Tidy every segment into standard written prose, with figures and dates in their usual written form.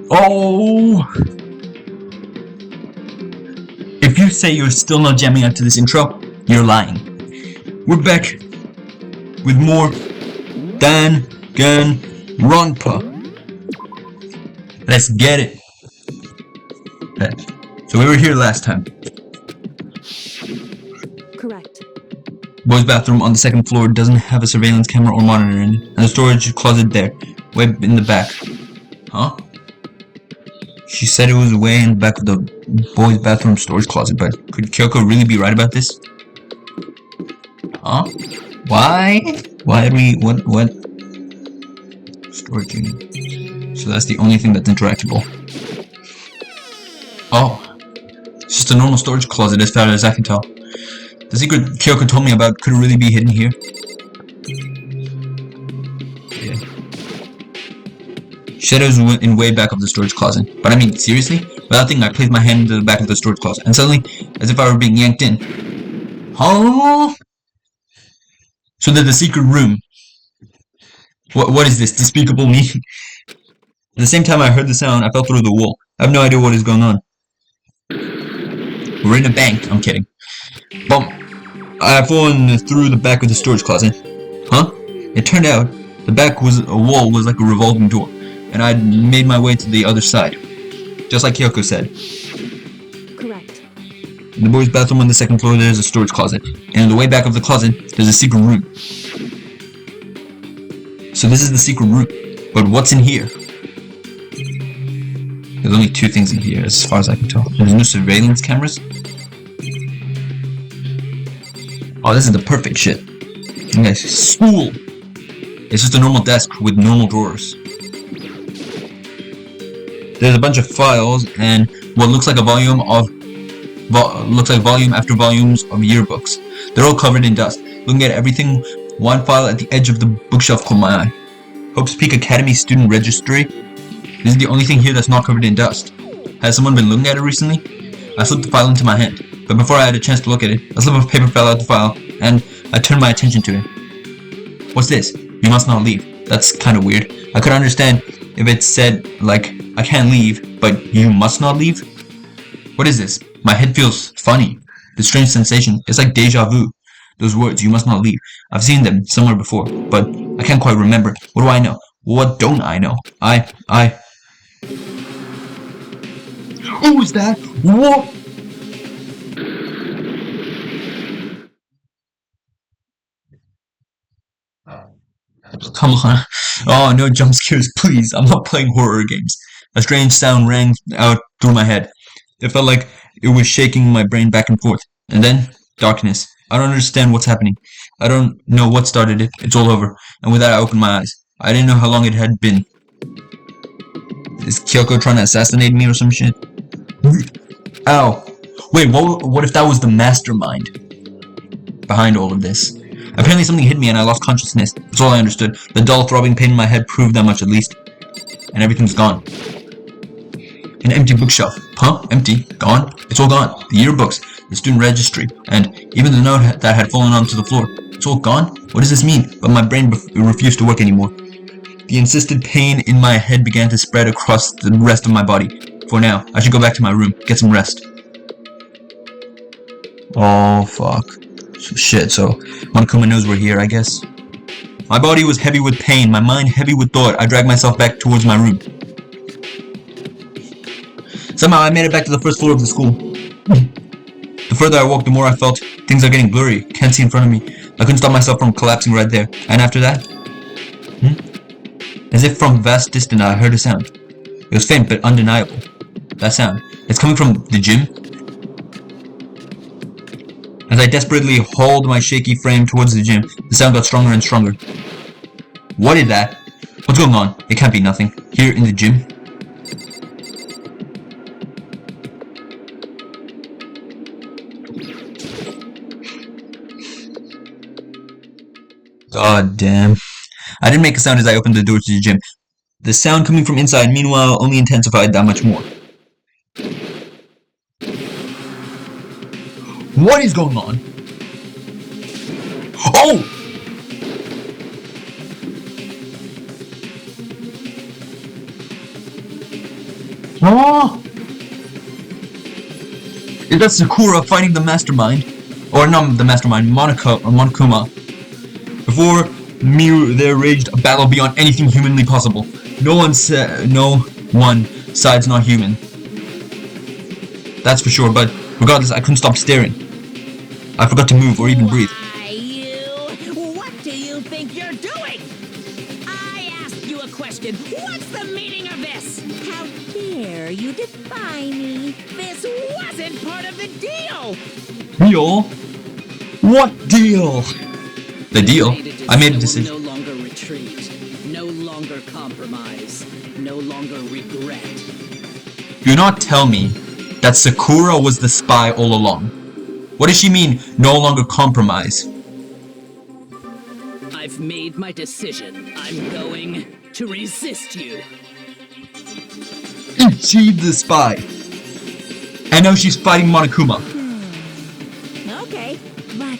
Oh! If you say you're still not jamming out to this intro, you're lying. We're back with more Danganronpa. Let's get it. Okay. So we were here last time. Correct. Boys' bathroom on the second floor doesn't have a surveillance camera or monitor in it, and the storage closet there, way in the back. Huh? She said it was way in the back of the boys' bathroom storage closet, but could Kyoko really be right about this? Huh? Why? Why are we... what? Storage unit. So that's the only thing that's interactable. Oh. It's just a normal storage closet as far as I can tell. The secret Kyoko told me about could really be hidden here. Yeah. Shadows in way back of the storage closet. But I mean, seriously? Without thinking, I placed my hand into the back of the storage closet, and suddenly, as if I were being yanked in. Huh? So there's the secret room. What is this? Despicable me? At the same time I heard the sound, I fell through the wall. I have no idea what is going on. We're in a bank. I'm kidding. Bump. I have fallen through the back of the storage closet. Huh? It turned out the back wall was like a revolving door, and I'd made my way to the other side. Just like Kyoko said. Correct. In the boys' bathroom on the second floor there's a storage closet, and in the way back of the closet there's a secret room. So this is the secret room. But what's in here? There's only two things in here as far as I can tell. There's no surveillance cameras. Oh, this is the perfect shit. Okay, school! It's just a normal desk with normal drawers. There's a bunch of files and what looks like a volume of volume after volumes of yearbooks. They're all covered in dust. Looking at everything, one file at the edge of the bookshelf caught my eye. Hope's Peak Academy Student Registry. This is the only thing here that's not covered in dust. Has someone been looking at it recently? I slipped the file into my hand, but before I had a chance to look at it, a slip of paper fell out the file, and I turned my attention to it. What's this? You must not leave. That's kind of weird. I could understand if it said, like, I can't leave, but you must not leave? What is this? My head feels funny. This strange sensation. It's like deja vu. Those words, you must not leave. I've seen them somewhere before, but I can't quite remember. What do I know? What don't I know? Who was that? What? Come on. Oh, no jump scares, please. I'm not playing horror games. A strange sound rang out through my head. It felt like it was shaking my brain back and forth. And then, darkness. I don't understand what's happening. I don't know what started it. It's all over. And with that, I opened my eyes. I didn't know how long it had been. Is Kyoko trying to assassinate me or some shit? Ow. Wait, what if that was the mastermind behind all of this? Apparently something hit me and I lost consciousness. That's all I understood. The dull throbbing pain in my head proved that much at least. And everything's gone. An empty bookshelf. Huh? Empty? Gone? It's all gone. The yearbooks, the student registry, and even the note that had fallen onto the floor. It's all gone? What does this mean? But my brain refused to work anymore. The insistent pain in my head began to spread across the rest of my body. For now, I should go back to my room, get some rest. Oh, fuck. Shit, so Monokuma knows we're here, I guess. My body was heavy with pain, my mind heavy with thought. I dragged myself back towards my room. Somehow I made it back to the first floor of the school. The further I walked, the more I felt things are getting blurry. Can't see in front of me. I couldn't stop myself from collapsing right there. And after that... As if from vast distance I heard a sound. It was faint but undeniable. That sound. It's coming from the gym. As I desperately hauled my shaky frame towards the gym, the sound got stronger and stronger. What is that? What's going on? It can't be nothing. Here in the gym. God damn. I didn't make a sound as I opened the door to the gym. The sound coming from inside, meanwhile, only intensified that much more. What is going on? Oh! Oh! Is that Sakura fighting the mastermind? Or not the mastermind, Monokuma. Before there raged a battle beyond anything humanly possible. No one side's not human. That's for sure, but regardless, I couldn't stop staring. I forgot to move or even breathe. Why, you? What do you think you're doing? I asked you a question. What's the meaning of this? How dare you defy me? This wasn't part of the deal. Deal? What deal? The deal? I made a decision. No longer retreat. No longer compromise. No longer regret. Do not tell me that Sakura was the spy all along. What does she mean, no longer compromise? I've made my decision. I'm going to resist you. Is she the spy? And now she's fighting Monokuma. Okay, but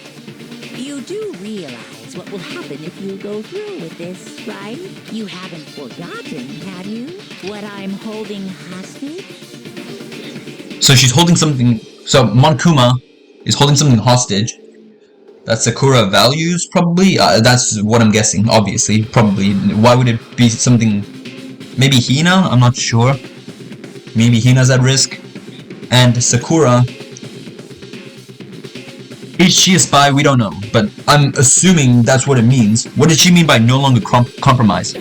you do realize what will happen if you go through with this, right? You haven't forgotten, have you? What I'm holding hostage? So she's holding something. So Monokuma is holding something hostage that Sakura values, probably. That's what I'm guessing. Obviously, probably. Why would it be something? Maybe Hina? I'm not sure. Maybe Hina's at risk. And Sakura. Is she a spy? We don't know. But I'm assuming that's what it means. What did she mean by no longer compromise?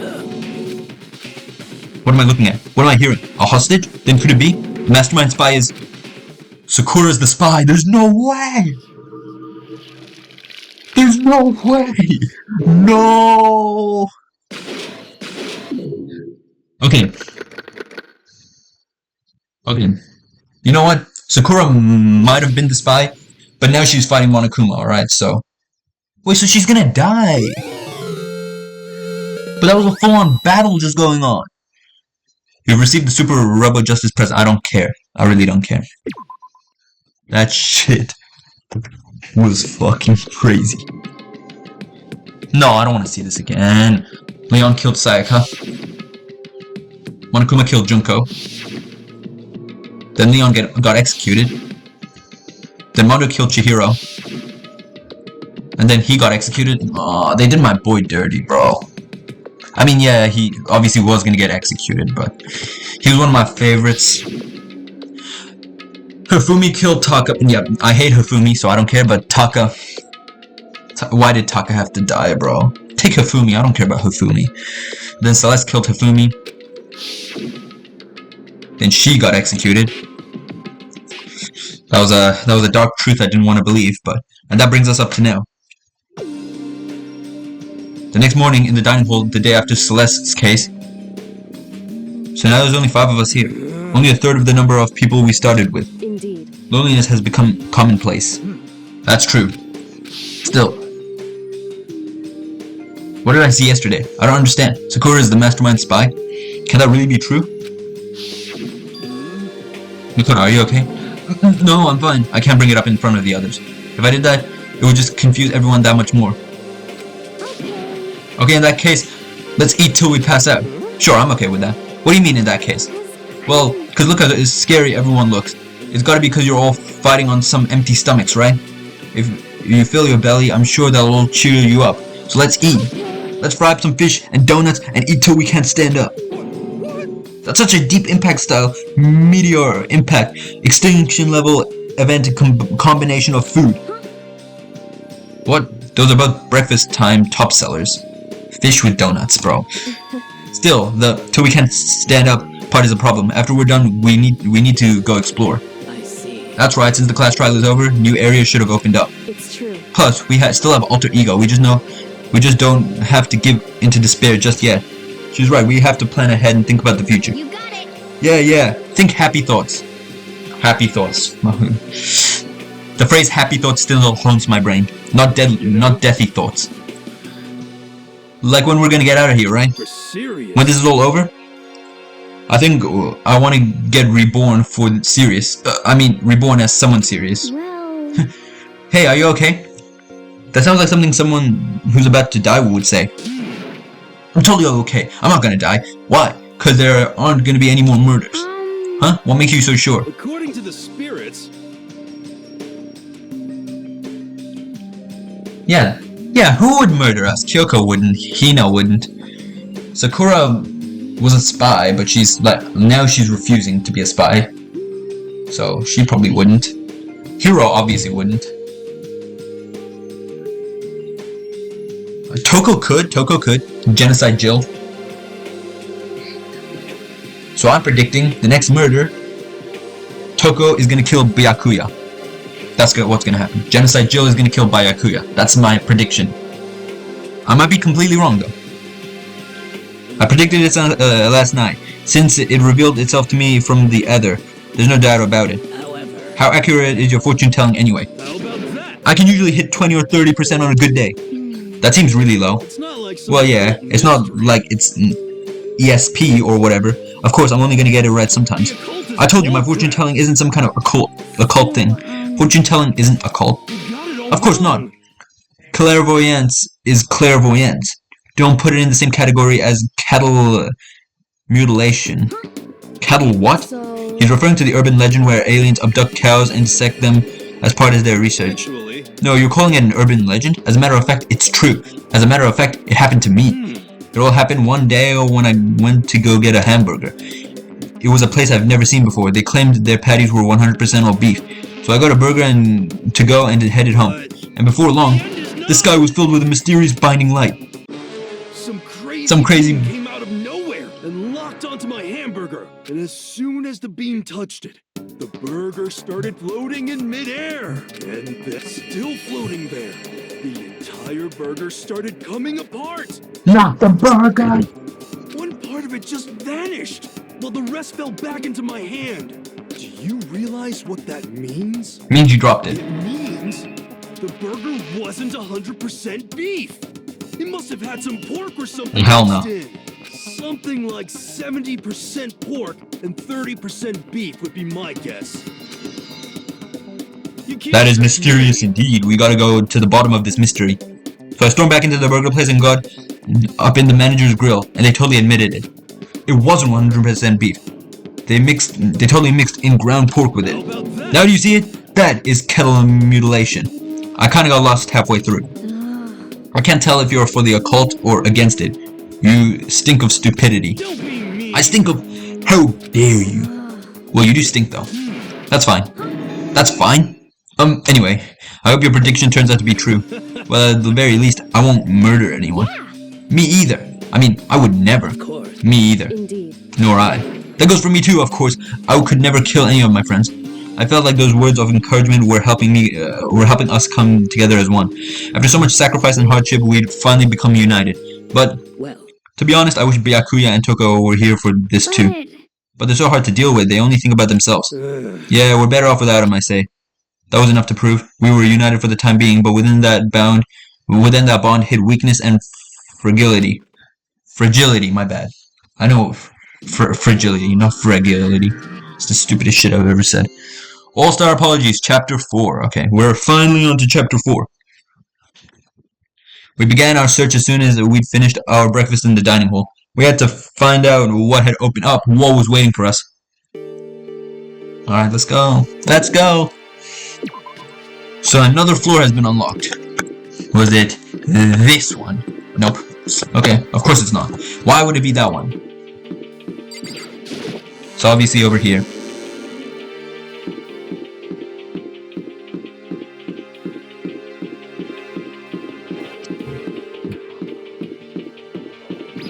What am I looking at? What am I hearing? A hostage? Then could it be? The mastermind spy is... Sakura's the spy. There's no way! There's no way! No! Okay. Okay. You know what? Sakura might have been the spy, but now she's fighting Monokuma, alright, so... Wait, so she's gonna die! But that was a full-on battle just going on. You've received the Super Rebel Justice present. I don't care. I really don't care. That shit was fucking crazy. No, I don't want to see this again. Leon killed Sayaka. Monokuma killed Junko. Then Leon got executed. Then Mondo killed Chihiro. And then he got executed. Aw, they did my boy dirty, bro. I mean, yeah, he obviously was gonna get executed, but he was one of my favorites. Hifumi killed Taka. Yeah, I hate Hifumi, so I don't care, but Taka... Why did Taka have to die, bro? Take Hifumi, I don't care about Hifumi. Then Celeste killed Hifumi. Then she got executed. That was a dark truth I didn't want to believe, but... And that brings us up to now. The next morning, in the dining hall, the day after Celeste's case. So now there's only 5 of us here. Only a third of the number of people we started with. Indeed. Loneliness has become commonplace. That's true. Still. What did I see yesterday? I don't understand. Sakura is the mastermind spy? Can that really be true? Mikona, are you okay? No, I'm fine. I can't bring it up in front of the others. If I did that, it would just confuse everyone that much more. Okay, in that case, let's eat till we pass out. Sure, I'm okay with that. What do you mean in that case? Well, because look how scary everyone looks. It's gotta be because you're all fighting on some empty stomachs, right? If you fill your belly, I'm sure that'll all cheer you up. So let's eat. Let's fry up some fish and donuts and eat till we can't stand up. That's such a deep impact style, meteor impact, extinction level event combination of food. What? Those are both breakfast time top sellers. Fish with donuts, bro. Still, the till we can't stand up part is a problem. After we're done, we need to go explore. I see. That's right, since the class trial is over, new areas should have opened up. It's true. Plus, we still have alter ego. We just don't have to give into despair just yet. She's right, we have to plan ahead and think about the future. You got it! Yeah. Think happy thoughts. Happy thoughts. The phrase happy thoughts still haunts my brain. Not deathy thoughts. Like when we're gonna get out of here, right? For serious. When this is all over? I think I want to get reborn for serious. Reborn as someone serious. Well... Hey, are you okay? That sounds like something someone who's about to die would say. I'm totally okay. I'm not gonna die. Why? Because there aren't gonna be any more murders. Huh? What makes you so sure? According to the spirits, Yeah. Yeah, who would murder us? Kyoko wouldn't. Hina wouldn't. Sakura was a spy, but she's like, now she's refusing to be a spy. So she probably wouldn't. Hiro obviously wouldn't. Toko could. Genocide Jill. So I'm predicting the next murder, Toko is gonna kill Byakuya. That's what's gonna happen. Genocide Jill is gonna kill Byakuya. That's my prediction. I might be completely wrong though. I predicted it last night. Since it revealed itself to me from the Ether, there's no doubt about it. However, How accurate is your fortune telling anyway? how about that? I can usually hit 20 or 30% on a good day. That seems really low. It's not like some Well, yeah, it's not like it's ESP or whatever. Of course, I'm only gonna get it right sometimes. I told you my fortune telling isn't some kind of occult thing. Fortune telling isn't occult. Of course not. Clairvoyance is clairvoyance. Don't put it in the same category as cattle mutilation. Cattle what? So, He's referring to the urban legend where aliens abduct cows and dissect them as part of their research. Actually, No, you're calling it an urban legend? As a matter of fact, it's true. As a matter of fact, it happened to me. It all happened one day when I went to go get a hamburger. It was a place I've never seen before. They claimed their patties were 100% all beef. So I got a burger and to go and headed home. And before long, the sky was filled with a mysterious binding light. some crazy crazy- bean came out of nowhere and locked onto my hamburger. And as soon as the bean touched it, the burger started floating in midair. And it's still floating there. The entire burger started coming apart. Not the burger! One part of it just vanished, while the rest fell back into my hand. Do you realize what that means? Means you dropped it. It means the burger wasn't 100% beef. It must have had some pork or something Hell no. mixed in. Something like 70% pork and 30% beef would be my guess. You can't That is trick mysterious me. indeed. We gotta go to the bottom of this mystery. So I stormed back into the burger place and got up in the manager's grill, and they totally admitted it. It wasn't 100% beef. They totally mixed in ground pork with How it. about that? Now do you see it? That is kettle mutilation. I kinda got lost halfway through. I can't tell if you're for the occult or against it. You stink of stupidity. Don't be mean. I stink of... How dare you? Well, you do stink though. That's fine. That's fine. Anyway, I hope your prediction turns out to be true. Well, at the very least, I won't murder anyone. Me either. I mean, I would never. of course. Me either. indeed. Nor I. That goes for me too, of course. I could never kill any of my friends. I felt like those words of encouragement were helping us come together as one. After so much sacrifice and hardship, we'd finally become united. But, Well, to be honest, I wish Byakuya and Toko were here for this too. But they're so hard to deal with, they only think about themselves. Yeah, we're better off without them, I say. That was enough to prove. We were united for the time being, but within that bond hid weakness and fragility. Fragility, my bad. I know fragility, not fragility. It's the stupidest shit I've ever said. All-Star Apologies, Chapter 4. Okay, we're finally on to Chapter 4. We began our search as soon as we'd finished our breakfast in the dining hall. We had to find out what had opened up, what was waiting for us. Alright, let's go. Let's go! So another floor has been unlocked. Was it this one? Nope. Okay, of course it's not. Why would it be that one? It's obviously over here.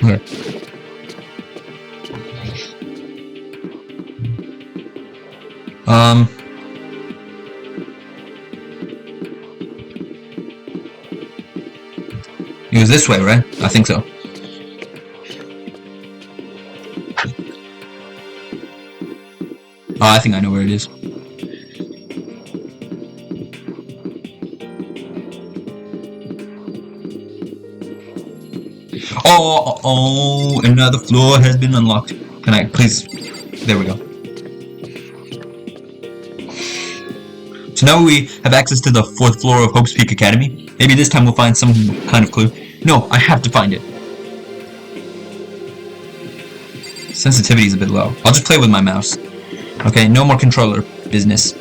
Okay. It was this way, right? I think so. Oh, I think I know where it is. Oh, another floor has been unlocked. Can I please? There we go. So now we have access to the 4th floor of Hope's Peak Academy. Maybe this time we'll find some kind of clue. No, I have to find it. Sensitivity is a bit low. I'll just play with my mouse. Okay, no more controller business.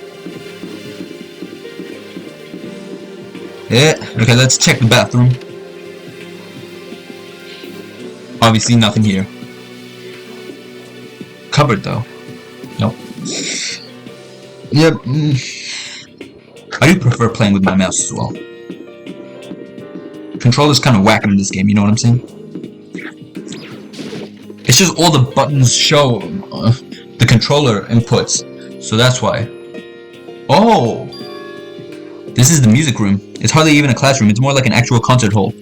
Yeah, okay, let's check the bathroom. Obviously nothing here. Cupboard though. Nope. Yep. I do prefer playing with my mouse as well. Controller's kind of whack in this game, you know what I'm saying? It's just all the buttons show the controller inputs, so that's why. Oh! This is the music room. It's hardly even a classroom, it's more like an actual concert hall.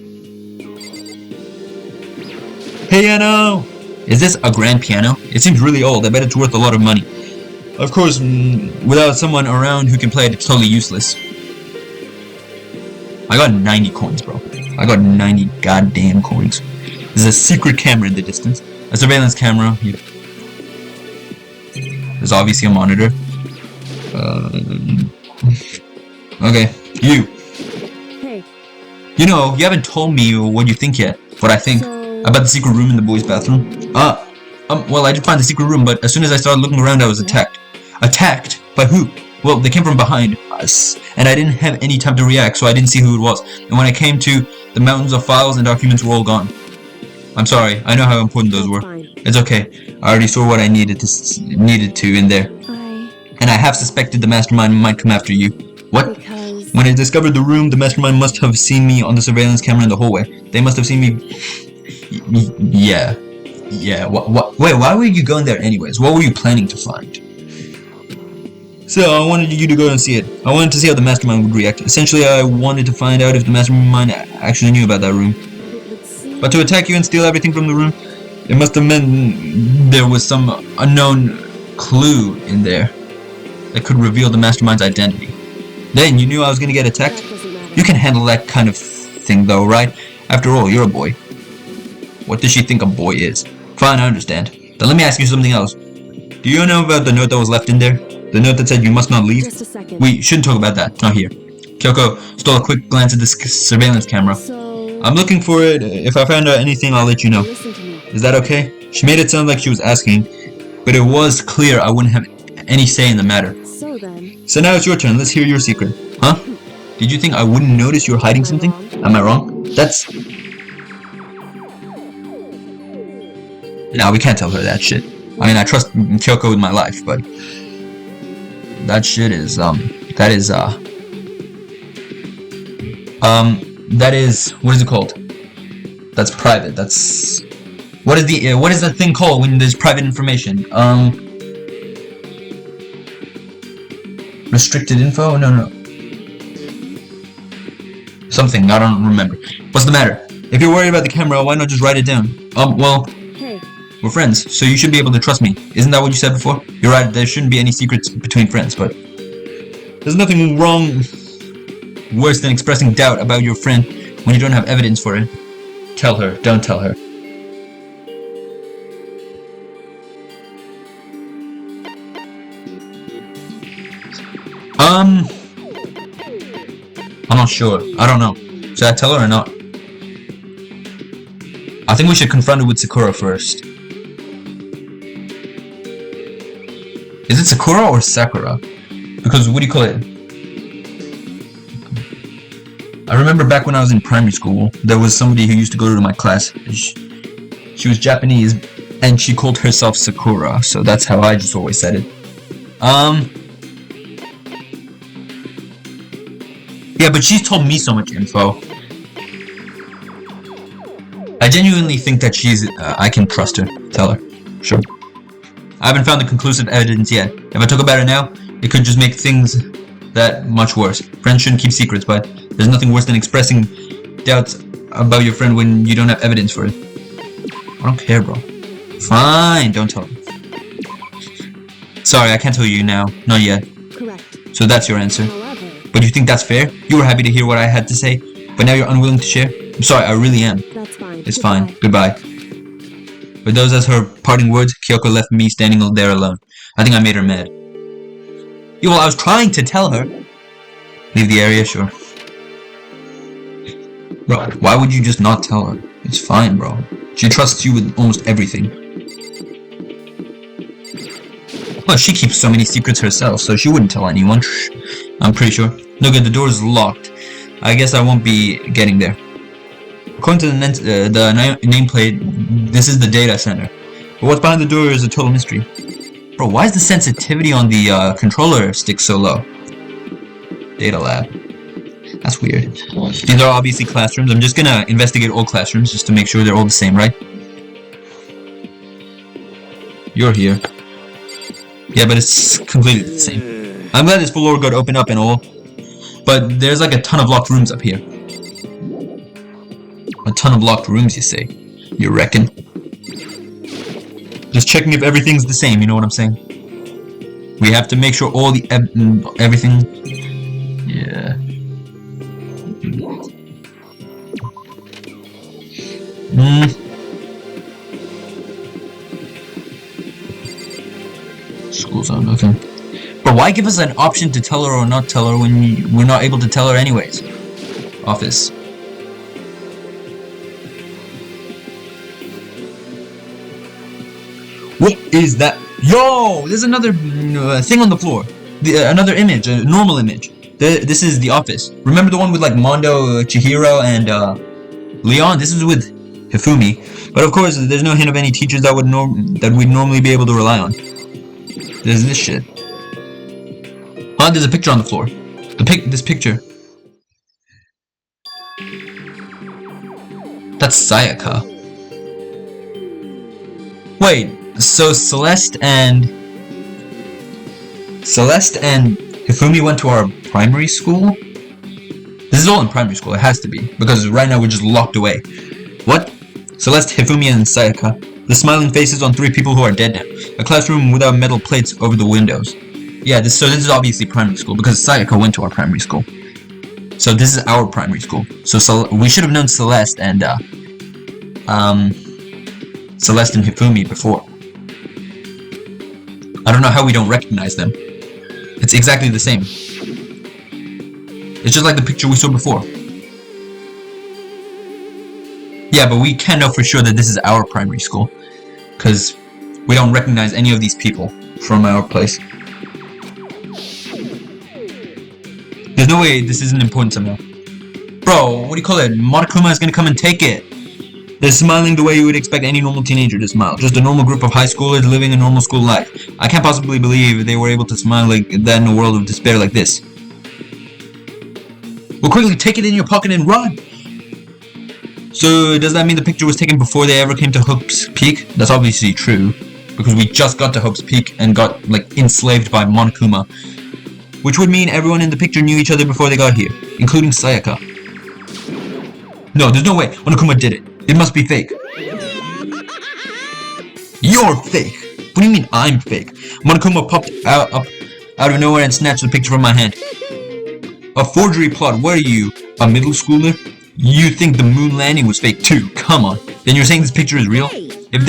Piano! Is this a grand piano? It seems really old, I bet it's worth a lot of money. Of course, without someone around who can play it, it's totally useless. I got 90 coins, bro. I got 90 goddamn coins. There's a secret camera in the distance. A surveillance camera. Yep. There's obviously a monitor. Okay, you. Hey, You know, you haven't told me what you think yet. What I think about the secret room in the boys' bathroom. Well, I did find the secret room, but as soon as I started looking around, I was attacked. Attacked? By who? Well, they came from behind us, and I didn't have any time to react, so I didn't see who it was. And when I came to, the mountains of files and documents were all gone. I'm sorry, I know how important those were. fine. It's okay. I already saw what I needed to in there. And I half suspected the mastermind might come after you. What? Because When I discovered the room, the mastermind must have seen me on the surveillance camera in the hallway. They must have seen me... Yeah. Yeah, wait, why were you going there anyways? What were you planning to find? So, I wanted you to go and see it. I wanted to see how the mastermind would react. Essentially, I wanted to find out if the mastermind actually knew about that room. it would seem But to attack you and steal everything from the room, it must have meant there was some unknown clue in there that could reveal the mastermind's identity. Then, you knew I was gonna get attacked? that doesn't matter. You can handle that kind of thing though, right? After all, you're a boy. What does she think a boy is? Fine, I understand. Then let me ask you something else. Do you know about the note that was left in there? The note that said you must not leave? Just a second. We shouldn't talk about that. Not here. Kyoko stole a quick glance at this surveillance camera. So, I'm looking for it. If I find out anything, I'll let you know. listen to me. Is that okay? She made it sound like she was asking, but it was clear I wouldn't have any say in the matter. So then, So now it's your turn. Let's hear your secret. Huh? Did you think I wouldn't notice you were hiding something? Am I wrong? That's... No, we can't tell her that shit. I mean, I trust Kyoko with my life, but... That shit is, that is, what is it called? That's private, that's... what is that thing called when there's private information? Restricted info? No. Something, I don't remember. What's the matter? If you're worried about the camera, why not just write it down? Well, hey, we're friends, so you should be able to trust me. Isn't that what you said before? You're right, there shouldn't be any secrets between friends, but... There's nothing wrong worse than expressing doubt about your friend when you don't have evidence for it. Tell her, don't tell her. I'm not sure. I don't know. Should I tell her or not? I think we should confront her with Sakura first. Is it Sakura or Sakura? Because, what do you call it? I remember back when I was in primary school, there was somebody who used to go to my class. She was Japanese, and she called herself Sakura, so that's how I just always said it. Yeah, but she's told me so much info. I genuinely think that she's, I can trust her. Tell her. Sure. I haven't found the conclusive evidence yet. If I talk about it now, it could just make things that much worse. Friends shouldn't keep secrets, but there's nothing worse than expressing doubts about your friend when you don't have evidence for it. I don't care, bro. Fine, don't tell her. Sorry, I can't tell you now. Not yet. correct. So that's your answer. However, But you think that's fair? You were happy to hear what I had to say, but now you're unwilling to share? I'm sorry, I really am. that's fine. It's fine. Goodbye. With those as her parting words, Kyoko left me standing there alone. I think I made her mad. Yeah, well, I was trying to tell her. Leave the area, sure. Bro, why would you just not tell her? It's fine, bro. She trusts you with almost everything. Well, she keeps so many secrets herself, so she wouldn't tell anyone. I'm pretty sure. Look at the door is locked. I guess I won't be getting there. According to the nameplate, this is the data center. But what's behind the door is a total mystery. Bro, why is the sensitivity on the controller stick so low? Data lab. That's weird. These are obviously classrooms. I'm just gonna investigate all classrooms just to make sure they're all the same, right? You're here. Yeah, but it's completely the same. I'm glad this floor got opened up and all. But there's like a ton of locked rooms up here. A ton of locked rooms, you say? You reckon? Just checking if everything's the same, you know what I'm saying? We have to make sure all the everything... Yeah. School zone, okay. But why give us an option to tell her or not tell her when we're not able to tell her anyways? Office. What is that? Yo! There's another thing on the floor. Another image, a normal image. This is the office. Remember the one with like Mondo, Chihiro, and Leon? This is with Hifumi. But of course, there's no hint of any teachers that we'd normally be able to rely on. There's this shit. Huh? There's a picture on the floor. This picture. That's Sayaka. Wait, so Celeste and Hifumi went to our primary school? This is all in primary school, it has to be, because right now we're just locked away. What? Celeste, Hifumi, and Sayaka. The smiling faces on 3 people who are dead now. A classroom without metal plates over the windows. Yeah, this is obviously primary school, because Sayaka went to our primary school. So this is our primary school. So we should have known Celeste and Hifumi before. I don't know how we don't recognize them. It's exactly the same. It's just like the picture we saw before. Yeah, but we can't know for sure that this is our primary school, because we don't recognize any of these people from our place. There's no way this isn't important somehow. Bro, what do you call it? Monokuma is gonna come and take it. They're smiling the way you would expect any normal teenager to smile. Just a normal group of high schoolers living a normal school life. I can't possibly believe they were able to smile like that in a world of despair like this. Well, quickly, take it in your pocket and run! So, does that mean the picture was taken before they ever came to Hope's Peak? That's obviously true, because we just got to Hope's Peak and got, like, enslaved by Monokuma. Which would mean everyone in the picture knew each other before they got here, including Sayaka. No, there's no way Monokuma did it. It must be fake. You're fake! What do you mean I'm fake? Monokuma popped out of nowhere and snatched the picture from my hand. A forgery plot, what are you? A middle schooler? You think the moon landing was fake too? Come on. Then you're saying this picture is real? If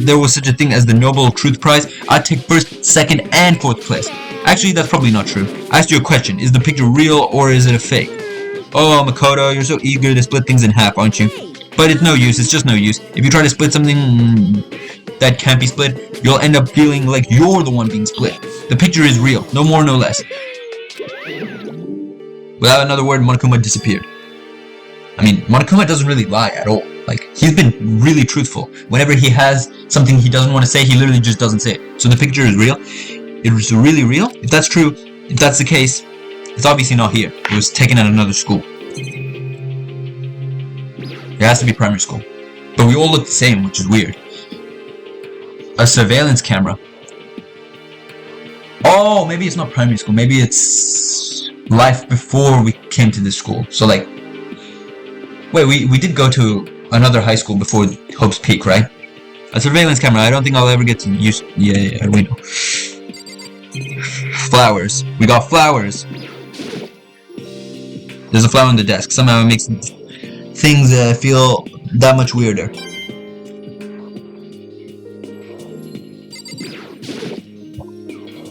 there was such a thing as the Nobel Truth Prize, I'd take 1st, 2nd, and 4th place. Actually, that's probably not true. I asked you a question. Is the picture real or is it a fake? Oh, Makoto, you're so eager to split things in half, aren't you? But it's no use. It's just no use. If you try to split something that can't be split, you'll end up feeling like you're the one being split. The picture is real. No more, no less. Without another word, Monokuma disappeared. I mean, Monokuma doesn't really lie at all. Like, he's been really truthful. Whenever he has something he doesn't want to say, he literally just doesn't say it. So the picture is real. It was really real. If that's true, if that's the case, it's obviously not here. It was taken at another school. It has to be primary school. But we all look the same, which is weird. A surveillance camera. Oh, maybe it's not primary school. Maybe it's life before we came to this school. So like, wait, we did go to another high school before Hope's Peak, right? A surveillance camera. I don't think I'll ever get to use. Yeah, we know. Flowers. We got flowers. There's a flower on the desk. Somehow it makes things feel that much weirder.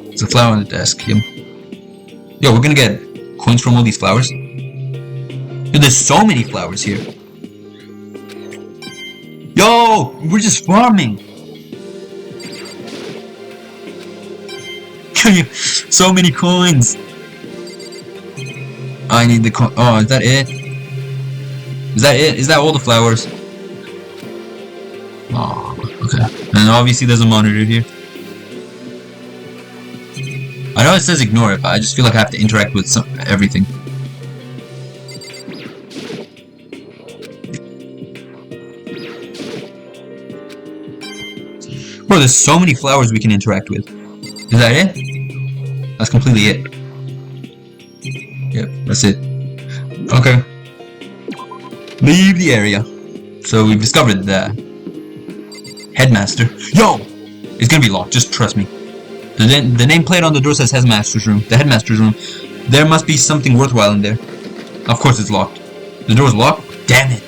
There's a flower on the desk. Yo, we're gonna get coins from all these flowers. Yo, there's so many flowers here. Yo, we're just farming. So many coins. I need the coin. Oh, is that it? Is that it? Is that all the flowers? Oh, okay. And obviously there's a monitor here. I know it says ignore it, but I just feel like I have to interact with everything. Bro, there's so many flowers we can interact with. Is that it? That's completely it. Yep, that's it. Okay. Leave the area. So we've discovered the headmaster. Yo! It's gonna be locked, just trust me. The nameplate on the door says headmaster's room. The headmaster's room. There must be something worthwhile in there. Of course it's locked. The door's locked? Damn it.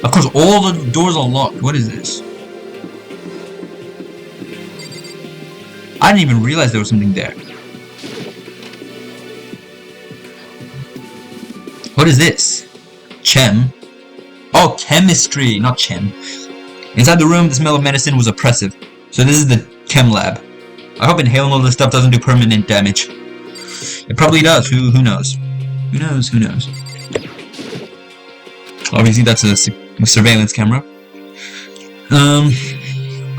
Of course all the doors are locked. What is this? I didn't even realize there was something there. What is this? Chem? Oh, chemistry, not chem. Inside the room, the smell of medicine was oppressive. So this is the chem lab. I hope inhaling all this stuff doesn't do permanent damage. It probably does. Who knows? Who knows? Who knows? Obviously, that's a surveillance camera.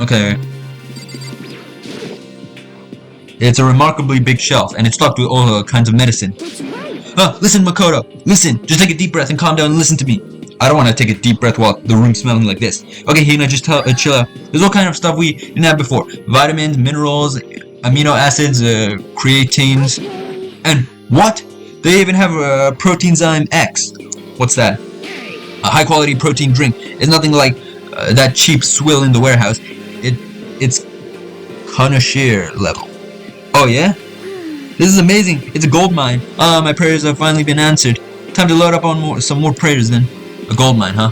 Okay. It's a remarkably big shelf, and it's stocked with all kinds of medicine. Listen, Makoto. Listen. Just take a deep breath and calm down and listen to me. I don't want to take a deep breath while the room's smelling like this. Okay, Hina, just chill out. There's all kind of stuff we didn't have before. Vitamins, minerals, amino acids, creatines. And what? They even have Proteinzyme X. What's that? A high-quality protein drink. It's nothing like that cheap swill in the warehouse. It's connoisseur level. Oh, yeah? This is amazing. It's a gold mine. My prayers have finally been answered. Time to load up on some more prayers then. A gold mine, huh?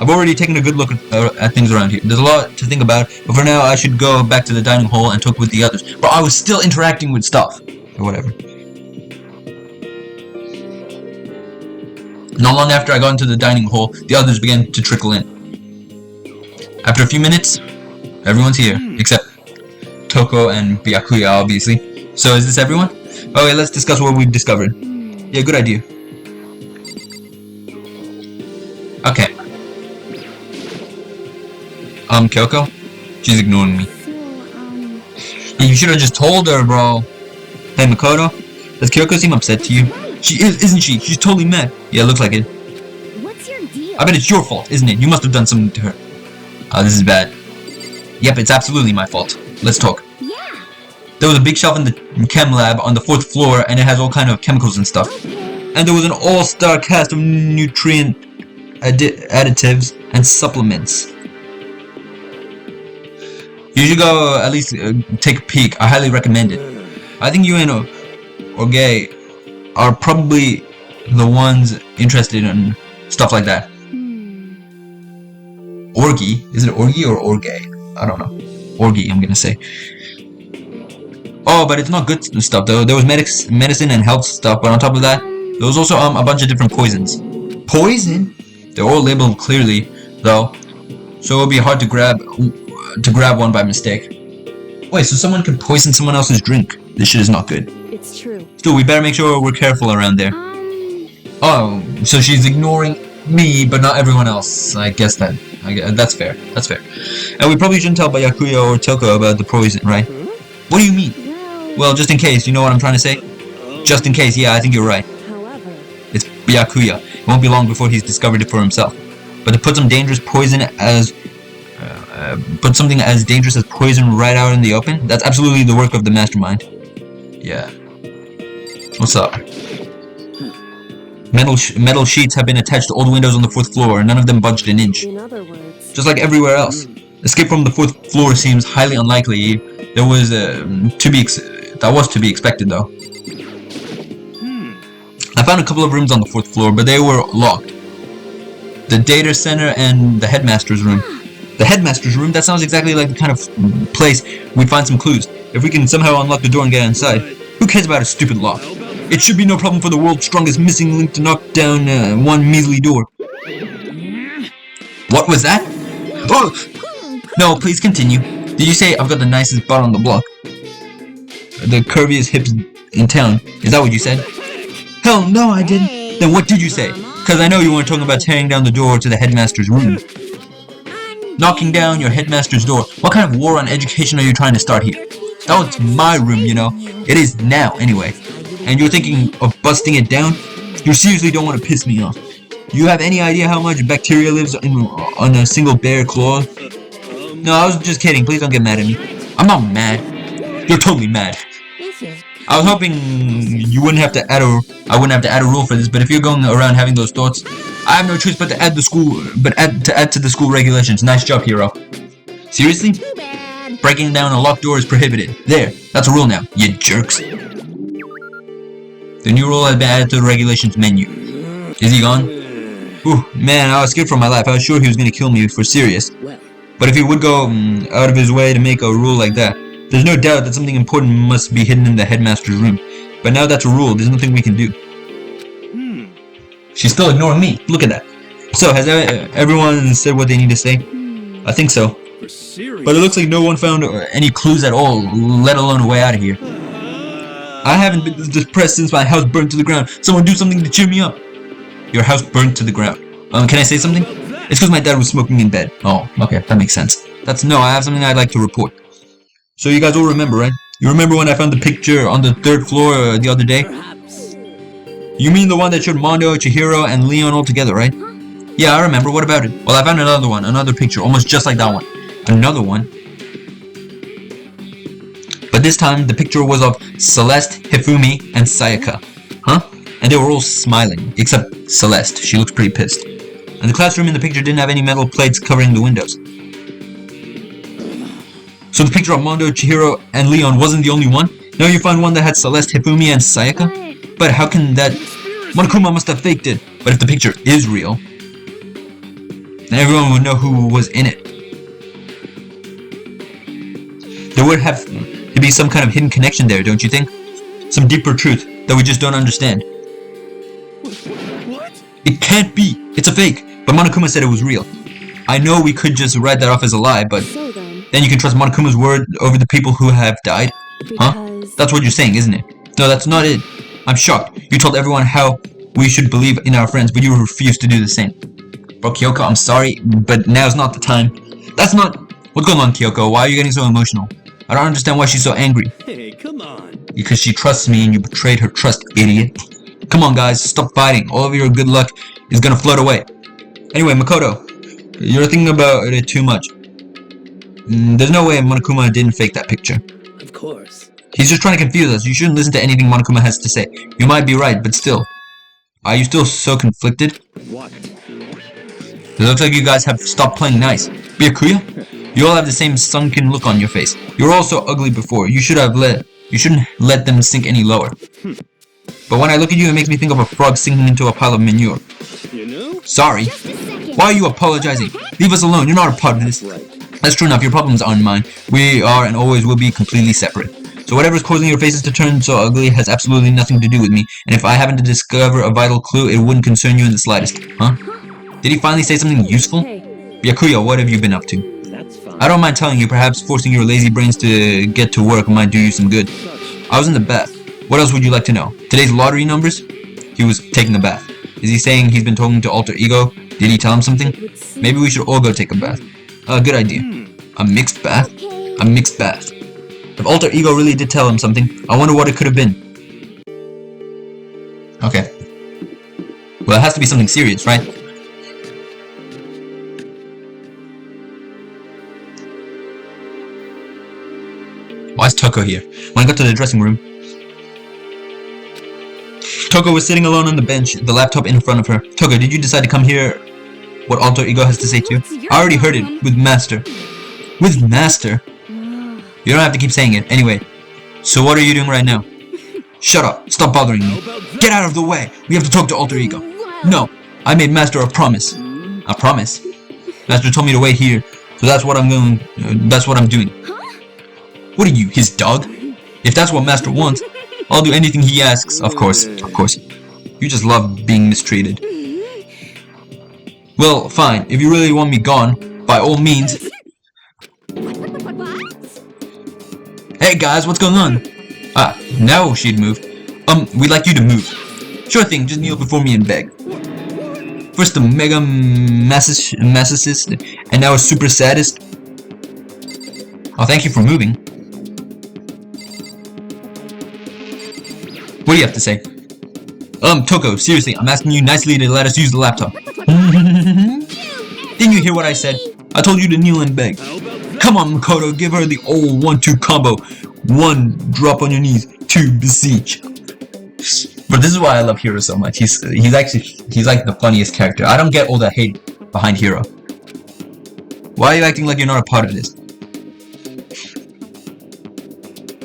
I've already taken a good look at things around here. There's a lot to think about, but for now I should go back to the dining hall and talk with the others. But I was still interacting with stuff. Or whatever. Not long after I got into the dining hall, the others began to trickle in. After a few minutes, everyone's here, except Toko and Byakuya, obviously. So is this everyone? Okay, let's discuss what we've discovered. Yeah, good idea. Okay. Kyoko? She's ignoring me. Yeah, you should have just told her, bro. Hey, Makoto? Does Kyoko seem upset to you? She is, isn't she? She's totally mad. Yeah, looks like it. What's your deal? I bet it's your fault, isn't it? You must have done something to her. This is bad. Yep, it's absolutely my fault. Let's talk. Yeah. There was a big shelf in the chem lab on the 4th floor, and it has all kind of chemicals and stuff. And there was an all-star cast of nutrient additives and supplements. You should go at least take a peek. I highly recommend it. I think you and Orge are probably the ones interested in stuff like that. Orgy? Is it Orgy or Orge? I don't know. Orgy, I'm gonna say. Oh, but it's not good stuff though. There was medicine and health stuff, but on top of that, there was also a bunch of different poisons. Poison? They're all labeled clearly, though, so it would be hard to grab one by mistake. Wait, so someone can poison someone else's drink? This shit is not good. It's true. Still, we better make sure we're careful around there. Oh, so she's ignoring me, but not everyone else. I guess that's fair. That's fair. And we probably shouldn't tell Byakuya or Toko about the poison, right? What do you mean? Well, just in case. You know what I'm trying to say? Just in case. Yeah, I think you're right. However, It's Byakuya. It won't be long before he's discovered it for himself. But to put some dangerous poison as put something as dangerous as poison right out in the open, that's absolutely the work of the mastermind. Yeah. What's up? Metal sheets have been attached to all the windows on the 4th floor, and none of them budged an inch. in other words, Just like everywhere else. Escape from the 4th floor seems highly unlikely. That was to be expected, though. I found a couple of rooms on the 4th floor, but they were locked. The data center and the headmaster's room. The headmaster's room? That sounds exactly like the kind of place we'd find some clues. If we can somehow unlock the door and get inside. Who cares about a stupid lock? It should be no problem for the world's strongest missing link to knock down one measly door. What was that? Oh! No, please continue. Did you say I've got the nicest butt on the block? the curviest hips in town. Is that what you said? Hell no, I didn't. Then what did you say? Because I know you weren't talking about tearing down the door to the headmaster's room. Knocking down your headmaster's door. What kind of war on education are you trying to start here? That was my room, you know. It is now, anyway. And you're thinking of busting it down? You seriously don't want to piss me off. You have any idea how much bacteria lives on a single bare claw? No, I was just kidding. Please don't get mad at me. I'm not mad. You're totally mad. I was hoping you wouldn't have to add I wouldn't have to add a rule for this, but if you're going around having those thoughts, I have no choice but to add to the school regulations. Nice job, hero. Seriously? Breaking down a locked door is prohibited. There, that's a rule now, you jerks. The new rule has been added to the regulations menu. Is he gone? Ooh, man, I was scared for my life. I was sure he was gonna kill me for serious. But if he would go out of his way to make a rule like that, there's no doubt that something important must be hidden in the headmaster's room. But now that's a rule, there's nothing we can do. She's still ignoring me. Look at that. So, has everyone said what they need to say? I think so. But it looks like no one found any clues at all, let alone a way out of here. I haven't been this depressed since my house burned to the ground. Someone do something to cheer me up. Your house burned to the ground. Can I say something? It's because my dad was smoking in bed. Oh, okay, that makes sense. I have something I'd like to report. So you guys all remember, right? You remember when I found the picture on the 3rd floor the other day? You mean the one that showed Mondo, Chihiro, and Leon all together, right? Yeah, I remember. What about it? Well, I found another one, another picture, almost just like that one. Another one. But this time, the picture was of Celeste, Hifumi, and Sayaka. Huh? And they were all smiling, except Celeste. She looks pretty pissed. And the classroom in the picture didn't have any metal plates covering the windows. So the picture of Mondo, Chihiro, and Leon wasn't the only one? Now you find one that had Celeste, Hifumi, and Sayaka? But how can that... Monokuma must have faked it. But if the picture is real, then everyone would know who was in it. There would have to be some kind of hidden connection there, don't you think? Some deeper truth that we just don't understand. What? It can't be. It's a fake. But Monokuma said it was real. I know we could just write that off as a lie, but then you can trust Monokuma's word over the people who have died? Huh? That's what you're saying, isn't it? No, that's not it. I'm shocked. You told everyone how we should believe in our friends, but you refused to do the same. Bro, Kyoko, I'm sorry, but now's not the time. That's not... What's going on, Kyoko? Why are you getting so emotional? I don't understand why she's so angry. Hey, come on. Because she trusts me and you betrayed her trust, idiot. Come on, guys, stop fighting. All of your good luck is gonna float away. Anyway, Makoto, you're thinking about it too much. There's no way Monokuma didn't fake that picture. Of course. He's just trying to confuse us. You shouldn't listen to anything Monokuma has to say. You might be right, but still. Are you still so conflicted? What? It looks like you guys have stopped playing nice. Byakuya? You all have the same sunken look on your face. You were all so ugly before. You shouldn't let them sink any lower. But when I look at you, it makes me think of a frog sinking into a pile of manure. You know? Sorry. Why are you apologizing? Leave us alone. You're not a part of this. That's true enough. Your problems aren't mine. We are and always will be completely separate. So whatever's causing your faces to turn so ugly has absolutely nothing to do with me. And if I happen to discover a vital clue, it wouldn't concern you in the slightest. Huh? Did he finally say something useful? Byakuya, what have you been up to? That's fine. I don't mind telling you, perhaps forcing your lazy brains to get to work might do you some good. I was in the bath. What else would you like to know? Today's lottery numbers? He was taking a bath. Is he saying he's been talking to Alter Ego? Did he tell him something? Maybe we should all go take a bath. Good idea. A mixed bath? A mixed bath. If Alter Ego really did tell him something, I wonder what it could have been. Okay. Well, it has to be something serious, right? Why is Toko here? When I got to the dressing room, Toko was sitting alone on the bench, the laptop in front of her. Toko, did you decide to come hear what Alter Ego has to say to you? I already heard it, with Master. With Master? You don't have to keep saying it. Anyway, so what are you doing right now? Shut up. Stop bothering me. Get out of the way. We have to talk to Alter Ego. No, I made Master a promise. A promise? Master told me to wait here, so that's what I'm doing. What are you, his dog? If that's what Master wants, I'll do anything he asks. Of course. You just love being mistreated. Well, fine. If you really want me gone, by all means. Hey guys, what's going on? Now she'd move. We'd like you to move. Sure thing, just kneel before me and beg. First the mega masochist, and now a super saddest. Oh, thank you for moving. What do you have to say? Toko, seriously, I'm asking you nicely to let us use the laptop. Didn't you hear what I said? I told you to kneel and beg. Come on, Makoto, give her the old 1-2 combo. 1, drop on your knees. 2, beseech. But this is why I love Hiro so much. He's like the funniest character. I don't get all the hate behind Hiro. Why are you acting like you're not a part of this?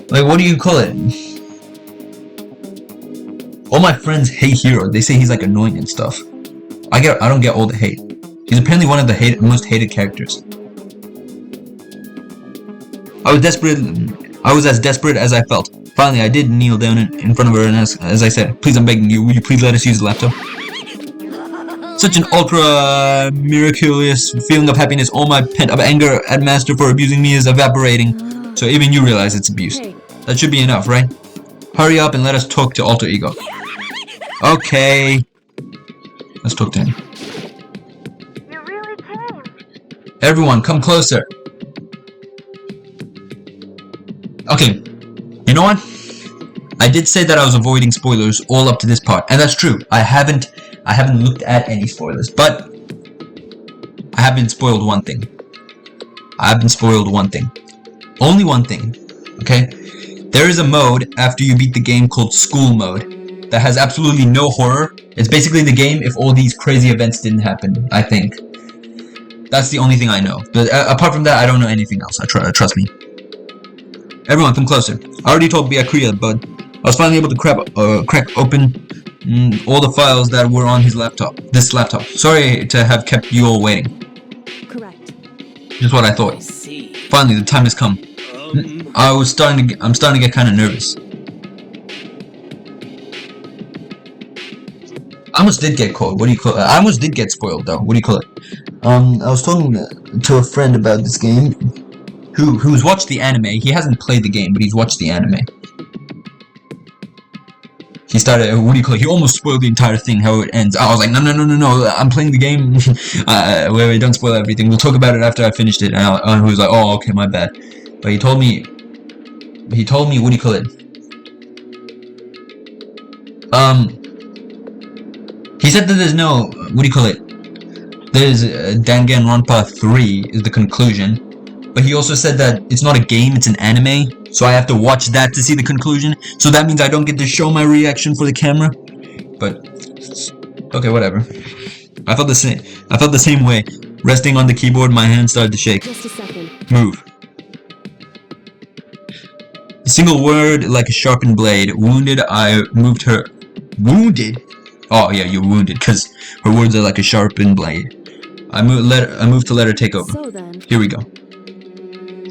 Like, what do you call it? All my friends hate Hiro. They say he's like annoying and stuff. I don't get all the hate. He's apparently one of the most hated characters. I was as desperate as I felt. Finally, I did kneel down in front of her and as I said, please, I'm begging you, will you please let us use the laptop? Such an ultra miraculous feeling of happiness. All my pent-up anger at Master for abusing me is evaporating. So even you realize it's abuse. That should be enough, right? Hurry up and let us talk to Alter Ego. Okay. Let's talk to him. You really came. Everyone, come closer. Okay. You know what? I did say that I was avoiding spoilers all up to this part, and that's true. I haven't looked at any spoilers, but I have been spoiled one thing. I have been spoiled one thing. Only one thing. Okay? There is a mode after you beat the game called School Mode that has absolutely no horror. It's basically the game if all these crazy events didn't happen, I think. That's the only thing I know. But apart from that, I don't know anything else. Trust me. Everyone, come closer. I already told Byakuya, but I was finally able to crack open all the files that were on his laptop. This laptop. Sorry to have kept you all waiting. Correct. Just what I thought. Finally, the time has come. I'm starting to get kind of nervous. I almost did get caught. What do you call it? I almost did get spoiled though. What do you call it? I was talking to a friend about this game who's watched the anime. He hasn't played the game, but he's watched the anime. He started, what do you call it? He almost spoiled the entire thing, how it ends. I was like, no, I'm playing the game. Wait, don't spoil everything. We'll talk about it after I finished it. And he was like, oh, okay, my bad. But he told me, what do you call it? He said that there's no, what do you call it? There's Danganronpa 3 is the conclusion. But he also said that it's not a game, it's an anime. So I have to watch that to see the conclusion. So that means I don't get to show my reaction for the camera. But, okay, whatever. I felt the same way. Resting on the keyboard, my hand started to shake. Just a second. Move. A single word like a sharpened blade. Wounded, I moved her. Wounded? Oh yeah, you're wounded, because her words are like a sharpened blade. I moved to let her take over. So then. Here we go.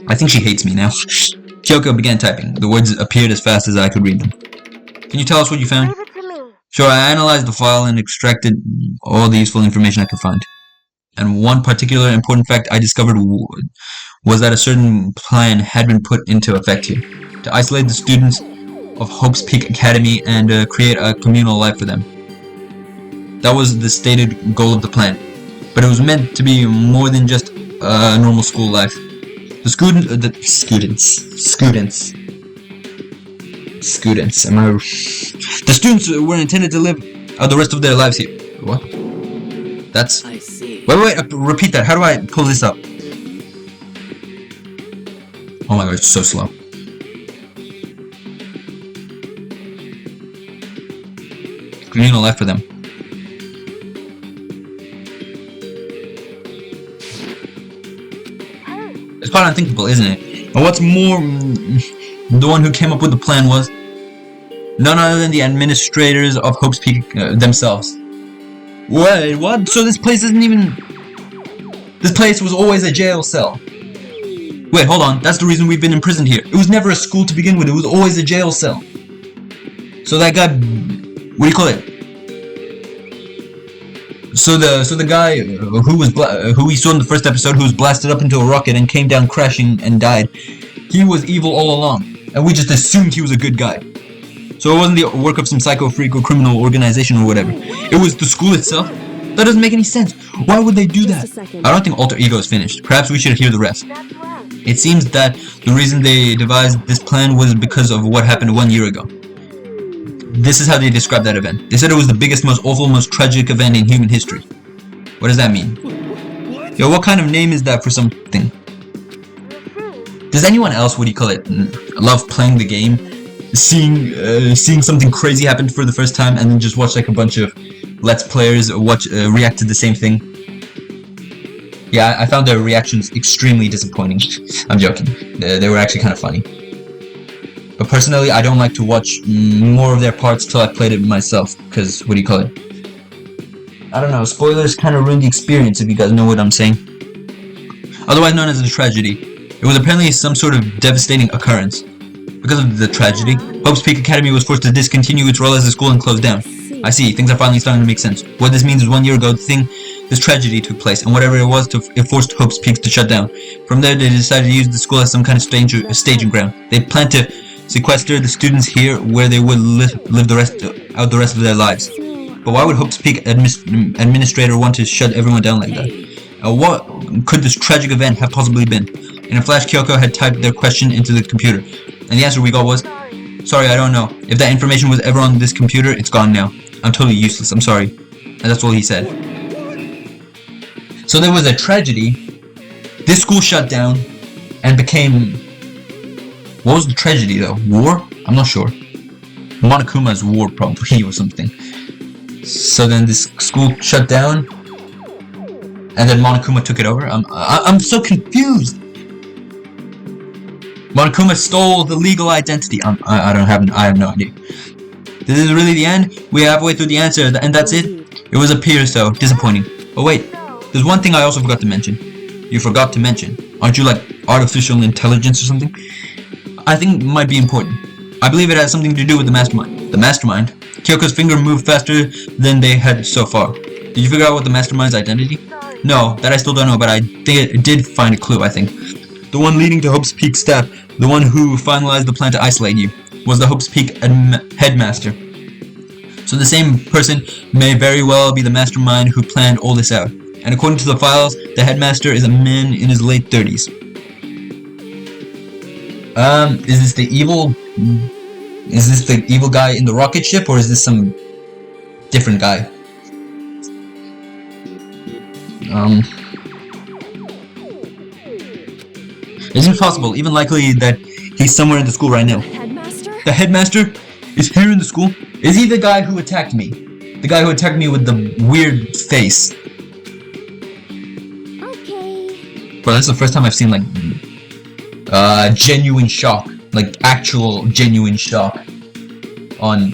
I think she hates me now. Kyoko began typing. The words appeared as fast as I could read them. Can you tell us what you found? Leave it to me. Sure, I analyzed the file and extracted all the useful information I could find. And one particular important fact I discovered was that a certain plan had been put into effect here. To isolate the students of Hope's Peak Academy and create a communal life for them. That was the stated goal of the plan. But it was meant to be more than just a normal school life. The students, were intended to live the rest of their lives here. What? That's... I see. Wait, repeat that. How do I pull this up? Oh my god, it's so slow. Communal life for them. It's quite unthinkable, isn't it? And what's more, the one who came up with the plan was none other than the administrators of Hope's Peak themselves. Wait, what? So this place isn't even... This place was always a jail cell. Wait, hold on. That's the reason we've been imprisoned here. It was never a school to begin with. It was always a jail cell. So that guy... What do you call it? So the guy who we saw in the first episode, who was blasted up into a rocket and came down crashing and died, he was evil all along, and we just assumed he was a good guy. So it wasn't the work of some psycho freak or criminal organization or whatever. It was the school itself? That doesn't make any sense. Why would they do that? Just a second. I don't think Alter Ego is finished. Perhaps we should hear the rest. That's right. It seems that the reason they devised this plan was because of what happened 1 year ago. This is how they described that event. They said it was the biggest, most awful, most tragic event in human history. What does that mean? What? Yo, what kind of name is that for something? Does anyone else, what do you call it, love playing the game? Seeing something crazy happen for the first time and then just watch like a bunch of Let's Players react to the same thing? Yeah, I found their reactions extremely disappointing. I'm joking. They were actually kind of funny. But personally, I don't like to watch more of their parts till I played it myself. Because, what do you call it? I don't know, spoilers kind of ruin the experience if you guys know what I'm saying. Otherwise known as a tragedy. It was apparently some sort of devastating occurrence. Because of the tragedy, Hope's Peak Academy was forced to discontinue its role as a school and close down. I see, things are finally starting to make sense. What this means is 1 year ago, this tragedy took place, and whatever it was, it forced Hope's Peak to shut down. From there, they decided to use the school as some kind of staging ground. They planned to sequester the students here, where they would live the rest of their lives. But why would Hope's Peak administrator want to shut everyone down like that? What could this tragic event have possibly been? In a flash, Kyoko had typed their question into the computer, and the answer we got was, "Sorry, I don't know. If that information was ever on this computer, it's gone now. I'm totally useless, I'm sorry." And that's all he said. So there was a tragedy, this school shut down, and became... What was the tragedy though? War? I'm not sure. Monokuma's war probably, or something. So then this school shut down, and then Monokuma took it over? I'm so confused! Monokuma stole the legal identity. I have no idea. This is really the end? We're halfway through the answer, and that's it? It was appears so. Disappointing. Oh wait, there's one thing I also forgot to mention. You forgot to mention. Aren't you like artificial intelligence or something? I think it might be important. I believe it has something to do with the mastermind. The mastermind? Kyoko's finger moved faster than they had so far. Did you figure out what the mastermind's identity? No, that I still don't know, but I think it did find a clue, I think. The one leading to Hope's Peak staff, the one who finalized the plan to isolate you, was the Hope's Peak headmaster. So the same person may very well be the mastermind who planned all this out. And according to the files, the headmaster is a man in his late 30s. Is this the evil guy in the rocket ship, or is this some different guy? It's impossible, even likely that he's somewhere in the school right now. Headmaster? The headmaster is here in the school? Is he the guy who attacked me? The guy who attacked me with the weird face? Okay. Bro, that's the first time I've seen, like, genuine shock. Like, actual genuine shock on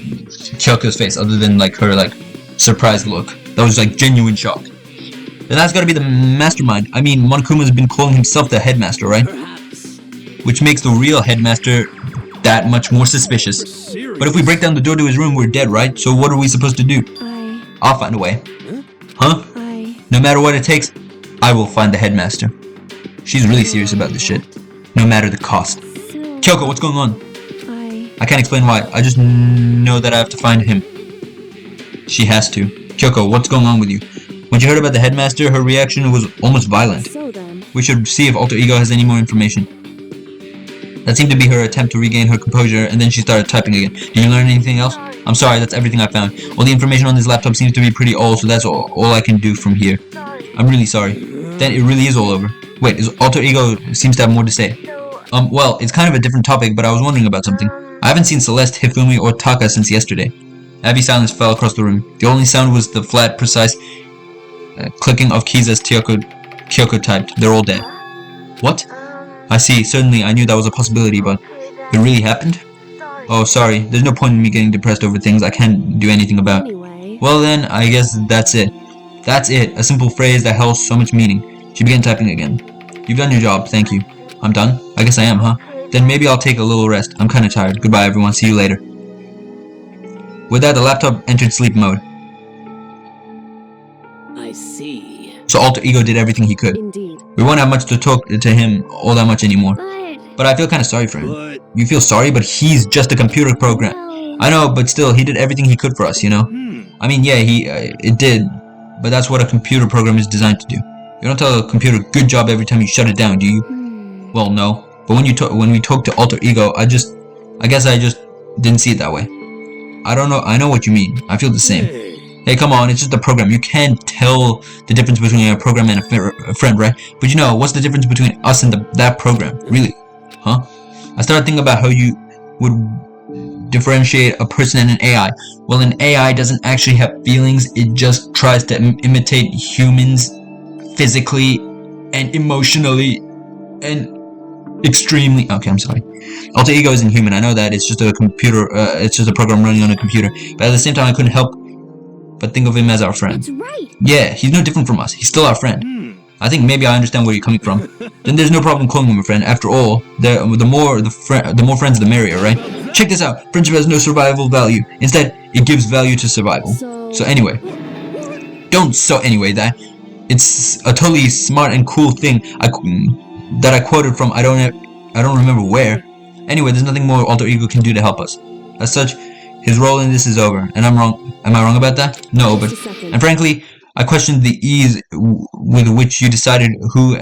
Kyoko's face, other than, like, her, like, surprised look. That was, like, genuine shock. Then that's gotta be the mastermind. I mean, Monokuma's been calling himself the headmaster, right? Perhaps. Which makes the real headmaster that much more suspicious. But if we break down the door to his room, we're dead, right? So what are we supposed to do? I'll find a way. Huh? No matter what it takes, I will find the headmaster. She's really serious about this shit. No matter the cost. Kyoko, what's going on? I can't explain why. I just know that I have to find him. She has to. Kyoko, what's going on with you? When she heard about the headmaster, her reaction was almost violent. So then, We should see if Alter Ego has any more information. That seemed to be her attempt to regain her composure, and then she started typing again. Did you learn anything else? I'm sorry, that's everything I found. All the information on this laptop seems to be pretty old, so that's all I can do from here. I'm really sorry. Then it really is all over. Wait, Alter Ego seems to have more to say. Well, it's kind of a different topic, but I was wondering about something. I haven't seen Celeste, Hifumi, or Taka since yesterday. Heavy silence fell across the room. The only sound was the flat, precise clicking of keys as Kyoko typed. They're all dead. What? I see, certainly I knew that was a possibility, but it really happened? Oh, sorry, there's no point in me getting depressed over things I can't do anything about. anyway. Well then, I guess that's it. That's it, a simple phrase that held so much meaning. She began typing again. You've done your job, thank you. I'm done? I guess I am, huh? Then maybe I'll take a little rest. I'm kinda tired. Goodbye everyone, see you later. With that, the laptop entered sleep mode. I see. So Alter Ego did everything he could. Indeed. We won't have much to talk to him all that much anymore. But, But I feel kinda sorry for him. But You feel sorry, but he's just a computer program. I know, but still, he did everything he could for us, you know? I mean, yeah, it did, but that's what a computer program is designed to do. You don't tell a computer good job every time you shut it down, do you? Well, no. But when we talk to Alter Ego, I guess I just didn't see it that way. I don't know. I know what you mean. I feel the same. Hey, come on, it's just a program. You can't tell the difference between a program and a friend, right? But you know, what's the difference between us and that program? Really? Huh? I started thinking about how you would differentiate a person and an AI. Well, an AI doesn't actually have feelings. It just tries to imitate humans physically and emotionally and extremely. Okay, I'm sorry. Alter Ego isn't human. I know that. It's just a computer. It's just a program running on a computer. But at the same time, I couldn't help but think of him as our friend. That's right. Yeah, he's no different from us. He's still our friend. I think maybe I understand where you're coming from. Then there's no problem calling him a friend. After all, the more friends, the merrier, right? Check this out. Friendship has no survival value. Instead, it gives value to survival. So anyway, that. It's a totally smart and cool thing that I quoted from. I don't remember where. Anyway, there's nothing more Alter Ego can do to help us. As such, his role in this is over. And I'm wrong. Am I wrong about that? No, but and frankly, I questioned the ease with which you decided who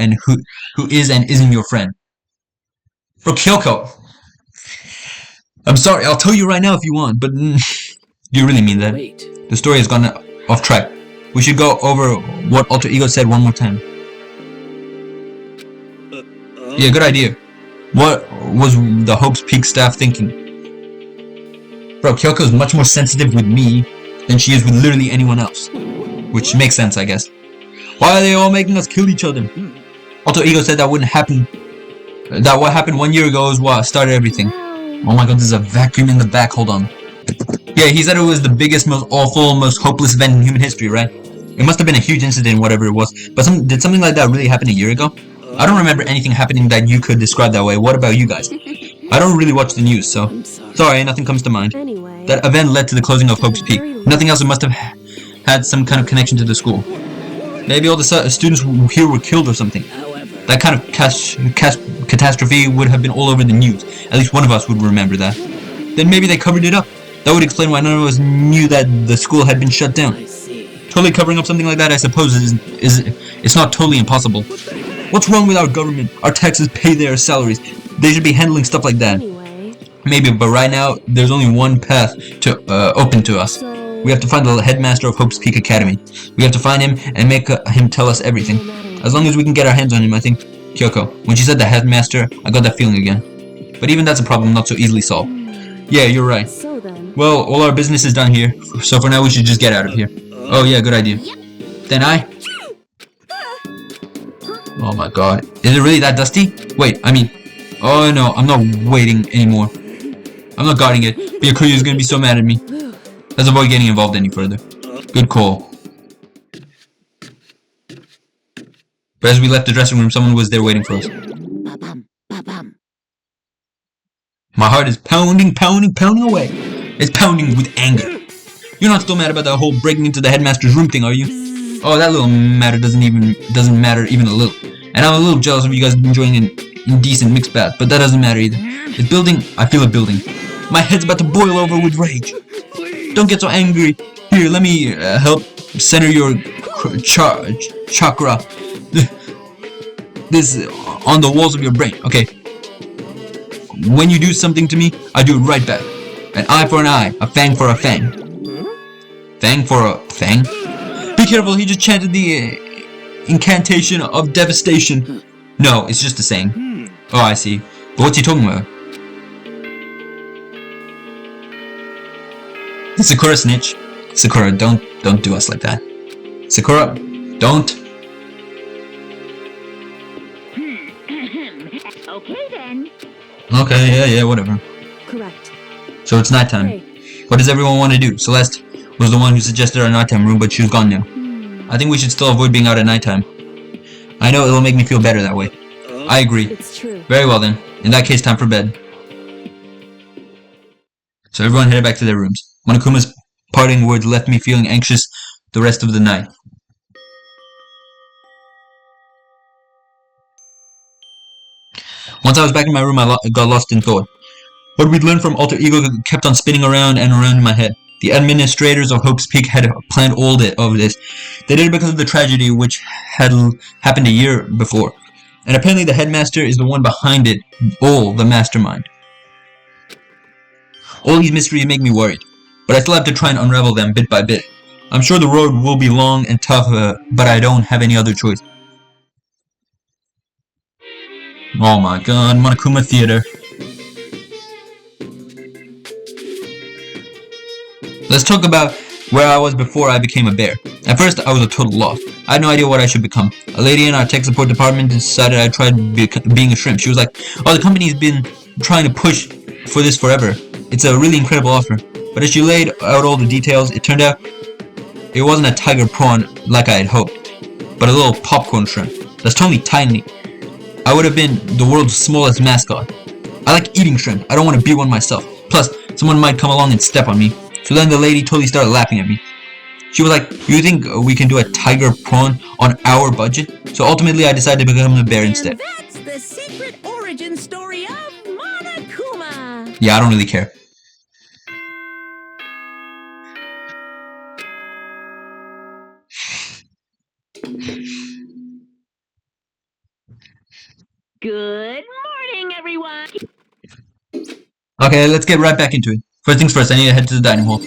is and isn't your friend. Bro, Kyoko, I'm sorry. I'll tell you right now if you want, but do you really mean that? The story has gone off track. We should go over what Alter Ego said one more time. Yeah, good idea. What was the Hope's Peak staff thinking? Bro, Kyoko's much more sensitive with me than she is with literally anyone else. Which makes sense, I guess. Why are they all making us kill each other? Alter Ego said that wouldn't happen. That what happened 1 year ago is what started everything. Oh my god, there's a vacuum in the back, hold on. Yeah, he said it was the biggest, most awful, most hopeless event in human history, right? It must have been a huge incident, whatever it was. But did something like that really happen a year ago? I don't remember anything happening that you could describe that way. What about you guys? I don't really watch the news, so... Sorry, nothing comes to mind. Anyway, That event led to the closing of Hope's Peak. Nothing else, it must have had some kind of connection to the school. Maybe all the students here were killed or something. That kind of catastrophe would have been all over the news. At least one of us would remember that. Then maybe they covered it up. That would explain why none of us knew that the school had been shut down. Totally covering up something like that, I suppose, it's not totally impossible. What's wrong with our government? Our taxes pay their salaries. They should be handling stuff like that. anyway, Maybe, but right now, there's only one path to open to us. so We have to find the headmaster of Hope's Peak Academy. We have to find him and make him tell us everything. As long as we can get our hands on him, I think. Kyoko, when she said the headmaster, I got that feeling again. But even that's a problem not so easily solved. Yeah, you're right. so then, Well, all our business is done here, so for now we should just get out of here. Oh yeah, good idea. Then Oh my god. Is it really that dusty? Wait, I mean... Oh no, I'm not waiting anymore. I'm not guarding it. Byakuya is gonna be so mad at me. Let's avoid getting involved any further. Good call. But as we left the dressing room, someone was there waiting for us. My heart is pounding, pounding, pounding away. It's pounding with anger. You're not still mad about that whole breaking into the headmaster's room thing, are you? Oh, that little matter doesn't matter even a little. And I'm a little jealous of you guys enjoying an indecent mixed bath, but that doesn't matter either. It's building. I feel it building. My head's about to boil over with rage. Don't get so angry. Here, let me help center your chakra. This on the walls of your brain. Okay. When you do something to me, I do it right back. An eye for an eye, a fang for a fang. Fang for a fang? Be careful, he just chanted the incantation of devastation. No, it's just a saying. Oh, I see. But what's he talking about? Sakura snitch. Sakura, don't do us like that. Sakura, don't. Okay then. Okay, yeah, whatever. correct. So it's nighttime. Hey, What does everyone want to do? Celeste was the one who suggested our nighttime room, but she's gone now. I think we should still avoid being out at nighttime. I know it'll make me feel better that way. I agree. it's true. Very well then. In that case, time for bed. So everyone headed back to their rooms. Monokuma's parting words left me feeling anxious the rest of the night. Once I was back in my room, I got lost in thought. What we'd learned from Alter Ego kept on spinning around and around in my head. The administrators of Hope's Peak had planned all of this. They did it because of the tragedy which had happened a year before. And apparently the headmaster is the one behind it all, the mastermind. All these mysteries make me worried, but I still have to try and unravel them bit by bit. I'm sure the road will be long and tough, but I don't have any other choice. Oh my god, Monokuma Theater. Let's talk about where I was before I became a bear. At first, I was a total loss. I had no idea what I should become. A lady in our tech support department decided I tried being a shrimp. She was like, "Oh, the company's been trying to push for this forever. It's a really incredible offer." But as she laid out all the details, it turned out it wasn't a tiger prawn like I had hoped, but a little popcorn shrimp that's totally tiny. I would have been the world's smallest mascot. I like eating shrimp. I don't want to be one myself. Plus, someone might come along and step on me. So then the lady totally started laughing at me. She was like, "You think we can do a tiger prawn on our budget?" So ultimately I decided to become a bear instead. And that's the secret origin story of Monokuma. Yeah, I don't really care. Good morning, everyone. Okay, let's get right back into it. First things first, I need to head to the dining hall.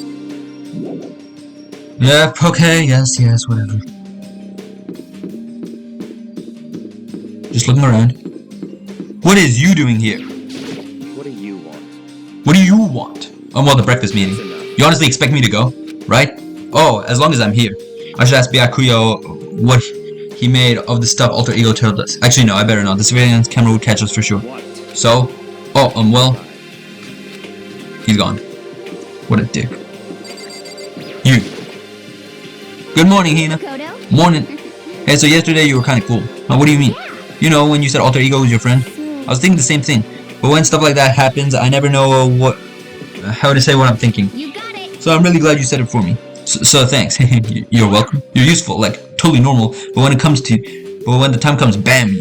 Yep, okay, yes, whatever. Just looking around. What is you doing here? What do you want? What do you want? Well, the breakfast meeting. You honestly expect me to go, right? Oh, as long as I'm here. I should ask Byakuya what he made of the stuff Alter Ego told us. Actually, no, I better not. The surveillance camera would catch us for sure. What? So? Oh, well. He's gone. What a dick. You. Good morning, Hina. Kodo? Morning. Hey, so yesterday you were kind of cool. What do you mean? You know, when you said Alter Ego was your friend? I was thinking the same thing. But when stuff like that happens, I never know how to say what I'm thinking. You got it. So I'm really glad you said it for me. So thanks. You're welcome. You're useful, like totally normal. But when the time comes, bam,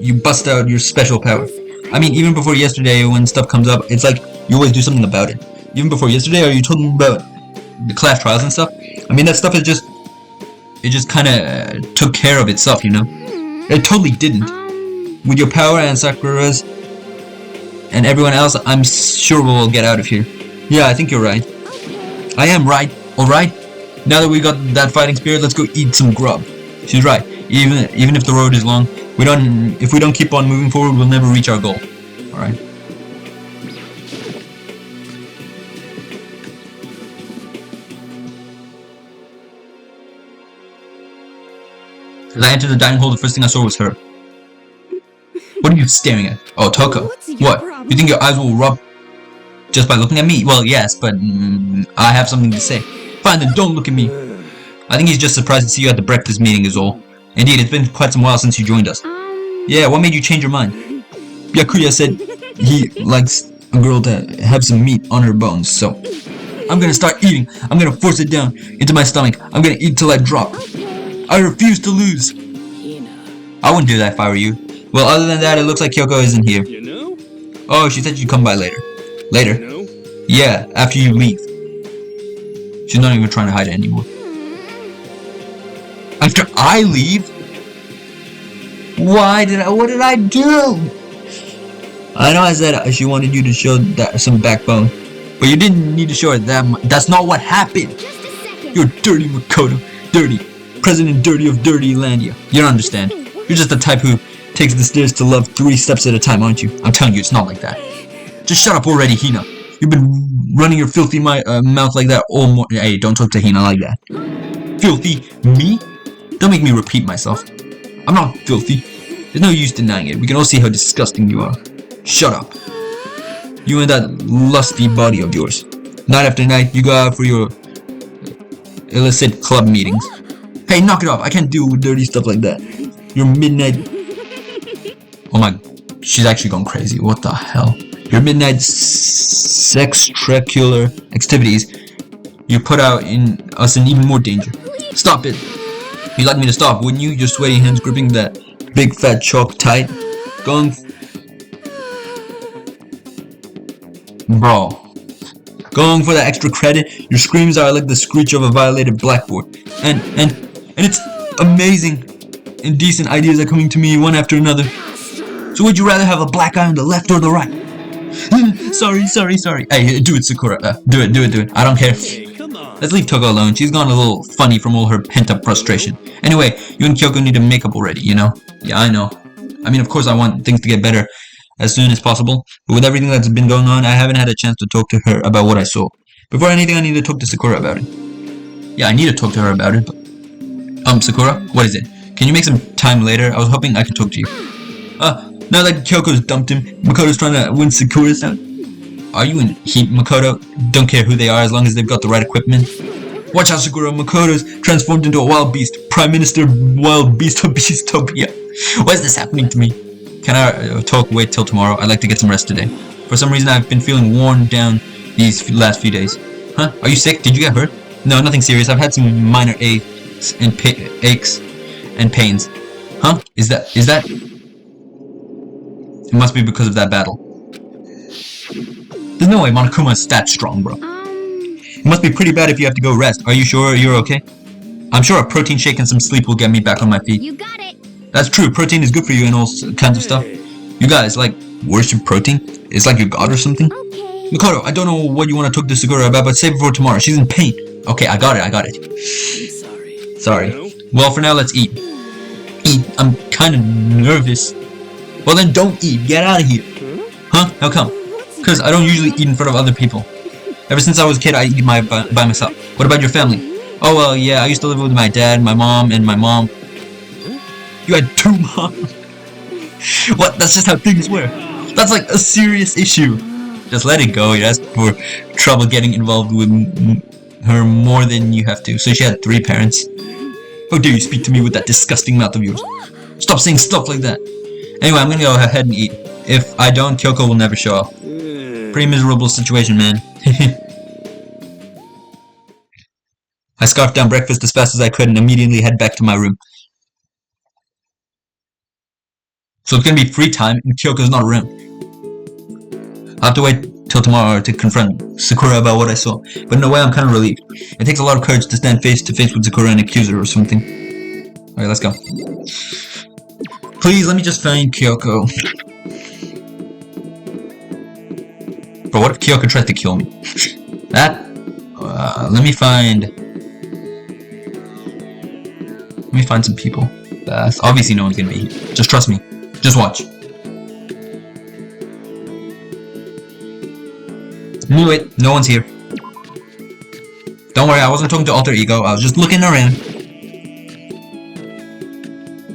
you bust out your special power. I mean, even before yesterday, when stuff comes up, it's like you always do something about it. Even before yesterday, are you talking about the class trials and stuff? I mean, that stuff is just kind of took care of itself, you know? It totally didn't. With your power and Sakura's and everyone else, I'm sure we'll get out of here. Yeah, I think you're right. I am right, alright? Now that we got that fighting spirit, let's go eat some grub. She's right. Even if the road is long, if we don't keep on moving forward, we'll never reach our goal. Alright? As I entered the dining hall, the first thing I saw was her. What are you staring at? Oh, Toko. What? You think your eyes will rub just by looking at me? Well, yes, but I have something to say. Fine, then don't look at me. I think he's just surprised to see you at the breakfast meeting is all. Indeed, it's been quite some while since you joined us. Yeah, what made you change your mind? Byakuya said he likes a girl to have some meat on her bones, so I'm gonna start eating. I'm gonna force it down into my stomach. I'm gonna eat till I drop. I refuse to lose. I wouldn't do that if I were you. Well, other than that, it looks like Kyoko isn't here. You know? Oh, she said she'd come by later. Later? You know? Yeah, after you leave. She's not even trying to hide it anymore. After I leave? What did I do? I know I said she wanted you to show that some backbone, but you didn't need to show her that much. That's not what happened. Just a second. You're dirty, Makoto. Dirty. President Dirty of Dirty Landia. You don't understand. You're just the type who takes the stairs to love 3 steps at a time, aren't you? I'm telling you, it's not like that. Just shut up already, Hina. You've been running your filthy mouth like that all morning. Hey, don't talk to Hina like that. Filthy? Me? Don't make me repeat myself. I'm not filthy. There's no use denying it. We can all see how disgusting you are. Shut up. You and that lusty body of yours. Night after night, you go out for your illicit club meetings. Hey, knock it off. I can't deal with dirty stuff like that. Your midnight... Oh my... She's actually gone crazy. What the hell? Your midnight sextracular activities you put out in us in even more danger. Stop it. You'd like me to stop, wouldn't you? Your sweaty hands gripping that big fat chalk tight. Going... Bro. Going for that extra credit, your screams are like the screech of a violated blackboard. And it's amazing. Indecent ideas are coming to me one after another. So would you rather have a black eye on the left or the right? sorry. Hey, do it, Sakura. Do it. I don't care. Hey, come on. Let's leave Toko alone. She's gone a little funny from all her pent-up frustration. Anyway, you and Kyoko need to make up already, you know? Yeah, I know. I mean, of course I want things to get better as soon as possible. But with everything that's been going on, I haven't had a chance to talk to her about what I saw. Before anything, I need to talk to Sakura about it. Yeah, I need to talk to her about it, but... Sakura? What is it? Can you make some time later? I was hoping I could talk to you. Now that Kyoko's dumped him, Makoto's trying to win Sakura's out. Are you in heat, Makoto? Don't care who they are as long as they've got the right equipment. Watch out, Sakura. Makoto's transformed into a wild beast. Prime Minister Wild Beast of Beastopia. Why is this happening to me? Can I wait till tomorrow? I'd like to get some rest today. For some reason, I've been feeling worn down these last few days. Huh? Are you sick? Did you get hurt? No, nothing serious. I've had some minor aches and pains. Huh? Is that... It must be because of that battle. There's no way Monokuma is that strong, bro. It must be pretty bad if you have to go rest. Are you sure you're okay? I'm sure a protein shake and some sleep will get me back on my feet. You got it. That's true. Protein is good for you and all kinds of stuff. You guys, like, worship protein? It's like your god or something? Okay. Makoto, I don't know what you want to talk to Sakura about, but save it for tomorrow. She's in pain. Okay, I got it. I'm sorry. Sorry. Well, for now, let's eat. Eat? I'm kind of nervous. Well then don't eat, get out of here. Huh? How come? Because I don't usually eat in front of other people. Ever since I was a kid, I eat by myself. What about your family? Oh well, yeah, I used to live with my dad, my mom, and my mom. You had two moms? What? That's just how things were. That's like a serious issue. Just let it go, you asked for trouble getting involved with her more than you have to. So she had 3 parents. How dare you speak to me with that disgusting mouth of yours? Stop saying stuff like that. Anyway, I'm gonna go ahead and eat. If I don't, Kyoko will never show up. Pretty miserable situation, man. I scarfed down breakfast as fast as I could and immediately head back to my room. So it's gonna be free time and Kyoko's not around. I'll have to wait till tomorrow to confront Sakura about what I saw. But in a way, I'm kind of relieved. It takes a lot of courage to stand face to face with Sakura and accuse her or something. Alright, let's go. Please, let me just find Kyoko. Bro, what if Kyoko tries to kill me? Let me find some people. Obviously no one's gonna be here. Just trust me. Just watch. Knew it. No one's here. Don't worry, I wasn't talking to Alter Ego. I was just looking around.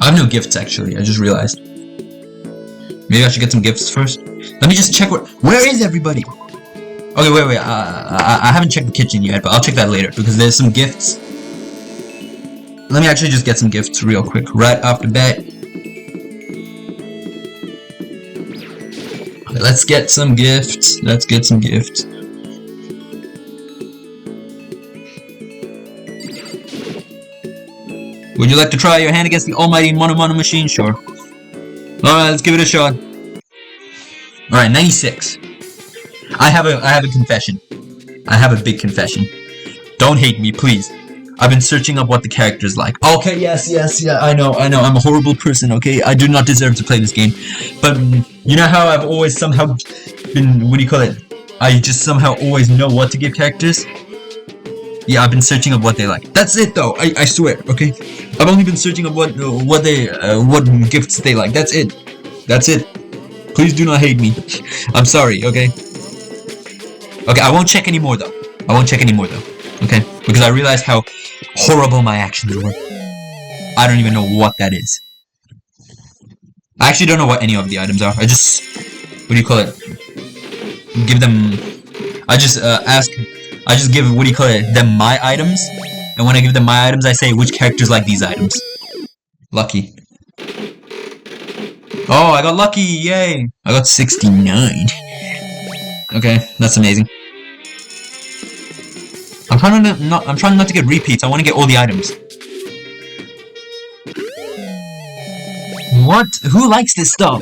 I have no gifts, actually. I just realized. Maybe I should get some gifts first. Let me just check where is everybody? Okay, wait. I haven't checked the kitchen yet, but I'll check that later because there's some gifts. Let me actually just get some gifts real quick, right off the bat. Okay, let's get some gifts. Would you like to try your hand against the almighty Mono machine? Sure. Alright, let's give it a shot. Alright, 96. I have a confession. I have a big confession. Don't hate me, please. I've been searching up what the character's like. Okay, yes, yeah, I know. I'm a horrible person, okay? I do not deserve to play this game. But, you know how I've always somehow been, I just somehow always know what to give characters? Yeah, I've been searching up what they like. That's it, though. I swear, okay? I've only been searching up what gifts they like. That's it. Please do not hate me. I'm sorry, okay? Okay, I won't check anymore, though. Okay? Because I realized how horrible my actions were. I don't even know what that is. I actually don't know what any of the items are. I just... give them... I just give, them my items. And when I give them my items, I say which characters like these items. Lucky. Oh, I got lucky! Yay! I got 69. Okay, that's amazing. I'm trying not to get repeats. I want to get all the items. What? Who likes this stuff?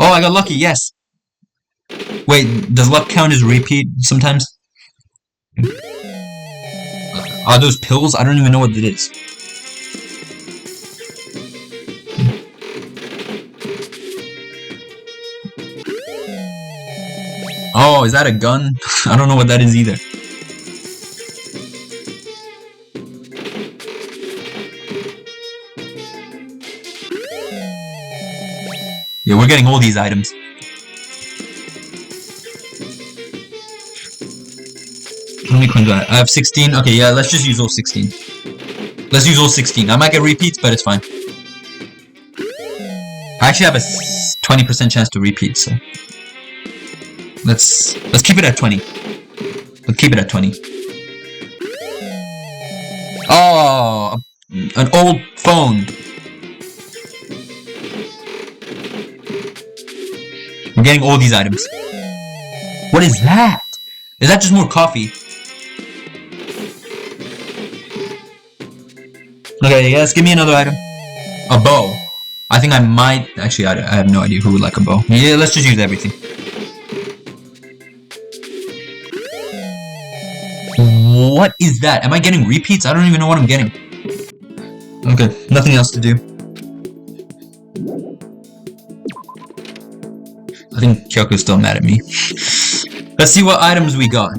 Oh, I got lucky. Yes. Wait, does luck count as repeat sometimes? Are those pills? I don't even know what it is. Oh, is that a gun? I don't know what that is either. Yeah, we're getting all these items. How many coins do I have? I have 16. Okay, yeah, let's just use all 16. Let's use all 16. I might get repeats, but it's fine. I actually have a 20% chance to repeat, so let's keep it at 20. Let's keep it at 20. Oh, an old phone. We're getting all these items. What is that? Is that just more coffee? Okay, yes, give me another item. A bow. I think I might... Actually, I have no idea who would like a bow. Yeah, let's just use everything. What is that? Am I getting repeats? I don't even know what I'm getting. Okay, nothing else to do. I think Kyoko's still mad at me. Let's see what items we got.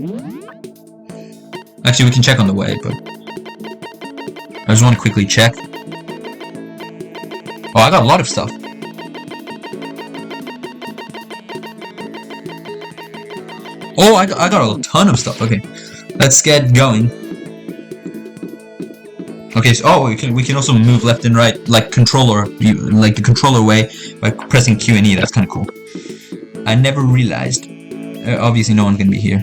Actually, we can check on the way, but... I just want to quickly check. Oh, I got a lot of stuff. Oh, I got a ton of stuff. Okay, let's get going. Okay, so we can also move left and right like controller, like the controller way by pressing Q and E. That's kind of cool. I never realized. Obviously, no one's gonna be here.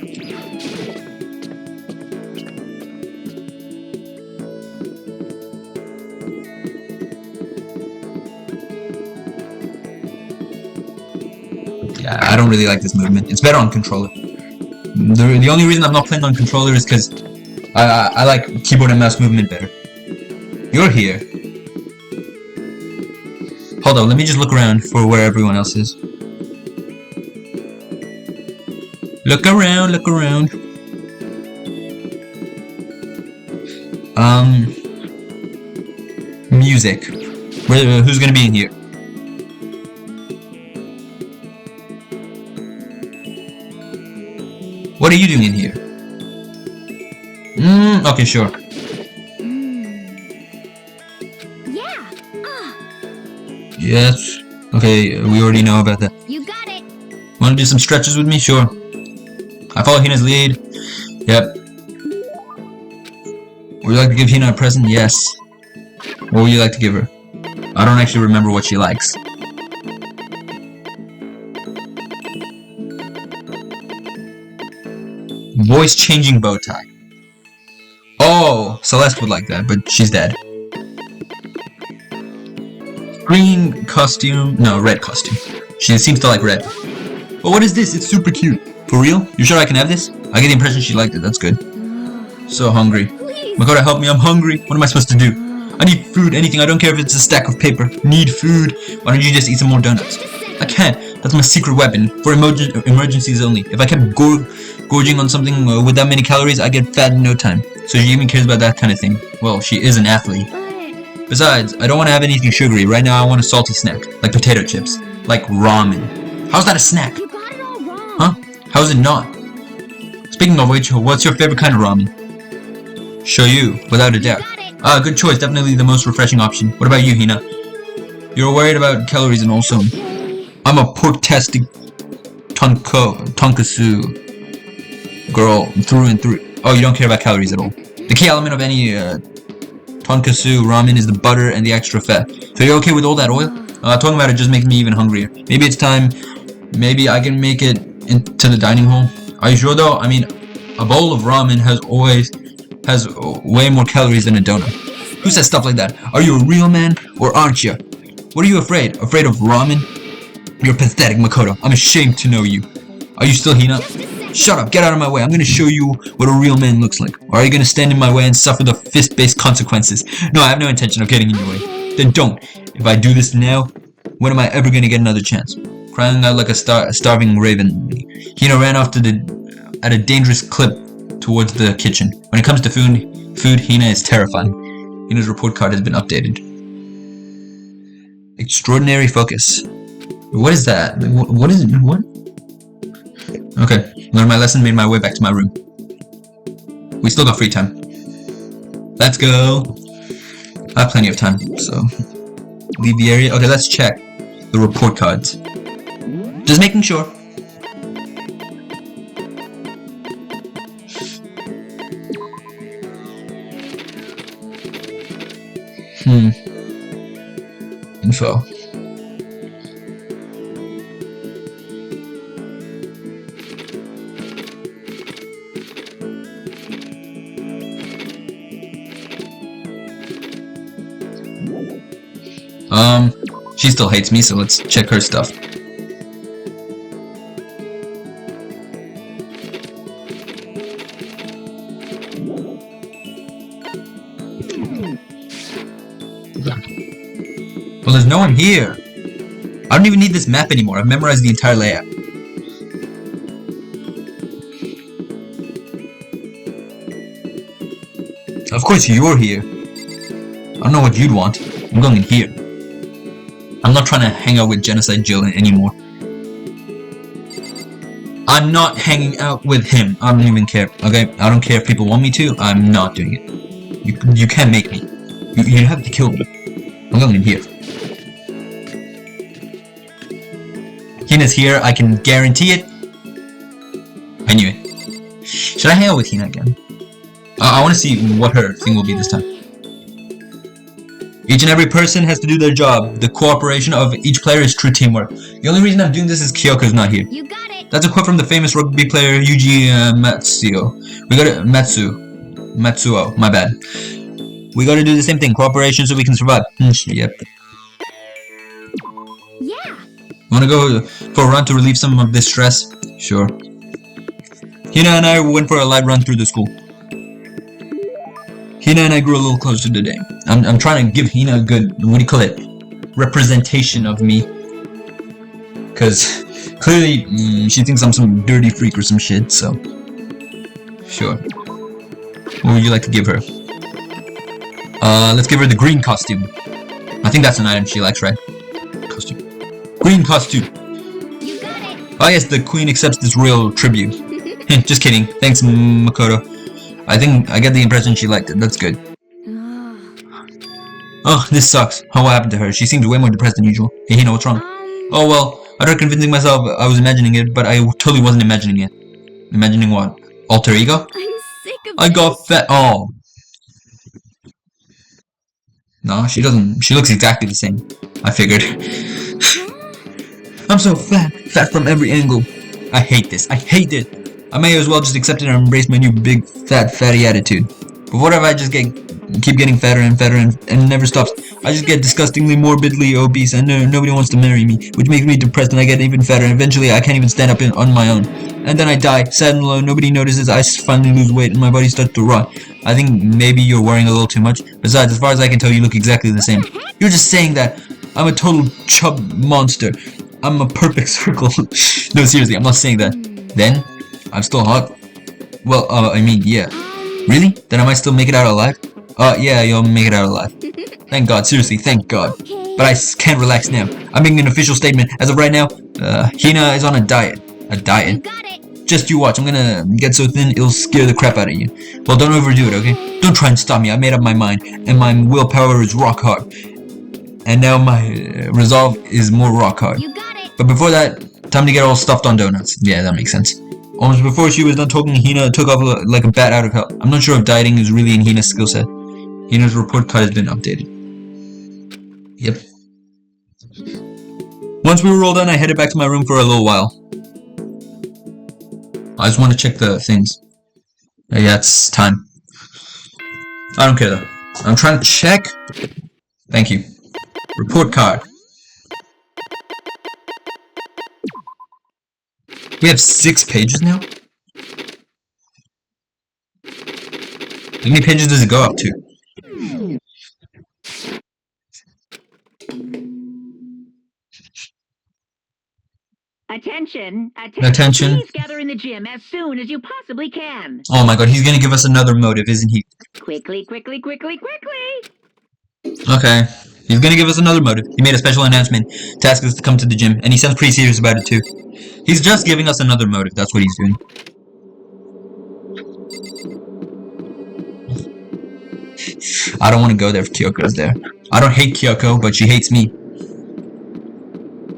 Yeah, I don't really like this movement. It's better on controller. The only reason I'm not playing on controller is because I like keyboard and mouse movement better. You're here. Hold on, let me just look around for where everyone else is. Look around, look around. Music. Who's gonna be in here? What are you doing in here? Okay, sure. Yeah. Yes. Okay, we already know about that. You got it. Wanna do some stretches with me? Sure. I follow Hina's lead. Yep. Would you like to give Hina a present? Yes. What would you like to give her? I don't actually remember what she likes. Voice changing bow tie. Oh, Celeste would like that, but she's dead. Green costume. No, red costume. She seems to like red. But what is this? It's super cute. For real? You sure I can have this? I get the impression she liked it. That's good. So hungry. Makoto, help me. I'm hungry. What am I supposed to do? I need food. Anything. I don't care if it's a stack of paper. Need food. Why don't you just eat some more donuts? I can't. That's my secret weapon. For emergencies only. If I kept gorging on something with that many calories, I get fat in no time. So she even cares about that kind of thing. Well, she is an athlete. Besides, I don't want to have anything sugary. Right now I want a salty snack. Like potato chips. Like ramen. How's that a snack? You got it all wrong. Huh? How is it not? Speaking of which, what's your favorite kind of ramen? Shoyu, without a doubt. Ah, good choice. Definitely the most refreshing option. What about you, Hina? You're worried about calories and also... I'm a pork-tastic tonkatsu girl through and through. Oh, you don't care about calories at all. The key element of any tonkatsu ramen is the butter and the extra fat. So you're okay with all that oil? Talking about it just makes me even hungrier. Maybe it's time. Maybe I can make it into the dining hall. Are you sure though? I mean, a bowl of ramen has way more calories than a donut. Who says stuff like that? Are you a real man or aren't you? What are you afraid? Afraid of ramen? You're pathetic, Makoto. I'm ashamed to know you. Are you still Hina? Shut up, get out of my way. I'm gonna show you what a real man looks like. Or are you gonna stand in my way and suffer the fist-based consequences? No, I have no intention of getting in your way. Then don't. If I do this now, when am I ever gonna get another chance? crying out like a starving raven. Hina ran off at a dangerous clip towards the kitchen. When it comes to food, Hina is terrifying. Hina's report card has been updated. Extraordinary focus. What is that? What is it? What? Okay, learned my lesson, made my way back to my room. We still got free time. Let's go. I have plenty of time, so leave the area. Okay, let's check the report cards. Just making sure. Info. She still hates me, so let's check her stuff. Well, there's no one here. I don't even need this map anymore. I've memorized the entire layout. Of course you're here. I don't know what you'd want. I'm going in here. I'm not trying to hang out with Genocide Jill anymore. I'm not hanging out with him. I don't even care. Okay? I don't care if people want me to. I'm not doing it. You can't make me. You have to kill me. I'm going in here. Hina's here. I can guarantee it. I knew it. Should I hang out with Hina again? I want to see what her thing will be this time. Each and every person has to do their job. The cooperation of each player is true teamwork. The only reason I'm doing this is Kyoko's not here. You got it. That's a quote from the famous rugby player Yuji Matsuo. We gotta Matsuo. My bad. We gotta do the same thing. Cooperation so we can survive. Yep. Yeah. Wanna go for a run to relieve some of this stress? Sure. Hina and I went for a light run through the school. Hina and I grew a little closer today. I'm trying to give Hina a good, what do you call it, representation of me. Cause clearly she thinks I'm some dirty freak or some shit, so. Sure. What would you like to give her? Let's give her the green costume. I think that's an item she likes, right? Costume. Green costume. You got it. Oh yes, the queen accepts this royal tribute. Just kidding. Thanks, Makoto. I get the impression she liked it. That's good. Oh, this sucks. What happened to her? She seems way more depressed than usual. Hey, Hina, what's wrong? Oh well, I tried convincing myself I was imagining it, but I totally wasn't imagining it. Imagining what? Alter ego? I'm sick of I got fat. Oh. No, she doesn't. She looks exactly the same. I figured. I'm so fat. Fat from every angle. I hate this. I hate it. I may as well just accept it and embrace my new big, fat, fatty attitude. But what if I just keep getting fatter and fatter and it never stops? I just get disgustingly morbidly obese and nobody wants to marry me, which makes me depressed and I get even fatter and eventually I can't even stand up on my own. And then I die, sad and alone, nobody notices, I finally lose weight and my body starts to rot. I think maybe you're worrying a little too much. Besides, as far as I can tell, you look exactly the same. You're just saying that. I'm a total chub monster. I'm a perfect circle. No, seriously, I'm not saying that. Then, I'm still hot. Well, I mean, yeah. Really? Then I might still make it out alive? Yeah, you'll make it out alive. Thank God, seriously, thank God. Okay. But I can't relax now. I'm making an official statement. As of right now, Hina is on a diet. A You diet? got it. Just you watch, I'm gonna get so thin, it'll scare the crap out of you. Well, don't overdo it, okay? Don't try and stop me, I made up my mind, and my willpower is rock hard. And now my resolve is more rock hard. You got it. But before that, time to get all stuffed on donuts. Yeah, that makes sense. Almost before she was done talking, Hina took off like a bat out of hell. I'm not sure if dieting is really in Hina's skill set. Hina's report card has been updated. Yep. Once we were all done, I headed back to my room for a little while. I just want to check the things. Yeah, it's time. I don't care though. I'm trying to check. Thank you. Report card. We have 6 pages now? How many pages does it go up to? Attention. Attention. Please gather in the gym as soon as you possibly can. Oh my god, he's gonna give us another motive, isn't he? Quickly. Okay. He's gonna give us another motive. He made a special announcement to ask us to come to the gym, and he sounds pretty serious about it too. He's just giving us another motive, that's what he's doing. I don't want to go there if Kyoko's there. I don't hate Kyoko, but she hates me.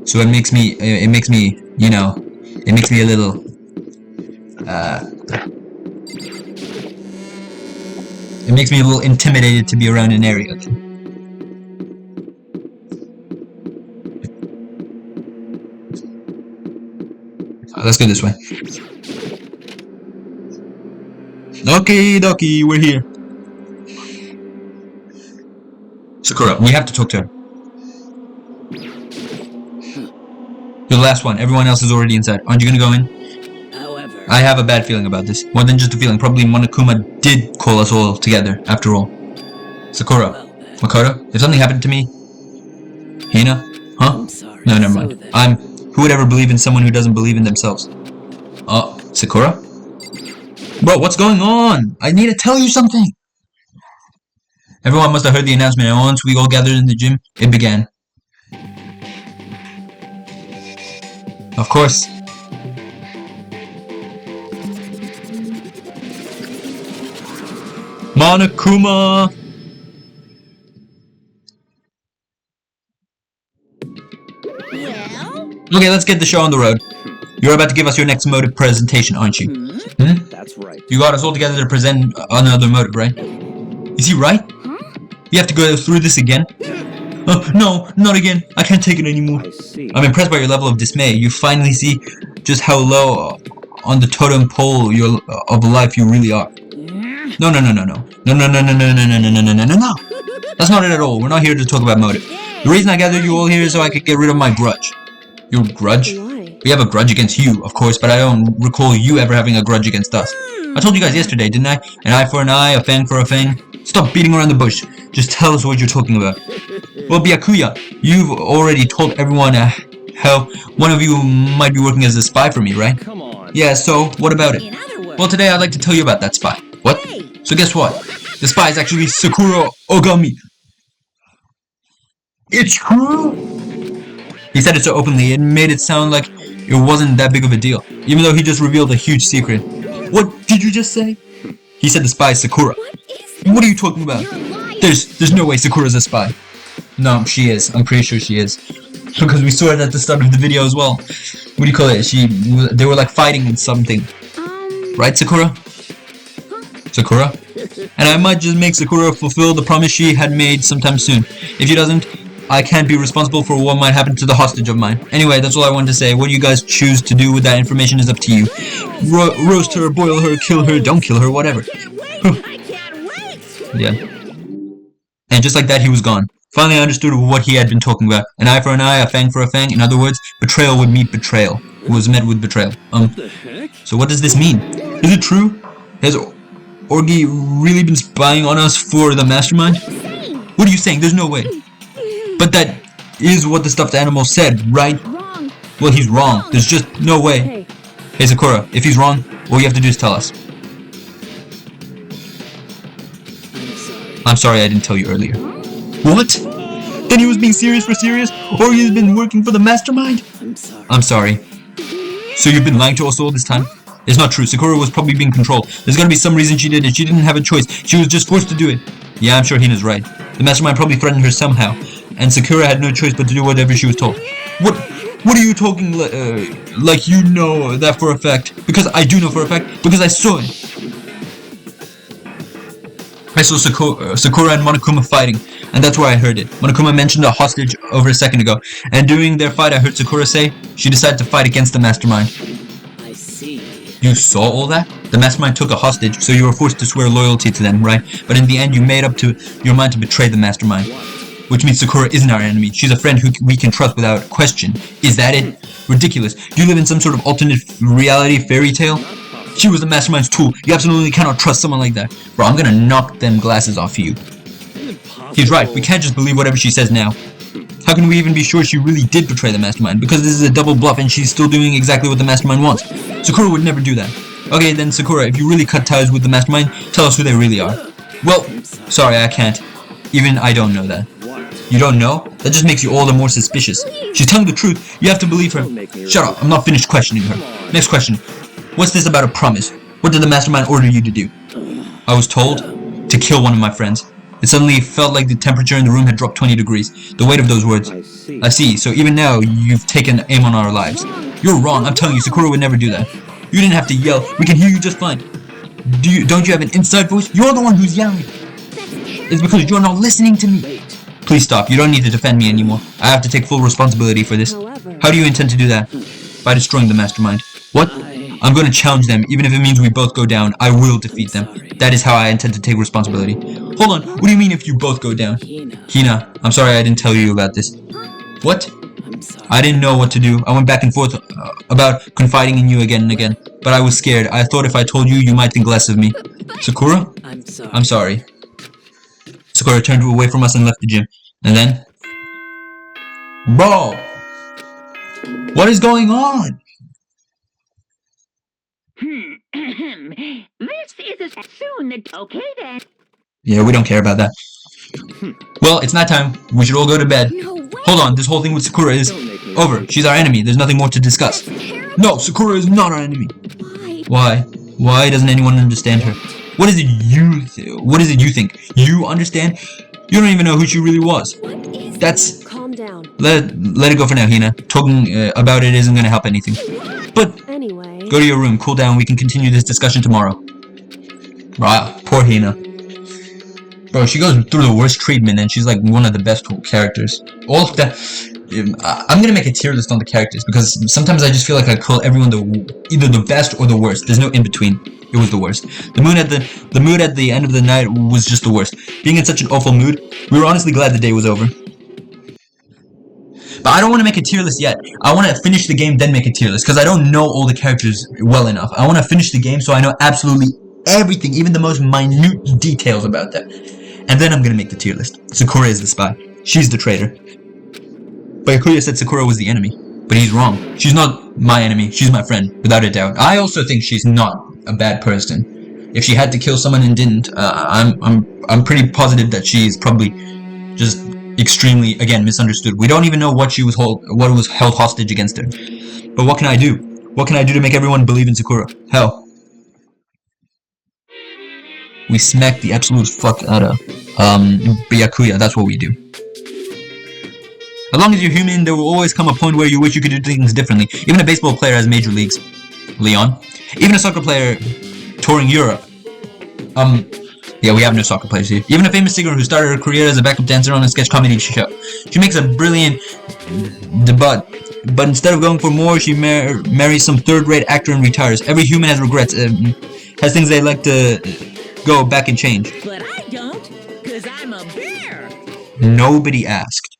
So it makes me, you know, it makes me a little, it makes me a little intimidated to be around an area. Let's go this way. Okie dokie, we're here. Sakura, we have to talk to her. You're the last one. Everyone else is already inside. Aren't you gonna go in? However, I have a bad feeling about this. More than just a feeling. Probably Monokuma did call us all together, after all. Sakura. Makoto, if something happened to me... Hina? Huh? I'm sorry. No, never mind. Who would ever believe in someone who doesn't believe in themselves? Sakura? Bro, what's going on? I need to tell you something! Everyone must have heard the announcement, and once we all gathered in the gym, it began. Of course. Monokuma! Well, Okay, let's get the show on the road. You're about to give us your next motive presentation, aren't you? That's right. You got us all together to present another motive, right? Is he right? You have to go through this again? No, not again. I can't take it anymore. I see. I'm impressed by your level of dismay. You finally see just how low on the totem pole of life you really are. No. That's not it at all. We're not here to talk about motive. The reason I gathered you all here is so I could get rid of my grudge. Your grudge? why? We have a grudge against you, of course, but I don't recall you ever having a grudge against us. I told you guys yesterday, didn't I? An eye for an eye, a fang for a fang. Stop beating around the bush. Just tell us what you're talking about. Well, Byakuya, you've already told everyone how one of you might be working as a spy for me, right? Come on. Yeah, so what about it? In other words, Well, today I'd like to tell you about that spy. What? hey, So guess what? The spy is actually Sakura Ogami. It's true! He said it so openly, it made it sound like it wasn't that big of a deal, even though he just revealed a huge secret. What did you just say? He said the spy is Sakura. what is What are you talking about? You're lying. There's no way Sakura's a spy. No, she is. I'm pretty sure she is. Because we saw it at the start of the video as well. What do you call it? They were like fighting in something. Right, Sakura? Sakura? And I might just make Sakura fulfill the promise she had made sometime soon. If she doesn't, I can't be responsible for what might happen to the hostage of mine. Anyway, that's all I wanted to say. What you guys choose to do with that information is up to you. Roast her, boil her, kill her, don't kill her, whatever. I can't wait! Yeah. And just like that, he was gone. Finally, I understood what he had been talking about. An eye for an eye, a fang for a fang. In other words, betrayal would meet betrayal. It was met with betrayal. The heck? So what does this mean? Is it true? Has Orgi really been spying on us for the mastermind? What are you saying? There's no way. But that is what the stuffed animal said, right? Wrong. Well, he's wrong. There's just no way. Hey, Sakura, if he's wrong, all you have to do is tell us. I'm sorry I didn't tell you earlier. What? Then he was being serious for serious? Or he's been working for the mastermind? I'm sorry. I'm sorry. So you've been lying to us all this time? It's not true. Sakura was probably being controlled. There's gotta be some reason she did it. She didn't have a choice. She was just forced to do it. Yeah, I'm sure Hina's right. The mastermind probably threatened her somehow. And Sakura had no choice but to do whatever she was told. What are you talking like you know that for a fact? Because I do know for a fact. Because I saw it. I saw Sakura and Monokuma fighting, and that's where I heard it. Monokuma mentioned a hostage over a second ago, and during their fight I heard Sakura say she decided to fight against the mastermind. I see. You saw all that? The mastermind took a hostage, so you were forced to swear loyalty to them, right? But in the end you made up to your mind to betray the mastermind. Which means Sakura isn't our enemy. She's a friend who we can trust without question. Is that it? Ridiculous. Do you live in some sort of alternate reality fairy tale? She was the mastermind's tool. You absolutely cannot trust someone like that. Bro, I'm gonna knock them glasses off you. He's right. We can't just believe whatever she says now. How can we even be sure she really did betray the mastermind? Because this is a double bluff and she's still doing exactly what the mastermind wants. Sakura would never do that. Okay, then Sakura, if you really cut ties with the mastermind, tell us who they really are. Well, sorry, I can't. Even I don't know that. You don't know? That just makes you all the more suspicious. She's telling the truth. You have to believe her. Shut up. I'm not finished questioning her. Next question. What's this about a promise? What did the mastermind order you to do? I was told to kill one of my friends. It suddenly felt like the temperature in the room had dropped 20 degrees. The weight of those words. I see. So even now, you've taken aim on our lives. You're wrong. I'm telling you, Sakura would never do that. You didn't have to yell. We can hear you just fine. Don't you have an inside voice? You're the one who's yelling. It's because you're not listening to me. Please stop. You don't need to defend me anymore. I have to take full responsibility for this. How do you intend to do that? By destroying the mastermind. What? I'm going to challenge them. Even if it means we both go down, I will defeat them. That is how I intend to take responsibility. Hold on. What do you mean if you both go down? Hina, I'm sorry I didn't tell you about this. What? I didn't know what to do. I went back and forth about confiding in you again and again. But I was scared. I thought if I told you, you might think less of me. Sakura? I'm sorry. Sakura turned away from us and left the gym. And then... Bro! What is going on? This is as soon as... Okay, then. Yeah, we don't care about that. Well, it's nighttime. We should all go to bed. No way. Hold on, this whole thing with Sakura is over. She's our enemy. There's nothing more to discuss. No, Sakura is not our enemy. Why? Why doesn't anyone understand her? What is it you think? You understand? You don't even know who she really was. What is That's... Calm down. Let it go for now, Hina. Talking about it isn't going to help anything. But Anyway. go to your room, cool down. We can continue this discussion tomorrow. Wow, poor Hina. Bro, she goes through the worst treatment, and she's like one of the best characters. All of that. I'm gonna make a tier list on the characters because sometimes I just feel like I call everyone either the best or the worst. There's no in between. It was the worst. The mood at the end of the night was just the worst. Being in such an awful mood, we were honestly glad the day was over. But I don't want to make a tier list yet. I want to finish the game, then make a tier list because I don't know all the characters well enough. I want to finish the game so I know absolutely everything, even the most minute details about them. And then I'm gonna make the tier list. Sakura is the spy. She's the traitor. Byakuya said Sakura was the enemy, but he's wrong. She's not my enemy. She's my friend, without a doubt. I also think she's not a bad person. If she had to kill someone and didn't, I'm pretty positive that she's probably just extremely, again, misunderstood. We don't even know what was held hostage against her. But what can I do? What can I do to make everyone believe in Sakura? Hell. We smack the absolute fuck out of Byakuya. That's what we do. As long as you're human, there will always come a point where you wish you could do things differently. Even a baseball player has major leagues. Leon. Even a soccer player touring Europe. Yeah, we have no soccer players here. Even a famous singer who started her career as a backup dancer on a sketch comedy show. She makes a brilliant debut. But instead of going for more, she marries some third-rate actor and retires. Every human has regrets. Has things they like to... go back and change. But I don't, because I'm a bear. Nobody asked.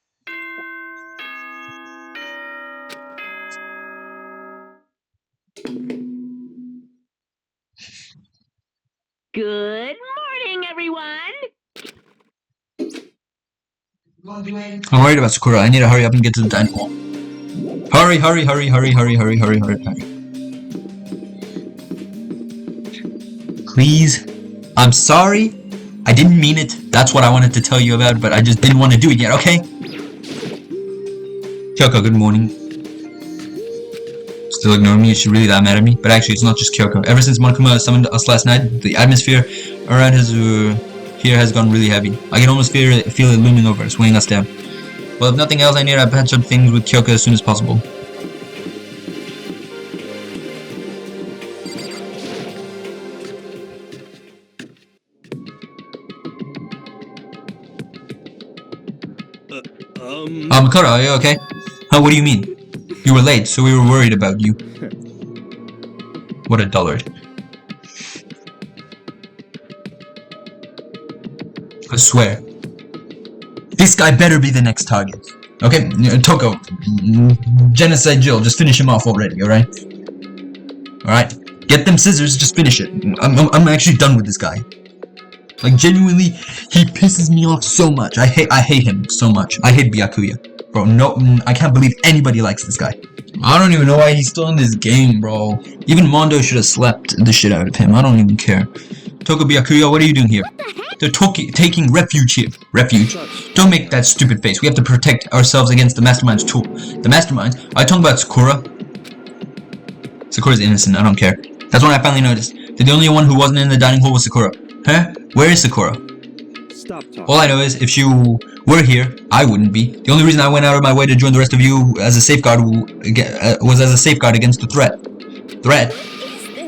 Good morning, everyone. I'm worried about Sakura. I need to hurry up and get to the dining hall. Hurry. Please. I'm sorry. I didn't mean it. That's what I wanted to tell you about, but I just didn't want to do it yet, okay? Kyoko, good morning. Still ignoring me? Is she really that mad at me? But actually, it's not just Kyoko. Ever since Monokuma summoned us last night, the atmosphere around here has gone really heavy. I can almost feel it looming over us, weighing us down. Well, if nothing else, I need to patch up things with Kyoko as soon as possible. Makoto, are you okay? Huh, what do you mean? You were late, so we were worried about you. What a dullard. I swear. This guy better be the next target. Okay, Toko, Genocide Jill, just finish him off already, alright? Alright, get them scissors, just finish it. I'm actually done with this guy. Like, genuinely, he pisses me off so much. I hate him so much. I hate Byakuya. Bro, no, I can't believe anybody likes this guy. I don't even know why he's still in this game, bro. Even Mondo should have slapped the shit out of him. I don't even care. Toko Byakuya, what are you doing here? They're taking refuge here. Refuge? Don't make that stupid face. We have to protect ourselves against the Mastermind's tool. The Masterminds? Are you talking about Sakura? Sakura's innocent, I don't care. That's when I finally noticed. The only one who wasn't in the dining hall was Sakura. Huh? Where is Sakura? Stop talking. All I know is, if you were here, I wouldn't be. The only reason I went out of my way to join the rest of you as a safeguard was as a safeguard against the threat. Threat?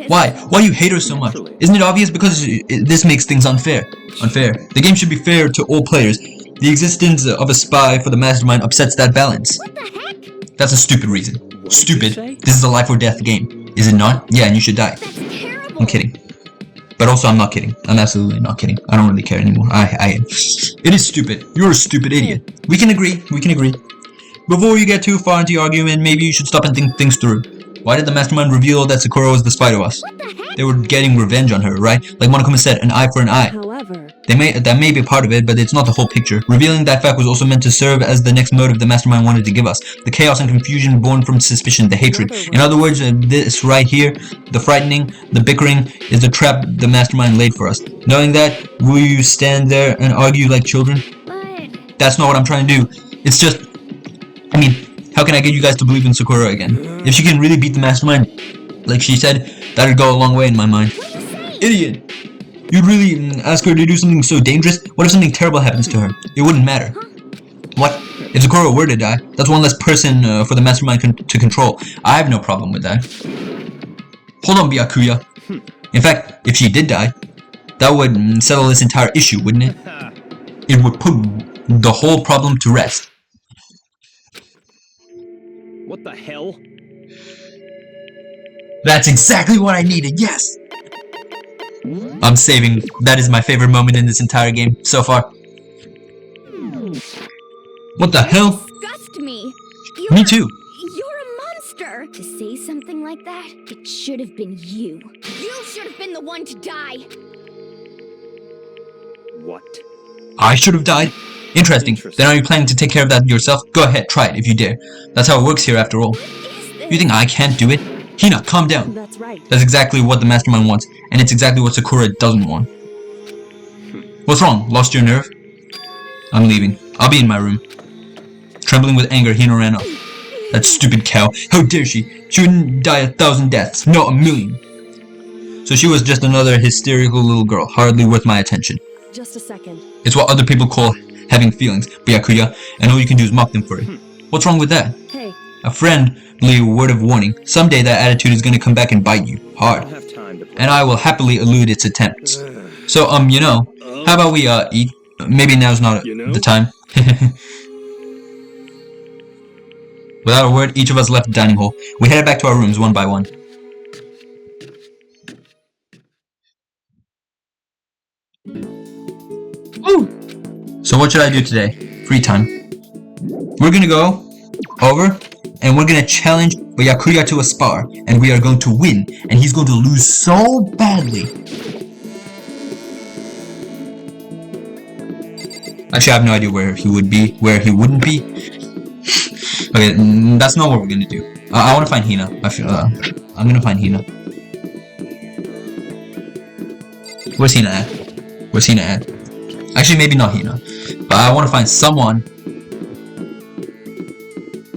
Why? Why you hate her so much? Isn't it obvious? Because this makes things unfair. Unfair. The game should be fair to all players. The existence of a spy for the Mastermind upsets that balance. What the heck? That's a stupid reason. What Stupid. did you say? This is a life or death game. Is it not? Yeah, and you should die. That's terrible. I'm kidding. But also, I'm not kidding. I'm absolutely not kidding. I don't really care anymore. I am. It is stupid. You're a stupid idiot. We can agree. We can agree. Before you get too far into your argument, maybe you should stop and think things through. Why did the Mastermind reveal that Sakura was the spy to us? What the heck? They were getting revenge on her, right? Like Monokuma said, an eye for an eye. However, That may be part of it, but it's not the whole picture. Revealing that fact was also meant to serve as the next motive the Mastermind wanted to give us. The chaos and confusion born from suspicion, the hatred. In other words, this right here, the frightening, the bickering, is the trap the Mastermind laid for us. Knowing that, will you stand there and argue like children? But That's not what I'm trying to do. It's just... I mean, how can I get you guys to believe in Sakura again? If she can really beat the Mastermind, like she said, that'd go a long way in my mind. what are you saying? Idiot! You'd really ask her to do something so dangerous? What if something terrible happens to her? It wouldn't matter. What? If Sakura were to die, that's one less person for the Mastermind to control. I have no problem with that. Hold on, Byakuya. In fact, if she did die, that would settle this entire issue, wouldn't it? It would put the whole problem to rest. What the hell? That's exactly what I needed, yes! I'm saving. That is my favorite moment in this entire game so far. What the hell? Disgust me. Me too. You're a monster. To say something like that, it should have been you. You should have been the one to die. What? I should have died? Interesting. Then are you planning to take care of that yourself? Go ahead, try it if you dare. That's how it works here after all. What is this? You think I can't do it? Hina, calm down. that's right. That's exactly what the Mastermind wants, and it's exactly what Sakura doesn't want. What's wrong? Lost your nerve? I'm leaving. I'll be in my room. Trembling with anger, Hina ran off. That stupid cow. How dare she? She wouldn't die 1,000 deaths. No, 1,000,000. So she was just another hysterical little girl, hardly worth my attention. Just a second. It's what other people call having feelings, Byakuya, and all you can do is mock them for it. What's wrong with that? Hey, A friendly word of warning. Someday that attitude is gonna come back and bite you. I Hard. don't have time to play. And I will happily elude its attempts. So, you know, how about we, eat? Maybe now's not You know? the time. Without a word, each of us left the dining hall. We headed back to our rooms one by one. Woo! So what should I do today? Free time. We're gonna go over and we're gonna challenge Byakuya to a spar, and we are going to win, and he's going to lose so badly. Actually, I have no idea where he would be, where he wouldn't be. Okay, that's not what we're gonna do. I want to find Hina. I feel, I'm gonna find Hina. Where's Hina at? Where's Hina at? Actually, maybe not Hina, but I want to find someone.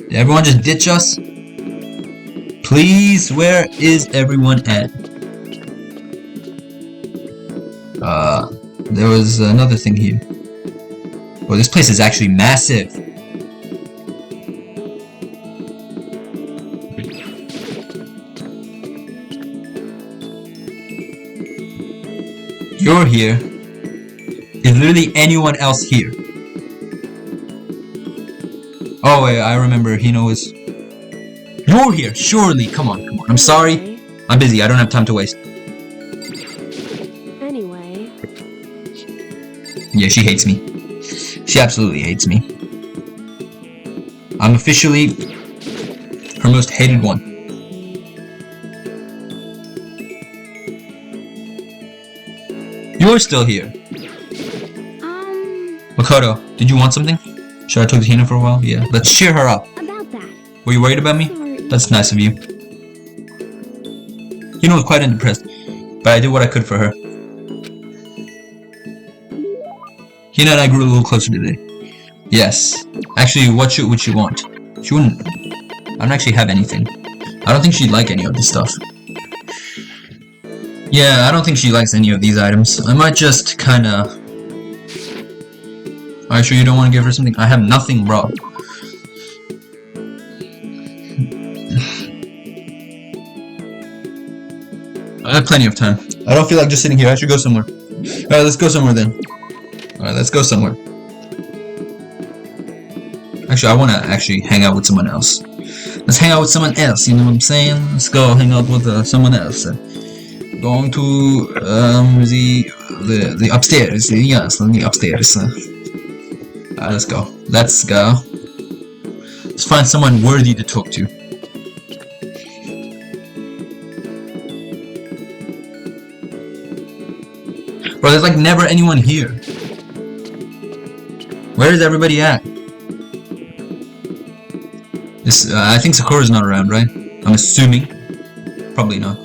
Did everyone just ditch us? Please, where is everyone at? There was another thing here. Oh, this place is actually massive. You're here. Is literally anyone else here? Oh wait, I remember Hino is... You're here, surely. Come on, come on. I'm sorry. I'm busy, I don't have time to waste. Anyway, Yeah, she hates me. She absolutely hates me. I'm officially her most hated one. You're still here. Um, Makoto, did you want something? Should I talk to Hina for a while? Yeah. Let's cheer her up. About that. Were you worried about me? Sorry. That's nice of you. Hina was quite unimpressed, but I did what I could for her. Hina and I grew a little closer today. Yes. Actually, what would she want? She wouldn't. I don't actually have anything. I don't think she'd like any of this stuff. Yeah, I don't think she likes any of these items. I might just kinda... Are you sure you don't want to give her something? I have nothing, bro. I have plenty of time. I don't feel like just sitting here. I should go somewhere. Alright, let's go somewhere then. Alright, let's go somewhere. Actually, I want to actually hang out with someone else. Let's hang out with someone else, you know what I'm saying? Let's go hang out with someone else. Going to the upstairs. Yes, the upstairs. Alright, let's go. Let's go. Let's find someone worthy to talk to. Bro, there's like never anyone here. Where is everybody at? This, I think Sakura's not around, right? I'm assuming. Probably not.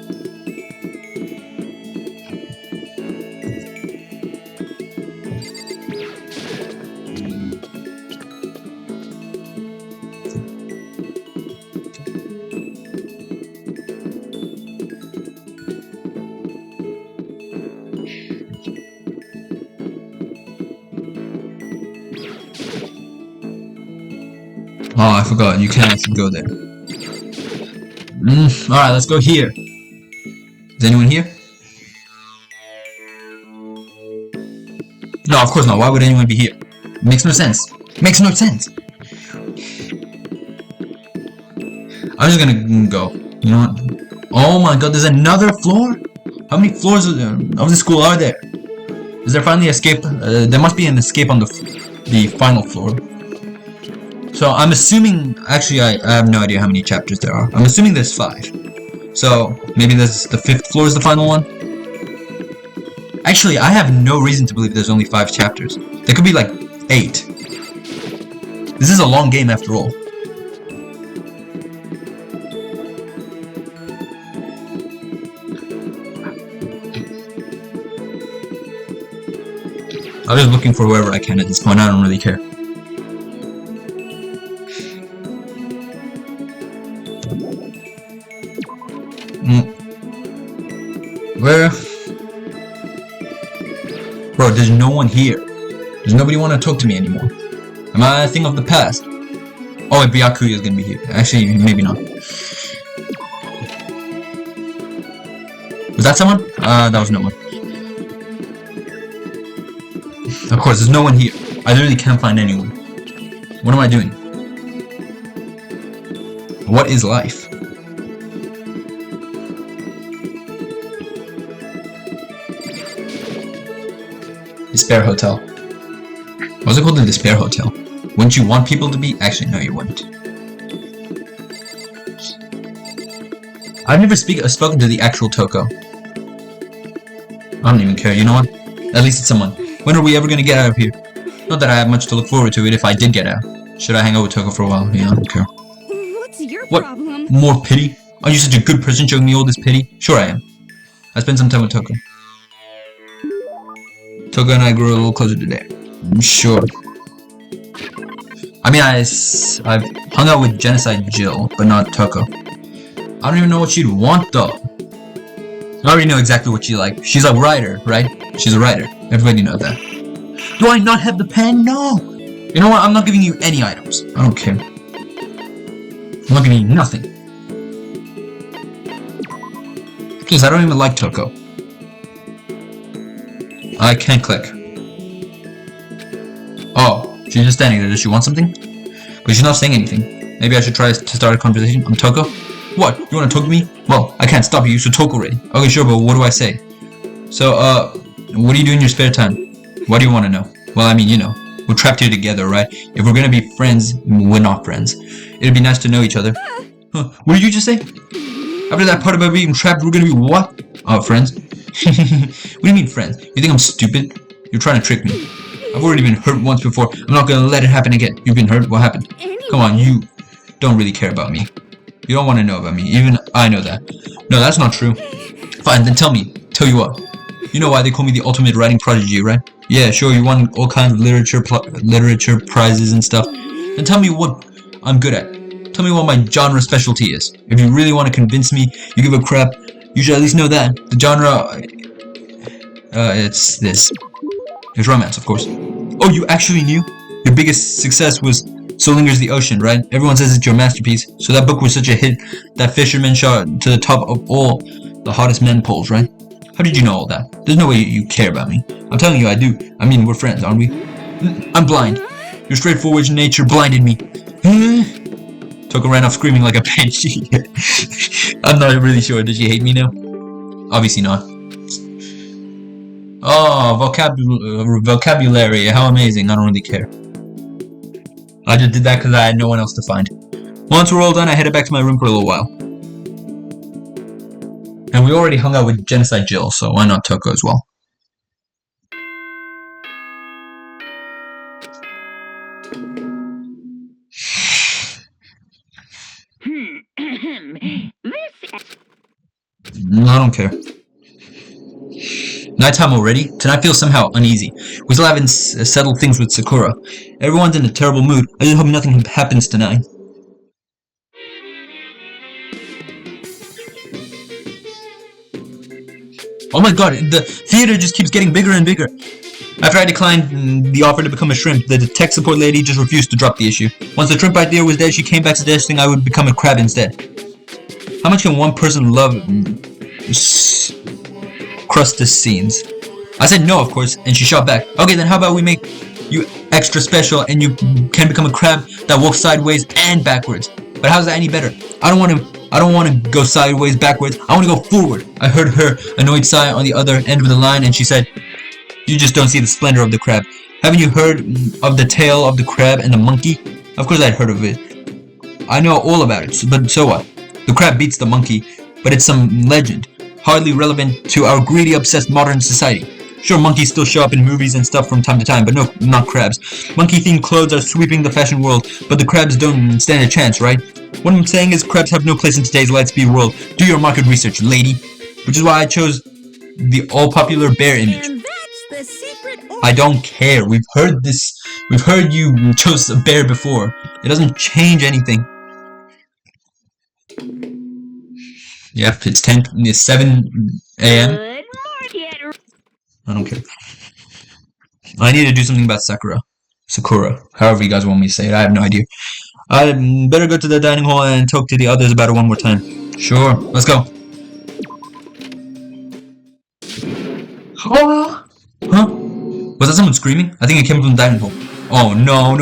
Oh, I forgot. You can't actually go there. Alright, let's go here. Is anyone here? No, of course not. Why would anyone be here? Makes no sense. Makes no sense. I'm just gonna go. You know what? Oh my god, there's another floor? How many floors of the school are there? Is there finally escape? There must be an escape on the final floor. So I'm assuming, actually I have no idea how many chapters there are. I'm assuming there's 5. So maybe this the 5th floor is the final one? Actually, I have no reason to believe there's only 5 chapters. There could be like 8. This is a long game after all. I'm just looking for whoever I can at this point. I don't really care. Where? Bro, there's no one here. There's nobody want to talk to me anymore. Am I a thing of the past? Oh, Byakuya is gonna be here. Actually, maybe not. Was that someone? That was no one. Of course, there's no one here. I literally can't find anyone. What am I doing? What is life? Despair Hotel. Why was it called the Despair Hotel? Wouldn't you want people to be? Actually, no, you wouldn't. I've never spoken to the actual Toko. I don't even care, you know what? At least it's someone. When are we ever gonna get out of here? Not that I have much to look forward to it if I did get out. Should I hang out with Toko for a while? Yeah, I don't care. What's your What? problem? More pity? Are you such a good person showing me all this pity? Sure I am. I spent some time with Toko. Toko and I grew a little closer today. I'm sure. I mean, I've hung out with Genocide Jill, but not Toko. I don't even know what she'd want though. I already know exactly what she like. She's a writer, right? She's a writer. Everybody knows that. Do I not have the pen? No! You know what? I'm not giving you any items. I don't care. I'm not giving you nothing. Please, I don't even like Toko. I can't click. Oh, she's just standing there. Does she want something? But she's not saying anything. Maybe I should try to start a conversation. I'm Toko. What? You want to talk to me? Well, I can't stop you, so talk already. Okay, sure, but what do I say? So, what do you do in your spare time? Why do you want to know? Well, I mean, you know, we're trapped here together, right? If we're gonna be friends, we're not friends. It'd be nice to know each other. Huh, what did you just say? After that part about being trapped, we're gonna be what? Oh, friends? What do you mean friends? You think I'm stupid? You're trying to trick me. I've already been hurt once before. I'm not gonna let it happen again. You've been hurt? What happened? Come on, you don't really care about me. You don't want to know about me. Even I know that. No, that's not true. Fine, then tell me. Tell you what. You know why they call me the ultimate writing prodigy, right? Yeah, sure, you won all kinds of literature prizes and stuff. Then tell me what I'm good at. Tell me what my genre specialty is. If you really want to convince me you give a crap, you should at least know that. The genre... it's this. It's romance, of course. Oh, you actually knew? Your biggest success was So Lingers the Ocean, right? Everyone says it's your masterpiece. So that book was such a hit that fishermen shot to the top of all the hottest men polls, right? How did you know all that? There's no way you care about me. I'm telling you I do. I mean, we're friends, aren't we? I'm blind. Your straightforward nature blinded me. Toka ran off screaming like a banshee. I'm not really sure. Does she hate me now? Obviously not. Oh, vocabulary. How amazing. I don't really care. I just did that because I had no one else to find. Once we're all done, I headed back to my room for a little while. And we already hung out with Genocide Jill, so why not Toko as well? I don't care. Nighttime already? Tonight feels somehow uneasy. We still haven't settled things with Sakura. Everyone's in a terrible mood. I just hope nothing happens tonight. Oh my god, the theater just keeps getting bigger and bigger. After I declined the offer to become a shrimp, the tech support lady just refused to drop the issue. Once the shrimp idea was dead, she came back suggesting I would become a crab instead. How much can one person love crustus scenes? I said no, of course, and she shot back. Okay, then how about we make you extra special and you can become a crab that walks sideways and backwards. But how's that any better? I don't want to go sideways, backwards. I want to go forward. I heard her annoyed sigh on the other end of the line, and she said, "You just don't see the splendor of the crab. Haven't you heard of the tale of the crab and the monkey?" Of course I'd heard of it. I know all about it, but so what? The crab beats the monkey, but it's some legend, hardly relevant to our greedy, obsessed modern society. Sure, monkeys still show up in movies and stuff from time to time, but no, not crabs. Monkey-themed clothes are sweeping the fashion world, but the crabs don't stand a chance, right? What I'm saying is crabs have no place in today's lightspeed world. Do your market research, lady. Which is why I chose the all-popular bear image. And that's the secret. I don't care. We've heard this. We've heard you chose a bear before. It doesn't change anything. Yep, it's 7 a.m. I don't care. I need to do something about Sakura. However you guys want me to say it, I have no idea. I better go to the dining hall and talk to the others about it one more time. Sure, let's go. Huh? Was that someone screaming? I think it came from the dining hall. Oh no.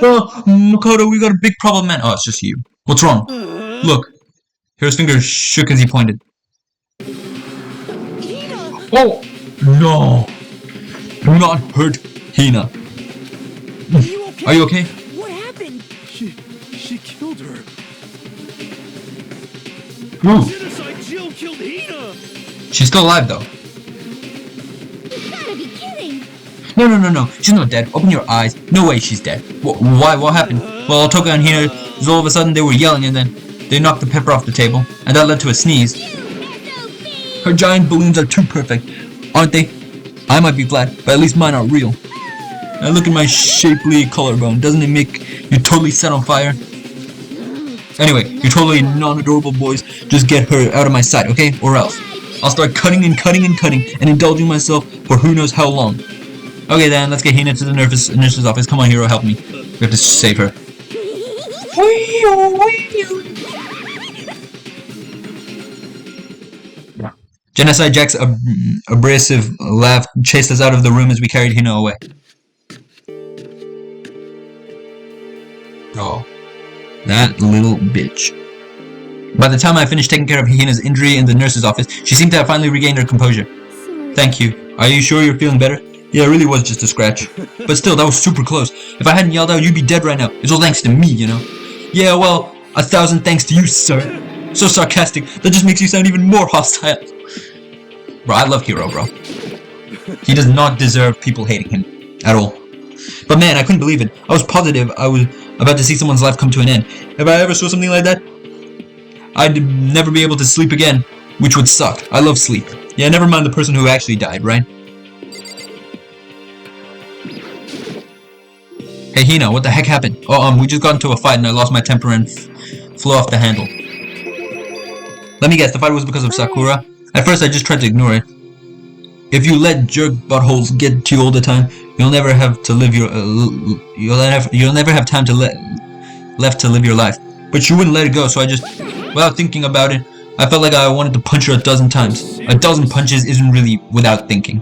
Oh, Makoto, we got a big problem, man. Oh, it's just you. What's wrong? Look. His finger shook as he pointed. Oh! No! Do not hurt Hina. Are you okay? What happened? She killed her. Ooh. Genocide Jill killed Hina! She's still alive, though. You gotta be kidding! No. She's not dead. Open your eyes. No way she's dead. Why? What happened? Well, Toka and Hina, all of a sudden they were yelling and then they knocked the pepper off the table. And that led to a sneeze. Her giant balloons are too perfect, aren't they? I might be flat, but at least mine are real. Now look at my shapely collarbone. Doesn't it make you totally set on fire? Anyway, you totally non-adorable boys. Just get her out of my sight, okay? Or else. I'll start cutting and indulging myself for who knows how long. Okay then, let's get Hina to the nurse's office. Come on, hero, help me. We have to save her. Genocide Jack's abrasive laugh chased us out of the room as we carried Hina away. Oh, that little bitch. By the time I finished taking care of Hina's injury in the nurse's office, she seemed to have finally regained her composure. Thank you. Are you sure you're feeling better? Yeah, it really was just a scratch. But still, that was super close. If I hadn't yelled out, you'd be dead right now. It's all thanks to me, you know? Yeah, well, 1,000 thanks to you, sir. So sarcastic. That just makes you sound even more hostile. Bro, I love Hiro, bro. He does not deserve people hating him. At all. But man, I couldn't believe it. I was positive I was about to see someone's life come to an end. If I ever saw something like that, I'd never be able to sleep again. Which would suck. I love sleep. Yeah, never mind the person who actually died, right? Hey Hina, what the heck happened? Oh, we just got into a fight and I lost my temper and flew off the handle. Let me guess, the fight was because of Sakura? At first I just tried to ignore it. If you let jerk buttholes get to you all the time, you'll never have to live your you'll never have time to left to live your life. But you wouldn't let it go, so I just, without thinking about it, I felt like I wanted to punch her 12 times. A dozen punches isn't really without thinking.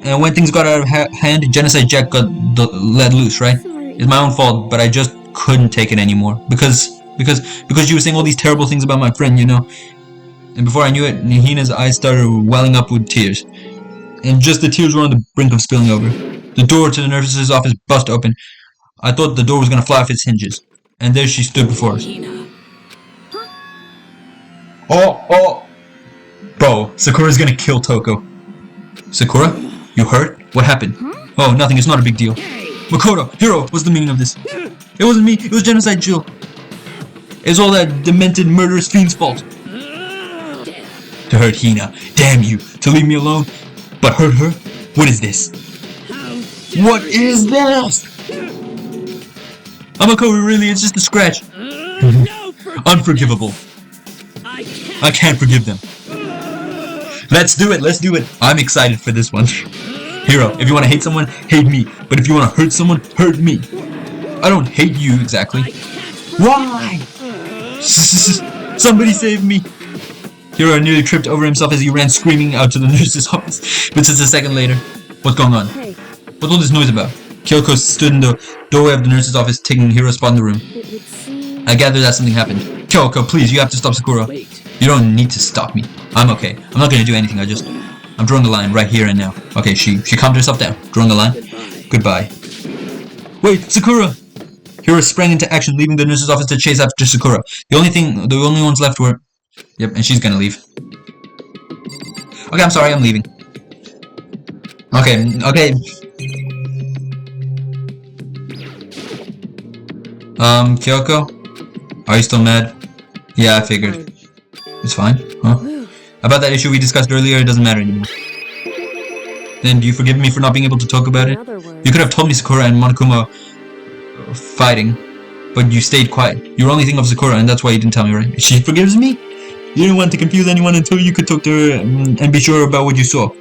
And when things got out of hand, Genocide Jack got let loose, right? It's my own fault, but I just couldn't take it anymore. Because you were saying all these terrible things about my friend, you know. And before I knew it, Hina's eyes started welling up with tears. And just the tears were on the brink of spilling over. The door to the nurse's office bust open. I thought the door was gonna fly off its hinges. And there she stood before us. Oh! Bro, Sakura's gonna kill Toko. Sakura? You hurt? What happened? Oh, nothing, it's not a big deal. Makoto, Hiro, what's the meaning of this? It wasn't me, it was Genocide Jill. It's all that demented murderous fiend's fault. To hurt Hina. Damn you, to leave me alone. But hurt her? What is this? What is this? Amakobi, really, it's just a scratch. Unforgivable. I can't forgive them. Let's do it. I'm excited for this one. Hiro, if you want to hate someone, hate me. But if you want to hurt someone, hurt me. I don't hate you exactly. Why? Somebody save me. Hiro nearly tripped over himself as he ran screaming out to the nurse's office. But just a second later, what's going on? Hey. What's all this noise about? Kyoko stood in the doorway of the nurse's office, taking Hiro's spot in the room. It would seem... I gather that something happened. Kyoko, please, you have to stop Sakura. You don't need to stop me. I'm okay. I'm not gonna do anything, I'm drawing the line right here and now. Okay, she calmed herself down. Drawing the line. Goodbye. Wait, Sakura! Hiro sprang into action, leaving the nurse's office to chase after Sakura. The only ones left were... Yep, and she's gonna leave. Okay, I'm sorry, I'm leaving. Okay. Kyoko? Are you still mad? Yeah, I figured. It's fine, huh? About that issue we discussed earlier, it doesn't matter anymore. Then do you forgive me for not being able to talk about it? You could have told me Sakura and Monokuma were fighting, but you stayed quiet. You were only thinking of Sakura, and that's why you didn't tell me, right? She forgives me? You didn't want to confuse anyone until you could talk to her and be sure about what you saw.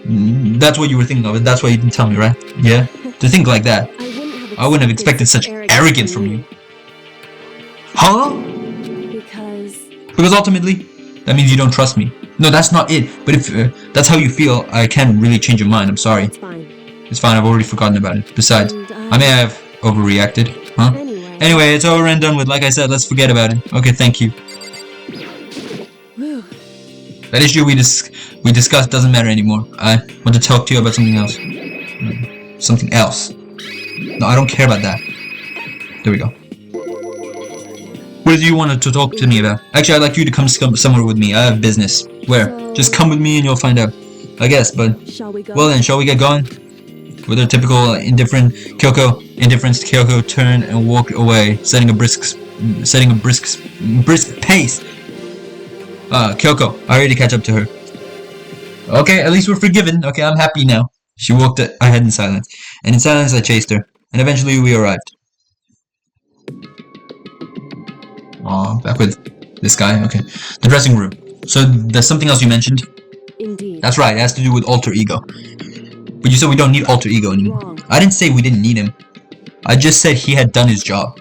That's what you were thinking of, and that's why you didn't tell me, right? Yeah? To think like that. I wouldn't have expected such arrogance from you. Huh? Because ultimately, that means you don't trust me. No, that's not it. But if that's how you feel, I can't really change your mind. I'm sorry. It's fine. It's fine, I've already forgotten about it. Besides, I may have overreacted. Huh? Anyway, it's over and done with. Like I said, let's forget about it. Okay, thank you. That issue we discussed doesn't matter anymore. I want to talk to you about something else. Something else. No, I don't care about that. There we go. What do you want to talk to me about? Actually, I'd like you to come somewhere with me. I have business. Where? Just come with me and you'll find out. I guess, but... Shall we go? Well then, shall we get going? With her typical indifference, Kyoko turned and walked away, setting a brisk pace. Kyoko, I already catch up to her. Okay, at least we're forgiven. Okay, I'm happy now. She walked ahead in silence, and in silence I chased her, and eventually we arrived. Back with this guy. Okay, the dressing room. So there's something else you mentioned. Indeed. That's right. It has to do with alter ego. But you said we don't need alter ego anymore. Wrong. I didn't say we didn't need him. I just said he had done his job.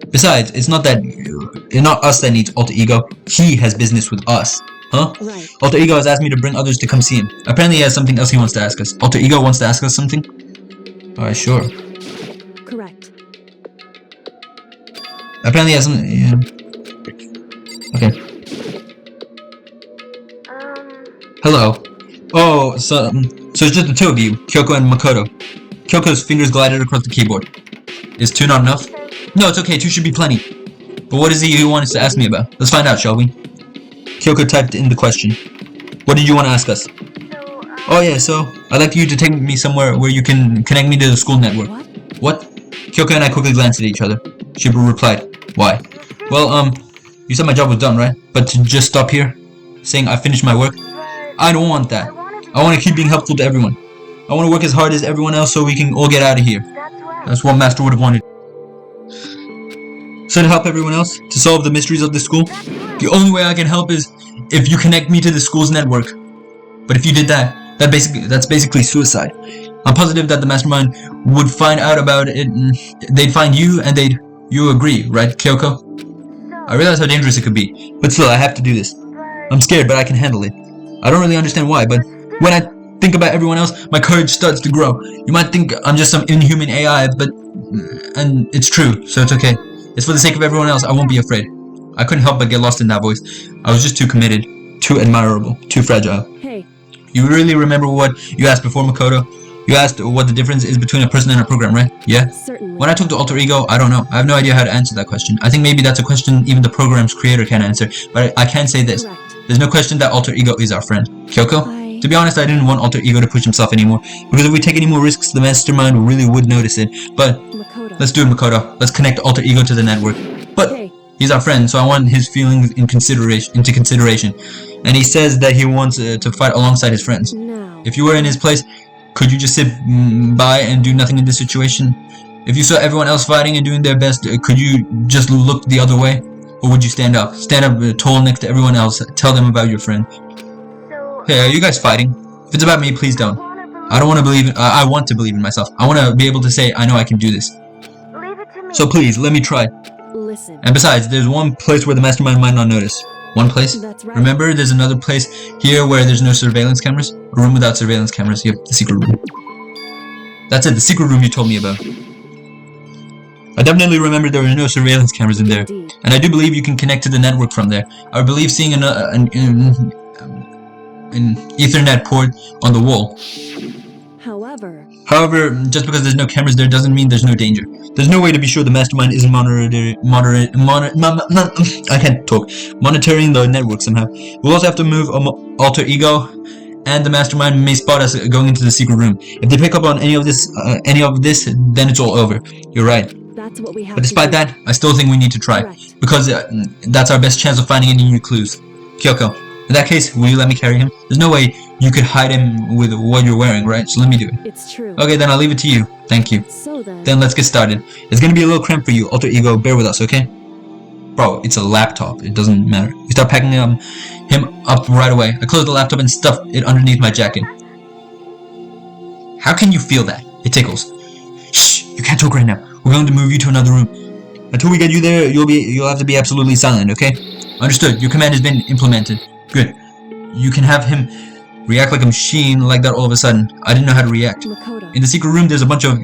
Besides, it's not us that needs alter ego. He has business with us. Huh? Right. Alter ego has asked me to bring others to come see him. Apparently he has something else he wants to ask us. Alter ego wants to ask us something? Alright, sure. Correct. Apparently he has something... Yeah. Okay. Hello. Oh, so it's just the two of you, Kyoko and Makoto. Kyoko's fingers glided across the keyboard. Is 2 not enough? No, it's okay, 2 should be plenty. But what is it you want us to ask me about? Let's find out, shall we? Kyoko typed in the question. What did you want to ask us? Oh yeah, so I'd like you to take me somewhere where you can connect me to the school network. What? Kyoko and I quickly glanced at each other. She replied, why? Well, you said my job was done, right? But to just stop here, saying I finished my work? I don't want that. I want to keep being helpful to everyone. I want to work as hard as everyone else so we can all get out of here. That's what Master would have wanted. So to help everyone else, to solve the mysteries of the school, the only way I can help is if you connect me to the school's network. But if you did that, that's basically suicide. I'm positive that the mastermind would find out about it, and they'd find you, and you agree, right, Kyoko? I realize how dangerous it could be, but still, I have to do this. I'm scared, but I can handle it. I don't really understand why, but when I think about everyone else, my courage starts to grow. You might think I'm just some inhuman AI, and it's true, so it's okay. It's for the sake of everyone else, I won't be afraid. I couldn't help but get lost in that voice. I was just too committed, too admirable, too fragile. Hey. You really remember what you asked before, Makoto? You asked what the difference is between a person and a program, right? Yeah? Certainly. When I talk to Alter Ego, I don't know. I have no idea how to answer that question. I think maybe that's a question even the program's creator can answer, but I can say this. Correct. There's no question that Alter Ego is our friend. Kyoko? To be honest, I didn't want Alter Ego to push himself anymore, because if we take any more risks, the mastermind really would notice it. But Makoto. let's do it, Makoto. Let's connect Alter Ego to the network. But Hey. he's our friend, so I want his feelings into consideration. And he says that he wants to fight alongside his friends. Now. If you were in his place, could you just sit by and do nothing in this situation? If you saw everyone else fighting and doing their best, could you just look the other way? Or would you stand up? Stand up tall next to everyone else, tell them about your friend. Hey, are you guys fighting? If it's about me, please don't. I don't want to believe I want to believe in myself. I want to be able to say, I know I can do this. So please, let me try. Listen. And besides, there's one place where the mastermind might not notice. One place? That's right. Remember, there's another place here where there's no surveillance cameras? A room without surveillance cameras. Yep, the secret room. That's it, the secret room you told me about. I definitely remember there were no surveillance cameras in there. Indeed. And I do believe you can connect to the network from there. I believe seeing an Ethernet port on the wall. However, just because there's no cameras there doesn't mean there's no danger. There's no way to be sure the mastermind isn't monitoring the network somehow. We'll also have to move Alter Ego, and the mastermind may spot us going into the secret room. If they pick up on any of this, then it's all over. You're right. That's what we have. But despite that, I still think we need to try. Correct. Because that's our best chance of finding any new clues. Kyoko, in that case, will you let me carry him? There's no way you could hide him with what you're wearing, right? So let me do it. It's true. Okay, then I'll leave it to you. Thank you. So then. Then let's get started. It's gonna be a little cramped for you, Alter Ego. Bear with us, okay? Bro, it's a laptop. It doesn't matter. We start packing him up right away. I closed the laptop and stuffed it underneath my jacket. How can you feel that? It tickles. Shh! You can't talk right now. We're going to move you to another room. Until we get you there, you'll have to be absolutely silent, okay? Understood. Your command has been implemented. Good. You can have him react like a machine like that all of a sudden. I didn't know how to react. Makoto. In the secret room, there's a bunch of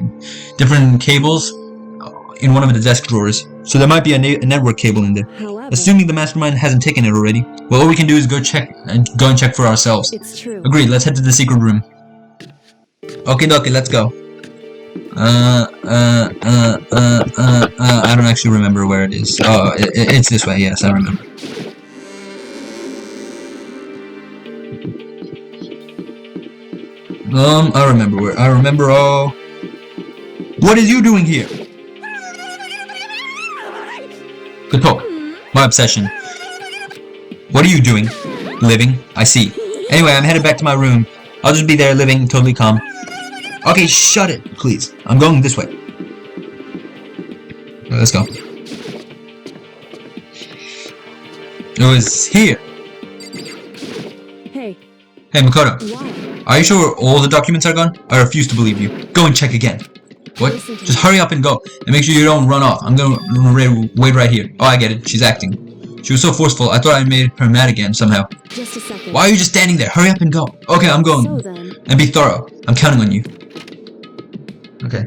different cables in one of the desk drawers. So there might be a network cable in there. However, Assuming the mastermind hasn't taken it already, well, all we can do is go and check for ourselves. it's true. Agreed. Let's head to the secret room. Okay, let's go. I don't actually remember where it is. Oh, it's this way. Yes, I remember. I remember. Oh, what is you doing here? Good talk. My obsession. What are you doing? Living. I see. Anyway, I'm headed back to my room. I'll just be there living, totally calm. Okay, shut it, please. I'm going this way. Let's go. It was here. Hey, Hey, Makoto. why? Are you sure all the documents are gone? I refuse to believe you. Go and check again. What? Listen to Just me. hurry up and go. And make sure you don't run off. I'm gonna wait right here. Oh, I get it. She's acting. She was so forceful, I thought I made her mad again somehow. Just a second. Why are you just standing there? Hurry up and go. Okay, I'm going. So then, And be thorough. I'm counting on you. Okay.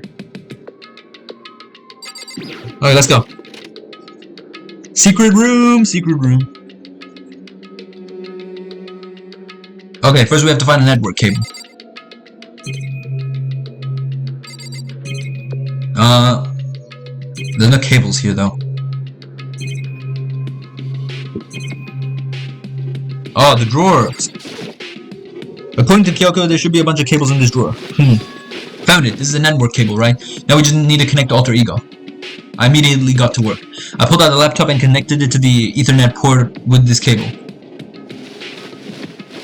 Alright, let's go. Secret room! Secret room. Okay, first we have to find a network cable. There's no cables here though. Oh, the drawers. According to Kyoko, there should be a bunch of cables in this drawer. Found it. This is a network cable, right? Now we just need to connect to Alter Ego. I immediately got to work. I pulled out the laptop and connected it to the Ethernet port with this cable.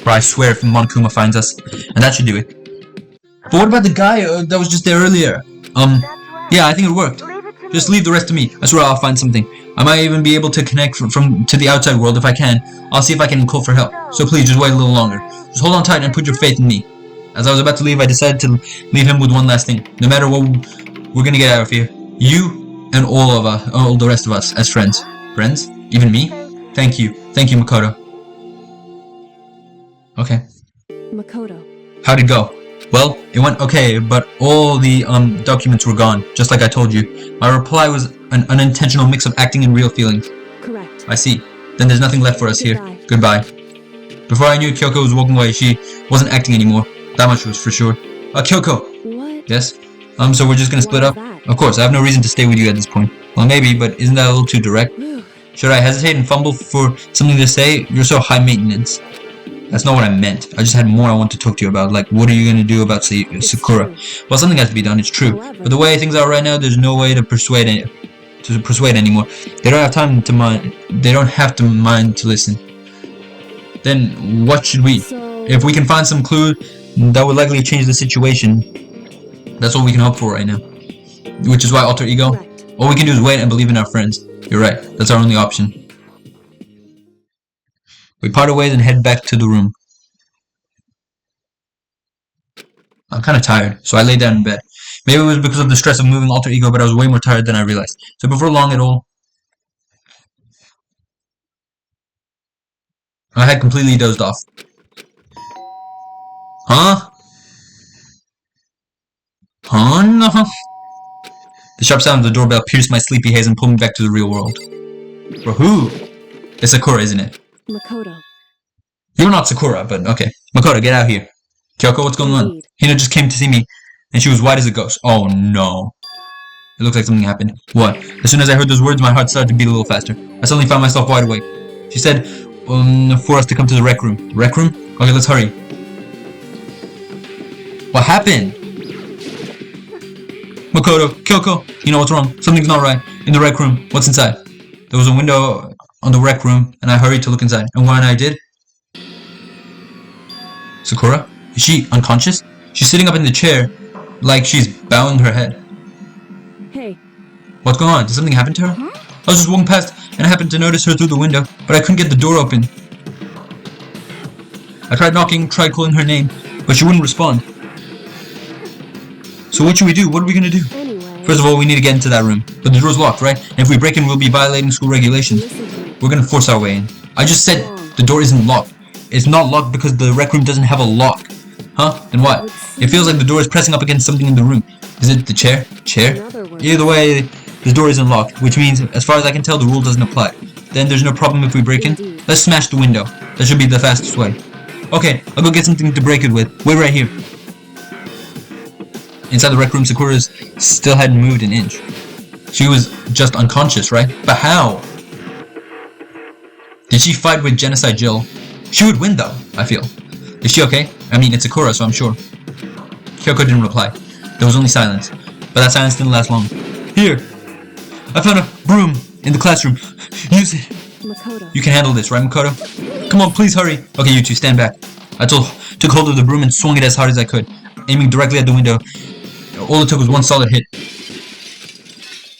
Bro, I swear if Monokuma finds us, and that should do it. But what about the guy that was just there earlier? Yeah, I think it worked. Just leave the rest to me. I swear I'll find something. I might even be able to connect to the outside world if I can. I'll see if I can call for help. So please, just wait a little longer. Just hold on tight and put your faith in me. As I was about to leave, I decided to leave him with one last thing. No matter what, we're gonna get out of here. You and all of us, all the rest of us, as friends. Friends? Even me? Thank you. Thank you, Makoto. Okay. Makoto. How'd it go? Well, it went okay, but all the documents were gone, just like I told you. My reply was an unintentional mix of acting and real feelings. Correct. I see. Then there's nothing left for us here. Goodbye. Before I knew Kyoko was walking away, she wasn't acting anymore. That much was for sure. Kyoko! What? Yes? So we're just gonna split Why up? that? Of course, I have no reason to stay with you at this point. Well, maybe, but isn't that a little too direct? Should I hesitate and fumble for something to say? You're so high maintenance. That's not what I meant. I just had more I want to talk to you about, like what are you gonna do about Sakura? Well, something has to be done, it's true. However, But the way things are right now, there's no way to persuade anymore. They don't have time to mind. They don't have to mind to listen. Then what should we? So, If we can find some clue, that would likely change the situation. That's all we can hope for right now. Which is why Alter Ego. correct. All we can do is wait and believe in our friends. You're right. That's our only option. We part ways and head back to the room. I'm kind of tired, so I lay down in bed. Maybe it was because of the stress of moving Alter Ego, but I was way more tired than I realized. So before long at all, I had completely dozed off. Huh? Huh? No. The sharp sound of the doorbell pierced my sleepy haze and pulled me back to the real world. For who? It's Sakura, isn't it? Makoto. You're not Sakura, but okay. Makoto, get out here. Kyoko, what's going on? Indeed. Hina just came to see me, and she was white as a ghost. Oh no. It looks like something happened. What? As soon as I heard those words, my heart started to beat a little faster. I suddenly found myself wide awake. She said, for us to come to the rec room. Rec room? Okay, let's hurry. What happened? Makoto, Kyoko, you know what's wrong? Something's not right. In the rec room. What's inside? There was a window on the rec room, and I hurried to look inside. And when I did... Sakura? Is she unconscious? She's sitting up in the chair, like she's bowing her head. Hey. What's going on? Did something happen to her? I was just walking past, and I happened to notice her through the window, but I couldn't get the door open. I tried knocking, tried calling her name, but she wouldn't respond. So what should we do? What are we gonna do? Anyway. First of all, we need to get into that room. But the door's locked, right? And if we break in, we'll be violating school regulations. Listen to me. We're gonna force our way in. I just said the door isn't locked. It's not locked because the rec room doesn't have a lock. Huh? And what? It feels like the door is pressing up against something in the room. Is it the chair? Chair? In other words- Either way, the door isn't locked, which means, as far as I can tell, the rule doesn't apply. Then there's no problem if we break in. Indeed. Let's smash the window. That should be the fastest way. Okay, I'll go get something to break it with. Wait right here. Inside the rec room, Sakura still hadn't moved an inch. She was just unconscious, right? But how? Did she fight with Genocide Jill? She would win though, I feel. Is she okay? I mean, it's Sakura, so I'm sure. Kyoko didn't reply. There was only silence. But that silence didn't last long. Here! I found a broom in the classroom. Use it. Makoto. You can handle this, right, Makoto? Come on, please hurry. Okay, you two, stand back. I took hold of the broom and swung it as hard as I could, aiming directly at the window. All it took was one solid hit.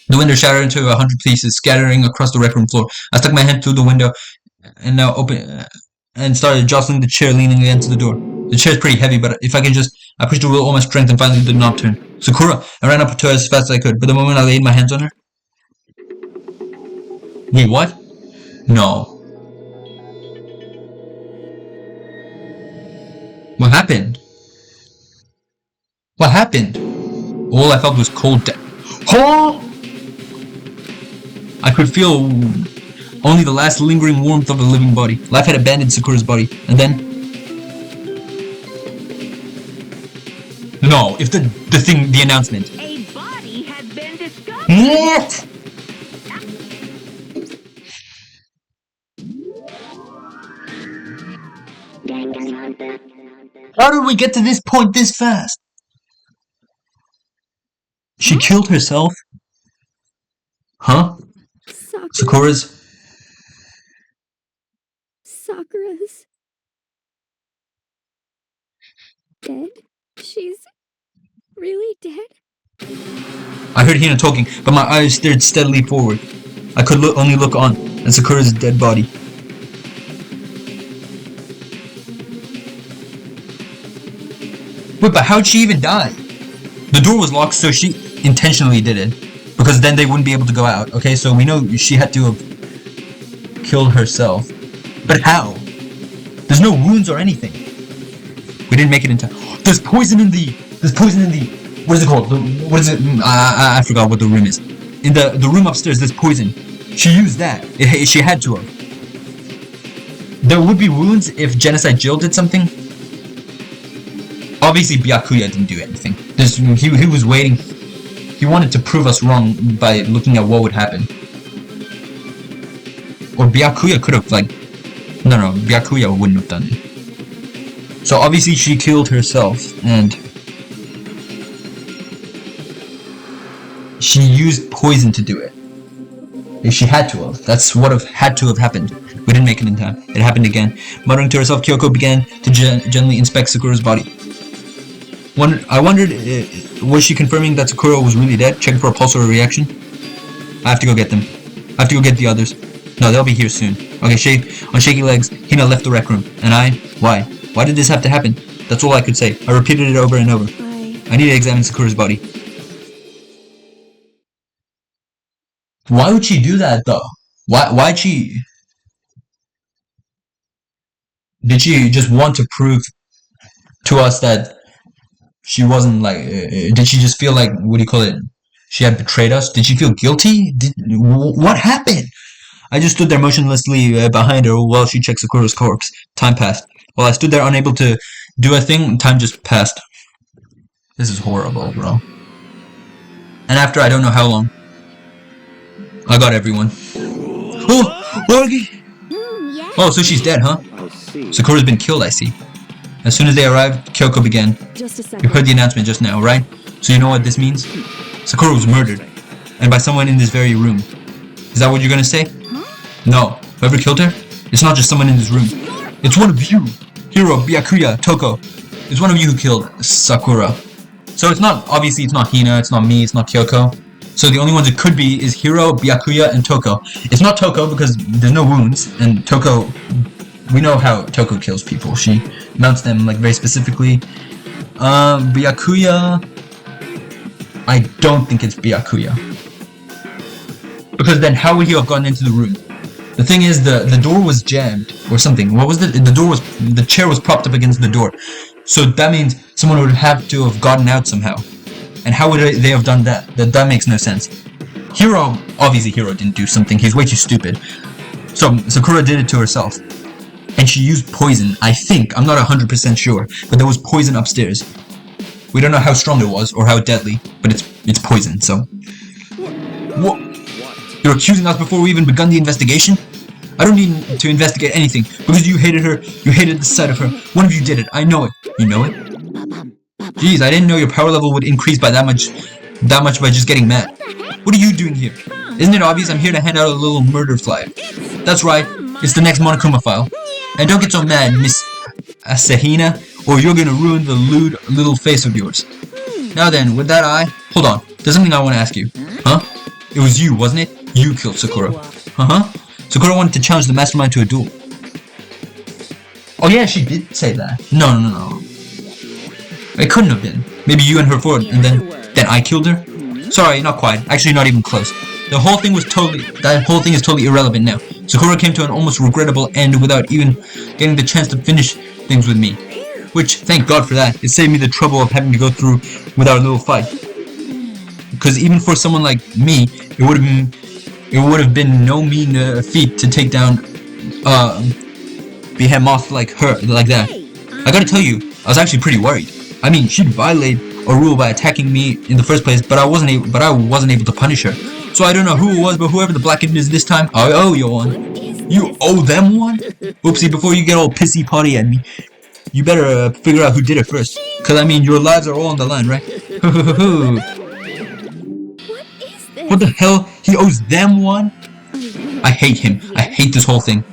The window shattered into 100 pieces, scattering across the rec room floor. I stuck my hand through the window and now and started jostling the chair leaning against the door. The chair's pretty heavy, but if I can just... I pushed it with all my strength and finally did not turn. Sakura! I ran up to her as fast as I could, but the moment I laid my hands on her... Wait, what? No. What happened? What happened? All I felt was cold death. Huh? I could feel only the last lingering warmth of a living body. Life had abandoned Sakura's body, and then... No, if the announcement... A body had been discovered. What? How did we get to this point this fast? She killed herself? Huh? Sakura's? Sakura's dead? She's really dead? I heard Hina talking, but my eyes stared steadily forward. I could only look on at Sakura's dead body. Wait, but how'd she even die? The door was locked, so she intentionally did it. Because then they wouldn't be able to go out. Okay, so we know she had to have killed herself. But how? There's no wounds or anything. We didn't make it in time. There's poison in the... What is it called? What is it? I forgot what the room is. In the room upstairs, there's poison. She used that. She had to have. There would be wounds if Genocide Jill did something. Obviously, Byakuya didn't do anything. He was waiting. He wanted to prove us wrong by looking at what would happen. Or Byakuya could have, like... No, Byakuya wouldn't have done it. So obviously she killed herself, and... she used poison to do it. If she had to have. That's what had to have happened. We didn't make it in time. It happened again. Muttering to herself, Kyoko began to gently inspect Sakura's body. I wondered, was she confirming that Sakura was really dead? Checking for a pulse or a reaction? I have to go get them. I have to go get the others. No, they'll be here soon. Okay, on shaky legs, Hina left the rec room. And I? Why? Why did this have to happen? That's all I could say. I repeated it over and over. I need to examine Sakura's body. Why would she do that, though? Why'd she... Did she just want to prove to us that she wasn't like... did she just feel like, what do you call it? She had betrayed us? Did she feel guilty? What happened? I just stood there motionlessly behind her while she checked Sakura's corpse. Time passed. While I stood there unable to do a thing, time just passed. This is horrible, bro. And after I don't know how long, I got everyone. Yes. Oh, so she's dead, huh? I see. Sakura's been killed, I see. As soon as they arrived, Kyoko began. Just a You second. heard the announcement just now, right? So you know what this means? Sakura was murdered. And by someone in this very room. Is that what you're gonna say? No. Whoever killed her? It's not just someone in this room. It's one of you. Hiro, Byakuya, Toko. It's one of you who killed Sakura. So it's not, obviously it's not Hina, it's not me, it's not Kyoko. So the only ones it could be is Hiro, Byakuya, and Toko. It's not Toko because there's no wounds, and Toko, we know how Toko kills people. She mounts them like very specifically. Byakuya, I don't think it's Byakuya. Because then how would he have gotten into the room? The thing is, the door was jammed or something. What was it? The chair was propped up against the door. So that means someone would have to have gotten out somehow. And how would they have done that? That makes no sense. Hiro, obviously Hiro didn't do something. He's way too stupid. So Sakura did it to herself. And she used poison, I think. I'm not 100% sure. But there was poison upstairs. We don't know how strong it was or how deadly. But it's poison, so... What? You're accusing us before we even begun the investigation? I don't need to investigate anything. Because you hated her. You hated the sight of her. One of you did it. I know it. You know it? Jeez, I didn't know your power level would increase by that much by just getting mad. What are you doing here? Isn't it obvious I'm here to hand out a little murder flyer? That's right, it's the next Monokuma file. And don't get so mad, Miss Asahina, or you're gonna ruin the lewd little face of yours. Now then, with that hold on, there's something I want to ask you. Huh? It was you, wasn't it? You killed Sakura. Uh-huh. Sakura wanted to challenge the mastermind to a duel. Oh yeah, she did say that. No. It couldn't have been. Maybe you and her fought, and then I killed her? Sorry, not quite. Actually, not even close. That whole thing is totally irrelevant now. Sakura came to an almost regrettable end without even getting the chance to finish things with me. Which, thank God for that. It saved me the trouble of having to go through with our little fight. Because even for someone like me, it would have been no mean feat to take down behemoth like her, like that. I gotta tell you, I was actually pretty worried. I mean, she'd violate a rule by attacking me in the first place, but I wasn't able to punish her. So I don't know who it was, but whoever the Blackened is this time, I owe you one. You owe them one? Oopsie, before you get all pissy potty at me. you better figure out who did it first. Cause I mean, your lives are all on the line, right? What is this? What the hell? He owes them one? I hate him. I hate this whole thing.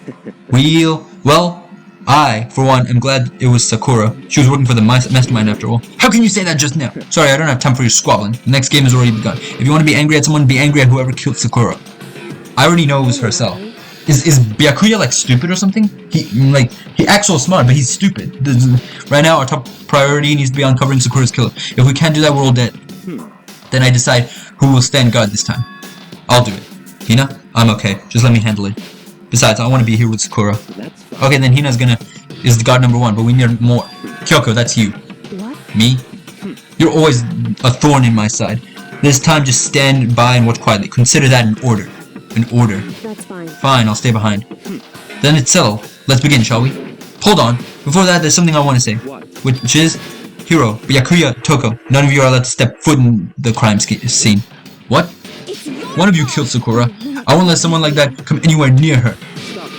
Well, I, for one, am glad it was Sakura. She was working for the mastermind after all. How can you say that just now? Sorry, I don't have time for your squabbling. The next game has already begun. If you want to be angry at someone, be angry at whoever killed Sakura. I already know it was herself. Is Byakuya like stupid or something? He acts so smart, but he's stupid. Right now, our top priority needs to be uncovering Sakura's killer. If we can't do that, we're all dead. Then I decide who will stand guard this time. I'll do it. Hina? I'm okay. Just let me handle it. Besides, I want to be here with Sakura. Okay, then Hina's is the guard number 1, but we need more. Kyoko, that's you. What? Me? You're always a thorn in my side. This time, just stand by and watch quietly. Consider that an order. An order. That's fine. Fine, I'll stay behind. Then it's settled. Let's begin, shall we? Hold on. Before that, there's something I want to say. Which is, Hiro, Byakuya, Toko, none of you are allowed to step foot in the crime scene. What? One of you killed Sakura. I won't let someone like that come anywhere near her.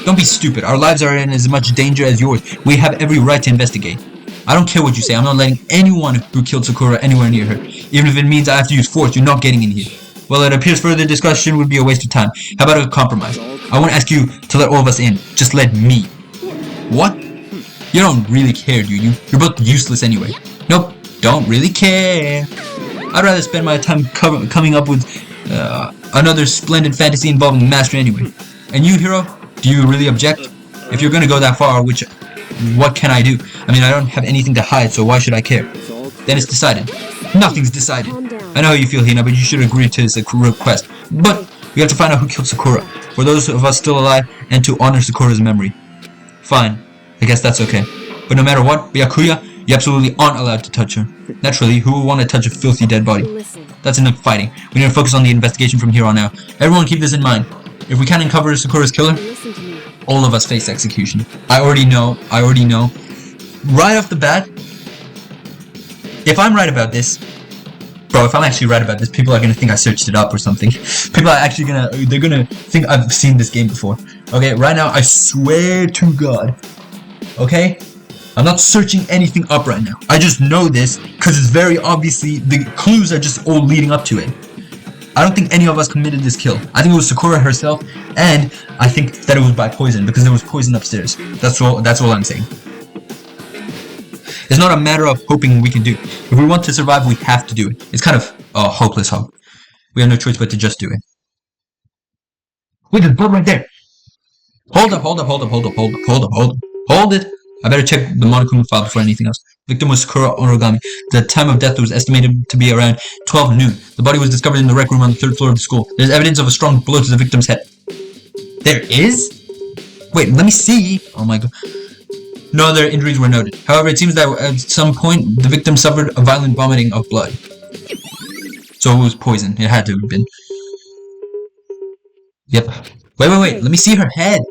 Don't be stupid. Our lives are in as much danger as yours. We have every right to investigate. I don't care what you say. I'm not letting anyone who killed Sakura anywhere near her. Even if it means I have to use force, you're not getting in here. Well, it appears further discussion would be a waste of time. How about a compromise? I won't ask you to let all of us in. Just let me. What? You don't really care, do you? You're both useless anyway. Nope, don't really care. I'd rather spend my time coming up with another splendid fantasy involving Master anyway. And you, Hiro? Do you really object? If you're gonna go that far, what can I do? I mean, I don't have anything to hide, so why should I care? Then it's decided. Nothing's decided. I know how you feel, Hina, but you should agree to his request. But we have to find out who killed Sakura, for those of us still alive, and to honor Sakura's memory. Fine. I guess that's okay. But no matter what, Byakuya, you absolutely aren't allowed to touch her. Naturally, who would want to touch a filthy dead body? Listen. That's enough fighting. We need to focus on the investigation from here on out. Everyone keep this in mind. If we can't uncover Sakura's killer, Listen to me. all of us face execution. I already know. Right off the bat, if I'm right about this, bro, if I'm actually right about this, people are gonna think I searched it up or something. People are actually they're gonna think I've seen this game before. Okay, right now, I swear to God, okay? I'm not searching anything up right now. I just know this, because it's very obviously, the clues are just all leading up to it. I don't think any of us committed this kill. I think it was Sakura herself, and I think that it was by poison, because there was poison upstairs. That's all I'm saying. It's not a matter of hoping we can do it. If we want to survive, we have to do it. It's kind of a hopeless hope. We have no choice but to just do it. Wait, there's blood right there. Hold up. Hold it. I better check the Monokuma file before anything else. Victim was Sakura Origami. The time of death was estimated to be around 12 noon. The body was discovered in the rec room on the 3rd floor of the school. There's evidence of a strong blow to the victim's head. There is? Wait, let me see. Oh my god. No other injuries were noted. However, it seems that at some point, the victim suffered a violent vomiting of blood. So it was poison. It had to have been. Yep. Wait. Let me see her head.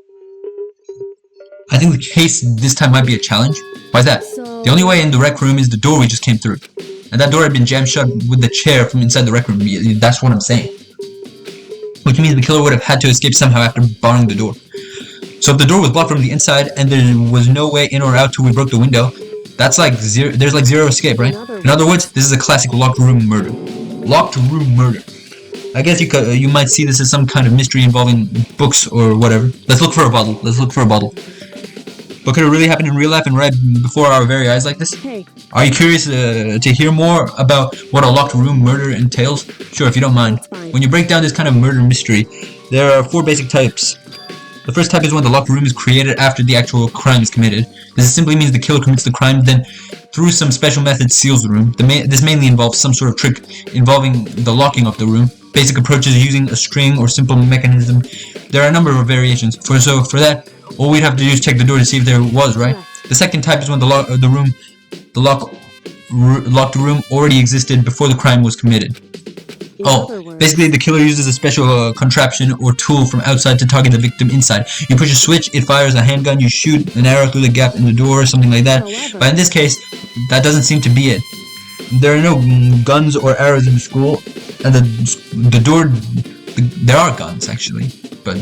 I think the case this time might be a challenge. Why is that? The only way in the rec room is the door we just came through. And that door had been jammed shut with the chair from inside the rec room. That's what I'm saying. Which means the killer would have had to escape somehow after barring the door. So if the door was blocked from the inside and there was no way in or out till we broke the window, that's like there's like zero escape, right? In other words, this is a classic locked room murder. Locked room murder. I guess you might see this as some kind of mystery involving books or whatever. Let's look for a bottle. But could it really happen in real life and right before our very eyes like this? Hey. Are you curious to hear more about what a locked room murder entails? Sure, if you don't mind. When you break down this kind of murder mystery, there are 4 basic types. The first type is when the locked room is created after the actual crime is committed. This simply means the killer commits the crime, then through some special method seals the room. This mainly involves some sort of trick involving the locking of the room. Basic approach is using a string or simple mechanism. There are a number of variations. For that, all we'd have to do is check the door to see if there was, right? The second type is when the locked room already existed before the crime was committed. Basically the killer uses a special contraption or tool from outside to target the victim inside. You push a switch, it fires a handgun, you shoot an arrow through the gap in the door or something like that. But in this case, that doesn't seem to be it. There are no guns or arrows in the school, and the door, there are guns actually, but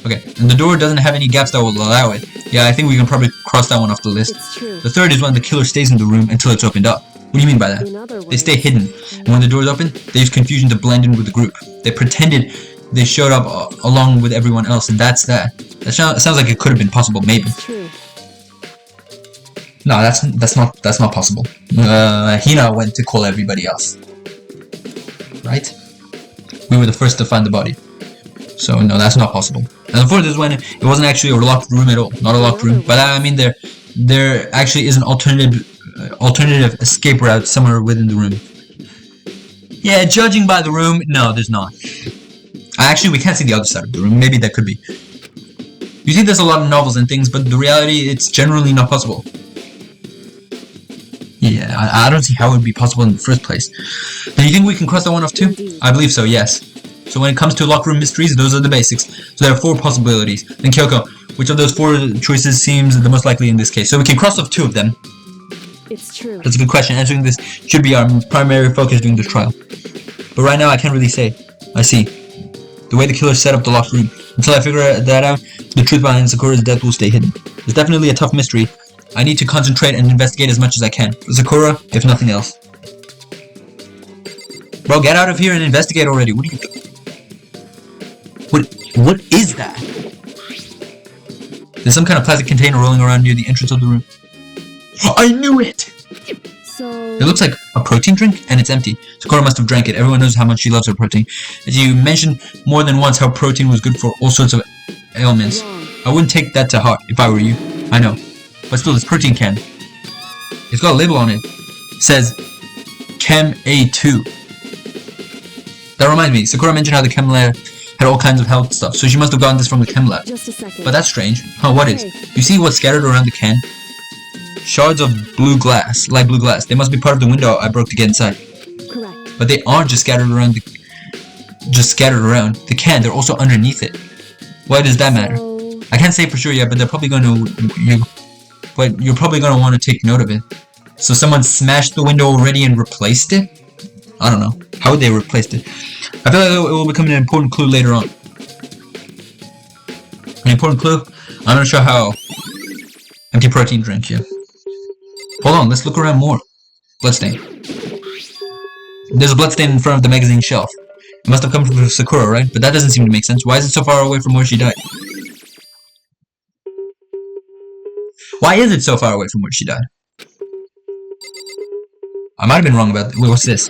Okay, and the door doesn't have any gaps that will allow it. Yeah, I think we can probably cross that one off the list. It's true. The third is when the killer stays in the room until it's opened up. What do you mean by that? In other words, They stay hidden, and when the door is open, they use confusion to blend in with the group. They pretended they showed up along with everyone else, and that's that. That sounds like it could have been possible, maybe. It's true. No, that's not possible. Hina went to call everybody else, right? We were the first to find the body, so no, that's not possible. And the fourth is when it wasn't actually a locked room at all, not a locked room. But I mean, there actually is an alternative escape route somewhere within the room. Yeah, judging by the room, no, there's not. Actually, we can't see the other side of the room. Maybe that could be. You see, there's a lot of novels and things, but the reality, it's generally not possible. Yeah, I don't see how it would be possible in the first place. Do you think we can cross that one off too? I believe so, yes. So when it comes to locker room mysteries, those are the basics. So there are 4 possibilities. Then Kyoko, which of those 4 choices seems the most likely in this case? So we can cross off 2 of them. It's true. That's a good question. Answering this should be our primary focus during this trial. But right now I can't really say. I see. The way the killer set up the locked room. Until I figure that out, the truth behind Sakura's death will stay hidden. It's definitely a tough mystery. I need to concentrate and investigate as much as I can. For Sakura, if nothing else. Bro, get out of here and investigate already. What are you doing? What is that? There's some kind of plastic container rolling around near the entrance of the room. I knew it! So It looks like a protein drink, and it's empty. Sakura must have drank it. Everyone knows how much she loves her protein. As you mentioned more than once how protein was good for all sorts of ailments. wrong. I wouldn't take that to heart if I were you. I know. But still, this protein can. It's got a label on it. It says Chem A2. That reminds me, Sakura mentioned how the chem lab had all kinds of health stuff, so she must have gotten this from the chem lab. Just a second. But that's strange. Huh, what is? Hey. You see what's scattered around the can? Shards of blue glass, light blue glass. They must be part of the window I broke to get inside. Correct. But they aren't just scattered around the can, they're also underneath it. Why does that matter? So I can't say for sure yet, but they're probably gonna you're probably gonna want to take note of it. So someone smashed the window already and replaced it? I don't know. How would they replace it? I feel like it will become an important clue later on. An important clue? I'm not sure how. Empty protein drink, yeah. Hold on, let's look around more. Bloodstain. There's a bloodstain in front of the magazine shelf. It must have come from Sakura, right? But that doesn't seem to make sense. Why is it so far away from where she died? Why is it so far away from where she died? I might have been wrong about that. Wait, what's this?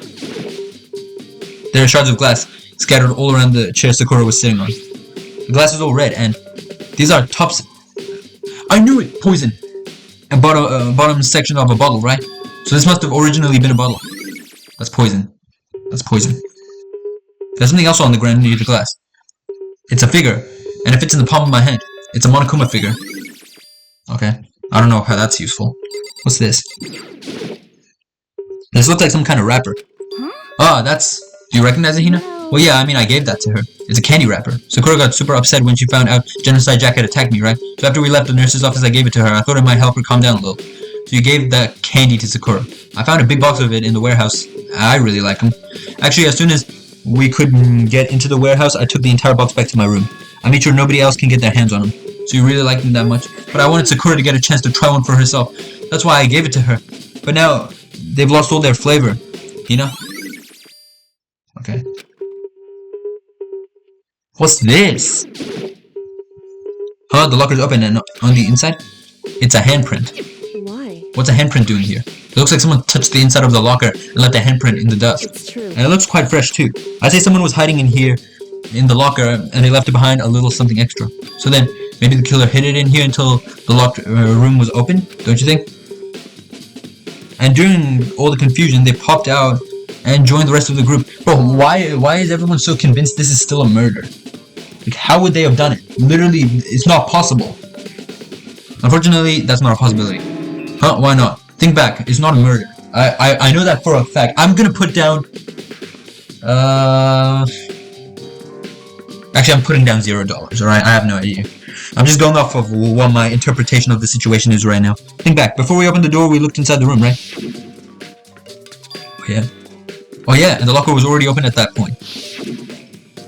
There are shards of glass scattered all around the chair Sakura was sitting on. The glass is all red, and these are tops. I knew it! Poison! And bottom section of a bottle, right? So this must have originally been a bottle. That's poison. That's poison. There's something else on the ground near the glass. It's a figure, and it fits in the palm of my hand. It's a Monokuma figure. Okay. I don't know how that's useful. What's this? This looks like some kind of wrapper. Ah, that's... Do you recognize it, Hina? Well, yeah, I mean, I gave that to her. It's a candy wrapper. Sakura got super upset when she found out Genocide Jack had attacked me, right? So after we left the nurse's office, I gave it to her. I thought it might help her calm down a little. So you gave that candy to Sakura. I found a big box of it in the warehouse. I really like them. Actually, as soon as we couldn't get into the warehouse, I took the entire box back to my room. I made sure nobody else can get their hands on them. So you really like them that much. But I wanted Sakura to get a chance to try one for herself. That's why I gave it to her. But now, they've lost all their flavor. You know? Okay. What's this? Huh? The locker's open and on the inside? It's a handprint. why? What's a handprint doing here? It looks like someone touched the inside of the locker and left a handprint in the dust. It's true. And it looks quite fresh too. I'd say someone was hiding in here, in the locker, and they left it behind a little something extra. So then, maybe the killer hid it in here until the locked room was open, don't you think? And during all the confusion, they popped out and joined the rest of the group. Bro, why is everyone so convinced this is still a murder? Like, how would they have done it? Literally, it's not possible. Unfortunately, that's not a possibility. Huh? Why not? Think back. It's not a murder. I know that for a fact. I'm gonna put down... Actually, I'm putting down $0, alright? I have no idea. I'm just going off of what my interpretation of the situation is right now. Think back. Before we opened the door, we looked inside the room, right? Oh, yeah. Oh, yeah, and the locker was already open at that point.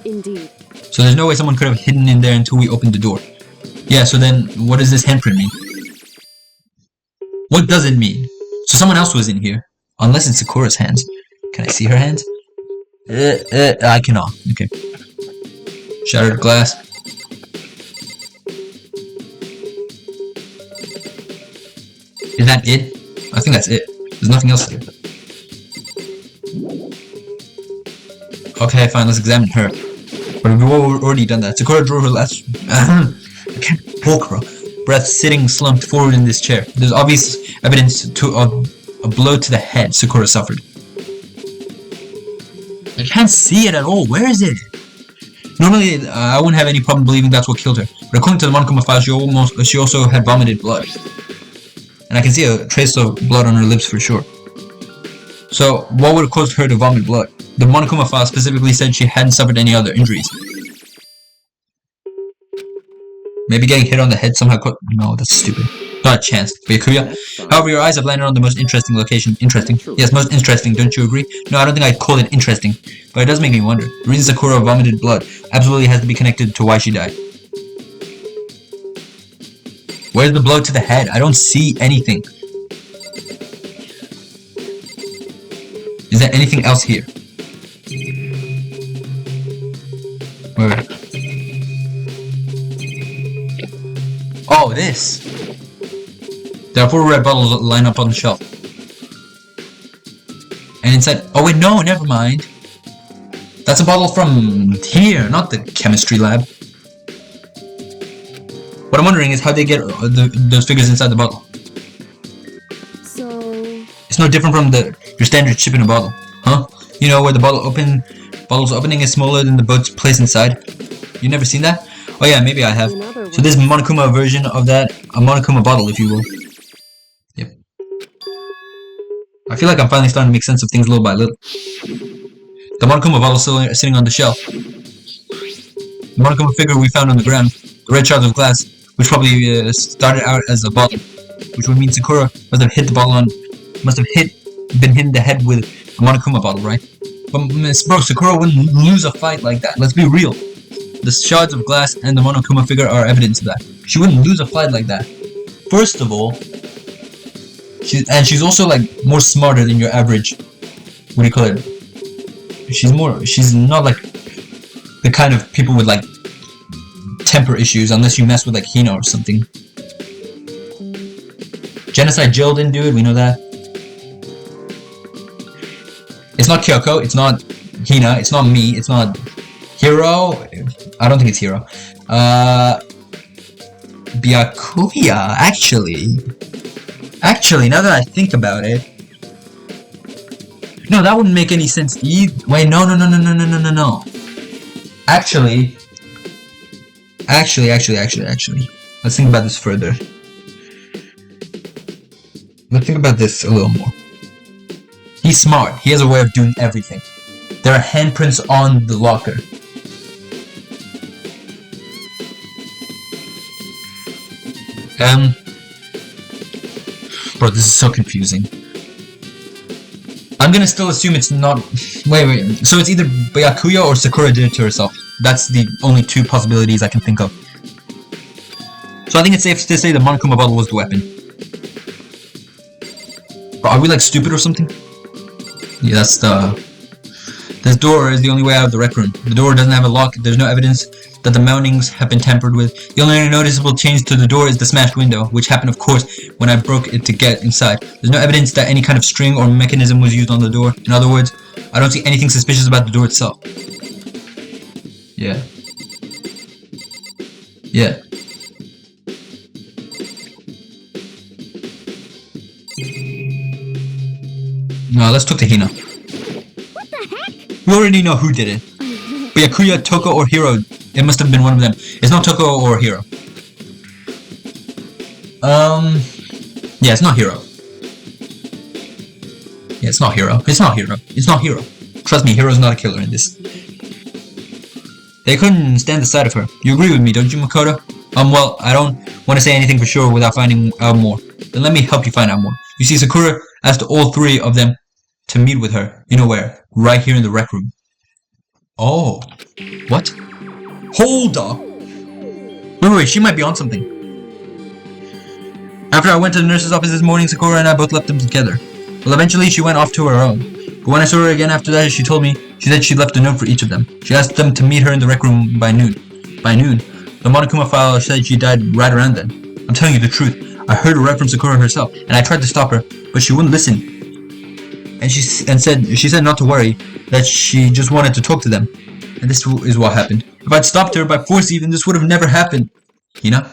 Indeed. So there's no way someone could have hidden in there until we opened the door. Yeah, so then what does this handprint mean? What does it mean? So someone else was in here. Unless it's Sakura's hands. Can I see her hands? I cannot. Okay. Shattered glass. Is that it? I think that's it. There's nothing else here. Okay, fine, let's examine her. But we've already done that. Sakura drew her last... I can't talk, bro. Breath sitting slumped forward in this chair. There's obvious evidence to a blow to the head Sakura suffered. I can't see it at all. Where is it? Normally, I wouldn't have any problem believing that's what killed her. But according to the Monokuma file, she also had vomited blood. And I can see a trace of blood on her lips for sure. So, what would have caused her to vomit blood? The Monokuma file specifically said she hadn't suffered any other injuries. Maybe getting hit on the head somehow No, that's stupid. Not a chance. Byakuya. However, your eyes have landed on the most interesting location. Interesting. Yes, most interesting, don't you agree? No, I don't think I'd call it interesting. But it does make me wonder. The reason Sakura vomited blood absolutely has to be connected to why she died. Where's the blow to the head? I don't see anything. Is there anything else here? Wait. Oh, this! There are 4 red bottles that line up on the shelf. And inside... Oh wait, no, never mind. That's a bottle from here, not the chemistry lab. What I'm wondering is how they get those figures inside the bottle. So... It's no different from your standard chip in a bottle, huh? You know, where the bottle's opening is smaller than the boat's place inside? You never seen that? Oh yeah, maybe I have. So this Monokuma version of that, a Monokuma bottle, if you will. Yep. I feel like I'm finally starting to make sense of things little by little. The Monokuma bottle still sitting on the shelf. The Monokuma figure we found on the ground, the red shards of glass, which probably started out as a bottle, which would mean Sakura must have hit the bottle been hit in the head with a Monokuma bottle, right? But bro, Sakura wouldn't lose a fight like that. Let's be real. The shards of glass and the Monokuma figure are evidence of that. She wouldn't lose a fight like that. First of all, she's also like more smarter than your average. What do you call it? She's not like the kind of people with like temper issues unless you mess with like Hina or something. Genocide Jill didn't do it, we know that. It's not Kyoko, it's not Hina, it's not me, it's not Hiro. I don't think it's Hiro. Byakuya, actually. Actually, now that I think about it. No, that wouldn't make any sense either. Wait, no. Actually. Let's think about this further. Let's think about this a little more. He's smart. He has a way of doing everything. There are handprints on the locker. Bro, this is so confusing. I'm gonna still assume it's not... Wait. So it's either Byakuya or Sakura did it to herself. That's the only 2 possibilities I can think of. So I think it's safe to say the Monokuma bottle was the weapon. Bro, are we like stupid or something? Yeah, that's the... This door is the only way out of the rec room. The door doesn't have a lock. There's no evidence that the mountings have been tampered with. The only noticeable change to the door is the smashed window, which happened, of course, when I broke it to get inside. There's no evidence that any kind of string or mechanism was used on the door. In other words, I don't see anything suspicious about the door itself. Yeah. No, let's talk to Hina. What the heck? We already know who did it. Byakuya, Toko, or Hiro. It must have been one of them. It's not Toko or Hiro. Yeah, it's not Hiro. Yeah, it's not Hiro. It's not Hiro. Trust me, Hiro's not a killer in this. They couldn't stand the sight of her. You agree with me, don't you, Makoto? Well, I don't want to say anything for sure without finding out more. Then let me help you find out more. You see, Sakura asked all 3 of them to meet with her. You know where? Right here in the rec room. Oh. What? Hold up. Wait, she might be on something. After I went to the nurse's office this morning, Sakura and I both left them together. Well, eventually she went off to her own. But when I saw her again after that, she said she left a note for each of them. She asked them to meet her in the rec room by noon. By noon, the Monokuma file said she died right around then. I'm telling you the truth. I heard her reference Sakura herself, and I tried to stop her, but she wouldn't listen. And she said not to worry, that she just wanted to talk to them. And this is what happened. If I'd stopped her by force even, this would have never happened. You know?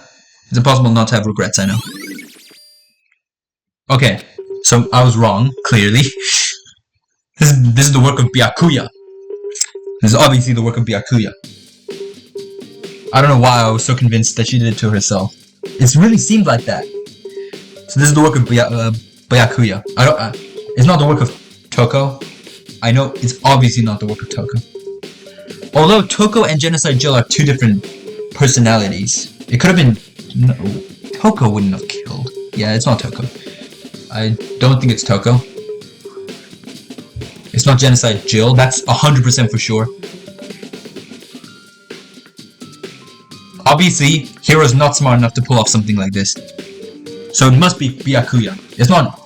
It's impossible not to have regrets, I know. Okay, so I was wrong, clearly. This is the work of Byakuya. This is obviously the work of Byakuya. I don't know why I was so convinced that she did it to herself. It really seemed like that. So this is the work of Byakuya. It's not the work of Toko. I know it's obviously not the work of Toko. Although Toko and Genocide Jill are two different personalities. It could have been... No, Toko wouldn't have killed. Yeah, it's not Toko. I don't think it's Toko. It's not Genocide Jill. That's 100% for sure. Obviously, Hiro's not smart enough to pull off something like this. So it must be Byakuya. It's not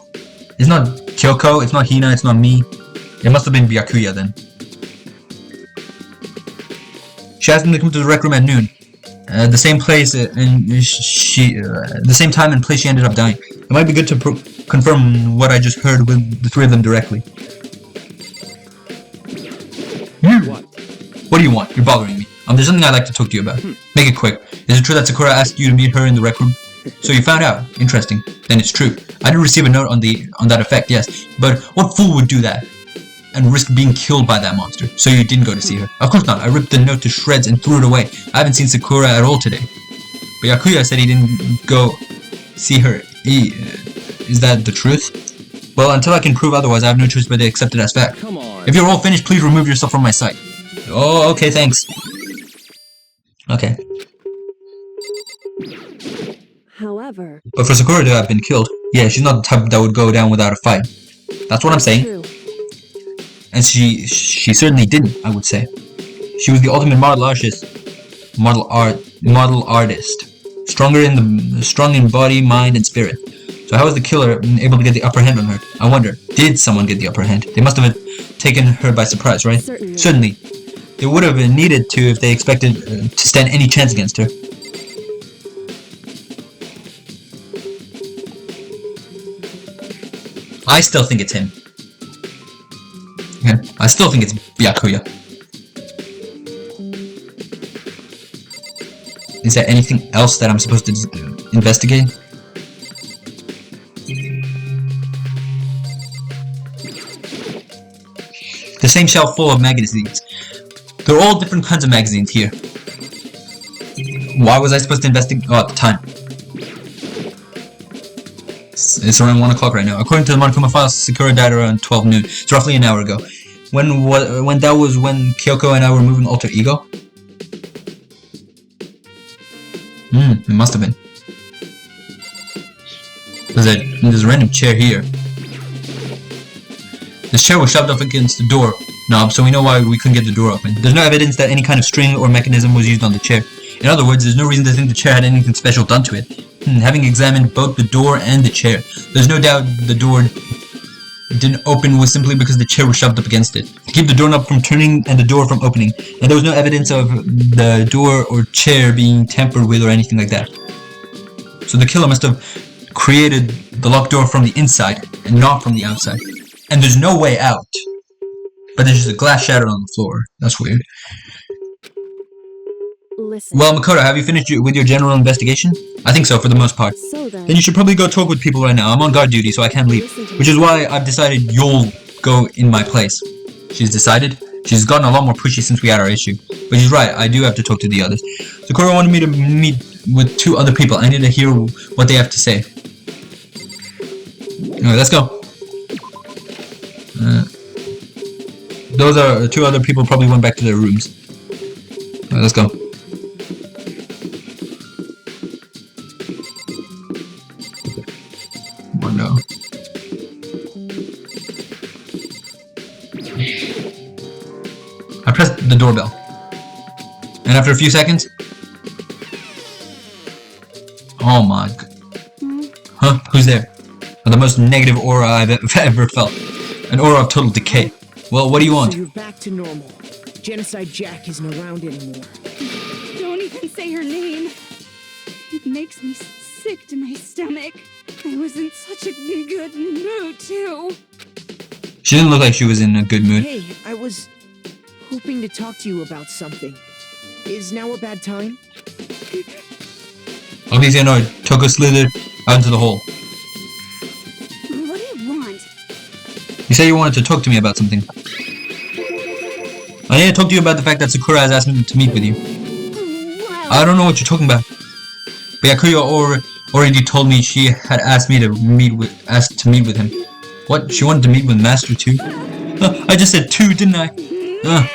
Kyoko, it's not Hina, it's not me. It must have been Byakuya then. She asked them to come to the rec room at noon. The same place and the same time and place she ended up dying. It might be good to confirm what I just heard with the three of them directly. What do you want? You're bothering me. There's something I'd like to talk to you about. Make it quick. Is it true that Sakura asked you to meet her in the rec room? So you found out. Interesting. Then it's true. I did receive a note on that effect, yes. But what fool would do that? And risk being killed by that monster? So you didn't go to see her? Of course not. I ripped the note to shreds and threw it away. I haven't seen Sakura at all today. But Yakuya said he didn't go see her. Is that the truth? Well, until I can prove otherwise, I have no choice but to accept it as fact. Come on. If you're all finished, please remove yourself from my sight. Oh, okay, thanks. Okay. However, But for Sakura to have been killed, yeah, she's not the type that would go down without a fight. That's what I'm saying. true. And she certainly didn't, I would say. She was the ultimate model artist. Strong in body, mind, and spirit. So how was the killer able to get the upper hand on her? I wonder, did someone get the upper hand? They must have taken her by surprise, right? Certainly. They would have needed to if they expected to stand any chance against her. I still think it's him. Okay. I still think it's Byakuya. Is there anything else that I'm supposed to investigate? The same shelf full of magazines. They're all different kinds of magazines here. Why was I supposed to investigate? Oh, at the time. It's around 1 o'clock right now. According to the Monokuma files, Sakura died around 12 noon. It's roughly an hour ago. When that was when Kyoko and I were moving Alter Ego? It must have been. There's a random chair here. This chair was shoved up against the door knob, so we know why we couldn't get the door open. There's no evidence that any kind of string or mechanism was used on the chair. In other words, there's no reason to think the chair had anything special done to it. Having examined both the door and the chair, there's no doubt the door didn't open was simply because the chair was shoved up against it, to keep the doorknob from turning and the door from opening, and there was no evidence of the door or chair being tampered with or anything like that. So the killer must have created the locked door from the inside and not from the outside. And there's no way out. But there's just a glass shattered on the floor. That's weird. Listen. Well, Makoto, have you finished with your general investigation? I think so, for the most part. So Then you should probably go talk with people right now. I'm on guard duty, so I can't leave. Which is why I've decided you'll go in my place. She's decided? She's gotten a lot more pushy since we had our issue. But she's right, I do have to talk to the others. Sakura wanted me to meet with 2 other people. I need to hear what they have to say. Anyway, let's go. Those are 2 other people probably went back to their rooms. Alright, let's go. Oh no. I pressed the doorbell. And after a few seconds... Oh my... Huh? Who's there? The most negative aura I've ever felt. An aura of total decay. Well, what do you want? So you're back to normal. Genocide Jack isn't around anymore. Don't even say her name. It makes me sick to my stomach. I was in such a good mood, too. She didn't look like she was in a good mood. Hey, I was hoping to talk to you about something. Is now a bad time? Obviously annoyed, Toko slithered out into the hole. What do you want? You said you wanted to talk to me about something. I need to talk to you about the fact that Sakura has asked me to meet with you. Well, I don't know what you're talking about. But Yakuya already told me she had asked me to meet with him. What? She wanted to meet with Master too? I just said two, didn't I?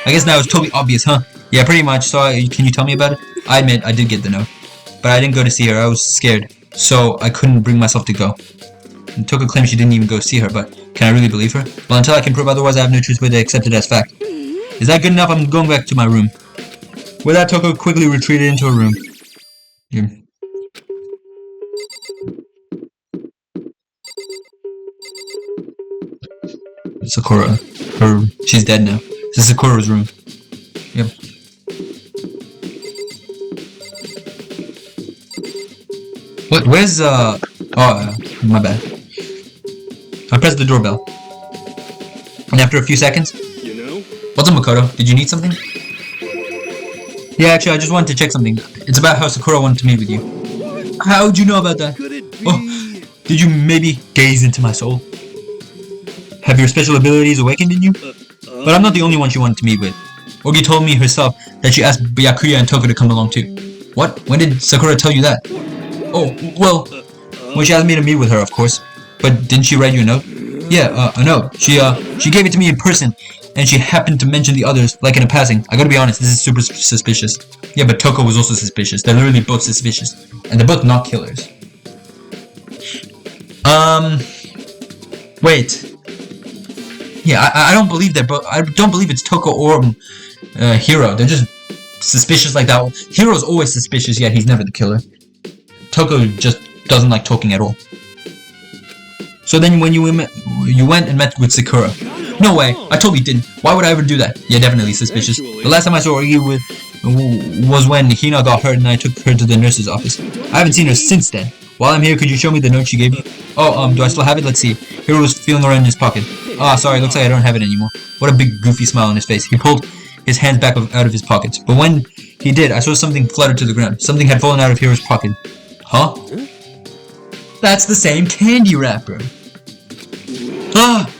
I guess now it's totally obvious, huh? Yeah, pretty much. So can you tell me about it? I admit I did get the note, but I didn't go to see her. I was scared, so I couldn't bring myself to go. And Toko claims she didn't even go see her, but can I really believe her? Well, until I can prove otherwise, I have no choice but to accept it as fact. Is that good enough? I'm going back to my room. With that, Toko quickly retreated into her room. Yeah. Sakura. She's dead now. This is Sakura's room. Yep. What? Where's oh, my bad. I pressed the doorbell. And after a few seconds... You know? What's up, Makoto? Did you need something? Yeah, actually, I just wanted to check something. It's about how Sakura wanted to meet with you. How'd you know about that? Could it be? Oh, did you maybe gaze into my soul? Have your special abilities awakened in you? But I'm not the only one she wanted to meet with. Ogi told me herself that she asked Byakuya and Toko to come along too. What? When did Sakura tell you that? Oh, well, when she asked me to meet with her, of course. But didn't she write you a note? Yeah, a note. She gave it to me in person, and she happened to mention the others, like in a passing. I gotta be honest, this is super suspicious. Yeah, but Toko was also suspicious. They're literally both suspicious. And they're both not killers. Wait. Yeah, I don't believe that, but I don't believe it's Toko or Hiro. They're just suspicious like that. Hiro's always suspicious, yet he's never the killer. Toko just doesn't like talking at all. So then when you went and met with Sakura. No way, I totally didn't. Why would I ever do that? Yeah, definitely suspicious. The last time I saw Ogi was when Hina got hurt and I took her to the nurse's office. I haven't seen her since then. While I'm here, could you show me the note she gave you? Oh, do I still have it? Let's see. Hiro was feeling around in his pocket. Ah, sorry, looks like I don't have it anymore. What a big goofy smile on his face. He pulled his hands back out of his pockets. But when he did, I saw something flutter to the ground. Something had fallen out of Hiro's pocket. Huh? That's the same candy wrapper. Ah!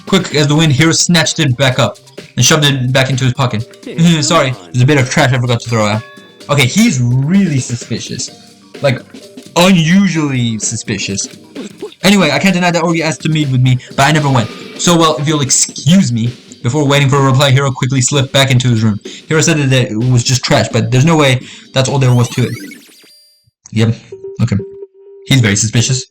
Quick as the wind, Hiro snatched it back up and shoved it back into his pocket. Sorry, there's a bit of trash I forgot to throw out. Okay, he's really suspicious. Like, unusually suspicious. Anyway, I can't deny that Ogi asked to meet with me, but I never went. So, well, if you'll excuse me. Before waiting for a reply, Hiro quickly slipped back into his room. Hiro said that it was just trash, but there's no way that's all there was to it. Yep, okay. He's very suspicious.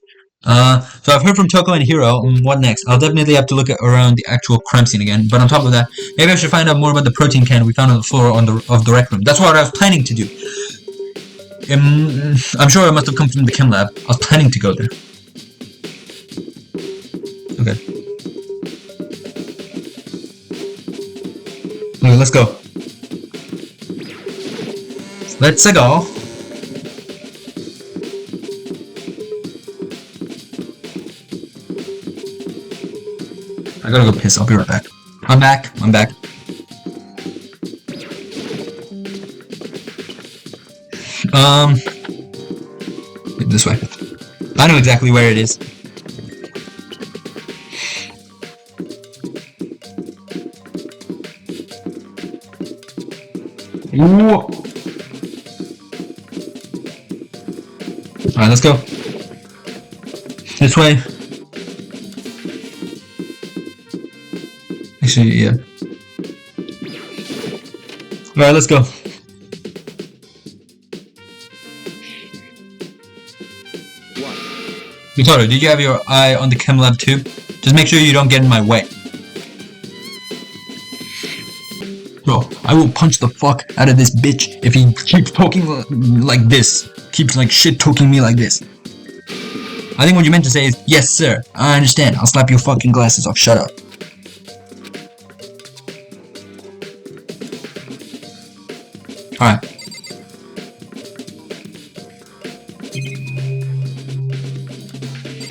So I've heard from Toko and Hiro. What next? I'll definitely have to look around the actual crime scene again. But on top of that, maybe I should find out more about the protein can we found on the floor of the rec room. That's what I was planning to do. I'm sure it must have come from the chem lab. I was planning to go there. Okay. Okay, let's go. Let's go. I gotta go piss. I'll be right back. I'm back. This way. I know exactly where it is. Ooh. Alright, let's go. This way. Actually, yeah. Alright, let's go. What? Mikoto, did you have your eye on the chem lab too? Just make sure you don't get in my way. Bro, I will punch the fuck out of this bitch if he keeps talking like this. Keeps like shit talking me like this. I think what you meant to say is, yes sir, I understand. I'll slap your fucking glasses off. Shut up. Alright.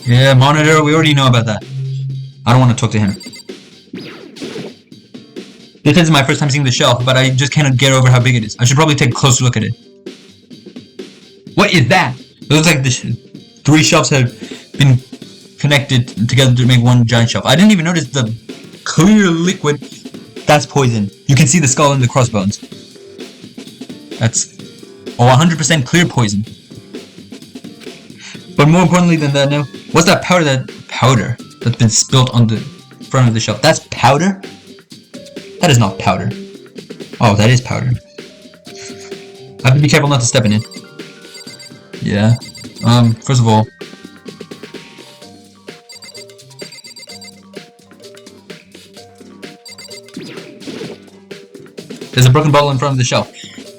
Yeah, monitor, we already know about that. I don't want to talk to him. This is my first time seeing the shelf, but I just cannot get over how big it is. I should probably take a closer look at it. What is that? It looks like the 3 shelves have been connected together to make one giant shelf. I didn't even notice the clear liquid. That's poison. You can see the skull and the crossbones. That's 100% clear poison. But more importantly than that, now, what's that powder that's been spilled on the front of the shelf? That's powder? That is not powder. Oh, that is powder. I have to be careful not to step in it. Yeah. First of all, there's a broken bottle in front of the shelf.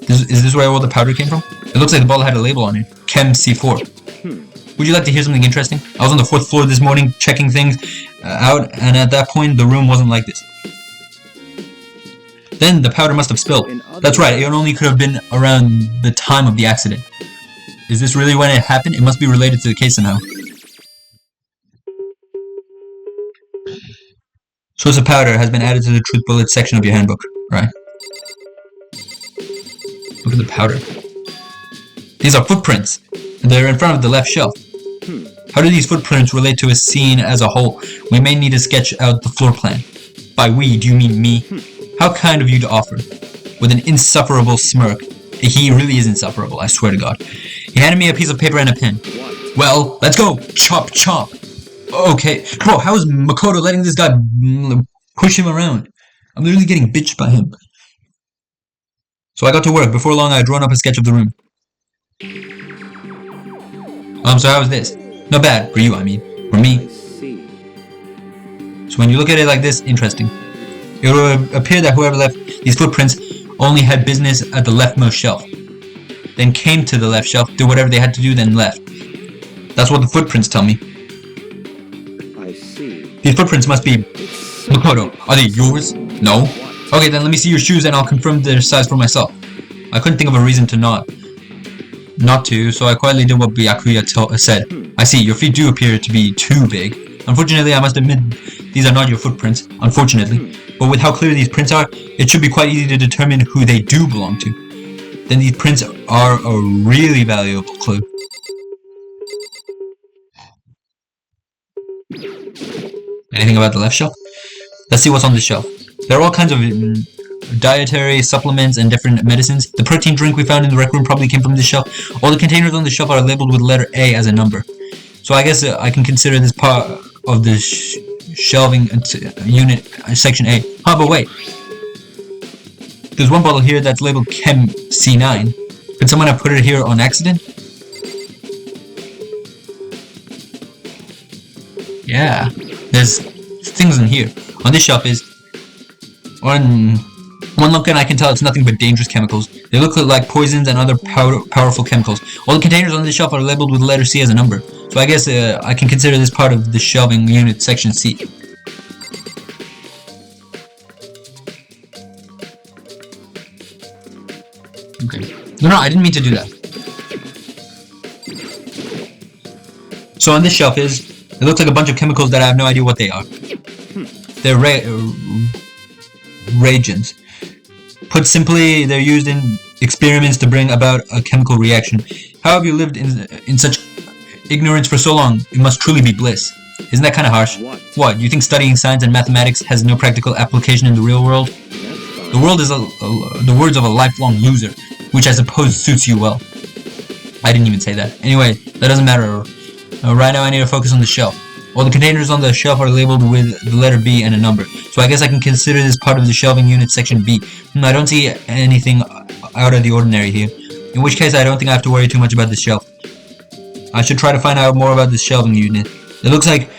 Is this where all the powder came from? It looks like the bottle had a label on it. Chem C4. Would you like to hear something interesting? I was on the 4th floor this morning checking things out, and at that point the room wasn't like this. Then the powder must have spilled. That's right, it only could have been around the time of the accident. Is this really when it happened? It must be related to the case somehow. Source of powder has been added to the truth bullet section of your handbook. Right. Look at the powder. These are footprints. And they're in front of the left shelf. How do these footprints relate to a scene as a whole? We may need to sketch out the floor plan. By we, do you mean me? How kind of you to offer. With an insufferable smirk. He really is insufferable, I swear to God. He handed me a piece of paper and a pen. Well, let's go! Chop, chop! Okay. Bro, how is Makoto letting this guy push him around? I'm literally getting bitched by him. So I got to work. Before long, I had drawn up a sketch of the room. So how was this? Not bad. For you, I mean. For me. So when you look at it like this, interesting. It will appear that whoever left these footprints only had business at the leftmost shelf. Then came to the left shelf, did whatever they had to do, then left. That's what the footprints tell me. I see. These footprints must be... Makoto, are they yours? No? Okay, then let me see your shoes and I'll confirm their size for myself. I couldn't think of a reason to not to, so I quietly did what Byakuya said. I see, your feet do appear to be too big. Unfortunately, I must admit, these are not your footprints. Unfortunately. But with how clear these prints are, it should be quite easy to determine who they do belong to. Then these prints are a really valuable clue. Anything about the left shelf? Let's see what's on the shelf. There are all kinds of dietary supplements and different medicines. The protein drink we found in the rec room probably came from this shelf. All the containers on the shelf are labeled with letter A as a number. So I guess I can consider this part of the shelving unit section A. But wait. There's one bottle here that's labeled Chem C9. Could someone have put it here on accident? Yeah. There's things in here. On this shelf is... one look and I can tell it's nothing but dangerous chemicals. They look like poisons and other powerful chemicals. All the containers on this shelf are labeled with letter C as a number. So I guess I can consider this part of the shelving unit section C. Okay. No, I didn't mean to do that. So on this shelf it looks like a bunch of chemicals that I have no idea what they are. They're reagents. Put simply, they're used in experiments to bring about a chemical reaction. How have you lived in such ignorance for so long? It must truly be bliss. Isn't that kind of harsh? What? You think studying science and mathematics has no practical application in the real world? The world is the words of a lifelong loser, which I suppose suits you well. I didn't even say that. Anyway, that doesn't matter. Right now I need to focus on the shelf. All the containers on the shelf are labeled with the letter B and a number, so I guess I can consider this part of the shelving unit section B. I don't see anything out of the ordinary here, in which case I don't think I have to worry too much about the shelf. I should try to find out more about this shelving unit. It looks like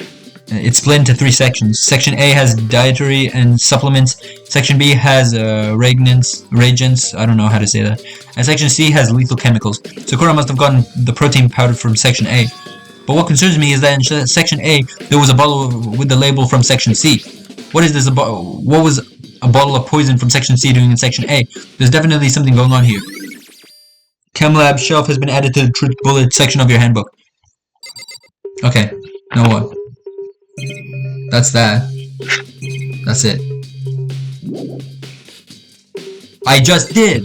it's split into 3 sections. Section A has dietary and supplements. Section B has reagents, I don't know how to say that. And Section C has lethal chemicals. Sakura must have gotten the protein powder from Section A. But what concerns me is that in Section A, there was a bottle with the label from Section C. What is this? What was a bottle of poison from Section C doing in Section A? There's definitely something going on here. Chem lab shelf has been added to the truth bullet section of your handbook. Okay, now what? That's that. That's it. I just did!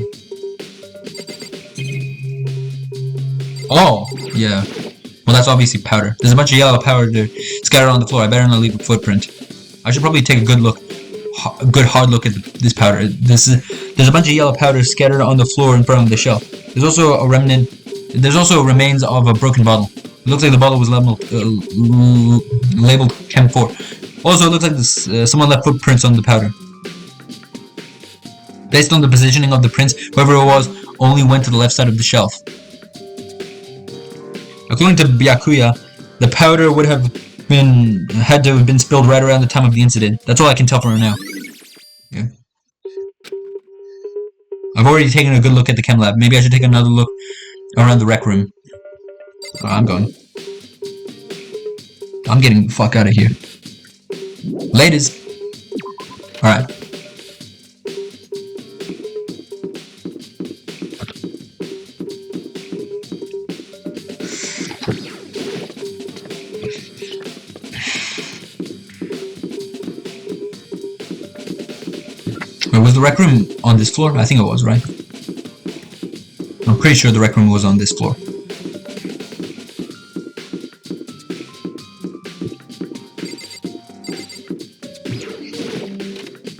Oh, yeah. Well, that's obviously powder. There's a bunch of yellow powder scattered on the floor. I better not leave a footprint. I should probably take a good look, a good hard look at this powder. There's a bunch of yellow powder scattered on the floor in front of the shelf. There's also a remnant. There's also remains of a broken bottle. It looks like the bottle was labeled Chem 4. Also, it looks like someone left footprints on the powder. Based on the positioning of the prints, whoever it was only went to the left side of the shelf. According to Byakuya, the powder would have had to have been spilled right around the time of the incident. That's all I can tell for now. Yeah. I've already taken a good look at the chem lab. Maybe I should take another look around the rec room. Oh, I'm going. I'm getting the fuck out of here. Laters. Alright. Was the rec room on this floor? I think it was, right? I'm pretty sure the rec room was on this floor.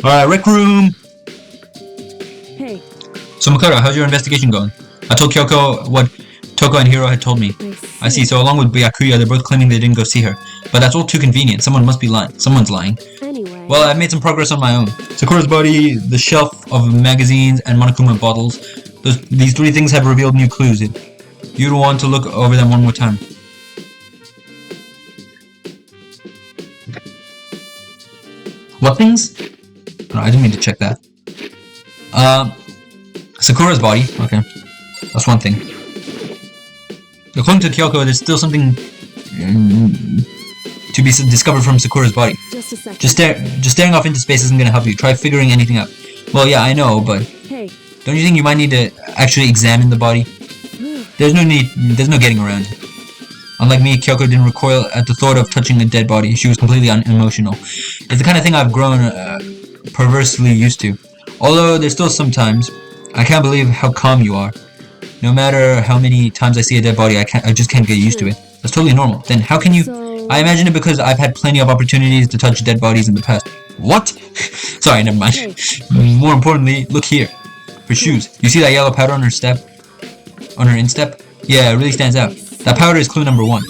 Alright, rec room! Hey. So Makoto, how's your investigation going? I told Kyoko what Toko and Hiro had told me. I see, so along with Byakuya, they're both claiming they didn't go see her. But that's all too convenient. Someone must be lying. Someone's lying. Anyway. Well, I've made some progress on my own. Sakura's body, the shelf of magazines, and Monokuma bottles. These three things have revealed new clues. You'd want to look over them one more time. What things? Oh, I didn't mean to check that. Sakura's body. Okay. That's one thing. According to Kyoko, there's still something to be discovered from Sakura's body. Just a second. Just staring off into space isn't gonna help you. Try figuring anything out. Well, yeah, I know, but Hey. don't you think you might need to actually examine the body? There's no getting around it. Unlike me, Kyoko didn't recoil at the thought of touching a dead body. She was completely unemotional. It's the kind of thing I've grown perversely used to. Although there's still sometimes, I can't believe how calm you are. No matter how many times I see a dead body, I just can't get used to it. That's totally normal. Then how can you... I imagine it because I've had plenty of opportunities to touch dead bodies in the past. What? Sorry, never mind. More importantly, look here. Her shoes. You see that yellow powder on her step? On her instep? Yeah, it really stands out. That powder is clue number 1.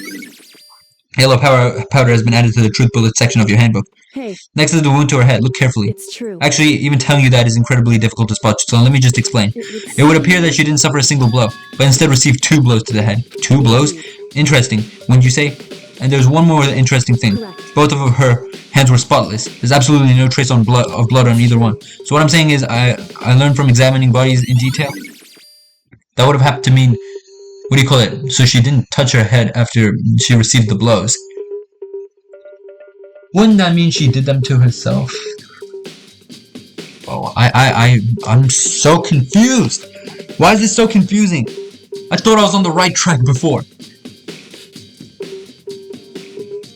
Yellow powder has been added to the truth bullet section of your handbook. Hey. Next is the wound to her head. Look carefully. It's true. Actually, even telling you that is incredibly difficult to spot, so let me just explain. It would appear that she didn't suffer a single blow, but instead received 2 blows to the head. 2 blows? Interesting, wouldn't you say? And there's one more interesting thing. Correct. Both of her hands were spotless. There's absolutely no trace of blood on either one. So what I'm saying is, I learned from examining bodies in detail. That would have happened to mean... What do you call it? So she didn't touch her head after she received the blows. Wouldn't that mean she did them to herself? Oh, I'm so confused. Why is this so confusing? I thought I was on the right track before.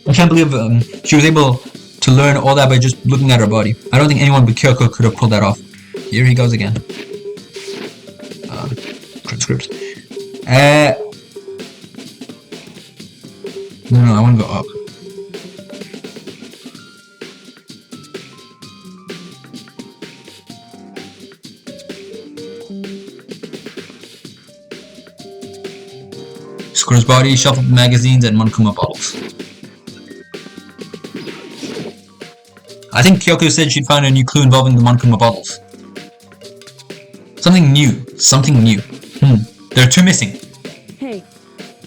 I can't believe she was able to learn all that by just looking at her body. I don't think anyone but Kyoko could have pulled that off. Here he goes again. Scripts. No, I want to go up. Sakura's body, shelf of magazines, and Monokuma bottles. I think Kyoko said she'd found a new clue involving the Monokuma bottles. Something new. Something new. There are 2 missing. Hey.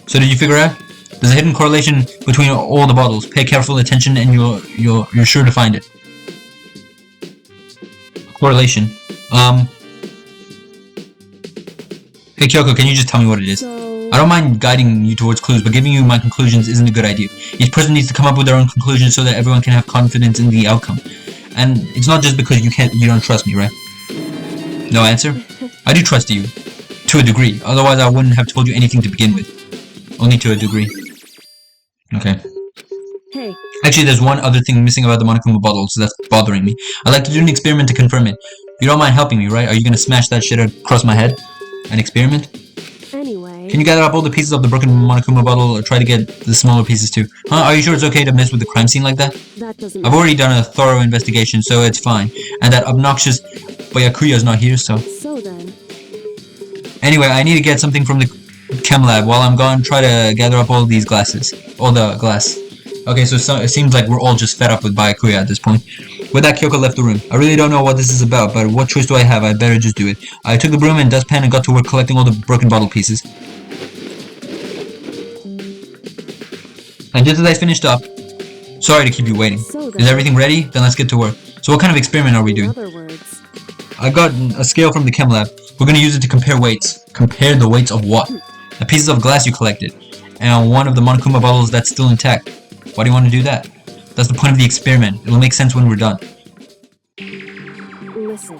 So did you figure out? There's a hidden correlation between all the bottles. Pay careful attention and you're sure to find it. Correlation. Hey Kyoko, can you just tell me what it is? So, I don't mind guiding you towards clues, but giving you my conclusions isn't a good idea. Each person needs to come up with their own conclusions so that everyone can have confidence in the outcome. And it's not just because you don't trust me, right? No answer? I do trust you. To a degree. Otherwise I wouldn't have told you anything to begin with. Only to a degree. Okay. hey, Actually, there's one other thing missing about the Monokuma bottles that's bothering me. I'd like to do an experiment to confirm it. You don't mind helping me, right? Are you gonna smash that shit across my head? An experiment? anyway. Can you gather up all the pieces of the broken Monokuma bottle or try to get the smaller pieces too? Huh? Are you sure it's okay to mess with the crime scene like that? That doesn't I've matter. already done a thorough investigation, so it's fine. And that obnoxious Byakuya's not here, so... So then, Anyway, I need to get something from the chem lab. While I'm gone, try to gather up all these glasses. All the glass. Okay, so it seems like we're all just fed up with Byakuya at this point. With that, Kyoko left the room. I really don't know what this is about, but what choice do I have? I better just do it. I took the broom and dustpan and got to work collecting all the broken bottle pieces. And just as I finished up... Sorry to keep you waiting. so then. Is everything ready? Then let's get to work. So what kind of experiment are we In doing? other words, I got a scale from the chem lab. We're gonna use it to compare weights. Compare the weights of what? The pieces of glass you collected. And one of the Monokuma bottles that's still intact. Why do you want to do that? That's the point of the experiment. It'll make sense when we're done. listen.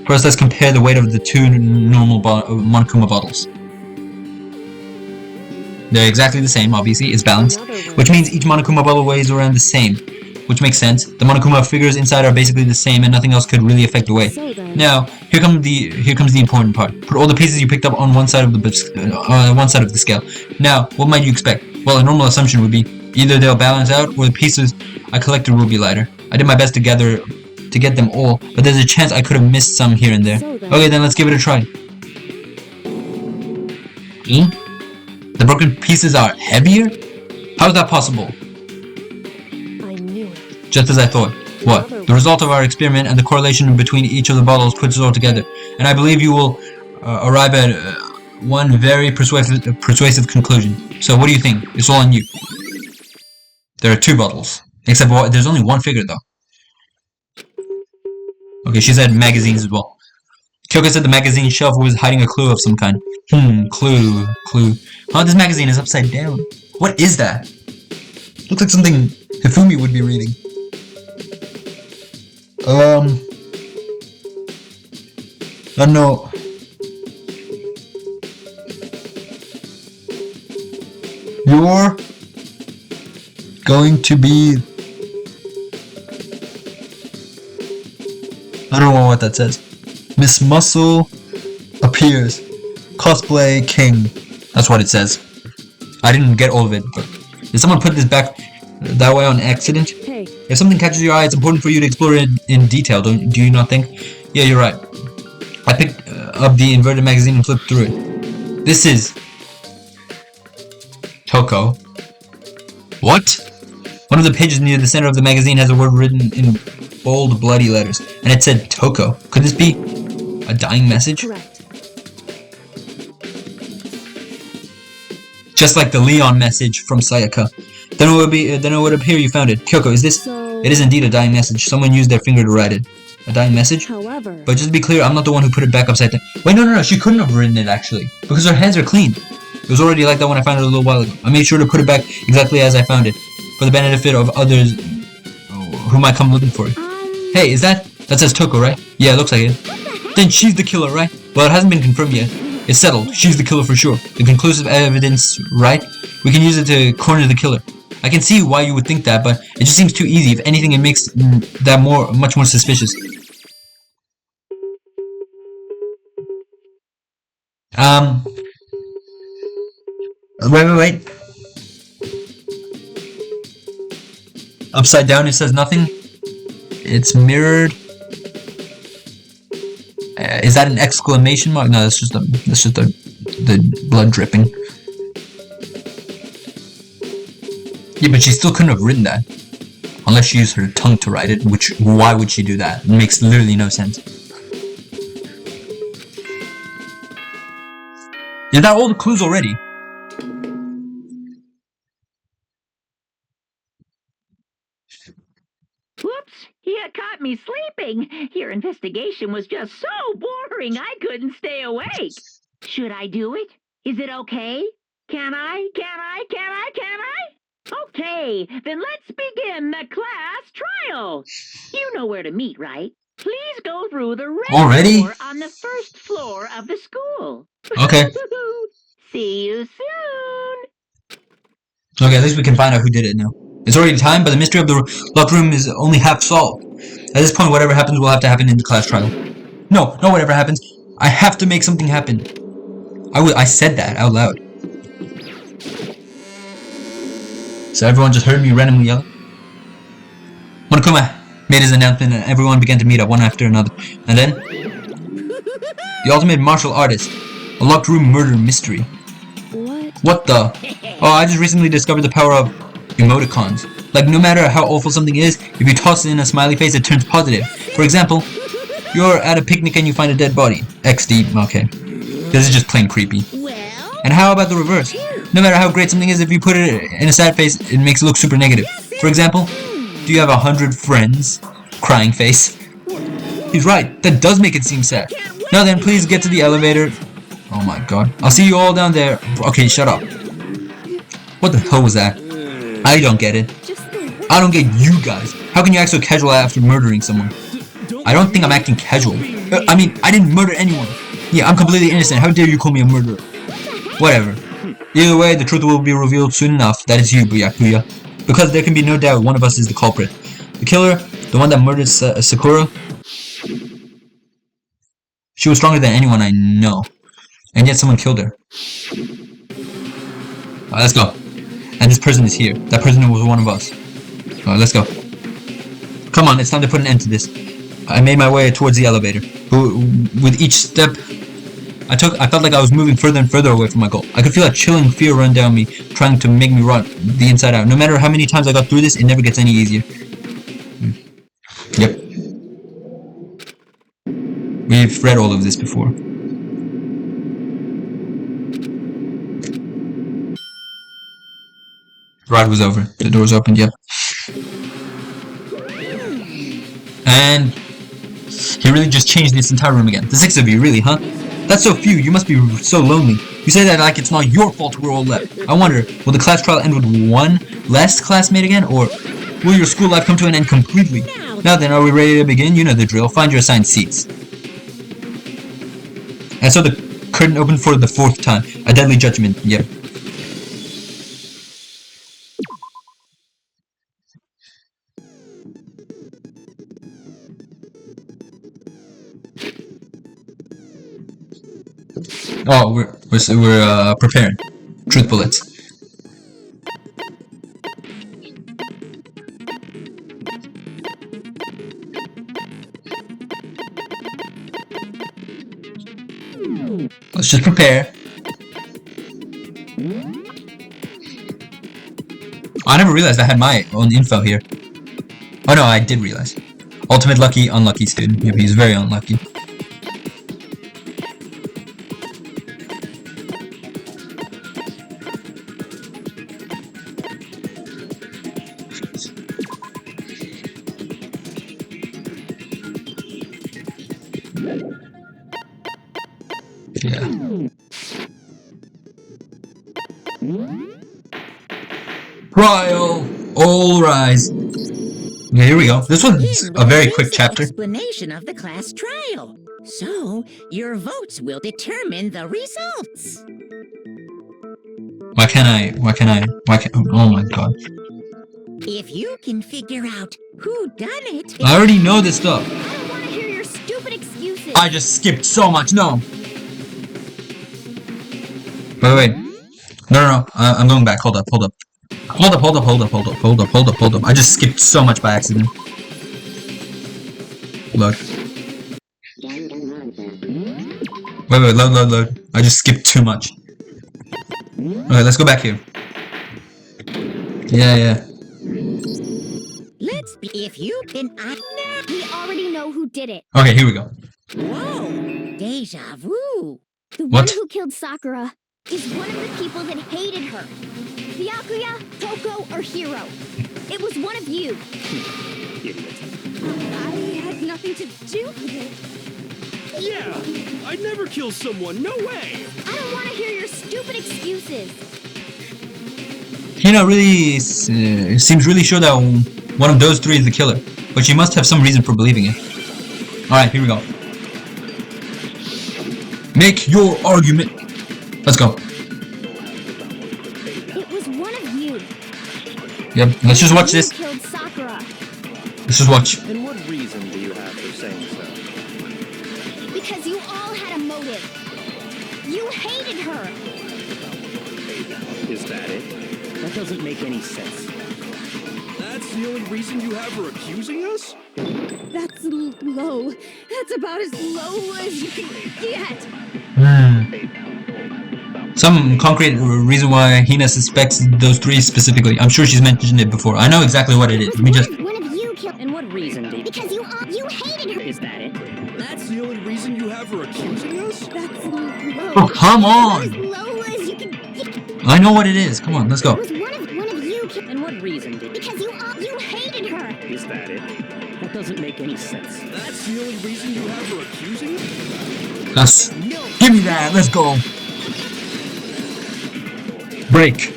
First, let's compare the weight of the two normal Monokuma bottles. They're exactly the same, obviously. It's balanced. Which means each Monokuma bottle weighs around the same. Which makes sense. The Monokuma figures inside are basically the same and nothing else could really affect the weight. So then. Now, here comes the important part. Put all the pieces you picked up on one side of the scale. Now, what might you expect? Well, a normal assumption would be either they'll balance out or the pieces I collected will be lighter. I did my best to get them all, but there's a chance I could have missed some here and there. So then. Okay, then let's give it a try. The broken pieces are heavier? How is that possible? I knew it. Just as I thought. What? The result of our experiment and the correlation between each of the bottles puts it all together. And I believe you will arrive at one very persuasive conclusion. So what do you think? It's all on you. There are two bottles. Except there's only one figure though. Okay, she said magazines as well. Kyoko said the magazine shelf was hiding a clue of some kind. Clue. Huh, this magazine is upside down. What is that? Looks like something Hifumi would be reading. I don't know. You're going to be... I don't know what that says. Miss Muscle appears. Cosplay King. That's what it says. I didn't get all of it, but... Did someone put this back that way on accident? Hey, If something catches your eye, it's important for you to explore it in detail, do you not think? Yeah, you're right. I picked up the inverted magazine and flipped through it. This is... Toko. What? One of the pages near the center of the magazine has a word written in bold, bloody letters, and it said Toko. Could this be a dying message? correct. Just like the Leon message from Sayaka. Then it would appear you found it. Kyoko, is this... So, It is indeed a dying message. Someone used their finger to write it. A dying message? however, But just to be clear, I'm not the one who put it back upside down. Wait, no, she couldn't have written it, actually. Because her hands are clean. It was already like that when I found it a little while ago. I made sure to put it back exactly as I found it. For the benefit of others who might come looking for it. Hey, is that... That says Toko, right? Yeah, it looks like it. Then she's the killer, right? Well, it hasn't been confirmed yet. It's settled. She's the killer for sure. The conclusive evidence, right? We can use it to corner the killer. I can see why you would think that, but it just seems too easy. If anything, it makes that much more suspicious. Wait. Upside down, it says nothing. It's mirrored. Is that an exclamation mark? No, that's just the blood dripping. Yeah, but she still couldn't have written that. Unless she used her tongue to write it, which, why would she do that? It makes literally no sense. Is that all the clues already? Whoops, you caught me sleeping. Your investigation was just so boring I couldn't stay awake. Should I do it? Is it okay? Can I? Okay, then let's begin the class trial. You know where to meet, right? Please go through the red Already? door on the first floor of the school. Okay. See you soon. Okay, at least we can find out who did it now. It's already time, but the mystery of the locked room is only half solved. At this point, whatever happens will have to happen in the class trial. No, whatever happens. I have to make something happen. I said that out loud. So everyone just heard me randomly yell. Monokuma made his announcement and everyone began to meet up one after another. And then... the ultimate martial artist. A locked room murder mystery. What the? Oh, I just recently discovered the power of emoticons. Like, no matter how awful something is, if you toss in a smiley face, it turns positive. For example, you're at a picnic and you find a dead body. XD, okay. This is just plain creepy. And how about the reverse? No matter how great something is, if you put it in a sad face, it makes it look super negative. For example, do you have 100 friends? Crying face. He's right, that does make it seem sad. Now then, please get to the elevator. Oh my god. I'll see you all down there. Okay, shut up. What the hell was that? I don't get it. I don't get you guys. How can you act so casual after murdering someone? I don't think I'm acting casual. I mean, I didn't murder anyone. Yeah, I'm completely innocent. How dare you call me a murderer? Whatever. Either way, the truth will be revealed soon enough. That is you, Byakuya. Because there can be no doubt one of us is the culprit. The killer, the one that murdered Sakura. She was stronger than anyone I know. And yet someone killed her. Alright, let's go. And this person is here. That person was one of us. Alright, let's go. Come on, it's time to put an end to this. I made my way towards the elevator. With each step I felt like I was moving further and further away from my goal. I could feel a chilling fear run down me, trying to make me run the inside out. No matter how many times I got through this, it never gets any easier. Yep. We've read all of this before. Ride was over. The doors opened, yep. And he really just changed this entire room again. The 6 of you, really, huh? That's so few, you must be so lonely. You say that like it's not your fault we're all left. I wonder, will the class trial end with one less classmate again, or will your school life come to an end completely? Now then, are we ready to begin? You know the drill. Find your assigned seats. And so the curtain opened for the 4th time. A deadly judgment, yep. Oh, we're preparing. Truth bullets. Let's just prepare. Oh, I never realized I had my own info here. Oh no, I did realize. Ultimate lucky, unlucky student. Yep, he's very unlucky. Yeah. Trial! All rise. Yeah, here we go. This one's a very quick chapter. Explanation of the class trial. So, your votes will determine the results. Why can't oh my god. If you can figure out who done it... I already know this stuff. I don't want to hear your stupid excuses. I just skipped so much. No. Wait. No. I'm going back. Hold up. I just skipped so much by accident. Load. Wait, load. I just skipped too much. Okay, let's go back here. Yeah. Let's be... If you can... We already know who did it. Okay, here we go. Whoa! Deja vu. The What? one who killed Sakura is one of the people that hated her. Byakuya, Toko, or Hiro. It was one of you. idiot. I had nothing to do with it. Yeah, I'd never kill someone, no way! I don't want to hear your stupid excuses. Hina really seems really sure that one of those three is the killer, but she must have some reason for believing it. Alright, here we go. Make your argument. Let's go. It was one of you. Yep, let's just watch this. You killed Sakura. Let's just watch. And what reason do you have for saying so? Because you all had a motive. You hated her. Is that it? That doesn't make any sense. That's the only reason you have her accusing us? That's low. That's about as low as you can get. Some concrete reason why Hina suspects those three specifically. I'm sure she's mentioned it before. I know exactly what it is. Let me just... One of you killed. And what reason do you... Because you hated her. Is that it? That's the only reason you have her accusing us? That's low. Oh, come on! As low as you can get. I know what it is. Come on, let's go. It was one of you killed. And what reason do you... Because you hated her. Is that it? That doesn't make any sense. That's the only reason you have her accusing us? Let's... Give me that. Let's go. Break.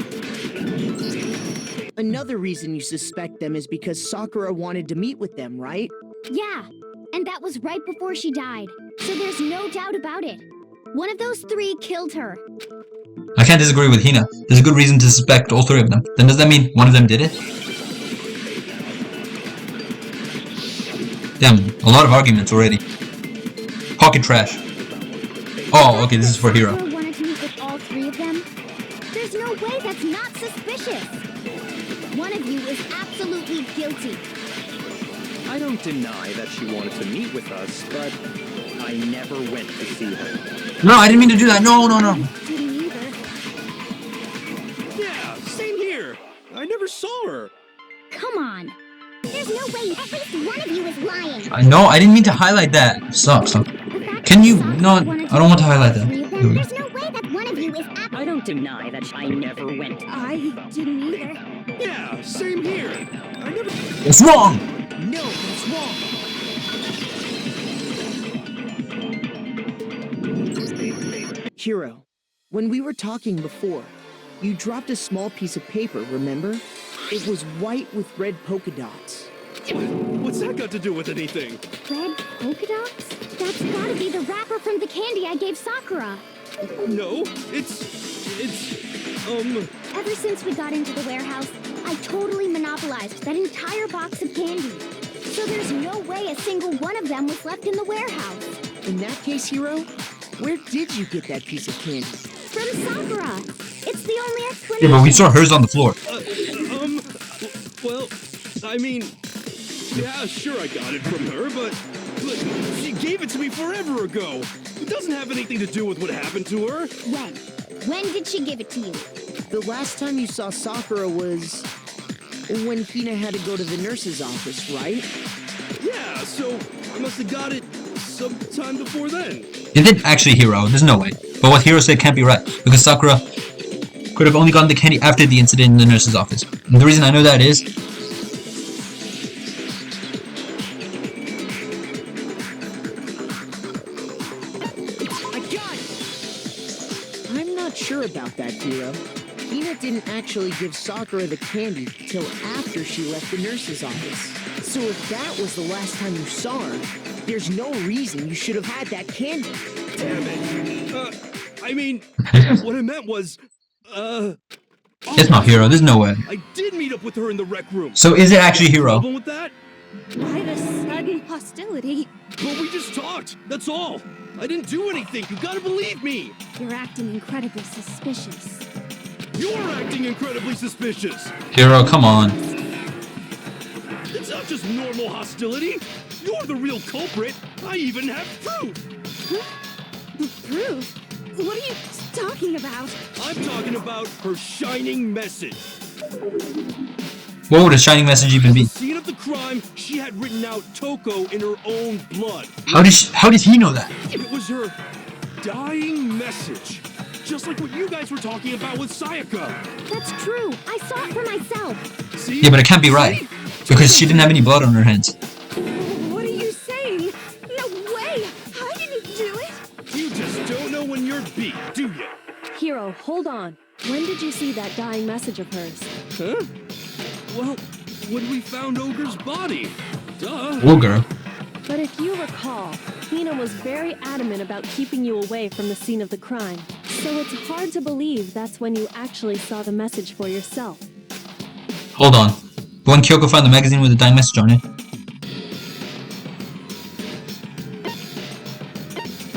Another reason you suspect them is because Sakura wanted to meet with them, right? Yeah, and that was right before she died. So there's no doubt about it. One of those three killed her. I can't disagree with Hina. There's a good reason to suspect all three of them. Then does that mean one of them did it? Damn, a lot of arguments already. Pocket trash. Oh, okay, this is for Hero. Sakura wanted to meet with all three of them. There's no way that's not suspicious. One of you is absolutely guilty. I don't deny that she wanted to meet with us, but I never went to see her. No, I didn't mean to do that. No. Didn't either. Yeah, same here. I never saw her. Come on. There's no way at least one of you is lying. I know, I didn't mean to highlight that. Stop. The fact Can that you Sakura not... wanted I don't want to highlight that. meet with Here them, we go. There's no way that one of you is I don't deny that I never went. I didn't either. Yeah, same here. I never... It's wrong! No, that's wrong. Hiro, when we were talking before, you dropped a small piece of paper, remember? It was white with red polka dots. What's that got to do with anything? Red polka dots? That's gotta be the wrapper from the candy I gave Sakura. No, it's... Ever since we got into the warehouse, I totally monopolized that entire box of candy. So there's no way a single one of them was left in the warehouse. In that case, Hiro, where did you get that piece of candy? From Sakura. It's the only explanation. Yeah, but we saw hers on the floor. Well, I mean... Yeah, sure I got it from her, but... Look, she gave it to me forever ago. It doesn't have anything to do with what happened to her. When? When did she give it to you? The last time you saw Sakura was... when Hina had to go to the nurse's office, right? Yeah, so I must have got it sometime before then. It did actually Hero, there's no way. But what Hero said can't be right, because Sakura could have only gotten the candy after the incident in the nurse's office. And the reason I know that is... I got it! I'm not sure about that, Hiro. Hina didn't actually give Sakura the candy till after she left the nurse's office. So if that was the last time you saw her, there's no reason you should have had that candy. Damn it. I mean, what I meant was, It's not Hero, there's no way. I did meet up with her in the rec room. So is it actually Hero? Problem with that? Why the sudden hostility? Well, we just talked. That's all. I didn't do anything. You gotta believe me. You're acting incredibly suspicious. You're acting incredibly suspicious. Hero, come on. It's not just normal hostility. You're the real culprit. I even have proof. Proof? What are you talking about? I'm talking about her shining message. What would a shining message even be? At the scene of the crime, she had written out Toko in her own blood. How did he know that? It was her dying message. Just like what you guys were talking about with Sayaka. That's true. I saw it for myself. See? Yeah, but it can't be right. See? Because she didn't have any blood on her hands. What are you saying? No way! I didn't do it! You just don't know when you're beat, do you? Hero, hold on. When did you see that dying message of hers? Huh? Well, when we found Ogre's body. Duh. Ogre. But if you recall, Hina was very adamant about keeping you away from the scene of the crime. So it's hard to believe that's when you actually saw the message for yourself. Hold on. When Kyoko found the magazine with the dying message on it.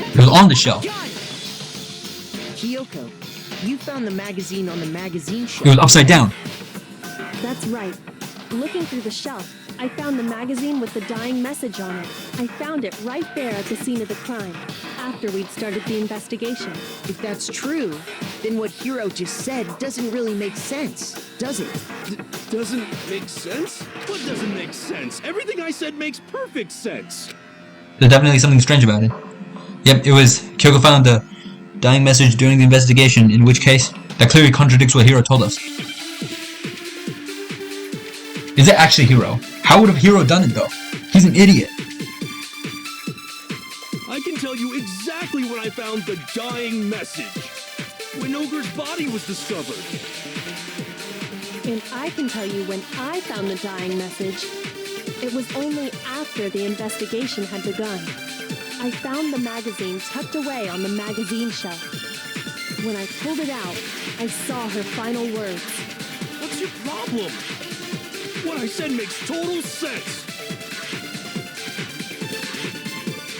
It was on the shelf. Kyoko, you found the magazine on the magazine shelf. It was upside down. That's right. Looking through the shelf, I found the magazine with the dying message on it. I found it right there at the scene of the crime, after we'd started the investigation. If that's true, then what Hiro just said doesn't really make sense, does it? Doesn't make sense? What doesn't make sense? Everything I said makes perfect sense. There's definitely something strange about it. Yep, it was Kyoko found the dying message during the investigation, in which case, that clearly contradicts what Hiro told us. Is it actually Hiro? How would have Hiro done it though? He's an idiot. I can tell you exactly when I found the dying message. When Ogre's body was discovered. And I can tell you when I found the dying message. It was only after the investigation had begun. I found the magazine tucked away on the magazine shelf. When I pulled it out, I saw her final words. What's your problem? What I said makes total sense.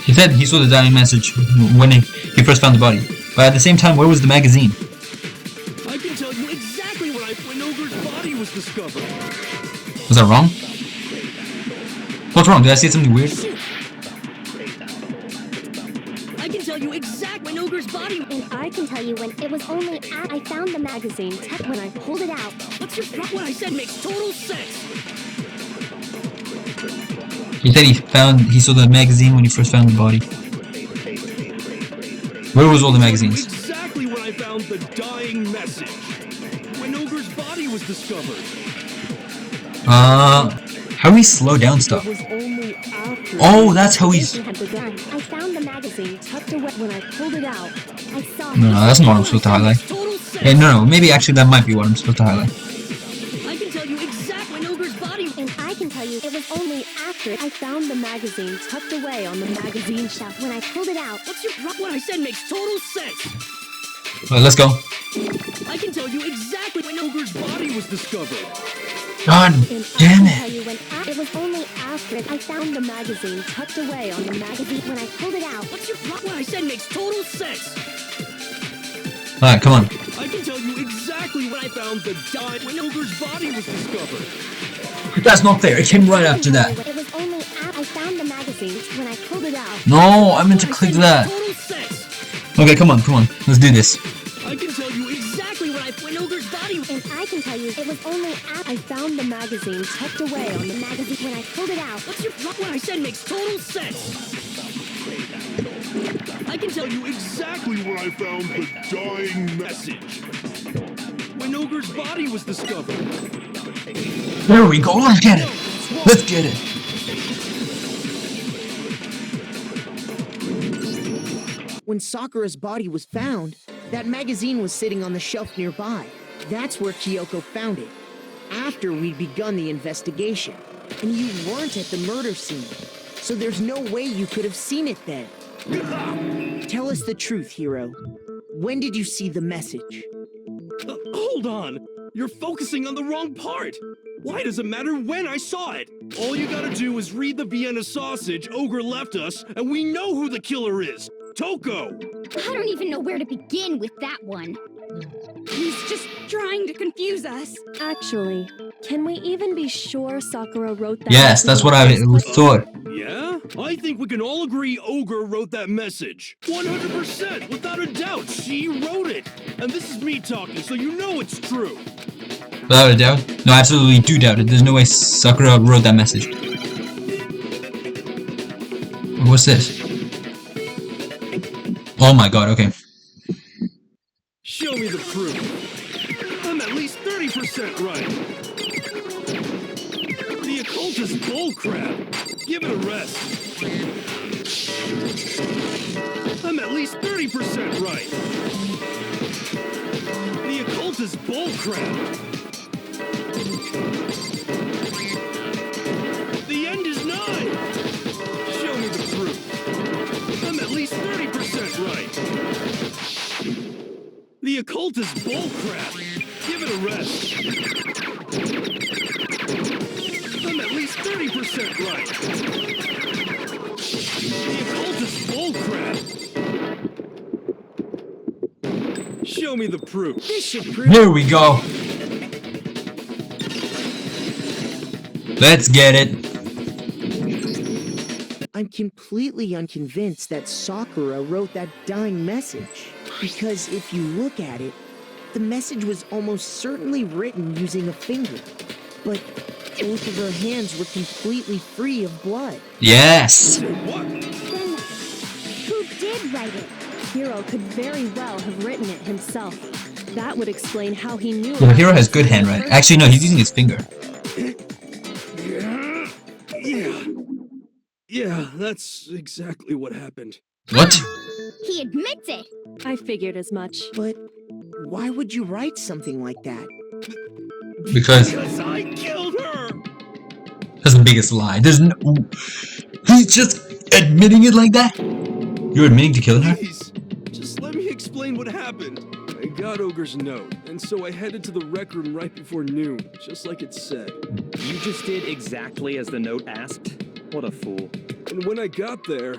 He said he saw the dying message when he first found the body. But at the same time, where was the magazine? I can tell you exactly when Ogre's body was discovered. Was that wrong? What's wrong? Did I say something weird? I can tell you exactly when Ogre's body. And I can tell you when it was only I found the magazine tucked when I pulled it out. What's your problem? What I said makes total sense. He said he saw the magazine when he first found the body. Where was all the magazines? Exactly when I found the dying message. When Ogre's body was discovered. How do we slow down stuff? It was only after Oh, that's how he's... had begun. I found the magazine tucked away. When I pulled it out, I saw. No, that's not what I'm supposed to highlight. Total sense. Hey, no, maybe actually that might be what I'm supposed to highlight. I can tell you exactly when Ogre's body. And I can tell you it was only after I found the magazine tucked away on the magazine shelf. when I pulled it out. What's your problem? What I said makes total sense. Let's go. I can tell you exactly when Ogre's body was discovered. God And damn I can it. tell you when It was only after I found the magazine tucked away on the magazine. when I pulled it out. What's your problem? What I said makes total sense. Alright, come on. I can tell you exactly when I found the when Ogre's body was discovered. That's not fair. It came right after that. It was only I found the magazine when I pulled it out. No, I meant to click that. Total sense. Okay, come on. Let's do this. I can tell you exactly When Ogre's body. And I can tell you it was only I found the magazine tucked away on the magazine when I pulled it out. What's your problem? What I said makes total sense. I can tell you exactly when I found the dying message. When Ogre's body was discovered. There we go. Let's get it. Let's get it. When Sakura's body was found, that magazine was sitting on the shelf nearby. That's where Kyoko found it, after we'd begun the investigation. And you weren't at the murder scene, so there's no way you could have seen it then. Tell us the truth, Hiro. When did you see the message? Hold on. You're focusing on the wrong part. Why does it matter when I saw it? All you gotta do is read the Vienna sausage Ogre left us, and we know who the killer is. Toko! I don't even know where to begin with that one. He's just trying to confuse us. Actually, can we even be sure Sakura wrote that? Yes, that's what I thought. Yeah? I think we can all agree Ogre wrote that message. 100%, without a doubt, she wrote it. And this is me talking, so you know it's true. Without a doubt? No, I absolutely do doubt it. There's no way Sakura wrote that message. What's this? Oh my god, okay. Show me the proof. I'm at least 30% right. The The occult is bullcrap. Give it a rest. I'm at least 30% right. The occult is bullcrap. The end is nigh. Show me the proof. I'm at least 30% right. The occult is bullcrap. Give it a rest. I'm at least 30% right. The occult is bullcrap. Show me the proof. This should prove. Here we go. Let's get it. I'm completely unconvinced that Sakura wrote that dying message. Because if you look at it, the message was almost certainly written using a finger. But both of her hands were completely free of blood. Yes. What? Then who did write it? Hiro could very well have written it himself. That would explain how he knew. Well, Hiro has good handwriting. Actually, no, he's using his finger. Yeah, that's exactly what happened. What? He admits it. I figured as much. But why would you write something like that? Because Because I killed her! that's the biggest lie. There's no. He's just admitting it like that? You're admitting to killing her? Please, just let me explain what happened. I got Ogre's note, and so I headed to the rec room right before noon, just like it said. You just did exactly as the note asked? What a fool. And when I got there,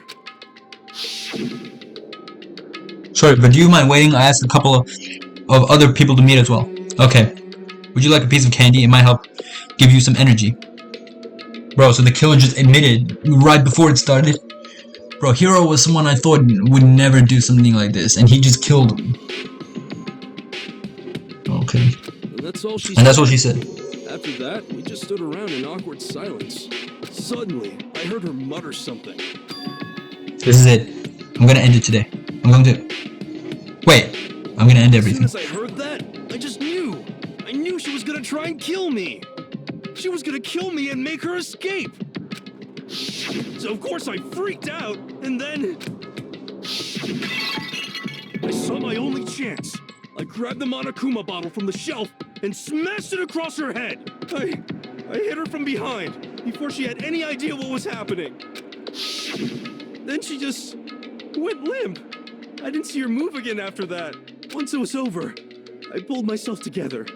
Sorry, but do you mind waiting? I asked a couple of other people to meet as well. Okay. Would you like a piece of candy? It might help give you some energy. Bro, so the killer just admitted right before it started? Bro, Hiro was someone I thought would never do something like this, and he just killed him. Okay. and that's all she And that's what she said. After that, we just stood around in awkward silence. Suddenly, I heard her mutter something. This is it. I'm gonna end it today. I'm going to... Wait. I'm gonna end As soon everything. as I heard that, I just knew. I knew she was gonna try and kill me. She was gonna kill me and make her escape. So of course I freaked out, and then I saw my only chance. I grabbed the Monokuma bottle from the shelf and smashed it across her head. I hit her from behind before she had any idea what was happening. Then she just went limp. I didn't see her move again after that. Once it was over, I pulled myself together.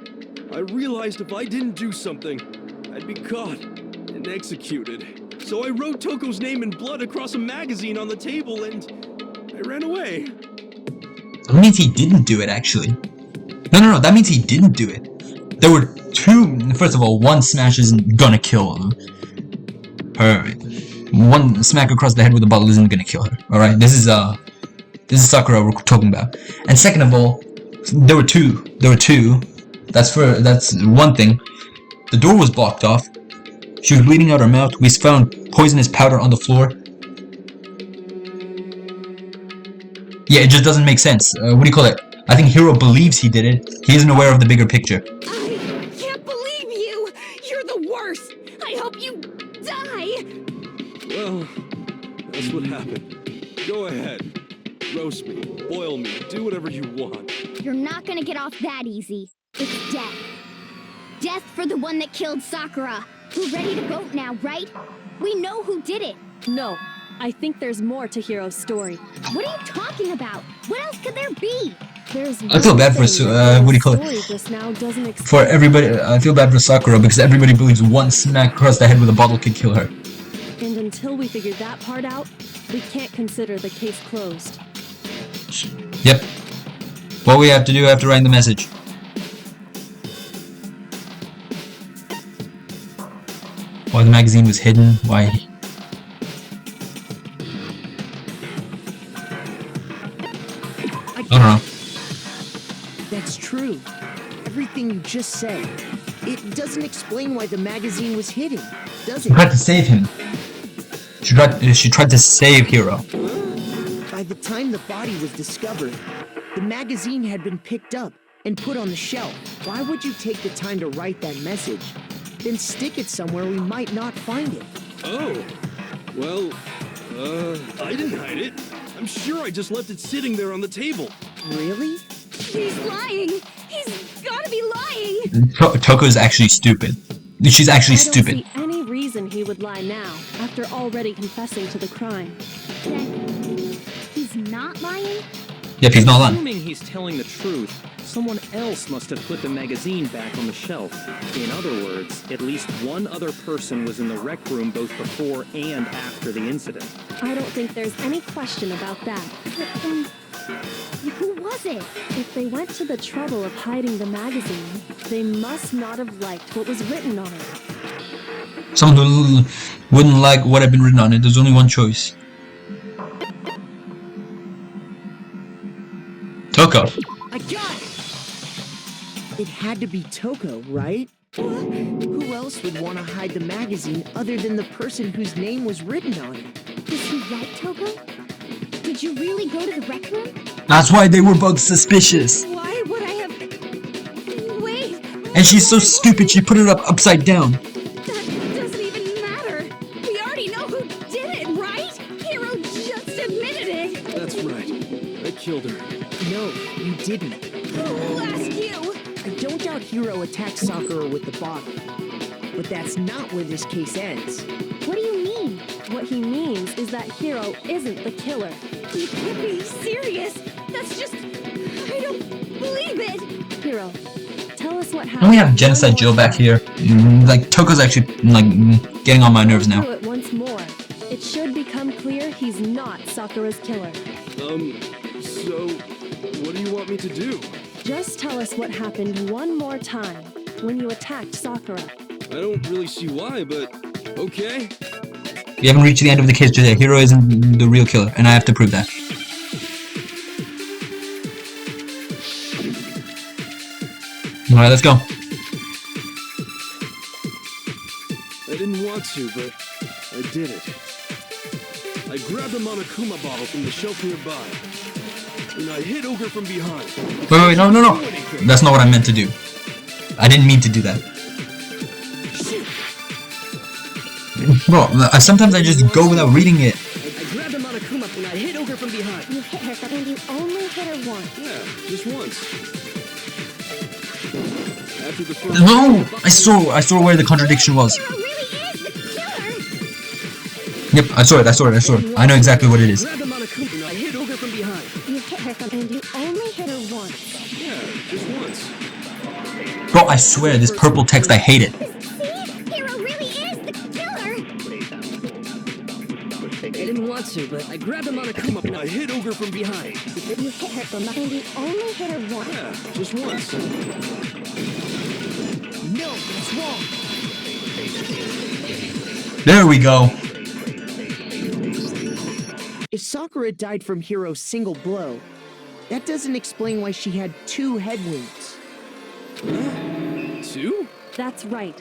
I realized if I didn't do something, I'd be caught and executed. So I wrote Toko's name in blood across a magazine on the table and I ran away. That means he didn't do it, actually. No, that means he didn't do it. There were two... First of all, one smash isn't gonna kill her. One smack across the head with a bottle isn't gonna kill her. Alright, this is Sakura we're talking about. And second of all, there were two. That's one thing. The door was blocked off. She was bleeding out her mouth. We found poisonous powder on the floor. Yeah, it just doesn't make sense. What do you call it? I think Hiro believes he did it. He isn't aware of the bigger picture. I can't believe you! You're the worst! I hope you die! Well, that's what happened. Go ahead. Roast me, boil me, do whatever you want. You're not gonna get off that easy. It's death. Death for the one that killed Sakura. We're ready to vote now, right? We know who did it. No, I think there's more to Hiro's story. What are you talking about? What else could there be? There's I feel bad for what do you call it? Story just now doesn't explain. For everybody, I feel bad for Sakura because everybody believes one smack across the head with a bottle could kill her. And until we figure that part out, we can't consider the case closed. Yep. What we have to do after writing the message. Why the magazine was hidden? Why? I don't know. That's true. Everything you just said. It doesn't explain why the magazine was hidden, does She it? tried to save him. She tried to save Hiro. By the time the body was discovered, the magazine had been picked up and put on the shelf. Why would you take the time to write that message? then stick it somewhere we might not find it. Oh. Well, I didn't hide it. I'm sure I just left it sitting there on the table. Really? He's lying. He's gotta be lying. Toko's actually stupid. She's actually I don't stupid. see any reason he would lie now, after already confessing to the crime. Then he's not lying? Yep, he's not lying. Assuming he's telling the truth, someone else must have put the magazine back on the shelf. In other words, at least one other person was in the rec room both before and after the incident. I don't think there's any question about that. But then, who was it? If they went to the trouble of hiding the magazine, they must not have liked what was written on it. Someone who wouldn't like what had been written on it. There's only one choice. Toko. I got it! It had to be Toko, right? Who else would want to hide the magazine other than the person whose name was written on it? Is he right, Toko? Did you really go to the rec room? That's why they were both suspicious. Why would I have... Wait. And she's so stupid she put it up upside down. That doesn't even matter. We already know who did it, right? Hero just admitted it. That's right. I killed her. No, you didn't. Who'll ask you? I don't doubt Hiro attacked Sakura with the bottle. But that's not where this case ends. What do you mean? What he means is that Hiro isn't the killer. You can't be serious. That's just... I don't believe it. Hiro, tell us what happened. And we have Genocide Jill back here. Like, Toko's actually, getting on my nerves now. Through it once more. It should become clear he's not Sakura's killer. So, what do you want me to do? Just tell us what happened one more time when you attacked Sakura. I don't really see why, but okay. We haven't reached the end of the case today. Hiro isn't the real killer, and I have to prove that. Alright, let's go. I didn't want to, but I did it. I grabbed a Monokuma bottle from the shelf nearby, and I hit Ogre from behind. Wait, no. That's not what I meant to do. I didn't mean to do that. Bro, sometimes I just go without reading it. I grabbed a Monokuma and I hit Ogre from behind. You hit her, and you only hit her once. Yeah, just once. After the first... No! I saw where the contradiction was. Hero really is the killer. Yep, I saw it. I know exactly what it is. Grabbed a Monokuma and I hit Ogre from behind. You hit her, and you only hit her once. Yeah, just once. Bro, I swear, this purple text, I hate it. See? Hero really is the killer. I didn't want to, but I grabbed a Monokuma and I hit Ogre from behind. You hit her, and you only hit her once. Yeah, just once. No, that's wrong. There we go. If Sakura died from Hiro's single blow, that doesn't explain why she had 2 head wounds. 2? That's right.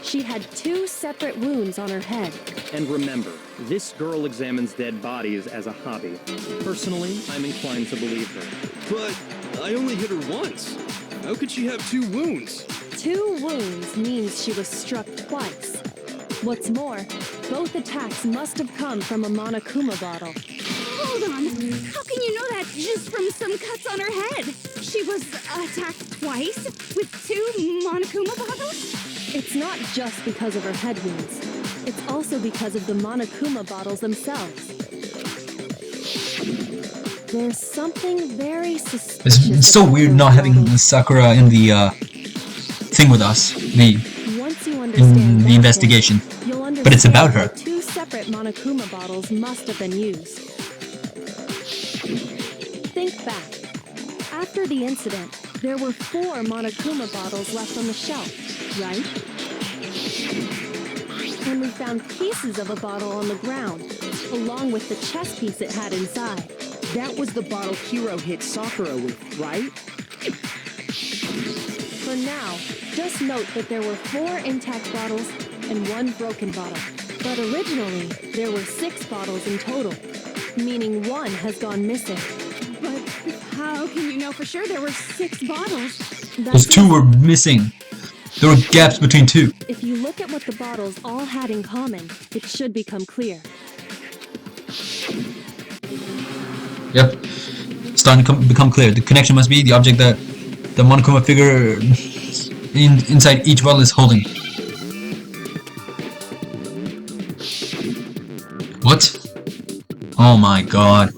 She had 2 separate wounds on her head. And remember, this girl examines dead bodies as a hobby. Personally, I'm inclined to believe her. But I only hit her once. How could she have 2 wounds? 2 wounds means she was struck twice. What's more, both attacks must have come from a Monokuma bottle. Hold on. How can you know that just from some cuts on her head? She was attacked twice with 2 Monokuma bottles? It's not just because of her head wounds. It's also because of the Monokuma bottles themselves. There's something very suspicious. It's so weird not having Sakura in the thing with us. Once you understand In the that investigation. bit, you'll understand But it's about her. that 2 separate Monokuma bottles must have been used. Think back. After the incident, there were 4 Monokuma bottles left on the shelf, right? And we found pieces of a bottle on the ground, along with the chess piece it had inside. That was the bottle Hiro hit Sakura with, right? For now, just note that there were 4 intact bottles and 1 broken bottle. But originally, there were 6 bottles in total, meaning 1 has gone missing. But how can you know for sure there were 6 bottles? Those 2 were missing. There were gaps between two. If you look at what the bottles all had in common, it should become clear. Yep. Starting to become clear. The connection must be the object that the Monokuma figure inside each bottle is holding. What? Oh my god.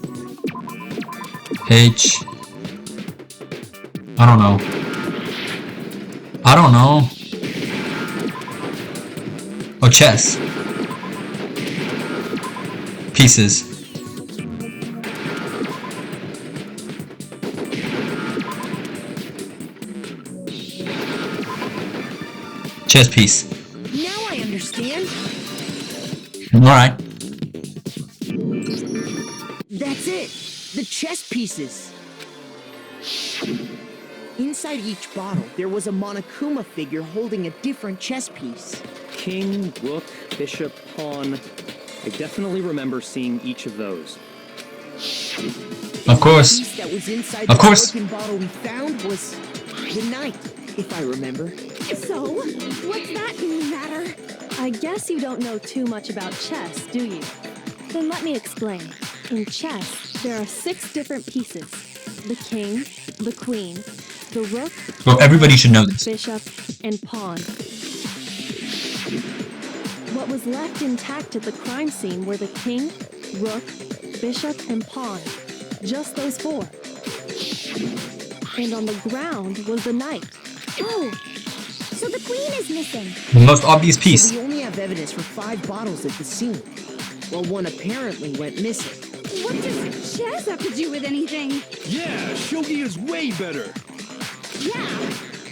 H. I don't know. I don't know. Oh, chess. Pieces. Chess piece. Now I understand. Alright. That's it. The chess pieces. Inside each bottle, there was a Monokuma figure holding a different chess piece. King, rook, bishop, pawn. I definitely remember seeing each of those. Of course. The piece that was inside Of the course. broken bottle we found was the knight, if I remember. So, what's that matter? I guess you don't know too much about chess, do you? Then let me explain. In chess, there are 6 different pieces. The king, the queen, the rook, Well, everybody should know this. bishop, and pawn. What was left intact at the crime scene were the king, rook, bishop, and pawn. Just those 4. And on the ground was the knight. Oh, so the queen is missing. The most obvious piece. We only have evidence for 5 bottles at the scene, while one apparently went missing. What does chess have to do with anything? Yeah, shogi is way better. Yeah.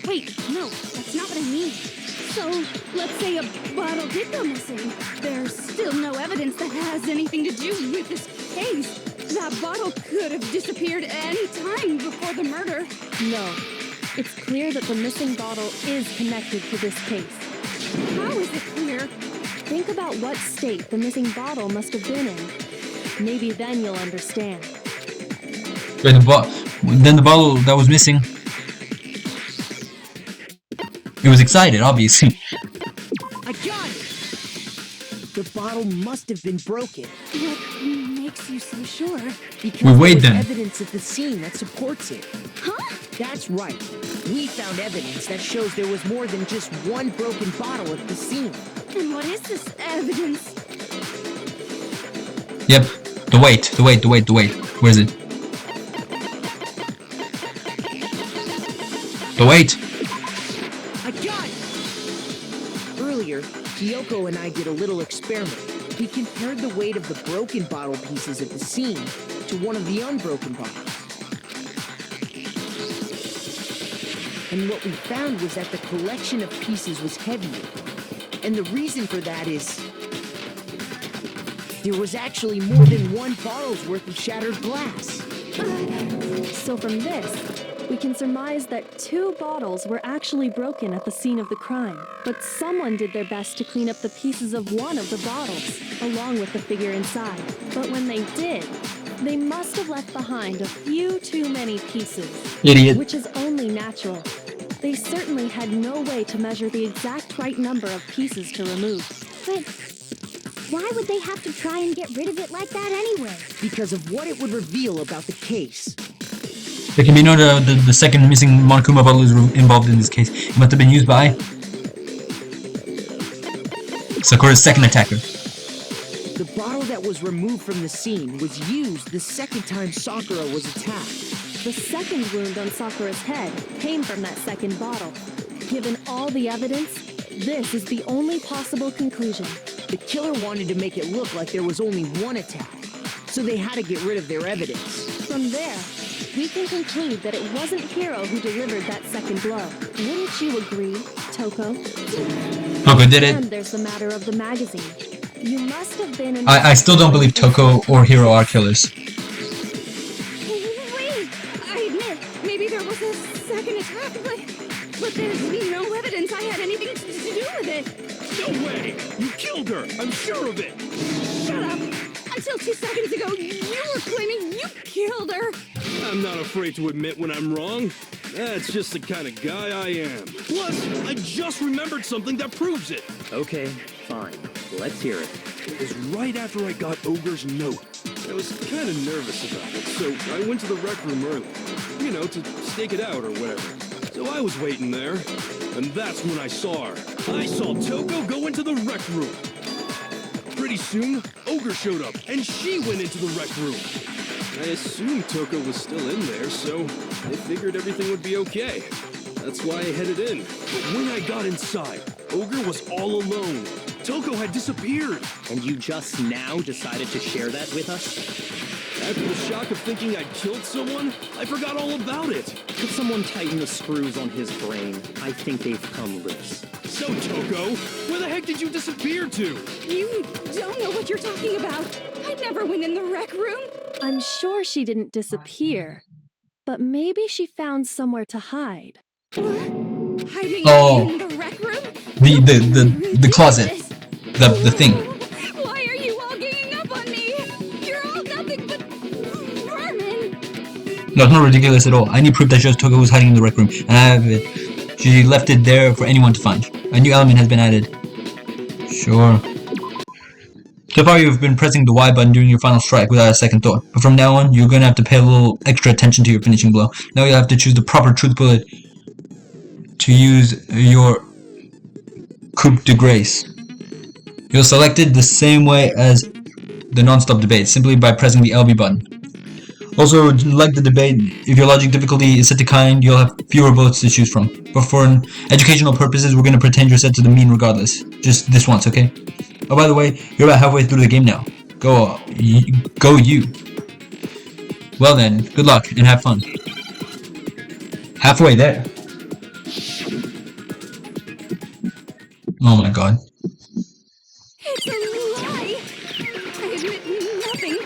Wait, no, that's not what I mean. So, let's say a bottle did go missing. There's still no evidence that has anything to do with this case. That bottle could have disappeared any time before the murder. No. It's clear that the missing bottle is connected to this case. How is it clear? Think about what state the missing bottle must have been in. Maybe then you'll understand. Wait, then the bottle that was missing. It was excited, obviously. I got it! The bottle must have been broken. What makes you so sure? Because Well, wait there then. was evidence at the scene that supports it. Huh? That's right. We found evidence that shows there was more than just one broken bottle at the scene. And what is this evidence? Yep. The weight. Where is it? The weight. I got it! Earlier, Kyoko and I did a little experiment. We compared the weight of the broken bottle pieces at the scene to one of the unbroken bottles. And what we found was that the collection of pieces was heavier. And the reason for that is there was actually more than one bottle's worth of shattered glass. So from this, we can surmise that 2 bottles were actually broken at the scene of the crime. But someone did their best to clean up the pieces of one of the bottles, along with the figure inside. But when they did, they must have left behind a few too many pieces. Idiot. Which is only natural. They certainly had no way to measure the exact right number of pieces to remove. But why would they have to try and get rid of it like that anyway? Because of what it would reveal about the case. There can be no doubt that the second missing Monokuma bottle is involved in this case. It must have been used by Sakura's second attacker. The bottle that was removed from the scene was used the second time Sakura was attacked. The second wound on Sakura's head came from that second bottle. Given all the evidence, this is the only possible conclusion. The killer wanted to make it look like there was only one attack, so they had to get rid of their evidence. From there, we can conclude that it wasn't Hiro who delivered that second blow. Wouldn't you agree, Toko? Toko did And it. there's the matter of the magazine. You must have been in... I still don't believe Toko or Hiro are killers. Wait, I admit, maybe there was a second attack, but there's no evidence I had anything to do with it. No way! You killed her! I'm sure of it! Shut up! Until 2 seconds ago, you were claiming you killed her. I'm not afraid to admit when I'm wrong. That's just the kind of guy I am. Plus, I just remembered something that proves it. Okay, fine. Let's hear it. It was right after I got Ogre's note. I was kind of nervous about it, so I went to the rec room early. You know, to stake it out or whatever. So I was waiting there, and that's when I saw her. I saw Toko go into the rec room. Pretty soon, Ogre showed up, and she went into the rec room. I assumed Toko was still in there, so I figured everything would be okay. That's why I headed in. But when I got inside, Ogre was all alone. Toko had disappeared. And you just now decided to share that with us? After the shock of thinking I'd killed someone, I forgot all about it. Could someone tighten the screws on his brain? I think they've come loose. So, Toko, where the heck did you disappear to? You don't know what you're talking about. I never went in the rec room. I'm sure she didn't disappear, but maybe she found somewhere to hide. Hiding Oh. in the rec room? The closet. The thing. Why are you all ganging up on me? You're all nothing but vermin. No, it's not ridiculous at all. I need proof that shows Toko was hiding in the rec room, and I have it. She left it there for anyone to find. A new element has been added. Sure. So far you've been pressing the Y button during your final strike without a second thought, but from now on you're gonna have to pay a little extra attention to your finishing blow. Now you'll have to choose the proper truth bullet to use your coup de grace. You'll select it the same way as the non-stop debate, simply by pressing the LB button. Also, like the debate, if your logic difficulty is set to kind, you'll have fewer bullets to choose from. But for educational purposes, we're gonna pretend you're set to the mean regardless. Just this once, okay? Oh, by the way, you're about halfway through the game now. Go you. Well then, good luck and have fun. Halfway there. Oh my god. It's a lie. I admit nothing.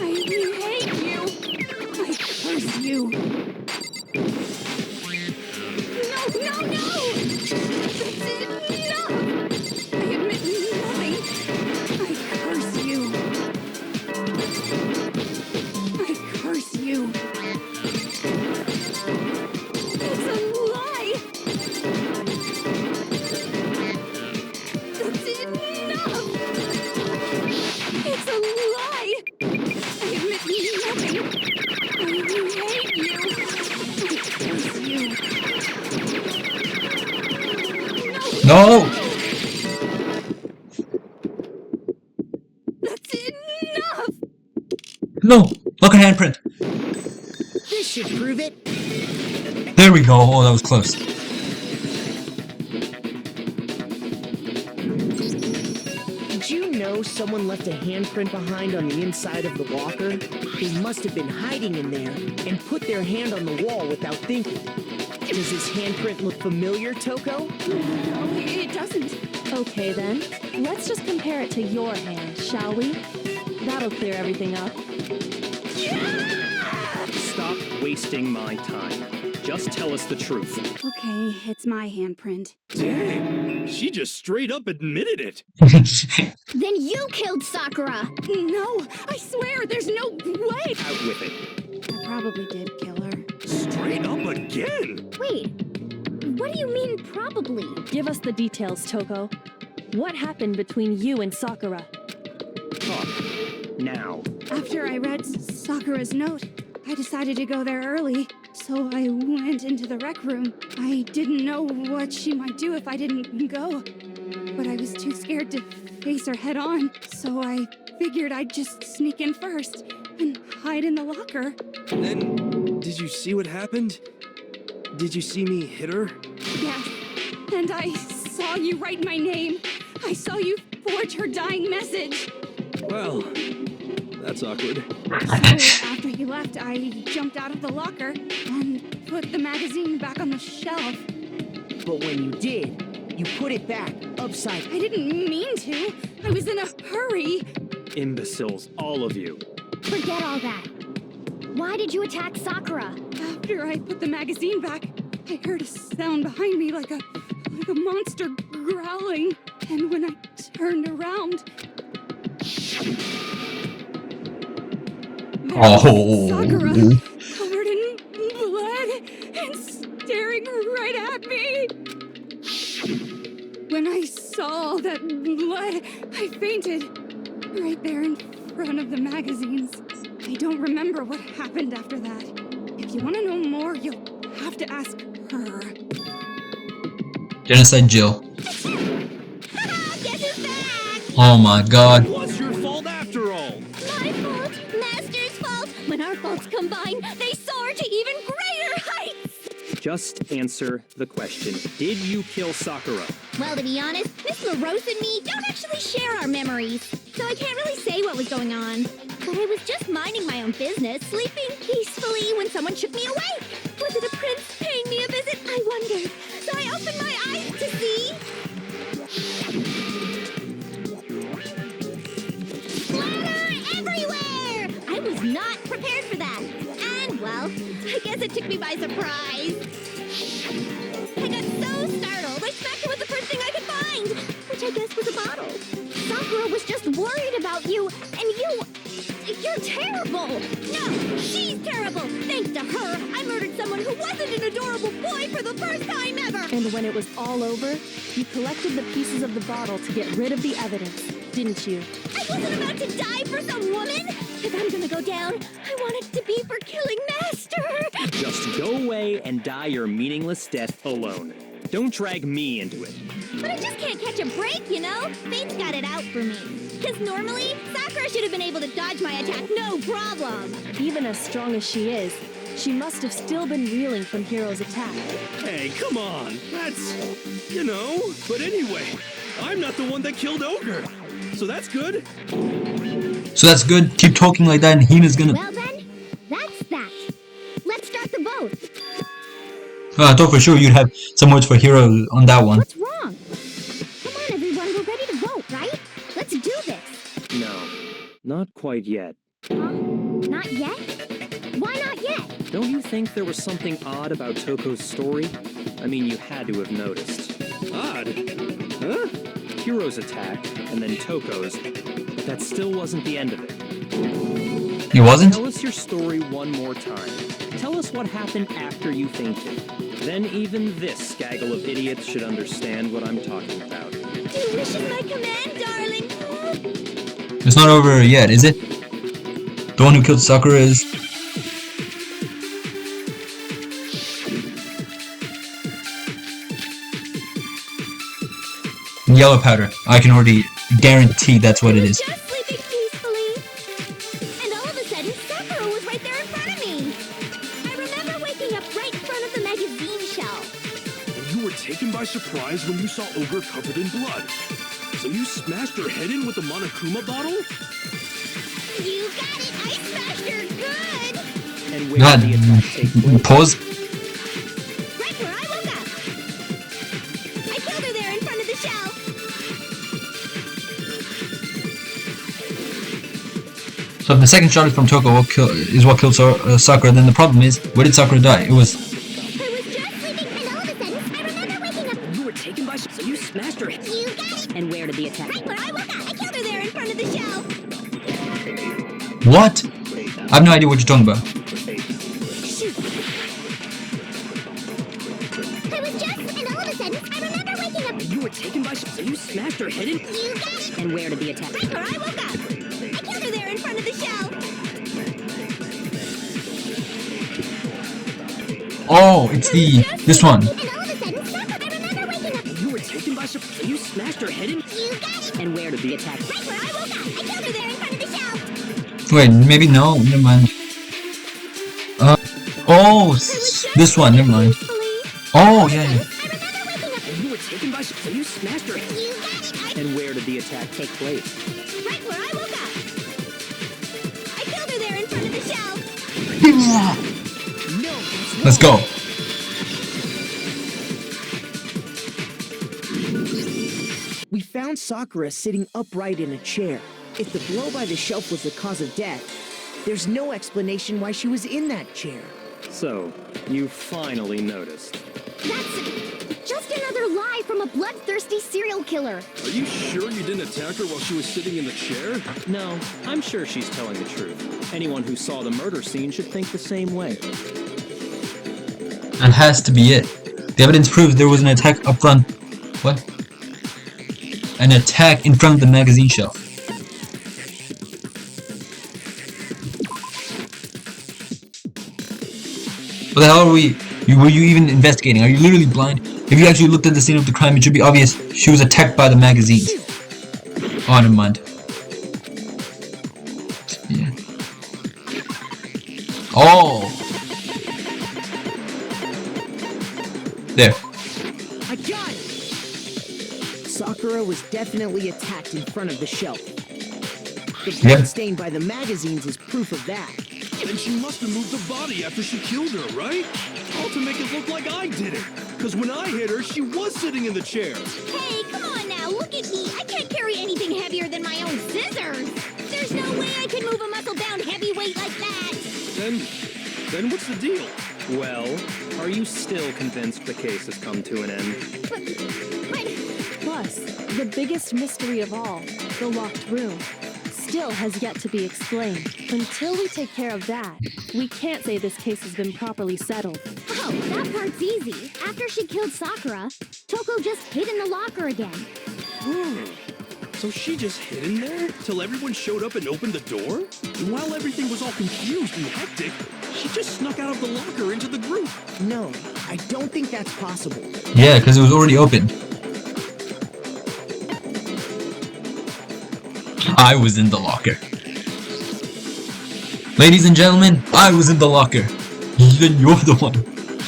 I hate you. I curse you. No. That's enough. I admit nothing. I curse you. I curse you. It's a lie. That's enough. It's a lie. I admit nothing. I hate you. I curse you. No! That's enough. No! Look at handprint! This should prove it. There we go. Oh, that was close. Did you know someone left a handprint behind on the inside of the locker? They must have been hiding in there and put their hand on the wall without thinking. Does this handprint look familiar, Toko? No, it doesn't. Okay then, let's just compare it to your hand, shall we? That'll clear everything up. Stop wasting my time. Just tell us the truth. Okay, it's my handprint. Dang, she just straight up admitted it. Then you killed Sakura. No, I swear, there's no way. Out with it. I probably did kill her. Straight up again. Wait, what do you mean probably? Give us the details, Toko. What happened between you and Sakura? Talk. Now. After I read Sakura's note, I decided to go there early, so I went into the rec room. I didn't know what she might do if I didn't go, but I was too scared to face her head on, so I figured I'd just sneak in first and hide in the locker. And then, did you see what happened? Did you see me hit her? Yes, and I saw you write my name. I saw you forge her dying message. Well, that's awkward. So after he left, I jumped out of the locker and put the magazine back on the shelf. But when you did, you put it back upside. I didn't mean to. I was in a hurry. Imbeciles, all of you. Forget all that. Why did you attack Sakura? After I put the magazine back, I heard a sound behind me like a monster growling. And when I turned around, there was Sakura, covered in blood and I saw all that blood, I fainted. Right there in front of the magazines. I don't remember what happened after that. If you want to know more, you'll have to ask her. Genocide Jill. Guess who's back? Oh my god. It was your fault after all. My fault, Master's fault. When our faults combine, they soar to even greater heights. Just answer the question. Did you kill Sakura? Well, to be honest, Miss LaRose and me don't actually share our memories, so I can't really say what was going on. But I was just minding my own business, sleeping peacefully when someone shook me awake. Was it a prince paying me a visit? I wondered. So I opened my eyes to see... Splatter everywhere! I was not prepared for that. And, well, I guess it took me by surprise. I got so startled, I smacked her with the first thing I could find, which I guess was a bottle. Sakura was just worried about you, and you're terrible! No, she's terrible! Thanks to her, I murdered someone who wasn't an adorable boy for the first time ever! And when it was all over, you collected the pieces of the bottle to get rid of the evidence, didn't you? I wasn't about to die for some woman! If I'm gonna go down, I want it to be for killing Master! Just go away and die your meaningless death alone. Don't drag me into it. But I just can't catch a break, you know? Fate's got it out for me. Because normally, Sakura should have been able to dodge my attack, no problem! Even as strong as she is, she must have still been reeling from Hiro's attack. Hey, come on. That's, you know. But anyway, I'm not the one that killed Ogre. So that's good. So that's good. Keep talking like that and Hina's gonna... Well then, that's that. Let's start the vote. I thought for sure you'd have some words for Hiro on that one. What's wrong? Come on, everyone, we're ready to vote, right? Let's do this. No, not quite yet. Not yet? Why not yet? Don't you think there was something odd about Toko's story? I mean, you had to have noticed. Odd. Huh? Hiro's attack, and then Toko's, but that still wasn't the end of it. It wasn't? Tell us your story one more time. Tell us what happened after you fainted. Then even this gaggle of idiots should understand what I'm talking about. Do wish is my command, darling. It's not over yet, is it? The one who killed Sakura is... Yellow powder. I can already guarantee that's what it is. Just sleeping peacefully. And all of a sudden, Sakura was right there in front of me. I remember waking up right in front of the magazine shelf. You were taken by surprise when you saw Ogre covered in blood. So you smashed her head in with the Monokuma bottle? You got it! I smashed her good! And where did the attack take place? Pause. Right where I woke up. I killed her there in front of the shelf. So if the second shot is from Toko, is what killed Sakura, then the problem is, where did Sakura die? It was... I was just sleeping, and all of a sudden, I remember waking up. You were taken by... So you smashed her head. You got it! And where did the attack... Right where I woke up. I killed her there in front of the shelf. What? I have no idea what you're talking about. Shoot. I was just, and all of a sudden, I remember waking up. You were taken by... So you smashed her head in... You got it! And where did the attack... Right where I woke up. I killed her there in front of the shelf. Oh, it's this one. And all of a sudden, Sakura, I remember waking up. You were taken by... So you smashed her head in... You got it! And where did the attack... Right where I woke up. I killed her there in front of the shelf. Wait, maybe no, never mind. This one, never mind. Oh, yeah, yeah. I remember waking up. You were taken by... So you smashed her head... You got it! And where did the attack take place? Right where I woke up. I killed her there in front of the shelf. No, Let's go. We found Sakura sitting upright in a chair. If the blow by the shelf was the cause of death, there's no explanation why she was in that chair. So, you finally noticed. That's just another lie from a bloodthirsty serial killer. Are you sure you didn't attack her while she was sitting in the chair? No, I'm sure she's telling the truth. Anyone who saw the murder scene should think the same way. That has to be it. The evidence proves there was an attack up front. What? an attack in front of the magazine shelf. What the hell are we? Were you even investigating? Are you literally blind? If you actually looked at the scene of the crime, it should be obvious she was attacked by the magazines. Oh, never mind. Yeah. Oh! There. I got it! Sakura was definitely attacked in front of the shelf. The blood stain by the magazines is proof of that. Then she must have moved the body after she killed her, right? All to make it look like I did it. Because when I hit her, she was sitting in the chair. Hey, come on now, look at me. I can't carry anything heavier than my own scissors. There's no way I can move a muscle-bound heavyweight like that. Then what's the deal? Well, are you still convinced the case has come to an end? But Plus, the biggest mystery of all, the locked room, still has yet to be explained. Until we take care of that, we can't say this case has been properly settled. oh, that part's easy. After she killed Sakura, Toko just hid in the locker again. So she just hid in there till everyone showed up and opened the door? And while everything was all confused and hectic, she just snuck out of the locker into the group. No, I don't think that's possible. Yeah, because it was already open. I was in the locker. Ladies and gentlemen, I was in the locker. Then you're the one.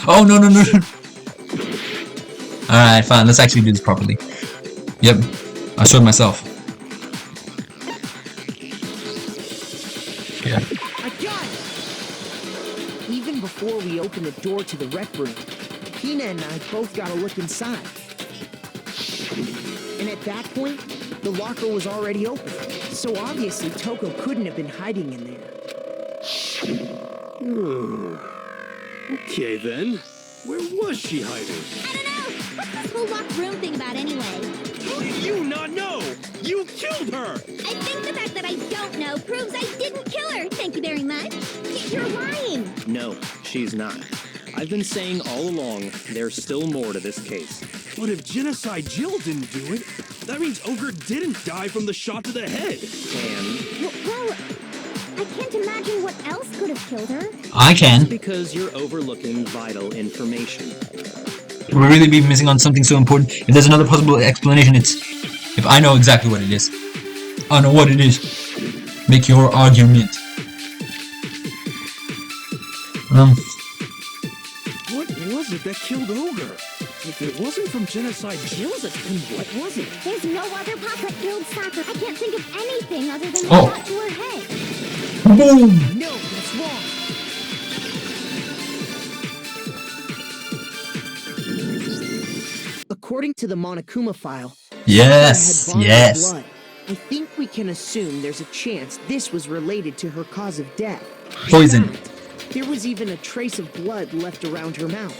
Oh, no. Alright, fine. Let's actually do this properly. Yep. I showed myself. Yeah. I got it! Even before we open the door to the rec room, Hina and I both got a look inside. And at that point, the locker was already open. So obviously Toko couldn't have been hiding in there. Okay then. Where was she hiding? I don't know. What's this whole locked room thing about anyway? How do you not know? You killed her! I think the fact that I don't know proves I didn't kill her. Thank you very much. You're lying. No, she's not. I've been saying all along, there's still more to this case. But if Genocide Jill didn't do it, that means Ogre didn't die from the shot to the head. And Well, I can't imagine what else could have killed her. I can. because you're overlooking vital information. We'll really be missing on something so important. If there's another possible explanation, it's... If I know exactly what it is. I know what it is. Make your argument. What was it that killed Ogre? If it wasn't from Genocide Jill's attempt, what was it? There's no other pop that killed Sakura. I can't think of anything other than Oh. the shot to her head. Boom! No, that's wrong. According to the Monokuma file, Yes, Sakura had yes. blood. I think we can assume there's a chance this was related to her cause of death. Poison. In fact, there was even a trace of blood left around her mouth.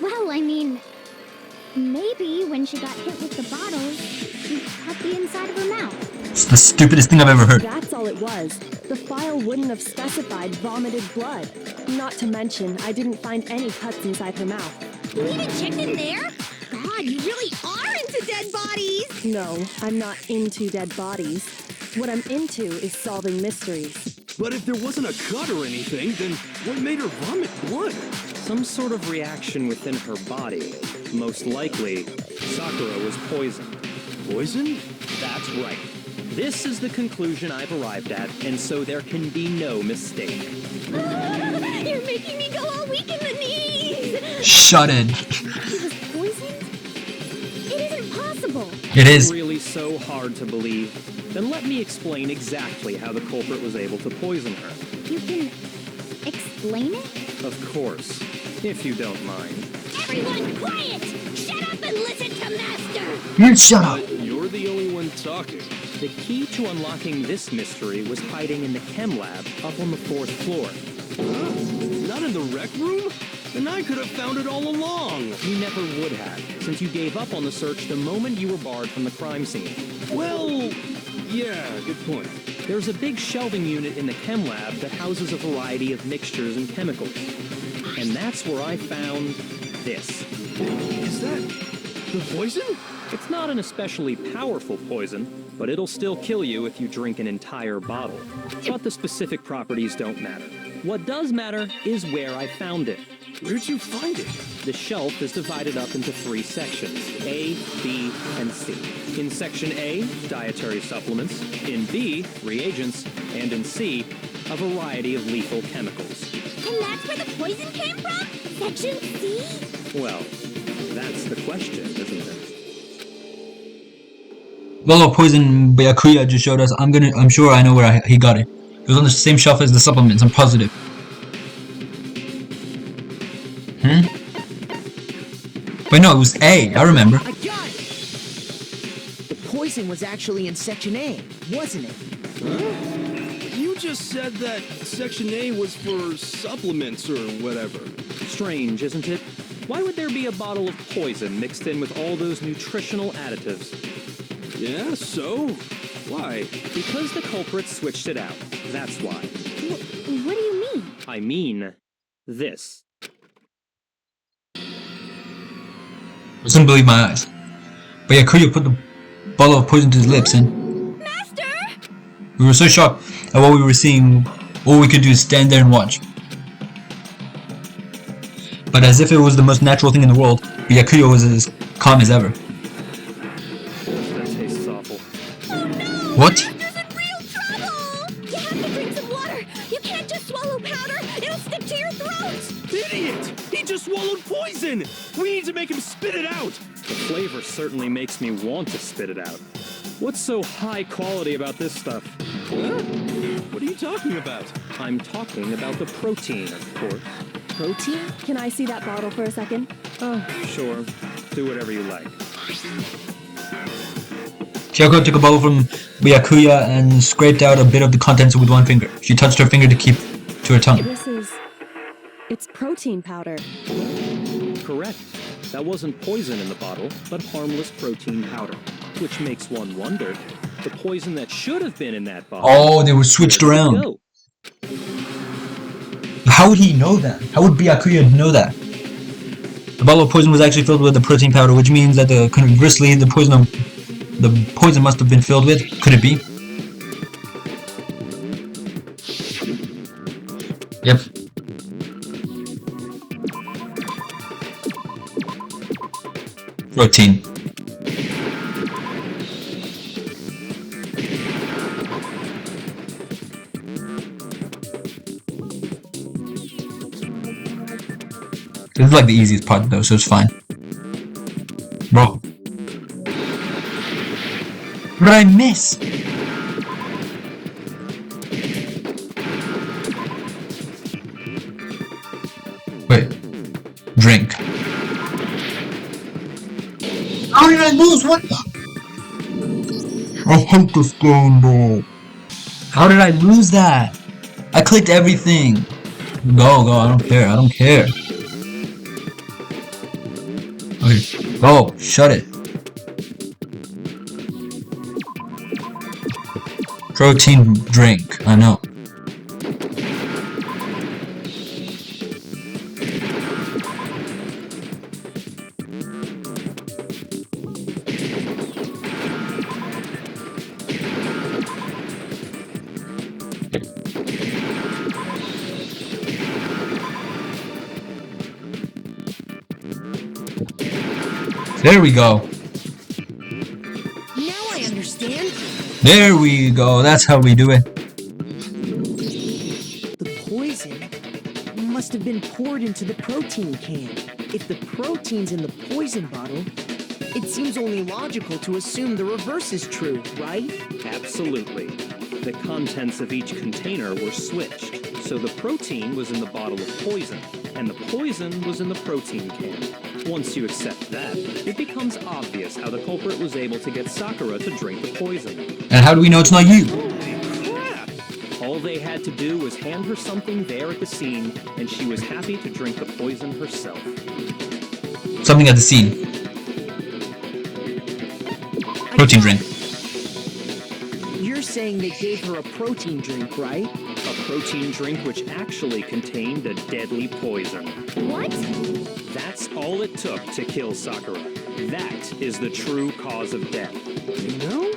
Well, I mean, maybe when she got hit with the bottles, she cut the inside of her mouth. It's the stupidest thing I've ever heard. That's all it was. The file wouldn't have specified vomited blood. Not to mention, I didn't find any cuts inside her mouth. You even checked in there? God, you really are into dead bodies! No, I'm not into dead bodies. What I'm into is solving mysteries. But if there wasn't a cut or anything, then what made her vomit blood? Some sort of reaction within her body. Most likely, Sakura was poisoned. Poison? That's right. This is the conclusion I've arrived at, and so there can be no mistake. You're making me go all weak in the knees! Shut it. She was poisoned? It isn't possible. It is. Really so hard to believe? Then let me explain exactly how the culprit was able to poison her. You can explain it? Of course, if you don't mind. Everyone quiet! Shut up and listen to Master! You shut up. You're the only one talking. The key to unlocking this mystery was hiding in the chem lab up on the 4th floor. Not in the rec room? Then I could have found it all along. You never would have, since you gave up on the search the moment you were barred from the crime scene. Well, yeah, good point. There's a big shelving unit in the chem lab that houses a variety of mixtures and chemicals. And that's where I found this. Is that the poison? It's not an especially powerful poison, but it'll still kill you if you drink an entire bottle. But the specific properties don't matter. What does matter is where I found it. Where'd you find it? The shelf is divided up into 3 sections, A, B, and C. In Section A, dietary supplements. In B, reagents. And in C, a variety of lethal chemicals. And that's where the poison came from? Section C? Well, that's the question, isn't it? Bottle of poison Byakuya just showed us. I'm sure I know where he got it. It was on the same shelf as the supplements, I'm positive. Wait, no, it was A, I remember. I got it! The poison was actually in Section A, wasn't it? You just said that Section A was for supplements or whatever. Strange, isn't it? Why would there be a bottle of poison mixed in with all those nutritional additives? Yeah, so? Why? Because the culprit switched it out. That's why. What do you mean? I mean, this. I couldn't believe my eyes. But Yakuya put the bottle of poison to his lips and Master! we were so shocked at what we were seeing, all we could do is stand there and watch. But as if it was the most natural thing in the world, Yakuya was as calm as ever. That tastes awful. Oh no! What? Master's in real trouble! You have to drink some water! You can't just swallow powder! It'll stick to your throat! Idiot! He just swallowed poison! We need to make him spit it out! The flavor certainly makes me want to spit it out. What's so high quality about this stuff? Huh? What are you talking about? I'm talking about the protein, of course. Protein? Can I see that bottle for a second? Oh, sure. Do whatever you like. Chiyoko took a bottle from Byakuya and scraped out a bit of the contents with one finger. She touched her finger to keep to her tongue. It's protein powder. Correct. That wasn't poison in the bottle, but harmless protein powder. Which makes one wonder, the poison that should have been in that bottle... Oh, they were switched around. Go. How would he know that? How would Byakuya know that? The bottle of poison was actually filled with the protein powder, which means that conversely, the poison must have been filled with. Could it be? Yep. Protein. This is like the easiest part though, so it's fine. Bro. What did I miss? Wait. Drink. How did I lose? What the? I hate this game, bro. How did I lose that? I clicked everything. Go, I don't care, I don't care. Okay, go, shut it. Protein drink, I know. There we go. Now I understand. There we go. That's how we do it. The poison must have been poured into the protein can. If the protein's in the poison bottle, it seems only logical to assume the reverse is true, right? Absolutely. The contents of each container were switched, so the protein was in the bottle of poison, and the poison was in the protein can. Once you accept that, it becomes obvious how the culprit was able to get Sakura to drink the poison. And how do we know it's not you? Holy crap! All they had to do was hand her something there at the scene, and she was happy to drink the poison herself. Something at the scene. Protein drink. You're saying they gave her a protein drink, right? A protein drink which actually contained a deadly poison. What? That's all it took to kill Sakura. That is the true cause of death. You know,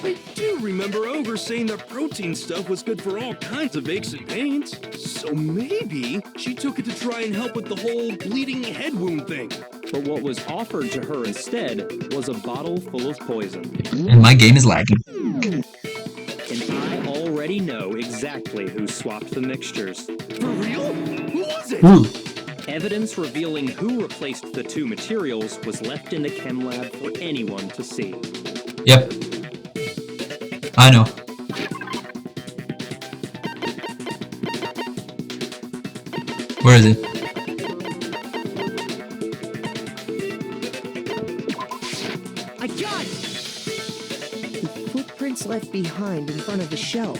I do remember Ogre saying that protein stuff was good for all kinds of aches and pains. So maybe she took it to try and help with the whole bleeding head wound thing. But what was offered to her instead was a bottle full of poison. And my game is lagging. And I already know exactly who swapped the mixtures. For real? Who was it? Ooh. Evidence revealing who replaced the two materials was left in the chem lab for anyone to see. Yep. I know. Where is it? I got it! The footprints left behind in front of the shelf.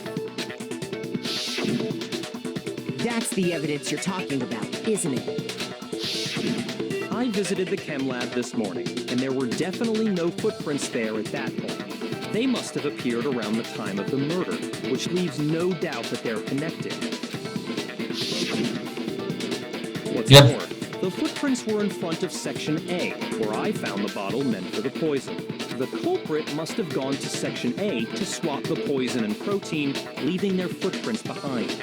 That's the evidence you're talking about, isn't it? I visited the chem lab this morning, and there were definitely no footprints there at that point. They must have appeared around the time of the murder, which leaves no doubt that they're connected. What's Yep. more, the footprints were in front of Section A, where I found the bottle meant for the poison. The culprit must have gone to Section A to swap the poison and protein, leaving their footprints behind.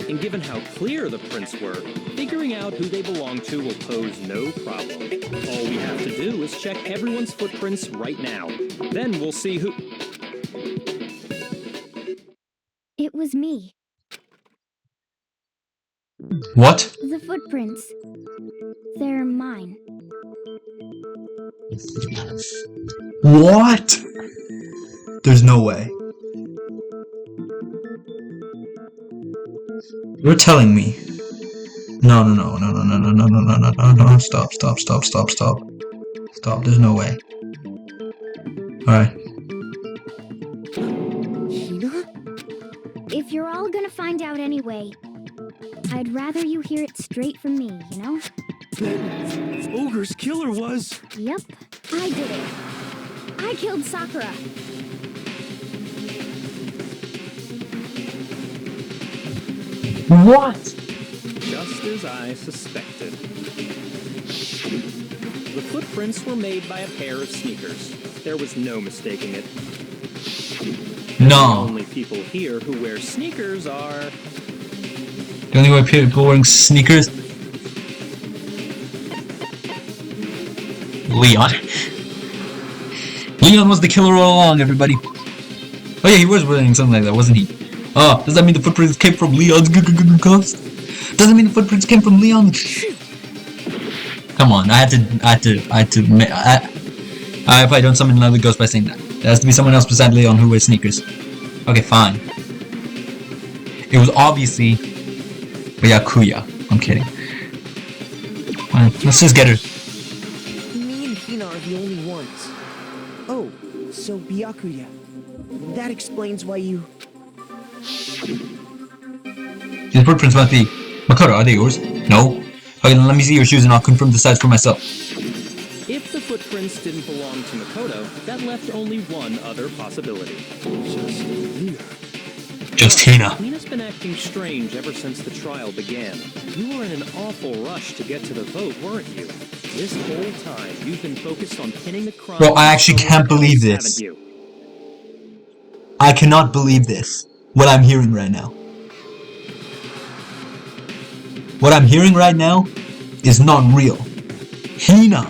And given how clear the prints were, figuring out who they belong to will pose no problem. All we have to do is check everyone's footprints right now. Then we'll see who... It was me. What? The footprints. They're mine. What? There's no way. You're telling me. No. Stop. Stop. There's no way. Alright. Hina? If you're all gonna find out anyway, I'd rather you hear it straight from me, you know? Then Ogre's killer was... Yep, I did it. I killed Sakura. What? Just as I suspected. The footprints were made by a pair of sneakers. There was no mistaking it. The No. only people here who wear sneakers are... The only way people wearing sneakers? Leon. Leon was the killer all along, everybody. Oh yeah, he was wearing something like that, wasn't he? Oh, does that mean the footprints came from Leon's ghost? Doesn't mean the footprints came from Leon. Come on, I probably don't summon another ghost by saying that. There has to be someone else besides Leon who wears sneakers. Okay, fine. It was obviously Byakuya. I'm kidding. Well, let's just get her. Me and Hina are the only ones. Oh, so Byakuya. That explains why you... These footprints must be... Makoto, are they yours? No? Okay, then let me see your shoes and I'll confirm the size for myself. If the footprints didn't belong to Makoto, that left only one other possibility. Just Hina. Hina's been acting strange ever since the trial began. You were in an awful rush to get to the vote, weren't you? This whole time, you've been focused on pinning the crime... Bro, I actually can't believe this. Haven't you? I cannot believe this. What I'm hearing right now. What I'm hearing right now is not real. Hina.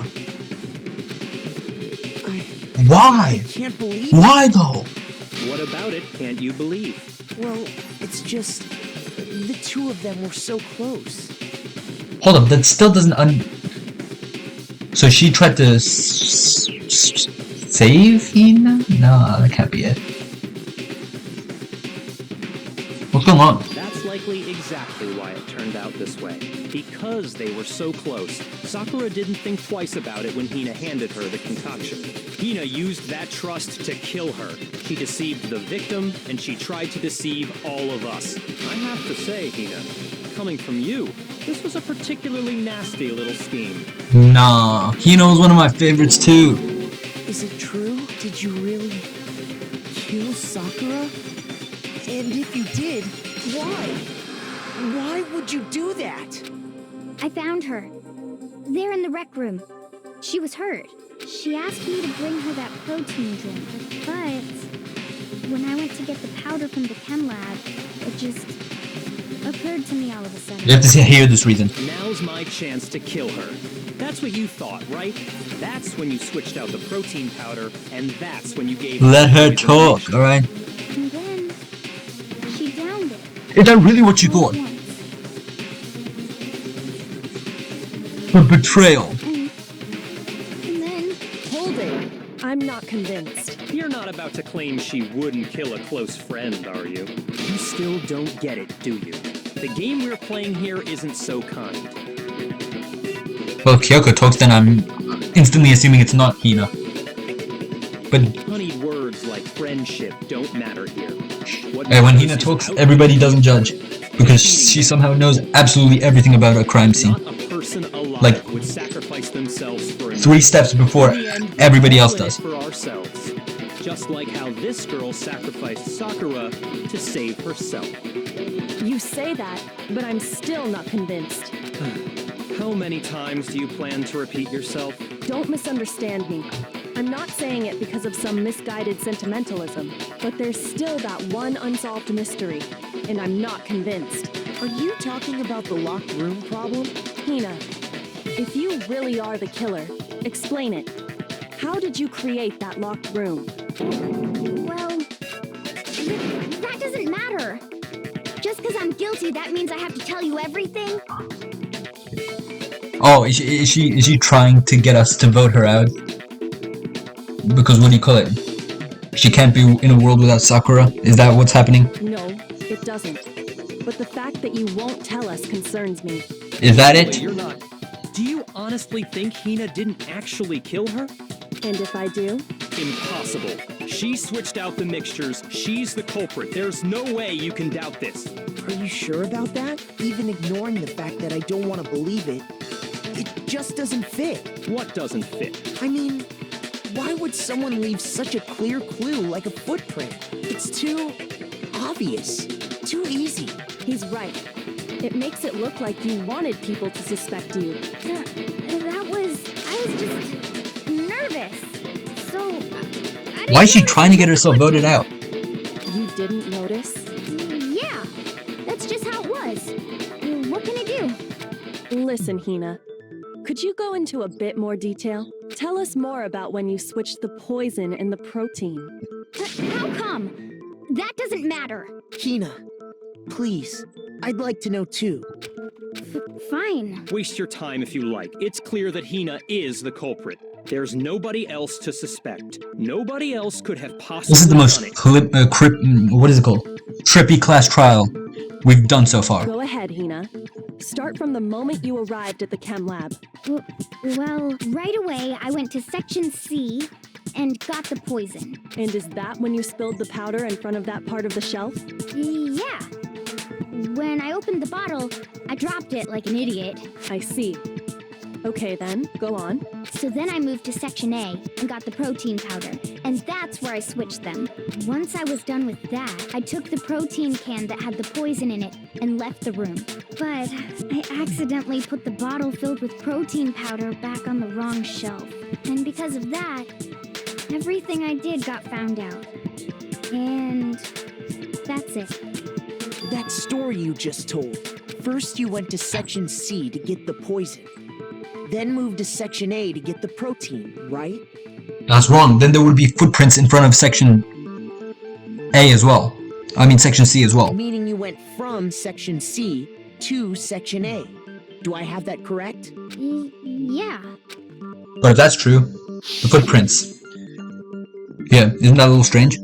Why? I can't believe... Why though? What about it can't you believe? Well, it's just... The two of them were so close. Hold up, that still doesn't So she tried to save Hina? No, that can't be it. What's going on? That's likely exactly why it turned out this way. Because they were so close, Sakura didn't think twice about it when Hina handed her the concoction. Hina used that trust to kill her. She deceived the victim, and she tried to deceive all of us. I have to say, Hina, coming from you, this was a particularly nasty little scheme. Nah, Hina was one of my favorites too. Is it true? Did you really... kill Sakura? And if you did, why? Why would you do that? I found her. There in the rec room. She was hurt. She asked me to bring her that protein drink, but when I went to get the powder from the chem lab, it just occurred to me all of a sudden. You have to hear this reason. Now's my chance to kill her. That's what you thought, right? That's when you switched out the protein powder, and that's when you gave Let her talk, alright? And then she downed it. Is that really what you all thought? at once. For betrayal. And then Hold it. I'm not convinced. You're not about to claim she wouldn't kill a close friend, are you? You still don't get it, do you? The game we're playing here isn't so kind. Well, Kyoko talks, then I'm instantly assuming it's not Hina. But Honeyed words like friendship don't matter here. What when matters Hina is talks, how- everybody doesn't judge. Because she somehow knows absolutely everything about a crime scene. Not a person alive Like, would sacrifice themselves for another. 3 steps before In the end, everybody we're else in it does. for ourselves. Just like how this girl sacrificed Sakura to save herself. You say that, but I'm still not convinced. How many times do you plan to repeat yourself? Don't misunderstand me. I'm not saying it because of some misguided sentimentalism, but there's still that one unsolved mystery, and I'm not convinced. Are you talking about the locked room problem? Hina, if you really are the killer, explain it. How did you create that locked room? well, that doesn't matter. Just because I'm guilty, that means I have to tell you everything? Oh, is she trying to get us to vote her out? Because what do you call it? She can't be in a world without Sakura? Is that what's happening? No, it doesn't. But the fact that you won't tell us concerns me. Is that Wait, it? you're not. Do you honestly think Hina didn't actually kill her? And if I do? Impossible. She switched out the mixtures. She's the culprit. There's no way you can doubt this. Are you sure about that? Even ignoring the fact that I don't want to believe it, it just doesn't fit. What doesn't fit? I mean, why would someone leave such a clear clue like a footprint? It's too obvious, too easy. He's right. It makes it look like you wanted people to suspect you. I was just nervous. So, I didn't Why is she notice trying to get herself voted out? You didn't notice? Yeah, that's just how it was. What can I do? Listen, Hina. Could you go into a bit more detail? Tell us more about when you switched the poison and the protein. How come? That doesn't matter. Hina, please, I'd like to know too. Fine. Waste your time if you like. It's clear that Hina is the culprit. There's nobody else to suspect. Nobody else could have possibly This is the most done it. what is it called? Trippy class trial we've done so far. Go ahead, Hina. Start from the moment you arrived at the chem lab. Well, right away I went to Section C and got the poison. And is that when you spilled the powder in front of that part of the shelf? Yeah. When I opened the bottle, I dropped it like an idiot. I see. Okay then, go on. So then I moved to Section A and got the protein powder, and that's where I switched them. Once I was done with that, I took the protein can that had the poison in it and left the room. But I accidentally put the bottle filled with protein powder back on the wrong shelf. And because of that, everything I did got found out. And that's it. That story you just told. First you went to Section C to get the poison. Then moved to Section A to get the protein, right? That's wrong. Then there would be footprints in front of Section A as well. I mean Section C as well. Meaning you went from Section C to Section A. Do I have that correct? Yeah. But if that's true, the footprints. Yeah, isn't that a little strange?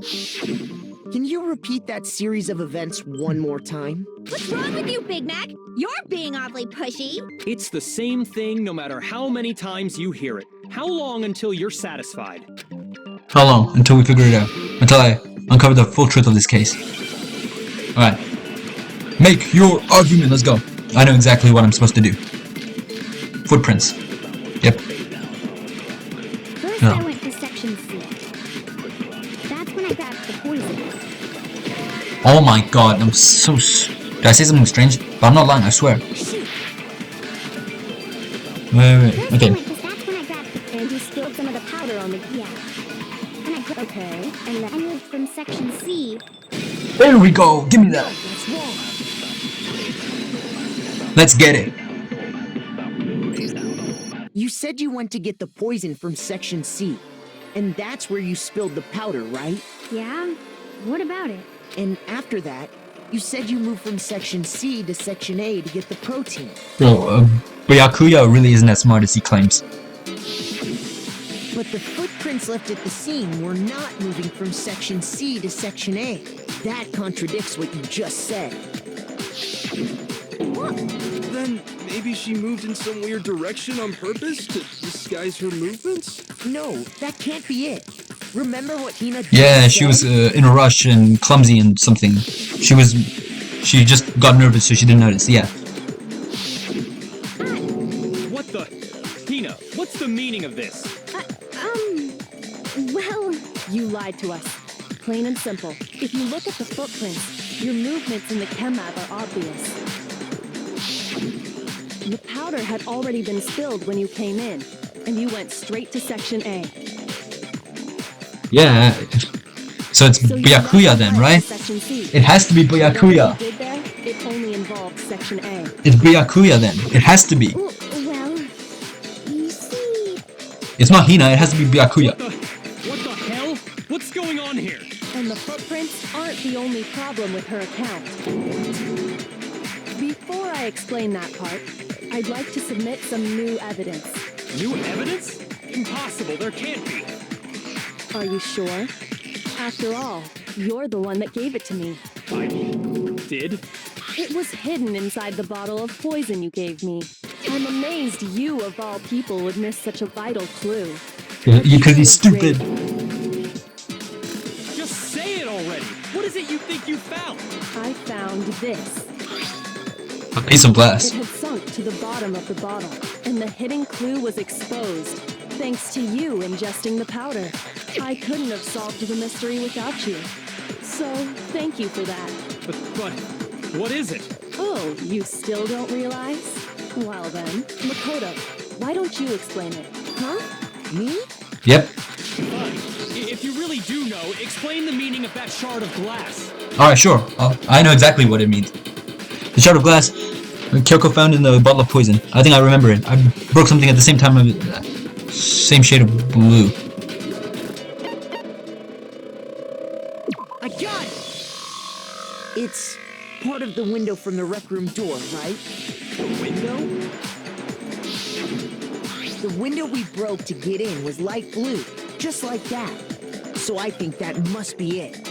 Can you repeat that series of events one more time? What's wrong with you, Big Mac? You're being awfully pushy. It's the same thing no matter how many times you hear it. How long until you're satisfied? How long? Until we figure it out. Until I uncover the full truth of this case. Alright. Make your argument, let's go. I know exactly what I'm supposed to do. Footprints. Yep. First No. I went to Section C. That's when I got the poison. Oh my god, I'm so did I say something strange? But I'm not lying, I swear. Wait. First Okay. that's when I got the Okay. And I moved from section C. There we go. Give me that. Let's get it. You said you went to get the poison from section C, and that's where you spilled the powder, right? Yeah? What about it? And after that, you said you moved from section C to section A to get the protein. Bro, Byakuya really isn't as smart as he claims. But the footprints left at the scene were not moving from section C to section A. That contradicts what you just said. Then maybe she moved in some weird direction on purpose to disguise her movements? No, that can't be it. Remember what Hina just Yeah, said? she was in a rush and clumsy and something. She just got nervous, so she didn't notice. Yeah. What the? Hina, what's the meaning of this? Well, You lied to us. Plain and simple. If you look at the footprints, your movements in the chem lab are obvious. The powder had already been spilled when you came in, and you went straight to section A. Yeah. So it's So you Byakuya left then, to right? Section C. It has to be Whatever Byakuya. you did there, it only involved section A. It's Byakuya then. It has to be. well, you see... It's not Hina, it has to be Byakuya. What the hell? What's going on here? And the footprints aren't the only problem with her account. Before I explain that part, I'd like to submit some new evidence. New evidence? Impossible, there can't be. Are you sure? After all, you're the one that gave it to me. I did? It was hidden inside the bottle of poison you gave me. I'm amazed you, of all people, would miss such a vital clue. Because he's stupid. Just say it already. What is it you think you found? I found this. A piece of glass. It had sunk to the bottom of the bottle, and the hidden clue was exposed, thanks to you ingesting the powder. I couldn't have solved the mystery without you. So, thank you for that. But what is it? Oh, you still don't realize? Well then, Makoto, why don't you explain it? Huh? Me? Yep. Fine. If you really do know, explain the meaning of that shard of glass. Alright, sure. I know exactly what it means. The shard of glass Kyoko found in the bottle of poison. I think I remember it. I broke something at the same time of it. Same shade of blue. I got it! It's part of the window from the rec room door, right? The window? The window we broke to get in was light blue, just like that. So I think that must be it.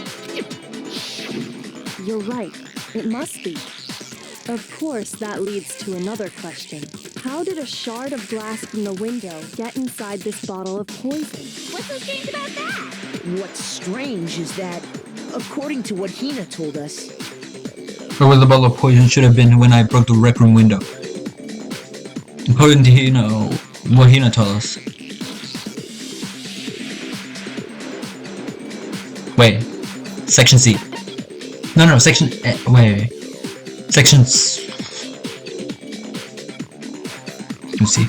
You're right. It must be. Of course, that leads to another question. How did a shard of glass from the window get inside this bottle of poison? What's so strange about that? What's strange is that, according to what Hina told us, Or where the bottle of poison should have been when I broke the rec room window. According to Hina, what Hina told us. Wait. Section C. No, section A. Wait. Section Let me see.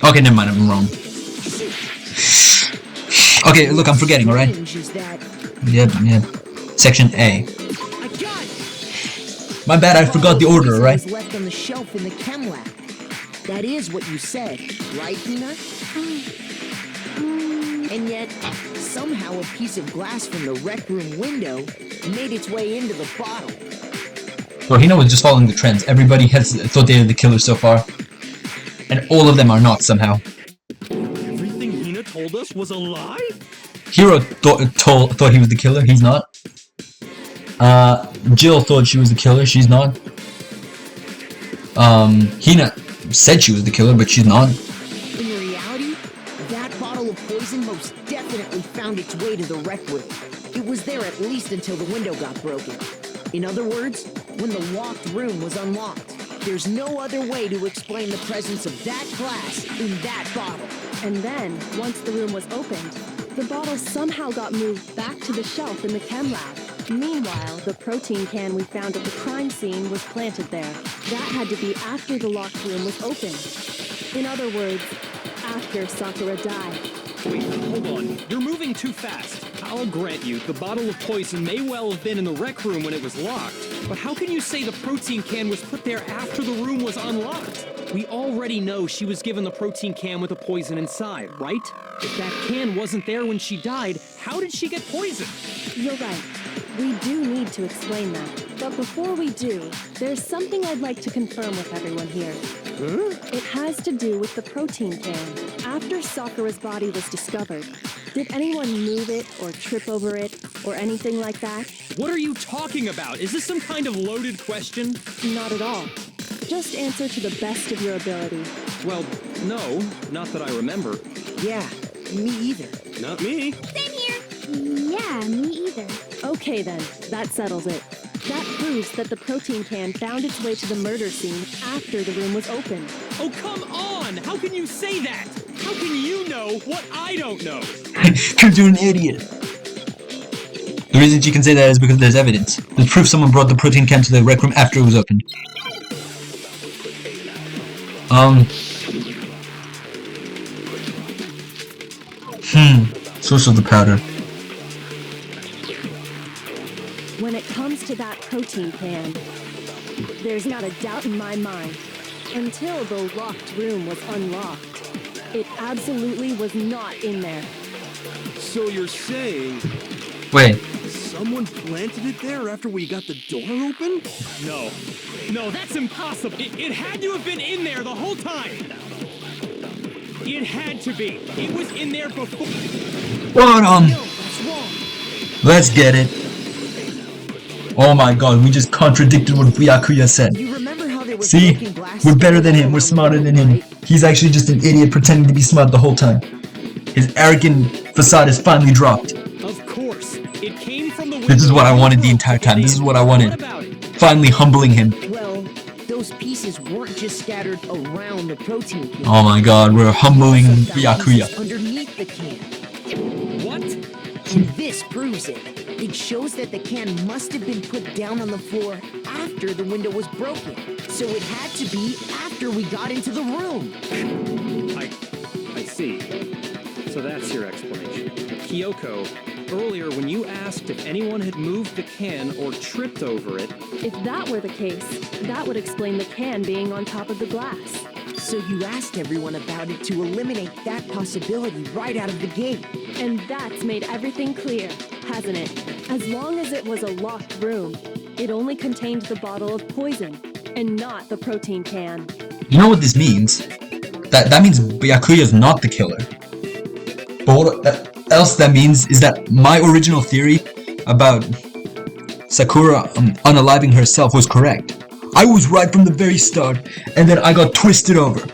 Okay, never mind, I'm wrong. Okay, look, I'm forgetting, alright? strange is that Yep. Section A. I got it! My bad, I forgot the order, poison right? was left on the shelf in the chem lab. That is what you said, right, Hina? And yet, somehow a piece of glass from the rec room window made its way into the bottle. Well, Hina was just following the trends. Everybody has thought they were the killer so far. And all of them are not, somehow. Everything Hina told us was a lie? Hiro thought he was the killer, he's not. Jill thought she was the killer, she's not. Hina said she was the killer, but she's not. In reality, that bottle of poison most definitely found its way to the rec room. It was there at least until the window got broken. In other words, when the locked room was unlocked. There's no other way to explain the presence of that glass in that bottle. And then, once the room was opened, the bottle somehow got moved back to the shelf in the chem lab. Meanwhile, the protein can we found at the crime scene was planted there. That had to be after the locked room was opened. In other words, after Sakura died. Wait, hold on. You're moving too fast. I'll grant you, the bottle of poison may well have been in the rec room when it was locked. But how can you say the protein can was put there after the room was unlocked? We already know she was given the protein can with the poison inside, right? If that can wasn't there when she died, how did she get poisoned? You're right. We do need to explain that. But before we do, there's something I'd like to confirm with everyone here. It has to do with the protein can. After Sakura's body was discovered, did anyone move it or trip over it or anything like that? What are you talking about? Is this some kind of loaded question? Not at all. Just answer to the best of your ability. Well, no, not that I remember. Yeah, me either. Not me. Same here. Yeah, me either. Okay then, that settles it. That proves that the protein can found its way to the murder scene after the room was opened. Oh, come on! How can you say that? How can you know what I don't know? Because you're an idiot. The reason she can say that is because there's evidence. There's proof someone brought the protein can to the rec room after it was opened. Source of the powder. When it comes to that protein can, there's not a doubt in my mind. Until the locked room was unlocked, it absolutely was not in there. So you're saying Wait, someone planted it there after we got the door open? No, that's impossible. It had to have been in there the whole time. It had to be. It was in there before. hold on. Let's get it. Oh my god, we just contradicted what Byakuya said. You remember how they were See? broken glass? We're better than him, we're smarter than him. He's actually just an idiot pretending to be smart the whole time. His arrogant facade is finally dropped. Of course. It came from the window. This is what I wanted the entire time. This is what I wanted. What about it? Finally humbling him. Well, those pieces weren't just scattered around the protein can. Oh my god, we're humbling Some found Byakuya. pieces underneath the can. What? And this proves it. It shows that the can must have been put down on the floor after the window was broken. So it had to be after we got into the room. I see. So that's your explanation. Kyoko, earlier when you asked if anyone had moved the can or tripped over it, If that were the case, that would explain the can being on top of the glass. So you asked everyone about it to eliminate that possibility right out of the gate. And that's made everything clear, hasn't it? As long as it was a locked room, it only contained the bottle of poison, and not the protein can. You know what this means? That means Byakuya is not the killer. But what else that means is that my original theory about Sakura unaliving herself was correct. I was right from the very start, and then I got twisted over.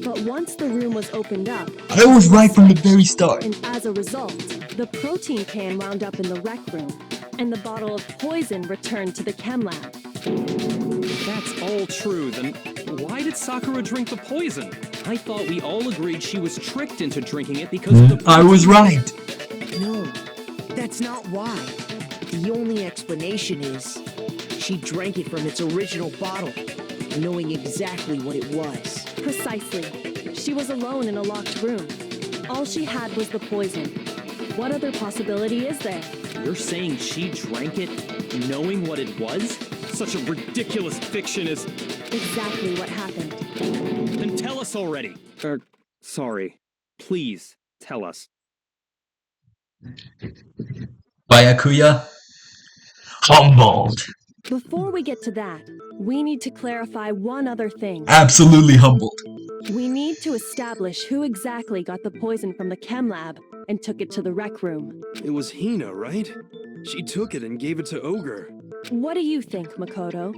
But once the room was opened up, I was right from the very start. and as a result, the protein can wound up in the rec room, and the bottle of poison returned to the chem lab. if that's all true, then why did Sakura drink the poison? I thought we all agreed she was tricked into drinking it because of the... I was right. No, that's not why. The only explanation is she drank it from its original bottle, knowing exactly what it was. Precisely. She was alone in a locked room. All she had was the poison. What other possibility is there? You're saying she drank it knowing what it was? Such a ridiculous fiction is... Exactly what happened. Then tell us already. Sorry. Please, tell us. Byakuya, humbled. Before we get to that, we need to clarify one other thing. Absolutely humbled. We need to establish who exactly got the poison from the chem lab and took it to the rec room. It was Hina, right? She took it and gave it to Ogre. What do you think, Makoto?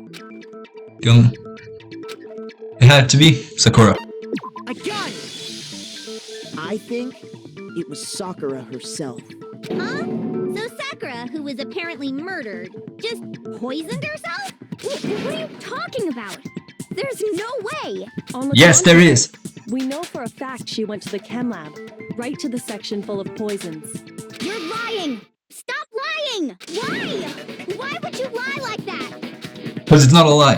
It had to be Sakura. I got it! I think it was Sakura herself. Huh? So Sakura, who was apparently murdered, just poisoned herself? What are you talking about? There's no way! On the Yes, there contrary, is. We know for a fact she went to the chem lab, right to the section full of poisons. You're lying! Stop lying! Why? Why would you lie like that? Because it's not a lie.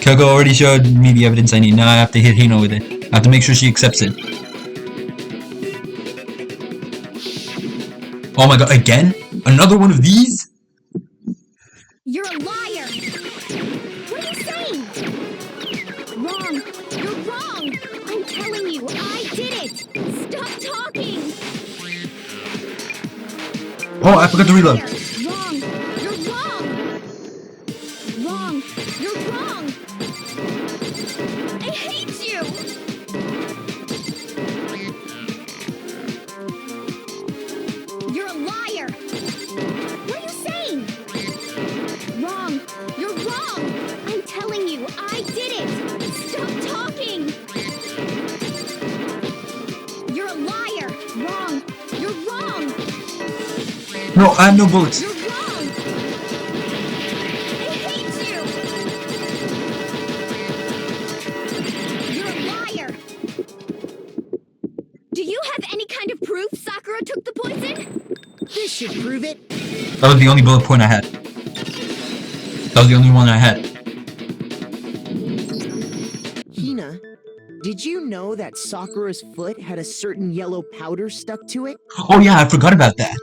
Kyoko already showed me the evidence I need. Now I have to hit Hino with it. I have to make sure she accepts it. Oh my god, again? Another one of these? You're a liar! What are you saying? Wrong! You're wrong! I'm telling you, I did it! Stop talking! Oh, I forgot to reload. Wrong! You're wrong! Wrong! You're wrong! I hate you! You're a liar! What are you saying? Wrong! You're wrong! I'm telling you, I did it! Stop talking! You're a liar! Wrong! You're wrong! No, I have no bullets. You're wrong! I hate you! You're a liar! Do you have any kind of proof Sakura took the poison? This should prove it. That was the only bullet point I had. That was the only one I had. Hina, did you know that Sakura's foot had a certain yellow powder stuck to it? Oh yeah, I forgot about that.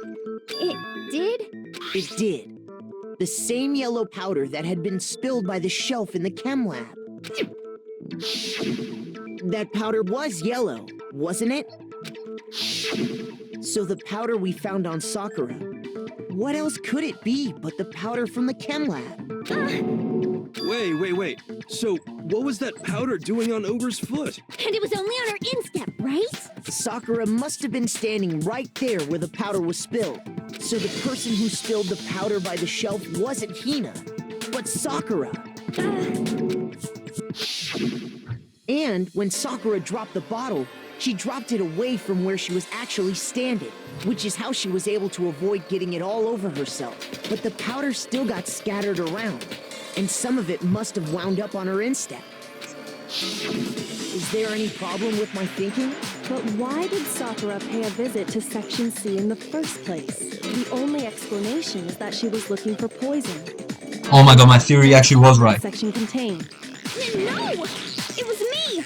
It did? It did. The same yellow powder that had been spilled by the shelf in the chem lab. That powder was yellow, wasn't it? So the powder we found on Sakura, what else could it be but the powder from the chem lab? Wait. So, what was that powder doing on Ogre's foot? And it was only on her instep, right? Sakura must have been standing right there where the powder was spilled. So the person who spilled the powder by the shelf wasn't Hina, but Sakura. And when Sakura dropped the bottle, she dropped it away from where she was actually standing, which is how she was able to avoid getting it all over herself. But the powder still got scattered around, and some of it must have wound up on her instep. Is there any problem with my thinking? But why did Sakura pay a visit to Section C in the first place? The only explanation is that she was looking for poison. Oh my god, my theory actually was right. Section contained. No! It was me!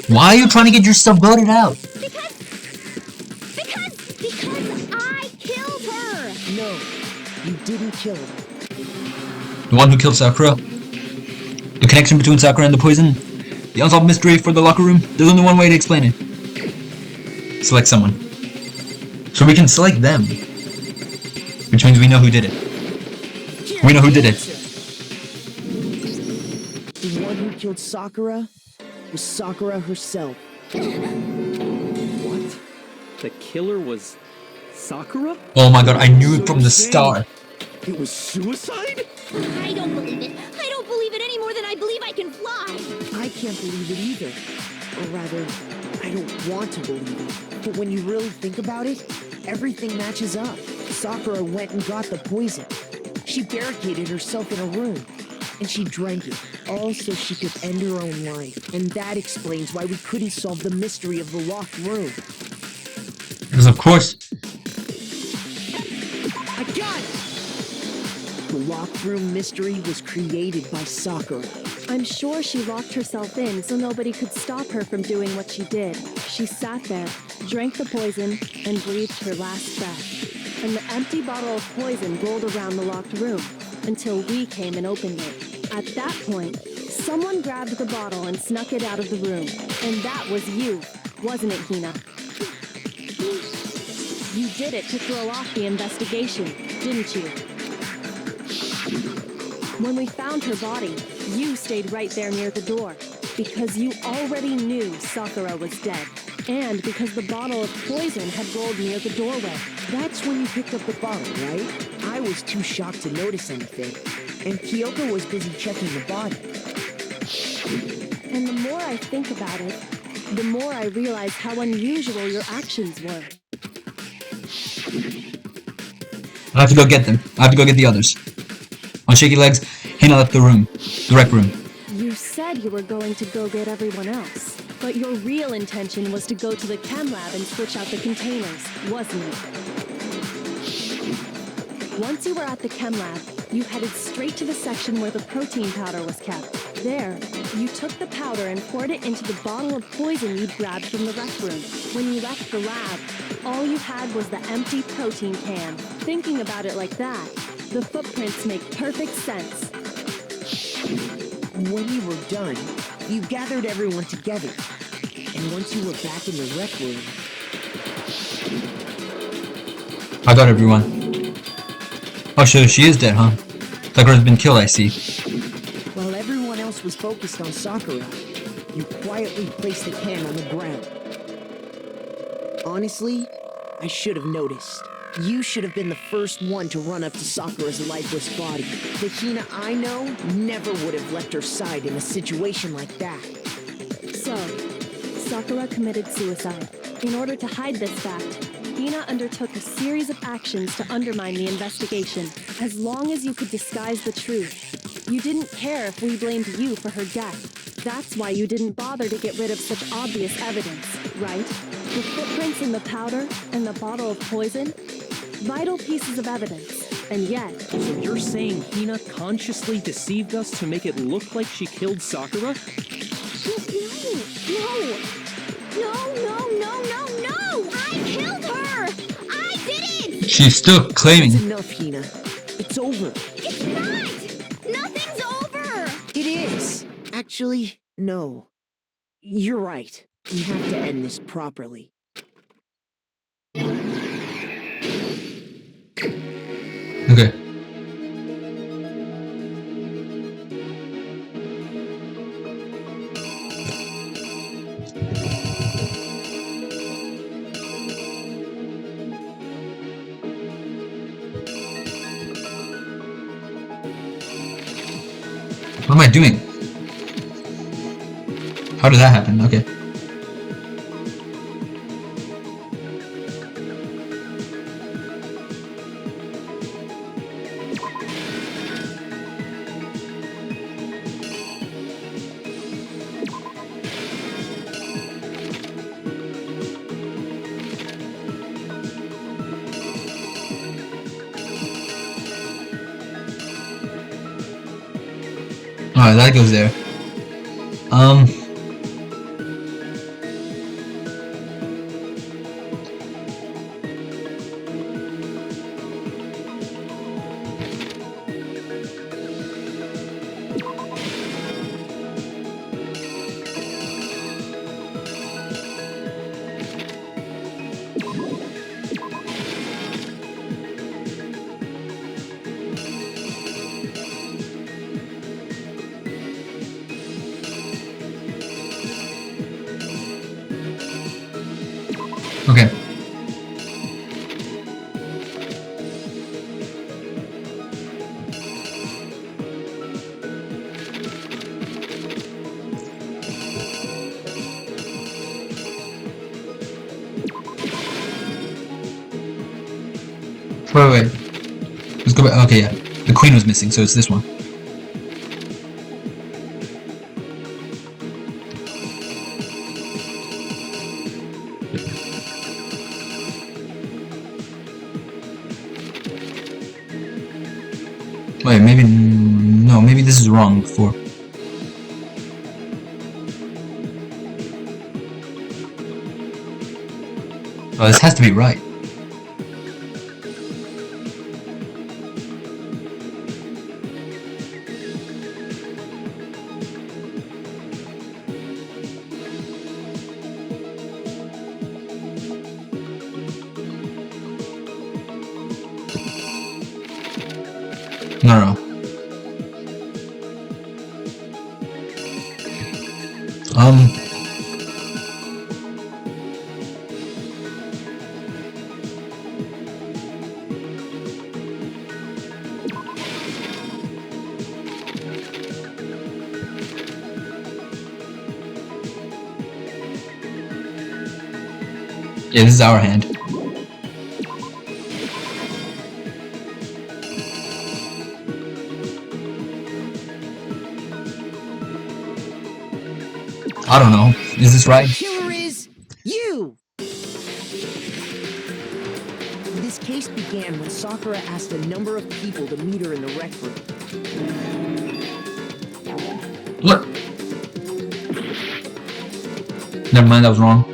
Why are you trying to get your stuff voted out? Because I killed her! No, you didn't kill her. The one who killed Sakura? The connection between Sakura and the poison? The unsolved mystery for the locker room? There's only one way to explain it. Select someone. So we can select them. Which means we know who did it. We know who did it. The one who killed Sakura was Sakura herself. What? The killer was Sakura? Oh my god, I knew it from the start. It was suicide? I don't believe it. I don't believe it any more than I believe I can fly. I can't believe it either. Or rather, I don't want to believe it. But when you really think about it, everything matches up. Sakura went and got the poison. She barricaded herself in a room. And she drank it, all so she could end her own life. And that explains why we couldn't solve the mystery of the locked room. Because of course. I got it! The locked room mystery was created by Sakura. I'm sure she locked herself in so nobody could stop her from doing what she did. She sat there, drank the poison, and breathed her last breath. And the empty bottle of poison rolled around the locked room until we came and opened it. At that point, someone grabbed the bottle and snuck it out of the room. And that was you, wasn't it, Hina? You did it to throw off the investigation, didn't you? When we found her body, you stayed right there near the door, because you already knew Sakura was dead, and because the bottle of poison had rolled near the doorway. That's when you picked up the bottle, right? I was too shocked to notice anything, and Kyoko was busy checking the body. And the more I think about it, the more I realize how unusual your actions were. I have to go get them. I have to go get the others. On shaky legs, Hina left the room. The rec room. You said you were going to go get everyone else, but your real intention was to go to the chem lab and switch out the containers, wasn't it? Once you were at the chem lab, you headed straight to the section where the protein powder was kept. There, you took the powder and poured it into the bottle of poison you'd grabbed from the rec room. When you left the lab, All you had was the empty protein can. Thinking about it like that, the footprints make perfect sense. When you were done, you gathered everyone together. And once you were back in the rec room, I got everyone. Oh, so she is dead, huh? Sakura's been killed, I see. while everyone else was focused on Sakura, you quietly placed the can on the ground. Honestly, I should have noticed. You should have been the first one to run up to Sakura's lifeless body. The Hina I know never would have left her side in a situation like that. So, Sakura committed suicide. In order to hide this fact, Hina undertook a series of actions to undermine the investigation. As long as you could disguise the truth, you didn't care if we blamed you for her death. That's why you didn't bother to get rid of such obvious evidence, right? The footprints in the powder and the bottle of poison? Vital pieces of evidence. And yet... So you're saying Hina consciously deceived us to make it look like she killed Sakura? No! I killed her! I didn't! She's still claiming. It's enough, Hina. It's over. It's not! Nothing's over! It is. Actually, no. You're right. We have to end this properly. Okay. What am I doing? How did that happen? Okay. Alright, that goes there. Okay. Wait. Let's go back. Okay, yeah. The queen was missing, so it's this one. Wait, maybe... No, maybe this is wrong before. Oh, this has to be right. No. Yeah, this is our hand. I don't know. Is this right? The killer is you! This case began when Sakura asked a number of people to meet her in the rec room. What? Never mind, that was wrong.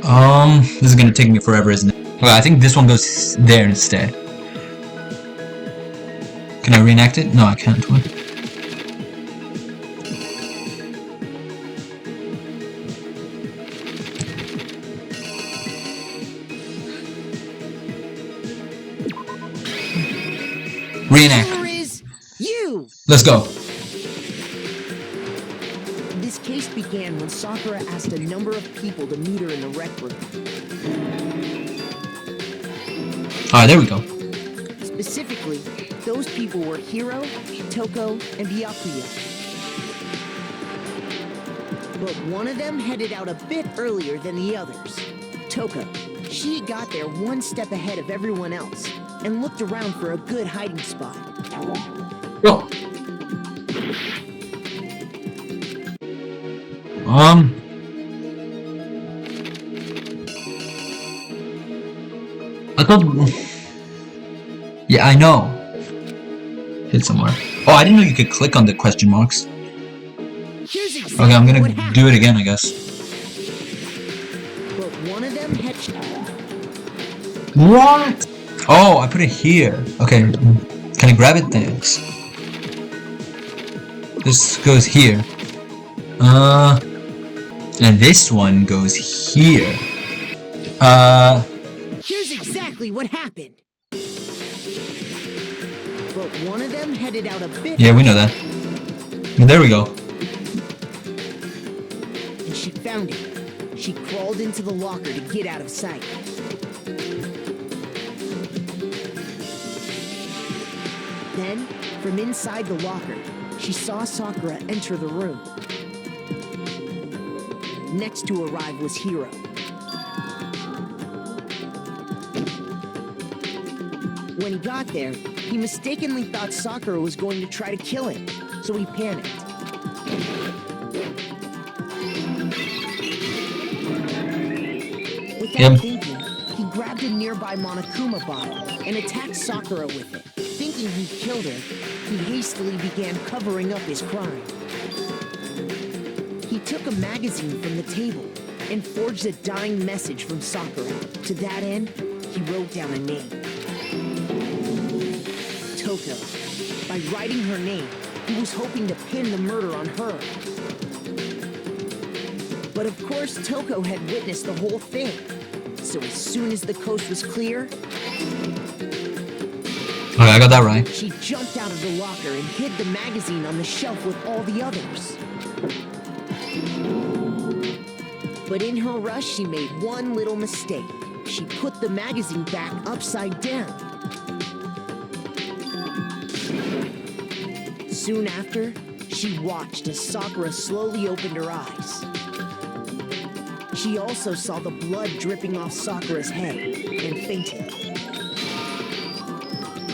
This is gonna take me forever, isn't it? Okay, I think this one goes there instead. Can I reenact it? No, I can't. What? Reenact. Here is you! Let's go. This case began when Sakura asked a number of people to meet her in the rec room. Alright, there we go. Specifically, those people were Hiro, Toko, and Byakuya. But one of them headed out a bit earlier than the others. Toko. She got there one step ahead of everyone else and looked around for a good hiding spot. Go. I thought. Yeah, I know. Hit somewhere. Oh, I didn't know you could click on the question marks. Here's exactly Okay, I'm gonna what happened. do it again, I guess. But one of them had. What? Oh, I put it here. Okay, can I grab it? Thanks. This goes here. And this one goes here. Here's exactly what happened. But one of them headed out a bit. Yeah, we know that. There we go. And she found it. She crawled into the locker to get out of sight. Then, from inside the locker, she saw Sakura enter the room. Next to arrive was Hiro. When he got there, he mistakenly thought Sakura was going to try to kill him, so he panicked. Without thinking, he grabbed a nearby Monokuma bottle and attacked Sakura with it. Thinking he'd killed her, he hastily began covering up his crime. He took a magazine from the table and forged a dying message from Sakura. To that end, he wrote down a name. Toko. By writing her name, he was hoping to pin the murder on her. But of course, Toko had witnessed the whole thing. So as soon as the coast was clear, Okay, I got that right. she jumped out of the locker and hid the magazine on the shelf with all the others. But in her rush, she made one little mistake. She put the magazine back upside down. Soon after, she watched as Sakura slowly opened her eyes. She also saw the blood dripping off Sakura's head and fainted.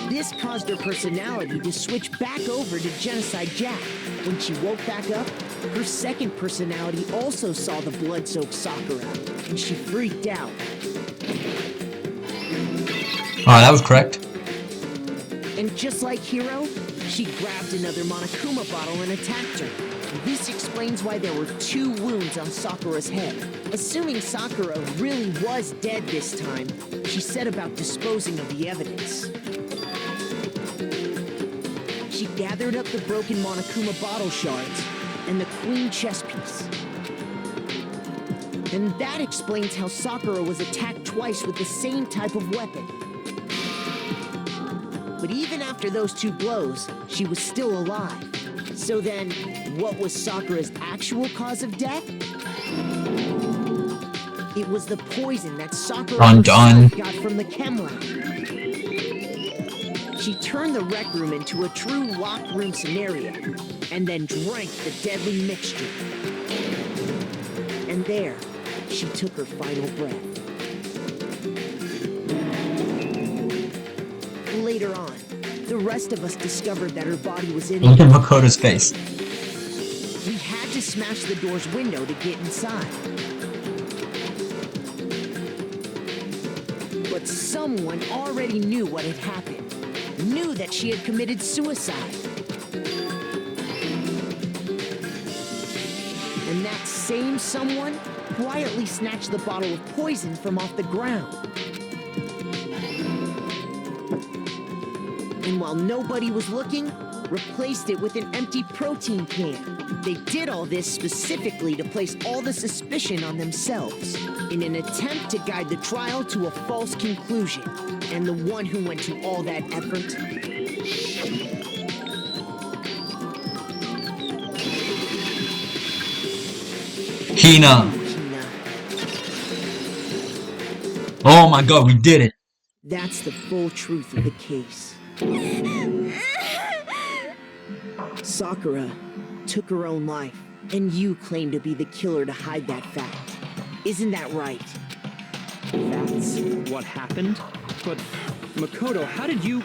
This caused her personality to switch back over to Genocide Jack. When she woke back up, her second personality also saw the blood-soaked Sakura, and she freaked out. Alright, that was correct. And just like Hiro, she grabbed another Monokuma bottle and attacked her. This explains why there were 2 wounds on Sakura's head. Assuming Sakura really was dead this time, she set about disposing of the evidence. She gathered up the broken Monokuma bottle shards and the queen chess piece. And that explains how Sakura was attacked twice with the same type of weapon. But even after those 2 blows, she was still alive. So then, what was Sakura's actual cause of death? It was the poison that Sakura herself got from the chem lab. She turned the rec room into a true locked room scenario, and then drank the deadly mixture. And there, she took her final breath. Later on, the rest of us discovered that her body was in Look at Makoto's face. We had to smash the door's window to get inside. But someone already knew what had happened. Knew that she had committed suicide. And that same someone quietly snatched the bottle of poison from off the ground. And while nobody was looking, replaced it with an empty protein can. They did all this specifically to place all the suspicion on themselves, in an attempt to guide the trial to a false conclusion. And the one who went to all that effort... Hina. Oh my god, we did it. That's the full truth of the case. Sakura took her own life, and you claim to be the killer to hide that fact. Isn't that right? That's what happened? But Makoto, how did you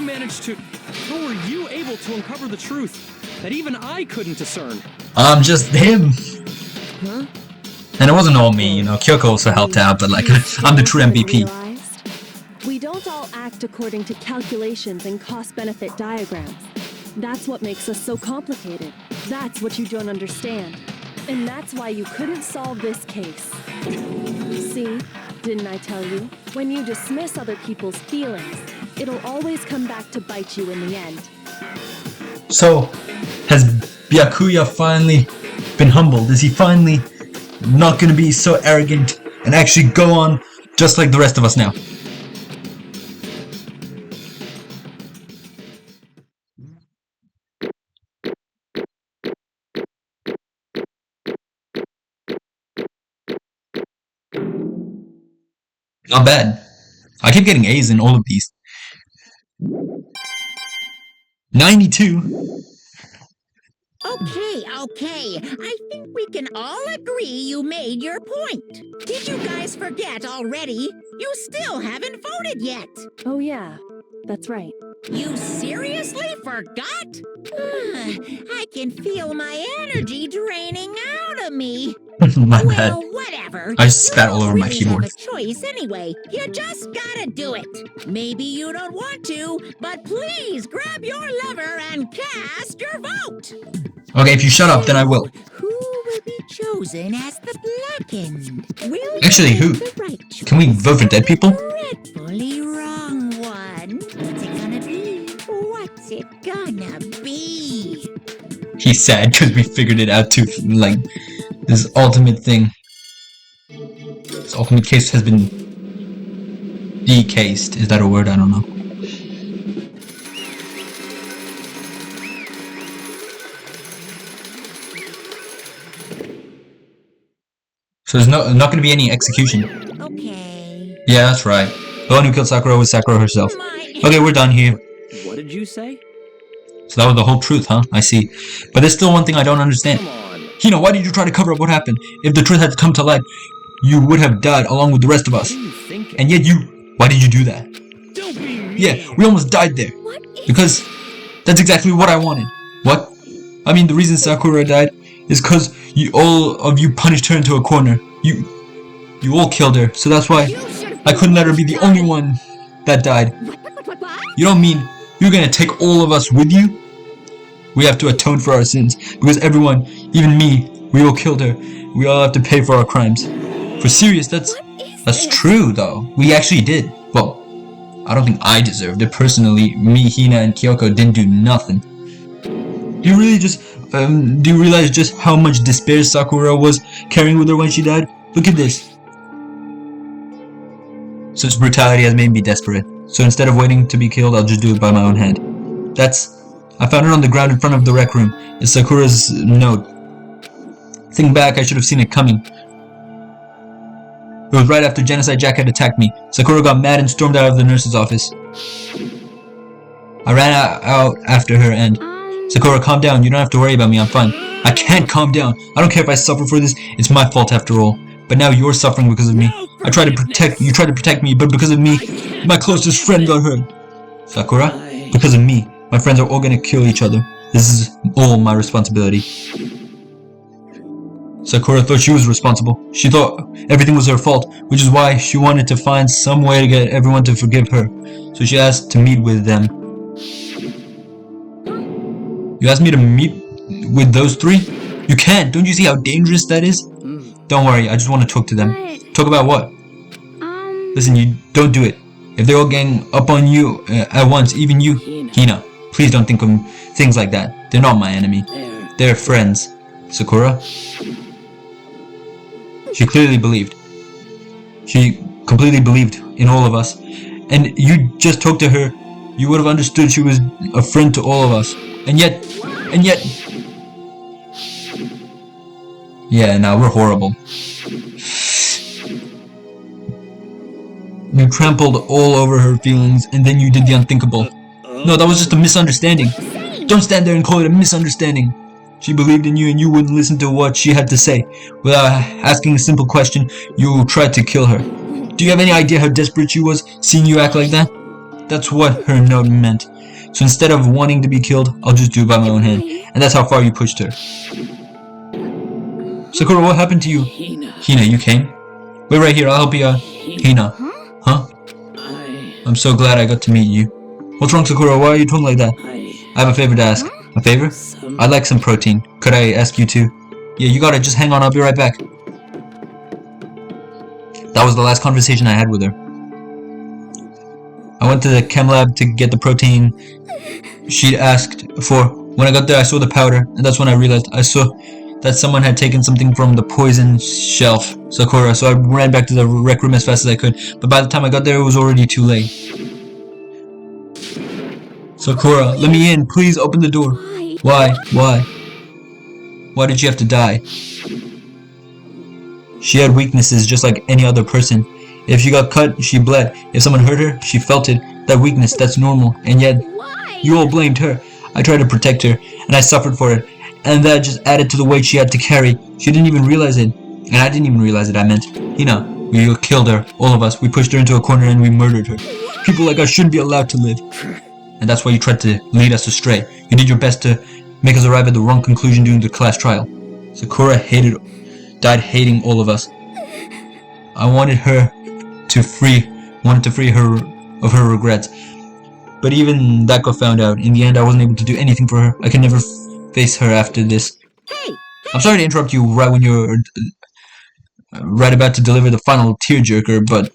manage to... How were you able to uncover the truth that even I couldn't discern? I'm just him. Huh? And it wasn't all me, you know, Kyoko also helped out, but like, I'm the true MVP. We don't all act according to calculations and cost-benefit diagrams. That's what makes us so complicated. That's what you don't understand. And that's why you couldn't solve this case. See? Didn't I tell you? When you dismiss other people's feelings, it'll always come back to bite you in the end. So, has Byakuya finally been humbled? Is he finally not gonna be so arrogant and actually go on just like the rest of us now? Not bad. I keep getting A's in all of these. 92. Okay. I think we can all agree you made your point. Did you guys forget already? You still haven't voted yet. Oh yeah, that's right. You seriously forgot? I can feel my energy draining out of me. My bad. Well, whatever. I spat all over my You keyboard. have a choice anyway. You just gotta do it. Maybe you don't want to, but please grab your lever and cast your vote. Okay, if you shut up, then I will. Who will be chosen as the blackened? Will Actually, who? the right choice? Can we vote for dead people? Dreadfully wrong one. What's it gonna be? What's it gonna be? He's sad because we figured it out too. Like, this ultimate thing. This ultimate case has been decased. Is that a word? I don't know. So there's not going to be any execution. Okay. Yeah, that's right. The one who killed Sakura was Sakura herself. Okay, we're done here. What did you say? So that was the whole truth, huh? I see. But there's still one thing I don't understand. Come on. Hina, why did you try to cover up what happened? If the truth had come to light, you would have died along with the rest of us. What are you thinking? And yet why did you do that? Don't be mean. Yeah, we almost died there. What is Because that's exactly what I wanted. What? I mean, the reason Sakura died is because all of you punished her into a corner. You all killed her, so that's why I couldn't let her be the only one that died. What? You don't mean you're gonna take all of us with you? We have to atone for our sins, because everyone, even me, we all killed her. We all have to pay for our crimes. For serious, that's true though. We actually did. Well, I don't think I deserved it personally. Me, Hina, and Kyoko didn't do nothing. Do you really just do you realize just how much despair Sakura was carrying with her when she died? Look at this. Such brutality has made me desperate. So instead of waiting to be killed, I'll just do it by my own hand. I found it on the ground in front of the rec room. It's Sakura's note. Thinking back, I should have seen it coming. It was right after Genocide Jack had attacked me. Sakura got mad and stormed out of the nurse's office. I ran out after her and... Sakura, calm down. You don't have to worry about me. I'm fine. I can't calm down. I don't care if I suffer for this. It's my fault after all. But now you're suffering because of me. You tried to protect me, but because of me, my closest friend got hurt. Sakura, because of me, my friends are all gonna kill each other. This is all my responsibility. Sakura thought she was responsible. She thought everything was her fault, which is why she wanted to find some way to get everyone to forgive her. So she asked to meet with them. You asked me to meet with those three? You can't. Don't you see how dangerous that is? Don't worry, I just want to talk to them. But, Talk about what? Listen, you don't do it. If they're all gang up on you at once, even you, Hina, please don't think of things like that. They're not my enemy. They're friends. Sakura? She clearly believed. She completely believed in all of us. And you just talked to her, you would have understood she was a friend to all of us. And yet... Yeah, now we're horrible. You trampled all over her feelings, and then you did the unthinkable. No, that was just a misunderstanding. Don't stand there and call it a misunderstanding. She believed in you and you wouldn't listen to what she had to say. Without asking a simple question, you tried to kill her. Do you have any idea how desperate she was, seeing you act like that? That's what her note meant. So instead of wanting to be killed, I'll just do it by my own hand. And that's how far you pushed her. Sakura, what happened to you? Hina, you came? Wait right here, I'll help you out. Hina. Huh? I'm so glad I got to meet you. What's wrong, Sakura? Why are you talking like that? I have a favor to ask. A favor? I'd like some protein. Could I ask you too? Yeah, you got it. Just hang on. I'll be right back. That was the last conversation I had with her. I went to the chem lab to get the protein she'd asked for. When I got there, I saw the powder, and that's when I realized I saw that someone had taken something from the poison shelf, Sakura, so I ran back to the rec room as fast as I could, but by the time I got there, it was already too late. Sakura, let me in, please open the door. Why? Why did she have to die? She had weaknesses just like any other person. If she got cut, she bled. If someone hurt her, she felt it. That weakness, that's normal, and yet, you all blamed her. I tried to protect her, and I suffered for it. And that just added to the weight she had to carry. She didn't even realize it. And I didn't even realize it, I meant. We killed her, all of us. We pushed her into a corner and we murdered her. People like us shouldn't be allowed to live. And that's why you tried to lead us astray. You did your best to make us arrive at the wrong conclusion during the class trial. Sakura died hating all of us. I wanted to free her of her regrets. But even that got found out. In the end, I wasn't able to do anything for her. I could never face her after this. I'm sorry to interrupt you right when you're right about to deliver the final tearjerker, but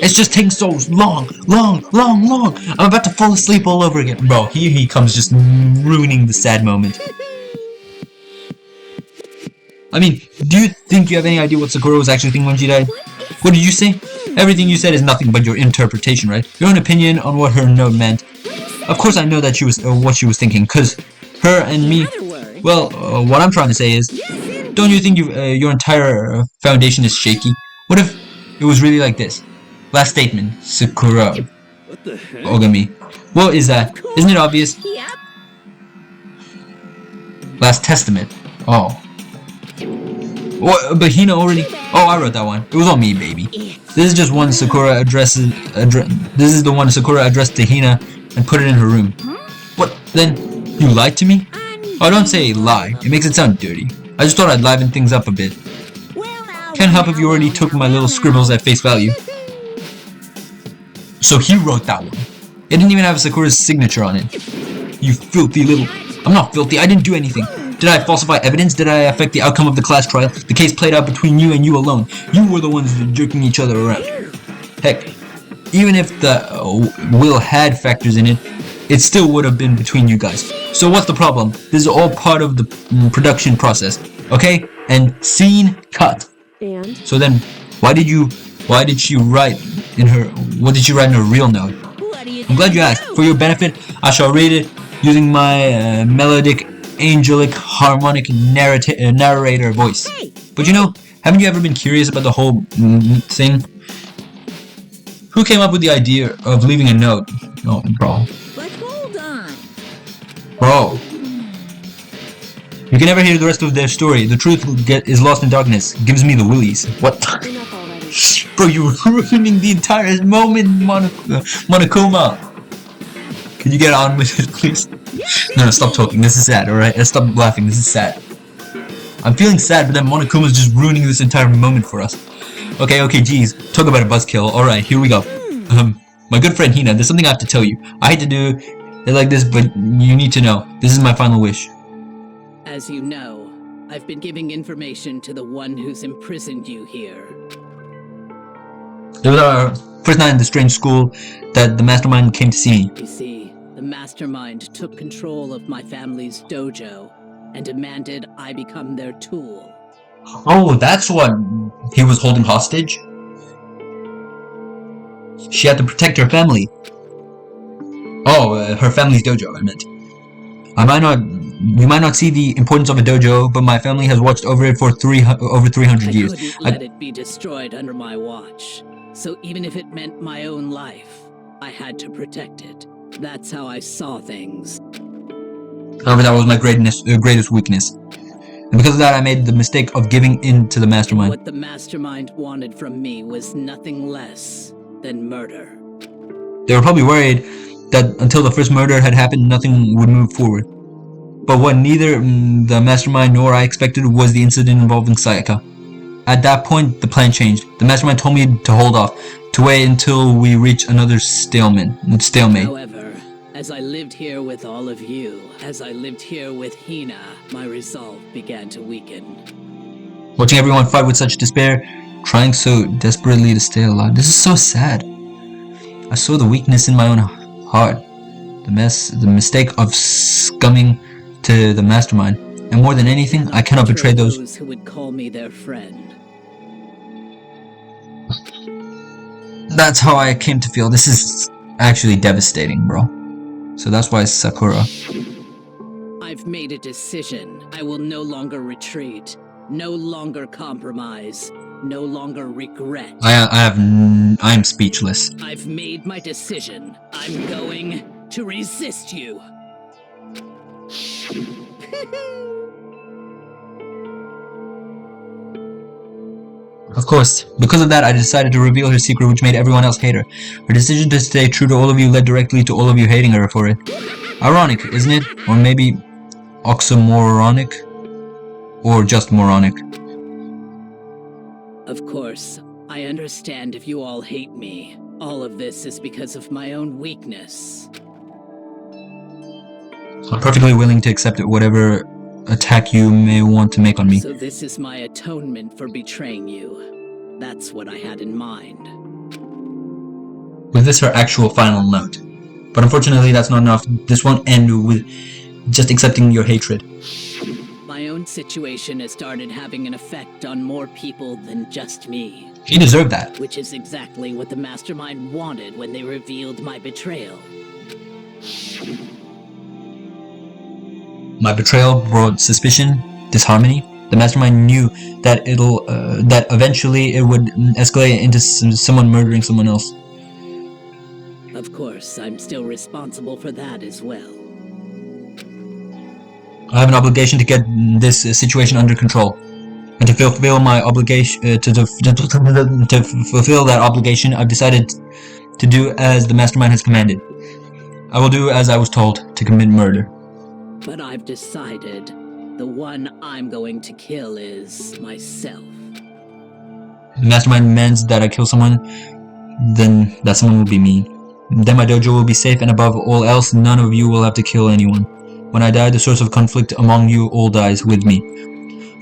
it's just taking so long. I'm about to fall asleep all over again. Bro, here he comes just ruining the sad moment. I mean, do you think you have any idea what Sakura was actually thinking when she died? What did you say? Everything you said is nothing but your interpretation, right? Your own opinion on what her note meant. Of course I know that she was what she was thinking, cause her and me. Well, what I'm trying to say is, don't you think your entire foundation is shaky? What if it was really like this? Last statement, Sakura. What the heck? Ogami. What is that? Isn't it obvious? Yep. Last testament. Oh. What? But Hina already. Oh, I wrote that one. It was on me, baby. This is just one Sakura addresses. This is the one Sakura addressed to Hina and put it in her room. What? Then you lied to me? Oh, don't say lie. It makes it sound dirty. I just thought I'd liven things up a bit. Can't help if you already took my little scribbles at face value. So he wrote that one. It didn't even have Sakura's signature on it. You filthy little... I'm not filthy. I didn't do anything. Did I falsify evidence? Did I affect the outcome of the class trial? The case played out between you and you alone. You were the ones jerking each other around. Heck, even if the will had factors in it, it still would have been between you guys. So what's the problem? This is all part of the production process, okay? And scene cut. And? So then, why did she write in her, what did she write in her real note? I'm glad you asked. For your benefit, I shall read it using my melodic, angelic, harmonic narrator voice. But you know, haven't you ever been curious about the whole thing? Who came up with the idea of leaving a note? Oh, bro. But hold on. Bro. You can never hear the rest of their story. The truth is lost in darkness. Gives me the willies. What? Enough already. Bro, you're ruining the entire moment, Monokuma. Can you get on with it, please? No, stop talking. This is sad, alright? Stop laughing. This is sad. I'm feeling sad, but then Monokuma's just ruining this entire moment for us. Okay, geez. Talk about a buzzkill. Alright, here we go. My good friend Hina, there's something I have to tell you. I hate to do it like this, but you need to know. This is my final wish. As you know, I've been giving information to the one who's imprisoned you here. It was our first night in the strange school that the mastermind came to see me. You see, the mastermind took control of my family's dojo and demanded I become their tool. Oh, that's what he was holding hostage? She had to protect her family. Oh, her family's dojo, I meant. You might not see the importance of a dojo, but my family has watched over it for over 300 years. I couldn't let it be destroyed under my watch. So even if it meant my own life, I had to protect it. That's how I saw things. However, that was my greatest weakness. And because of that, I made the mistake of giving in to the mastermind. What the mastermind wanted from me was nothing less than murder. They were probably worried that until the first murder had happened, nothing would move forward. But what neither the mastermind nor I expected was the incident involving Sayaka. At that point, the plan changed. The mastermind told me to hold off, to wait until we reach another stalemate. However, as I lived here with all of you, as I lived here with Hina, my resolve began to weaken. Watching everyone fight with such despair, trying so desperately to stay alive. This is so sad. I saw the weakness in my own heart. The mistake of scumming to the mastermind. And more than anything, I cannot betray those who would call me their friend. That's how I came to feel. This is actually devastating, bro. So that's why Sakura. I've made a decision. I will no longer retreat, no longer compromise, no longer regret. I am speechless. I've made my decision. I'm going to resist you. Of course, because of that, I decided to reveal her secret, which made everyone else hate her. Her decision to stay true to all of you led directly to all of you hating her for it. Ironic, isn't it? Or maybe oxymoronic? Or just moronic? Of course, I understand if you all hate me. All of this is because of my own weakness. I'm perfectly willing to accept whatever attack you may want to make on me. So this is my atonement for betraying you. That's what I had in mind. With this her actual final note. But unfortunately that's not enough. This won't end with just accepting your hatred. My own situation has started having an effect on more people than just me. You deserve that. Which is exactly what the mastermind wanted when they revealed my betrayal. My betrayal brought suspicion, disharmony. The mastermind knew that that eventually it would escalate into someone murdering someone else. Of course, I'm still responsible for that as well. I have an obligation to get this situation under control, and to fulfill my obligation. To fulfill that obligation, I've decided to do as the mastermind has commanded. I will do as I was told, to commit murder. But I've decided the one I'm going to kill is myself. If the mastermind demands that I kill someone, then that someone will be me. Then my dojo will be safe, and above all else, none of you will have to kill anyone. When I die, the source of conflict among you all dies with me.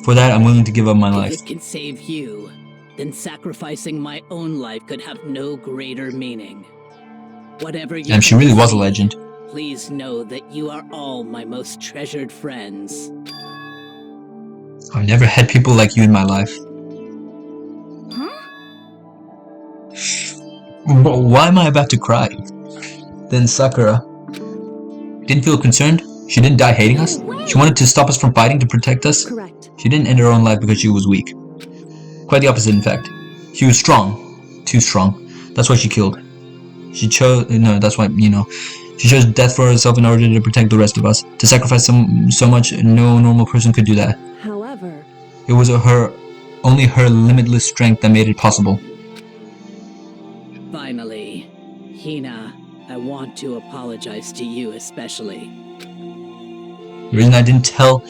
For that, I'm willing to give up my life. If it can save you, then sacrificing my own life could have no greater meaning. Whatever you And she really was a legend. Please know that you are all my most treasured friends. I've never had people like you in my life. Huh? Why am I about to cry? Then Sakura didn't feel concerned. She didn't die hating us. She wanted to stop us from fighting to protect us. Correct. She didn't end her own life because she was weak. Quite the opposite, in fact. She was strong. Too strong. That's why she killed. She chose... No, that's why, She chose death for herself in order to protect the rest of us. To sacrifice so much, no normal person could do that. However, it was only her limitless strength that made it possible. Finally, Hina, I want to apologize to you especially. The reason I didn't tell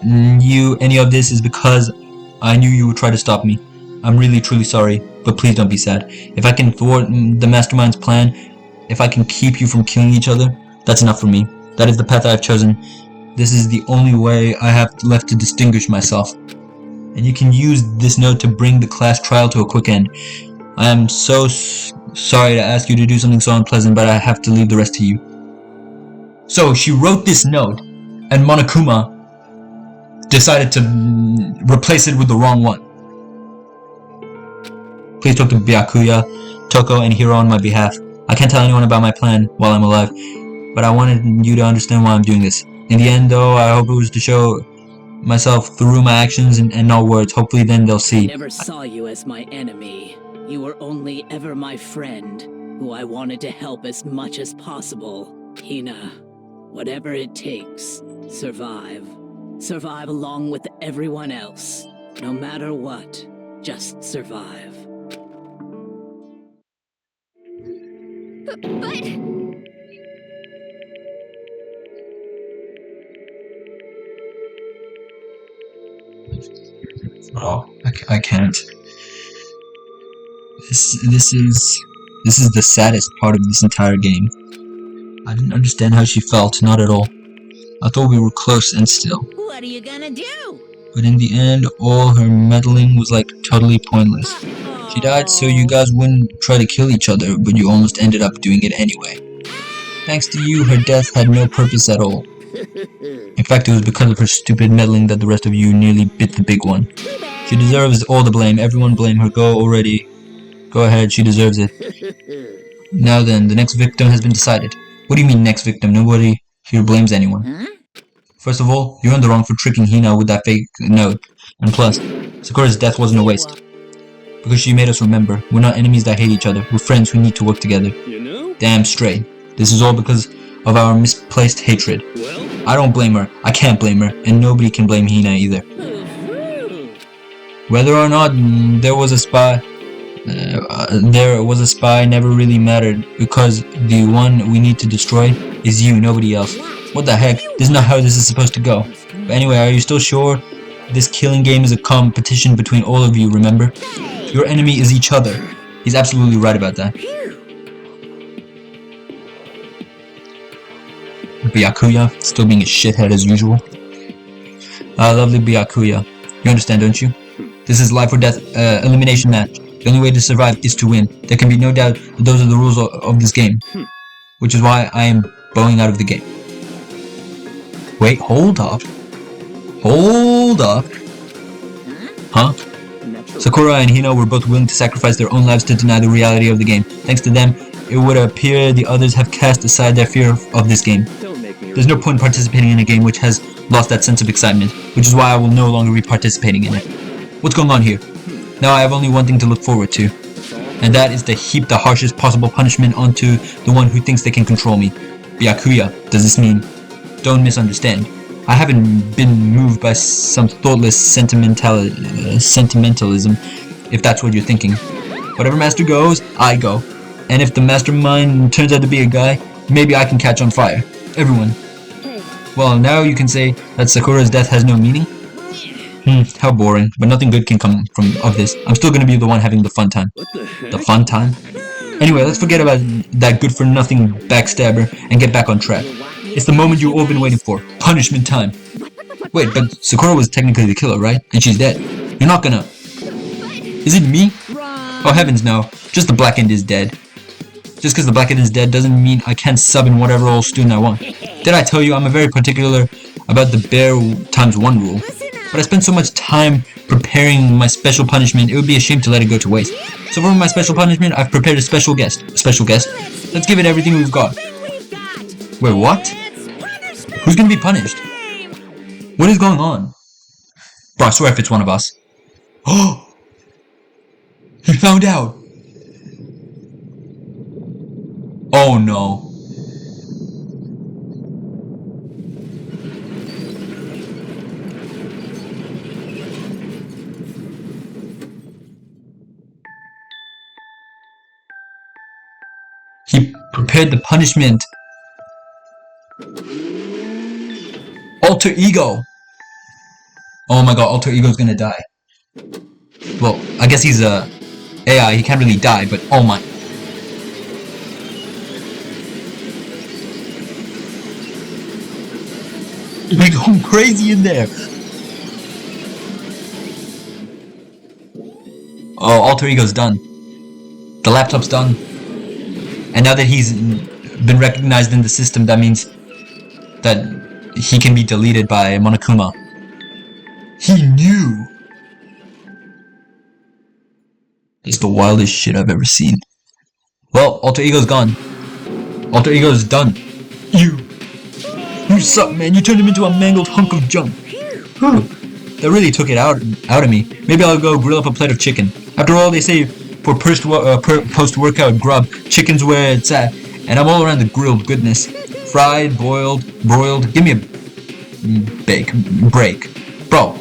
you any of this is because I knew you would try to stop me. I'm really truly sorry, but please don't be sad. If I can thwart the mastermind's plan, if I can keep you from killing each other, that's enough for me. That is the path I have chosen. This is the only way I have left to distinguish myself. And you can use this note to bring the class trial to a quick end. I am so sorry to ask you to do something so unpleasant, but I have to leave the rest to you. So she wrote this note, and Monokuma decided to replace it with the wrong one. Please talk to Byakuya, Toko, and Hiro on my behalf. I can't tell anyone about my plan while I'm alive, but I wanted you to understand why I'm doing this. In the end, though, I hope it was to show myself through my actions and not words. Hopefully then they'll see. I never saw you as my enemy. You were only ever my friend, who I wanted to help as much as possible. Hina, whatever it takes, survive. Survive along with everyone else. No matter what, just survive. But... Oh, I can't. This is the saddest part of this entire game. I didn't understand how she felt, not at all. I thought we were close and still. What are you gonna do? But in the end, all her meddling was like totally pointless. She died so you guys wouldn't try to kill each other, but you almost ended up doing it anyway. Thanks to you, her death had no purpose at all. In fact, it was because of her stupid meddling that the rest of you nearly bit the big one. She deserves all the blame. Everyone blame her. Go already. Go ahead, she deserves it. Now then, the next victim has been decided. What do you mean next victim? Nobody here blames anyone. First of all, you're in the wrong for tricking Hina with that fake note. And plus, Sakura's death wasn't a waste. Because she made us remember, we're not enemies that hate each other. We're friends who need to work together. You know? Damn straight. This is all because of our misplaced hatred. Well, I don't blame her. I can't blame her. And nobody can blame Hina either. Whether or not there was a spy never really mattered, because the one we need to destroy is you, nobody else. What the heck? This is not how this is supposed to go. But anyway, are you still sure? This killing game is a competition between all of you, remember? Your enemy is each other. He's absolutely right about that. Byakuya, still being a shithead as usual. Lovely Byakuya. You understand, don't you? This is life or death elimination match. The only way to survive is to win. There can be no doubt that those are the rules of this game. Which is why I am bowing out of the game. Wait, hold up. Hold up. Huh? Sakura and Hina were both willing to sacrifice their own lives to deny the reality of the game. Thanks to them, it would appear the others have cast aside their fear of this game. There's no point in participating in a game which has lost that sense of excitement, which is why I will no longer be participating in it. What's going on here? Now I have only one thing to look forward to, and that is to heap the harshest possible punishment onto the one who thinks they can control me. Byakuya, does this mean? Don't misunderstand. I haven't been moved by some thoughtless sentimentalism, if that's what you're thinking. Whatever master goes, I go. And if the mastermind turns out to be a guy, maybe I can catch on fire. Everyone. Well, now you can say that Sakura's death has no meaning? How boring, but nothing good can come of this. I'm still gonna be the one having the fun time. what the heck? The fun time? Anyway, let's forget about that good-for-nothing backstabber and get back on track. It's the moment you've all been waiting for. Punishment time. Wait, but Sakura was technically the killer, right? And she's dead. You're not gonna... Is it me? Oh heavens no. Just the Black End is dead. Just because the Black End is dead doesn't mean I can't sub in whatever old student I want. Did I tell you I'm very particular about the bare ×1 rule? But I spent so much time preparing my special punishment, it would be a shame to let it go to waste. So for my special punishment, I've prepared a special guest. A special guest? Let's give it everything we've got. Wait, what? Who's gonna be punished? What is going on? Bro, I swear if it's one of us. Oh! He found out! Oh no. He prepared the punishment. Alter Ego! Oh my god, Alter Ego's gonna die. Well, I guess he's a AI, he can't really die, but oh my... We going crazy in there. Oh, alter ego's done. The laptop's done. And now that he's been recognized in the system, that means that he can be deleted by Monokuma. He knew. It's the wildest shit I've ever seen. Well, alter ego's gone. Alter ego's done. You suck, man. You turned him into a mangled hunk of junk. Whew. That really took it out of me. Maybe I'll go grill up a plate of chicken. After all, they say for post-workout grub, chicken's where it's at. And I'm all around the grilled goodness. Fried, boiled, broiled. Give me a break. Bro,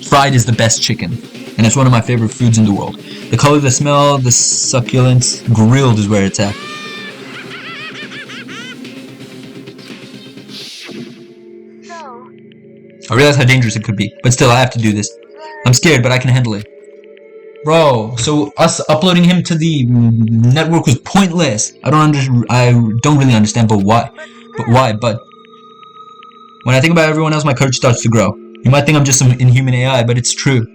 fried is the best chicken. And it's one of my favorite foods in the world. The color, the smell, the succulence. Grilled is where it's at. I realize how dangerous it could be, but still I have to do this. I'm scared, but I can handle it. Bro, so us uploading him to the network was pointless. I don't really understand, but why? But when I think about everyone else, my courage starts to grow. You might think I'm just some inhuman AI, but it's true.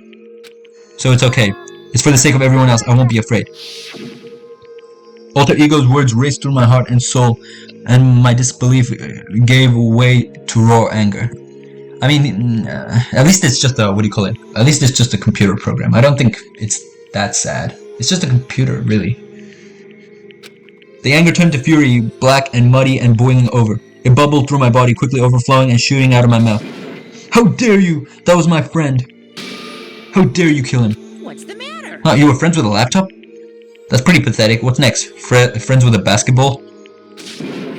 So it's okay. It's for the sake of everyone else. I won't be afraid. Alter ego's words raced through my heart and soul, and my disbelief gave way to raw anger. I mean, at least it's just a, at least it's just a computer program. I don't think it's that sad. It's just a computer, really. The anger turned to fury, black and muddy and boiling over. It bubbled through my body, quickly overflowing and shooting out of my mouth. How dare you! That was my friend. How dare you kill him? What's the matter? Huh, you were friends with a laptop? That's pretty pathetic. What's next? Friends with a basketball?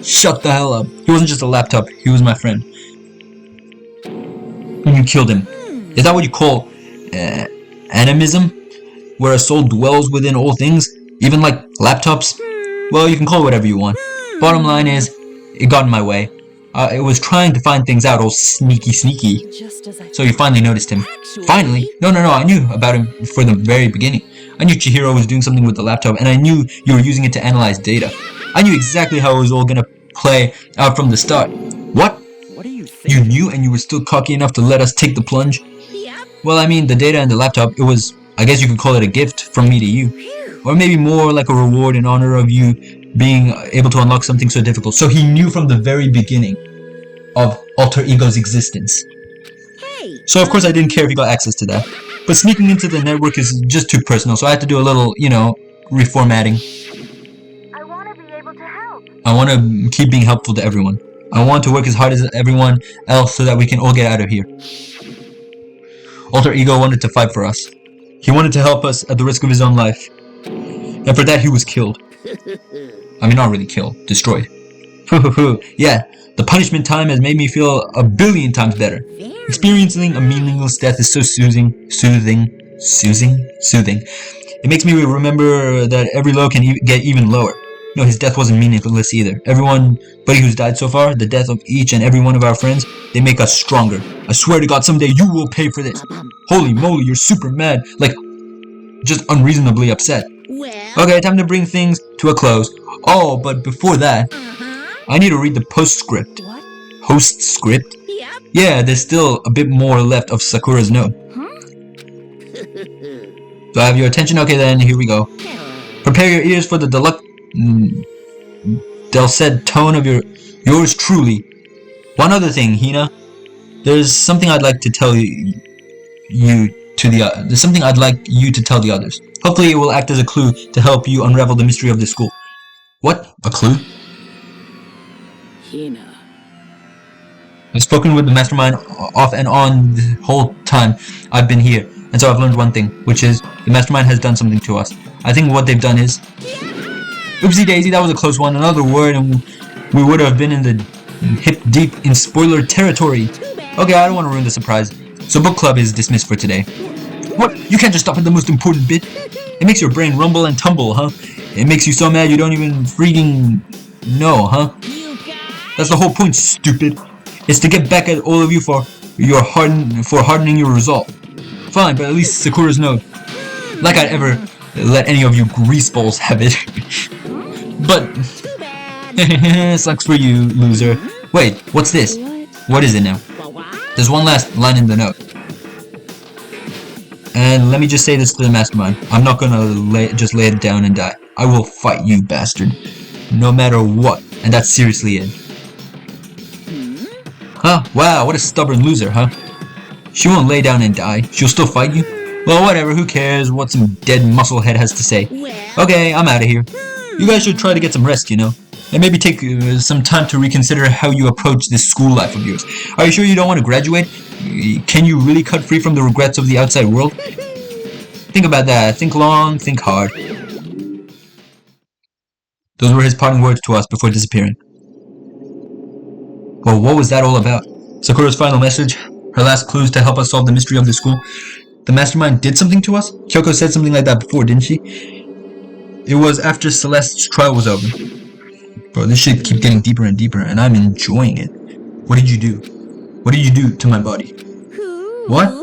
Shut the hell up. He wasn't just a laptop. He was my friend. You killed him. Is that what you call animism? Where a soul dwells within all things? Even like laptops? Well, you can call it whatever you want. Bottom line is, it got in my way. It was trying to find things out all sneaky. So you finally noticed him. Finally? No, I knew about him from the very beginning. I knew Chihiro was doing something with the laptop, and I knew you were using it to analyze data. I knew exactly how it was all gonna play out from the start. What? You knew and you were still cocky enough to let us take the plunge? Yep. Well, I mean, the data and the laptop, it was, I guess you could call it a gift from me to you. Or maybe more like a reward in honor of you being able to unlock something so difficult. So he knew from the very beginning of alter ego's existence. Hey. So of course I didn't care if he got access to that. But sneaking into the network is just too personal, so I had to do a little, reformatting. I want to be able to help. I want to keep being helpful to everyone. I want to work as hard as everyone else so that we can all get out of here. Alter ego wanted to fight for us. He wanted to help us at the risk of his own life. And for that he was killed. I mean, not really killed, destroyed. Yeah, the punishment time has made me feel a billion times better. Experiencing a meaningless death is so soothing. It makes me remember that every low can get even lower. No, his death wasn't meaningless either. Everybody who's died so far, the death of each and every one of our friends, they make us stronger. I swear to God, someday you will pay for this. Holy moly, you're super mad. Like, just unreasonably upset. Well. Okay, time to bring things to a close. Oh, but before that, I need to read the postscript. What? Postscript? Yep. Yeah, there's still a bit more left of Sakura's note. Do I have your attention? Okay, then here we go. Prepare your ears for the dulcet tone of yours truly. One other thing, Hina. There's something I'd like to tell There's something I'd like you to tell the others. Hopefully it will act as a clue to help you unravel the mystery of the school. What? A clue? Hina. I've spoken with the mastermind off and on the whole time I've been here, and so I've learned one thing, which is the mastermind has done something to us. I think what they've done is... Oopsie daisy, that was a close one. Another word and we would have been in the hip deep in spoiler territory. Okay, I don't want to ruin the surprise. So book club is dismissed for today. What? You can't just stop at the most important bit? It makes your brain rumble and tumble, huh? It makes you so mad you don't even freaking know, huh? That's the whole point, stupid. It's to get back at all of you for hardening your resolve. Fine, but at least Sakura's note. Like I'd ever let any of you greaseballs have it. But sucks for you, loser. Wait, what's this? What is it now? There's one last line in the note. And let me just say this to the mastermind. I'm not gonna just lay it down and die. I will fight you, bastard. No matter what. And that's seriously it. Huh? Wow, what a stubborn loser, huh? She won't lay down and die. She'll still fight you? Well, whatever, who cares what some dead musclehead has to say. Okay, I'm out of here. You guys should try to get some rest, you know? And maybe take some time to reconsider how you approach this school life of yours. Are you sure you don't want to graduate? Can you really cut free from the regrets of the outside world? Think about that. Think long, think hard. Those were his parting words to us before disappearing. Well, what was that all about? Sakura's final message? Her last clues to help us solve the mystery of the school? The mastermind did something to us? Kyoko said something like that before, didn't she? It was after Celeste's trial was over. Bro, this shit keeps getting deeper and deeper, and I'm enjoying it. What did you do? What did you do to my body? What?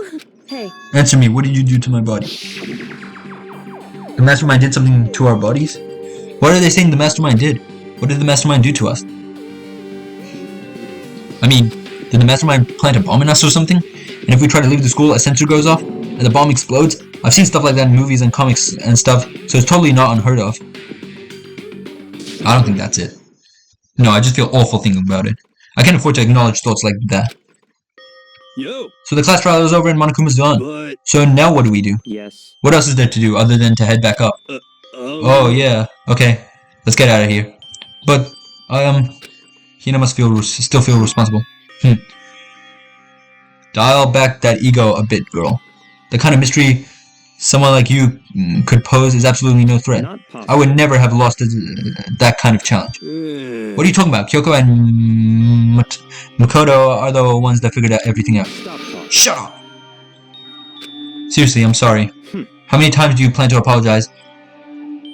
Hey. Answer me, what did you do to my body? The mastermind did something to our bodies? What are they saying the mastermind did? What did the mastermind do to us? I mean, did the mastermind plant a bomb in us or something? And if we try to leave the school, a sensor goes off, and the bomb explodes? I've seen stuff like that in movies and comics and stuff, so it's totally not unheard of. I don't think that's it. No, I just feel awful thinking about it. I can't afford to acknowledge thoughts like that. Yo. So the class trial is over and Monokuma's done. But So now what do we do? Yes. What else is there to do other than to head back up? Oh yeah, okay. Let's get out of here. But Hina must still feel responsible. Dial back that ego a bit, girl. The kind of mystery someone like you could pose is absolutely no threat. I would never have lost that kind of challenge. What are you talking about? Kyoko and Makoto are the ones that figured out everything out. Shut up! Seriously, I'm sorry. How many times do you plan to apologize?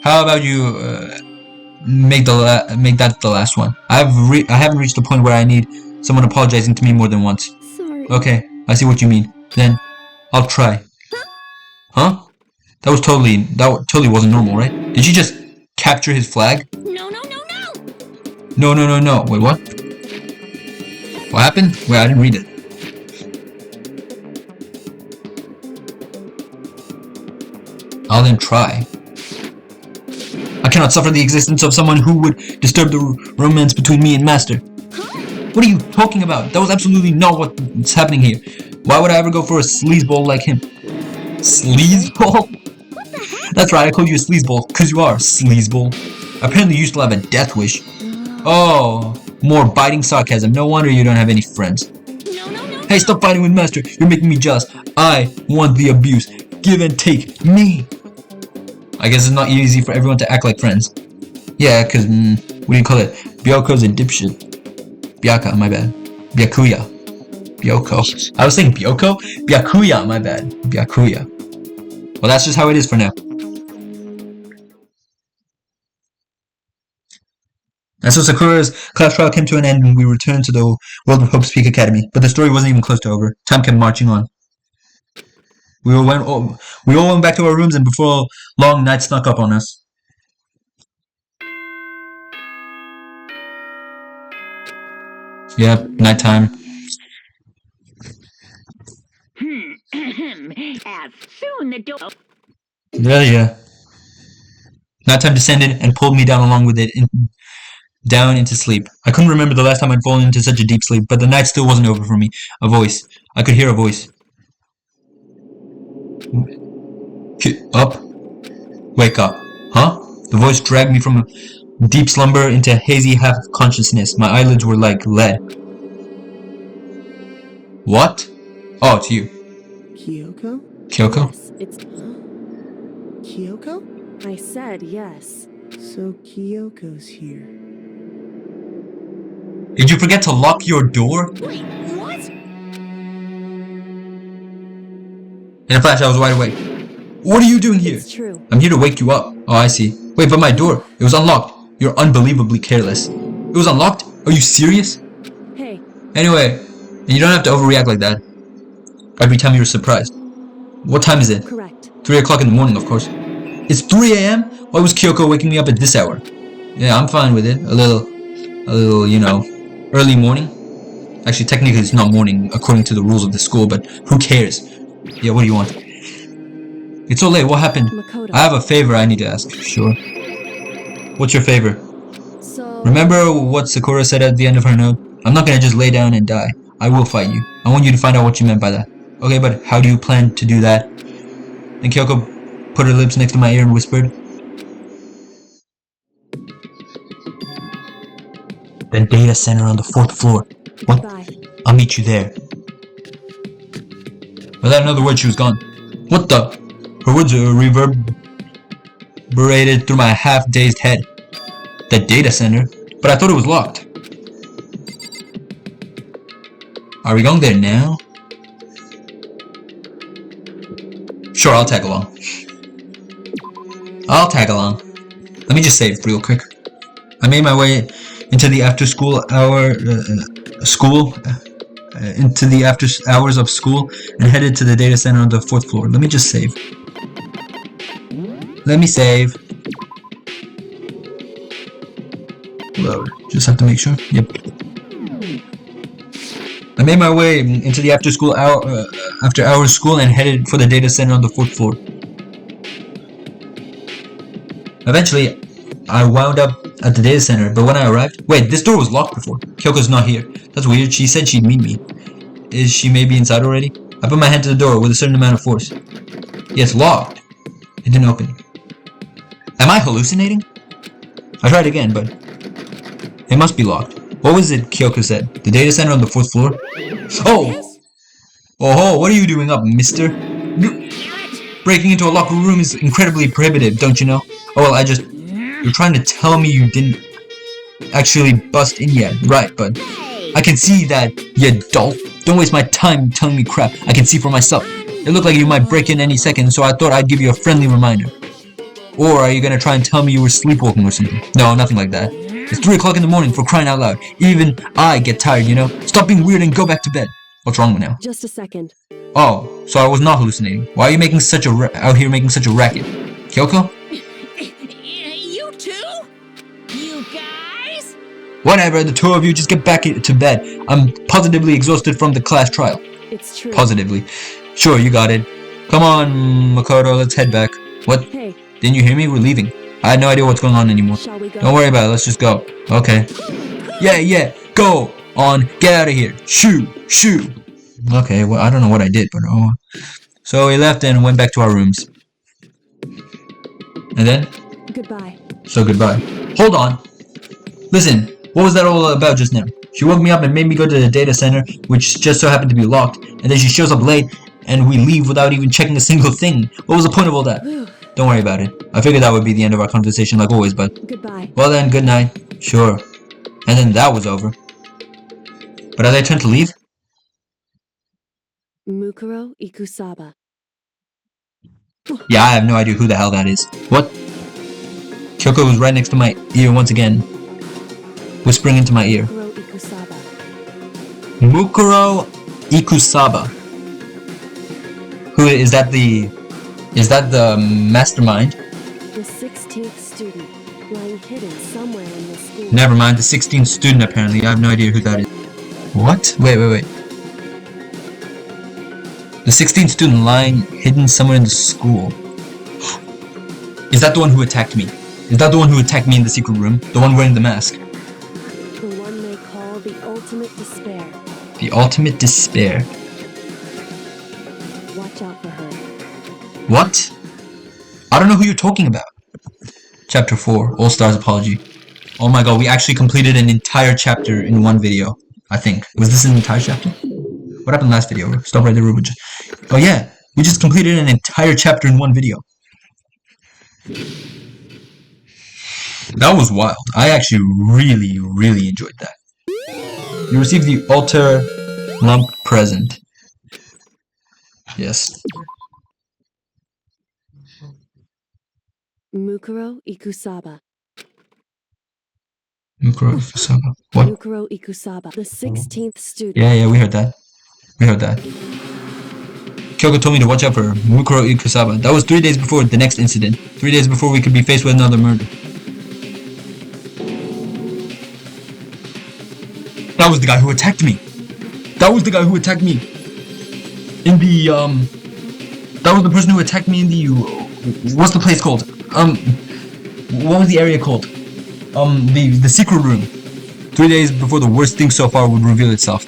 How about you make that the last one? I haven't reached the point where I need someone apologizing to me more than once. Sorry. Okay, I see what you mean. Then I'll try. Huh? That totally wasn't normal, right? Did you just capture his flag? No. No. No. Wait, what? What happened? Wait, I didn't read it. I'll then try. I cannot suffer the existence of someone who would disturb the romance between me and Master. What are you talking about? That was absolutely not what's happening here. Why would I ever go for a sleazeball like him? Sleazeball? That's right, I called you a sleazeball, because you are a sleazeball. Apparently you still have a death wish. Oh, more biting sarcasm. No wonder you don't have any friends. No. Hey, stop fighting with Master. You're making me jealous. I want the abuse. Give and take. Me. I guess it's not easy for everyone to act like friends. Yeah, because, what do you call it? Byoko's a dipshit. Byaka, my bad. Byakuya. Byoko. I was saying Byoko? Byakuya, my bad. Byakuya. Well, that's just how it is for now. And so Sakura's class trial came to an end and we returned to the World of Hope's Peak Academy. But the story wasn't even close to over. Time kept marching on. We all went back to our rooms and before long, night snuck up on us. Yep, nighttime. As soon the door. Yeah. Nighttime descended and pulled me down along with it, down into sleep. I couldn't remember the last time I'd fallen into such a deep sleep, but the night still wasn't over for me. A voice. I could hear a voice. Up. Wake up. Huh? The voice dragged me from a deep slumber into hazy half-consciousness. My eyelids were like lead. What? Oh, it's you. Kyoko? Kyoko? Yes, it's... Kyoko? I said yes. So Kyoko's here. Did you forget to lock your door? Wait, what? In a flash, I was wide awake. What are you doing here? It's true. I'm here to wake you up. Oh, I see. Wait, but my door. It was unlocked. You're unbelievably careless. It was unlocked? Are you serious? Hey, Anyway, and you don't have to overreact like that. Every time you're surprised. What time is it? correct. 3 o'clock in the morning, of course. It's 3 a.m.? Why was Kyoko waking me up at this hour? Yeah, I'm fine with it. A little, you know, early morning. Actually, technically it's not morning according to the rules of the school, but who cares? Yeah, what do you want? It's so late, what happened? Makoto. I have a favor I need to ask. Sure. What's your favor? So... Remember what Sakura said at the end of her note? I'm not gonna just lay down and die. I will fight you. I want you to find out what you meant by that. Okay, but how do you plan to do that? Then Kyoko put her lips next to my ear and whispered, the data center on the 4th floor. What? Bye. I'll meet you there. Without another word, she was gone. What the? Her words reverberated through my half-dazed head. The data center? But I thought it was locked. Are we going there now? Sure, I'll tag along. I'll tag along. Let me just save real quick. I made my way into the after-school hour... into the after hours of school and headed to the data center on the 4th floor. Let me just save. Let me save. Load. Just have to make sure. Yep. I made my way into the after hours school and headed for the data center on the 4th floor. Eventually, I wound up at the data center, but when I arrived... Wait, this door was locked before. Kyoko's not here. That's weird. She said she'd meet me. Is she maybe inside already? I put my hand to the door with a certain amount of force. Yeah, it's locked. It didn't open. Am I hallucinating? I tried again, but... it must be locked. What was it Kyoko said? The data center on the 4th floor? Oh! Oh, what are you doing up, mister? Breaking into a locker room is incredibly prohibitive, don't you know? Oh, well, You're trying to tell me you didn't actually bust in yet, right, but... I can see that, you dolt. Don't waste my time telling me crap. I can see for myself. It looked like you might break in any second, so I thought I'd give you a friendly reminder. Or are you gonna try and tell me you were sleepwalking or something? No, nothing like that. It's 3 o'clock in the morning, for crying out loud. Even I get tired, you know? Stop being weird and go back to bed. What's wrong now? Just a second. Oh, so I was not hallucinating. Why are you making such a out here making such a racket? Kyoko? You two? You guys? Whatever, the two of you just get back to bed. I'm positively exhausted from the class trial. It's true. Positively. Sure, you got it. Come on, Makoto, let's head back. What? Hey. Didn't you hear me? We're leaving. I had no idea what's going on anymore. Shall we go? Don't worry about it, let's just go. Okay. Yeah, go on, get out of here. Shoo. Okay, well, I don't know what I did, but oh. So we left and went back to our rooms. And then? Goodbye. So goodbye. Hold on. Listen, what was that all about just now? She woke me up and made me go to the data center, which just so happened to be locked, and then she shows up late, and we leave without even checking a single thing. What was the point of all that? Don't worry about it. I figured that would be the end of our conversation like always, but... Goodbye. Well then, good night. Sure. And then that was over. But as I turned to leave... Mukuro Ikusaba. Yeah, I have no idea who the hell that is. What? Kyoko was right next to my ear once again, whispering into my ear. Mukuro Ikusaba. Mukuro Ikusaba. Who is that? Is that the mastermind? The 16th student, lying hidden somewhere in the school. Never mind, the 16th student apparently. I have no idea who that is. What? Wait. The 16th student lying hidden somewhere in the school. Is that the one who attacked me? Is that the one who attacked me in the secret room? The one wearing the mask? The one they call the ultimate despair. The ultimate despair. Watch out for her. What? I don't know who you're talking about. Chapter 4, All Stars Apology. Oh my god, we actually completed an entire chapter in one video, I think. Was this an entire chapter? What happened last video? Stop right there, Ruben. Oh yeah, we just completed an entire chapter in one video. That was wild. I actually really enjoyed that. You received the altar lump present. Yes. Mukuro Ikusaba. Mukuro Ikusaba. What? Mukuro Ikusaba, the 16th student. Yeah, we heard that. Kyoko told me to watch out for her. Mukuro Ikusaba. That was 3 days before the next incident. 3 days before we could be faced with another murder. That was the guy who attacked me. That was the guy who attacked me in the that was the person who attacked me in the what's the place called? What was the area called? The secret room. 3 days before the worst thing so far would reveal itself.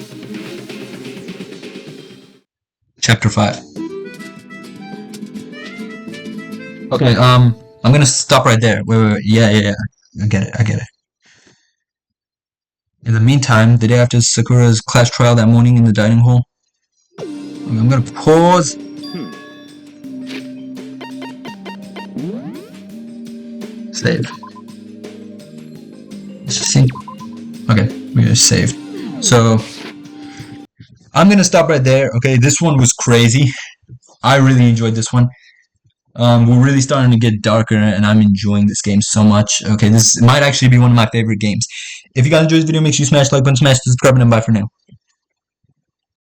Chapter 5. Okay, I'm gonna stop right there. Wait. Yeah. I get it. In the meantime, the day after Sakura's class trial that morning in the dining hall, I'm gonna pause. Save. Let's just see. Okay, we're gonna save. So, I'm gonna stop right there. Okay, this one was crazy. I really enjoyed this one. We're really starting to get darker, and I'm enjoying this game so much. Okay, this might actually be one of my favorite games. If you guys enjoyed this video, make sure you smash the like button, smash the subscribe button, and bye for now.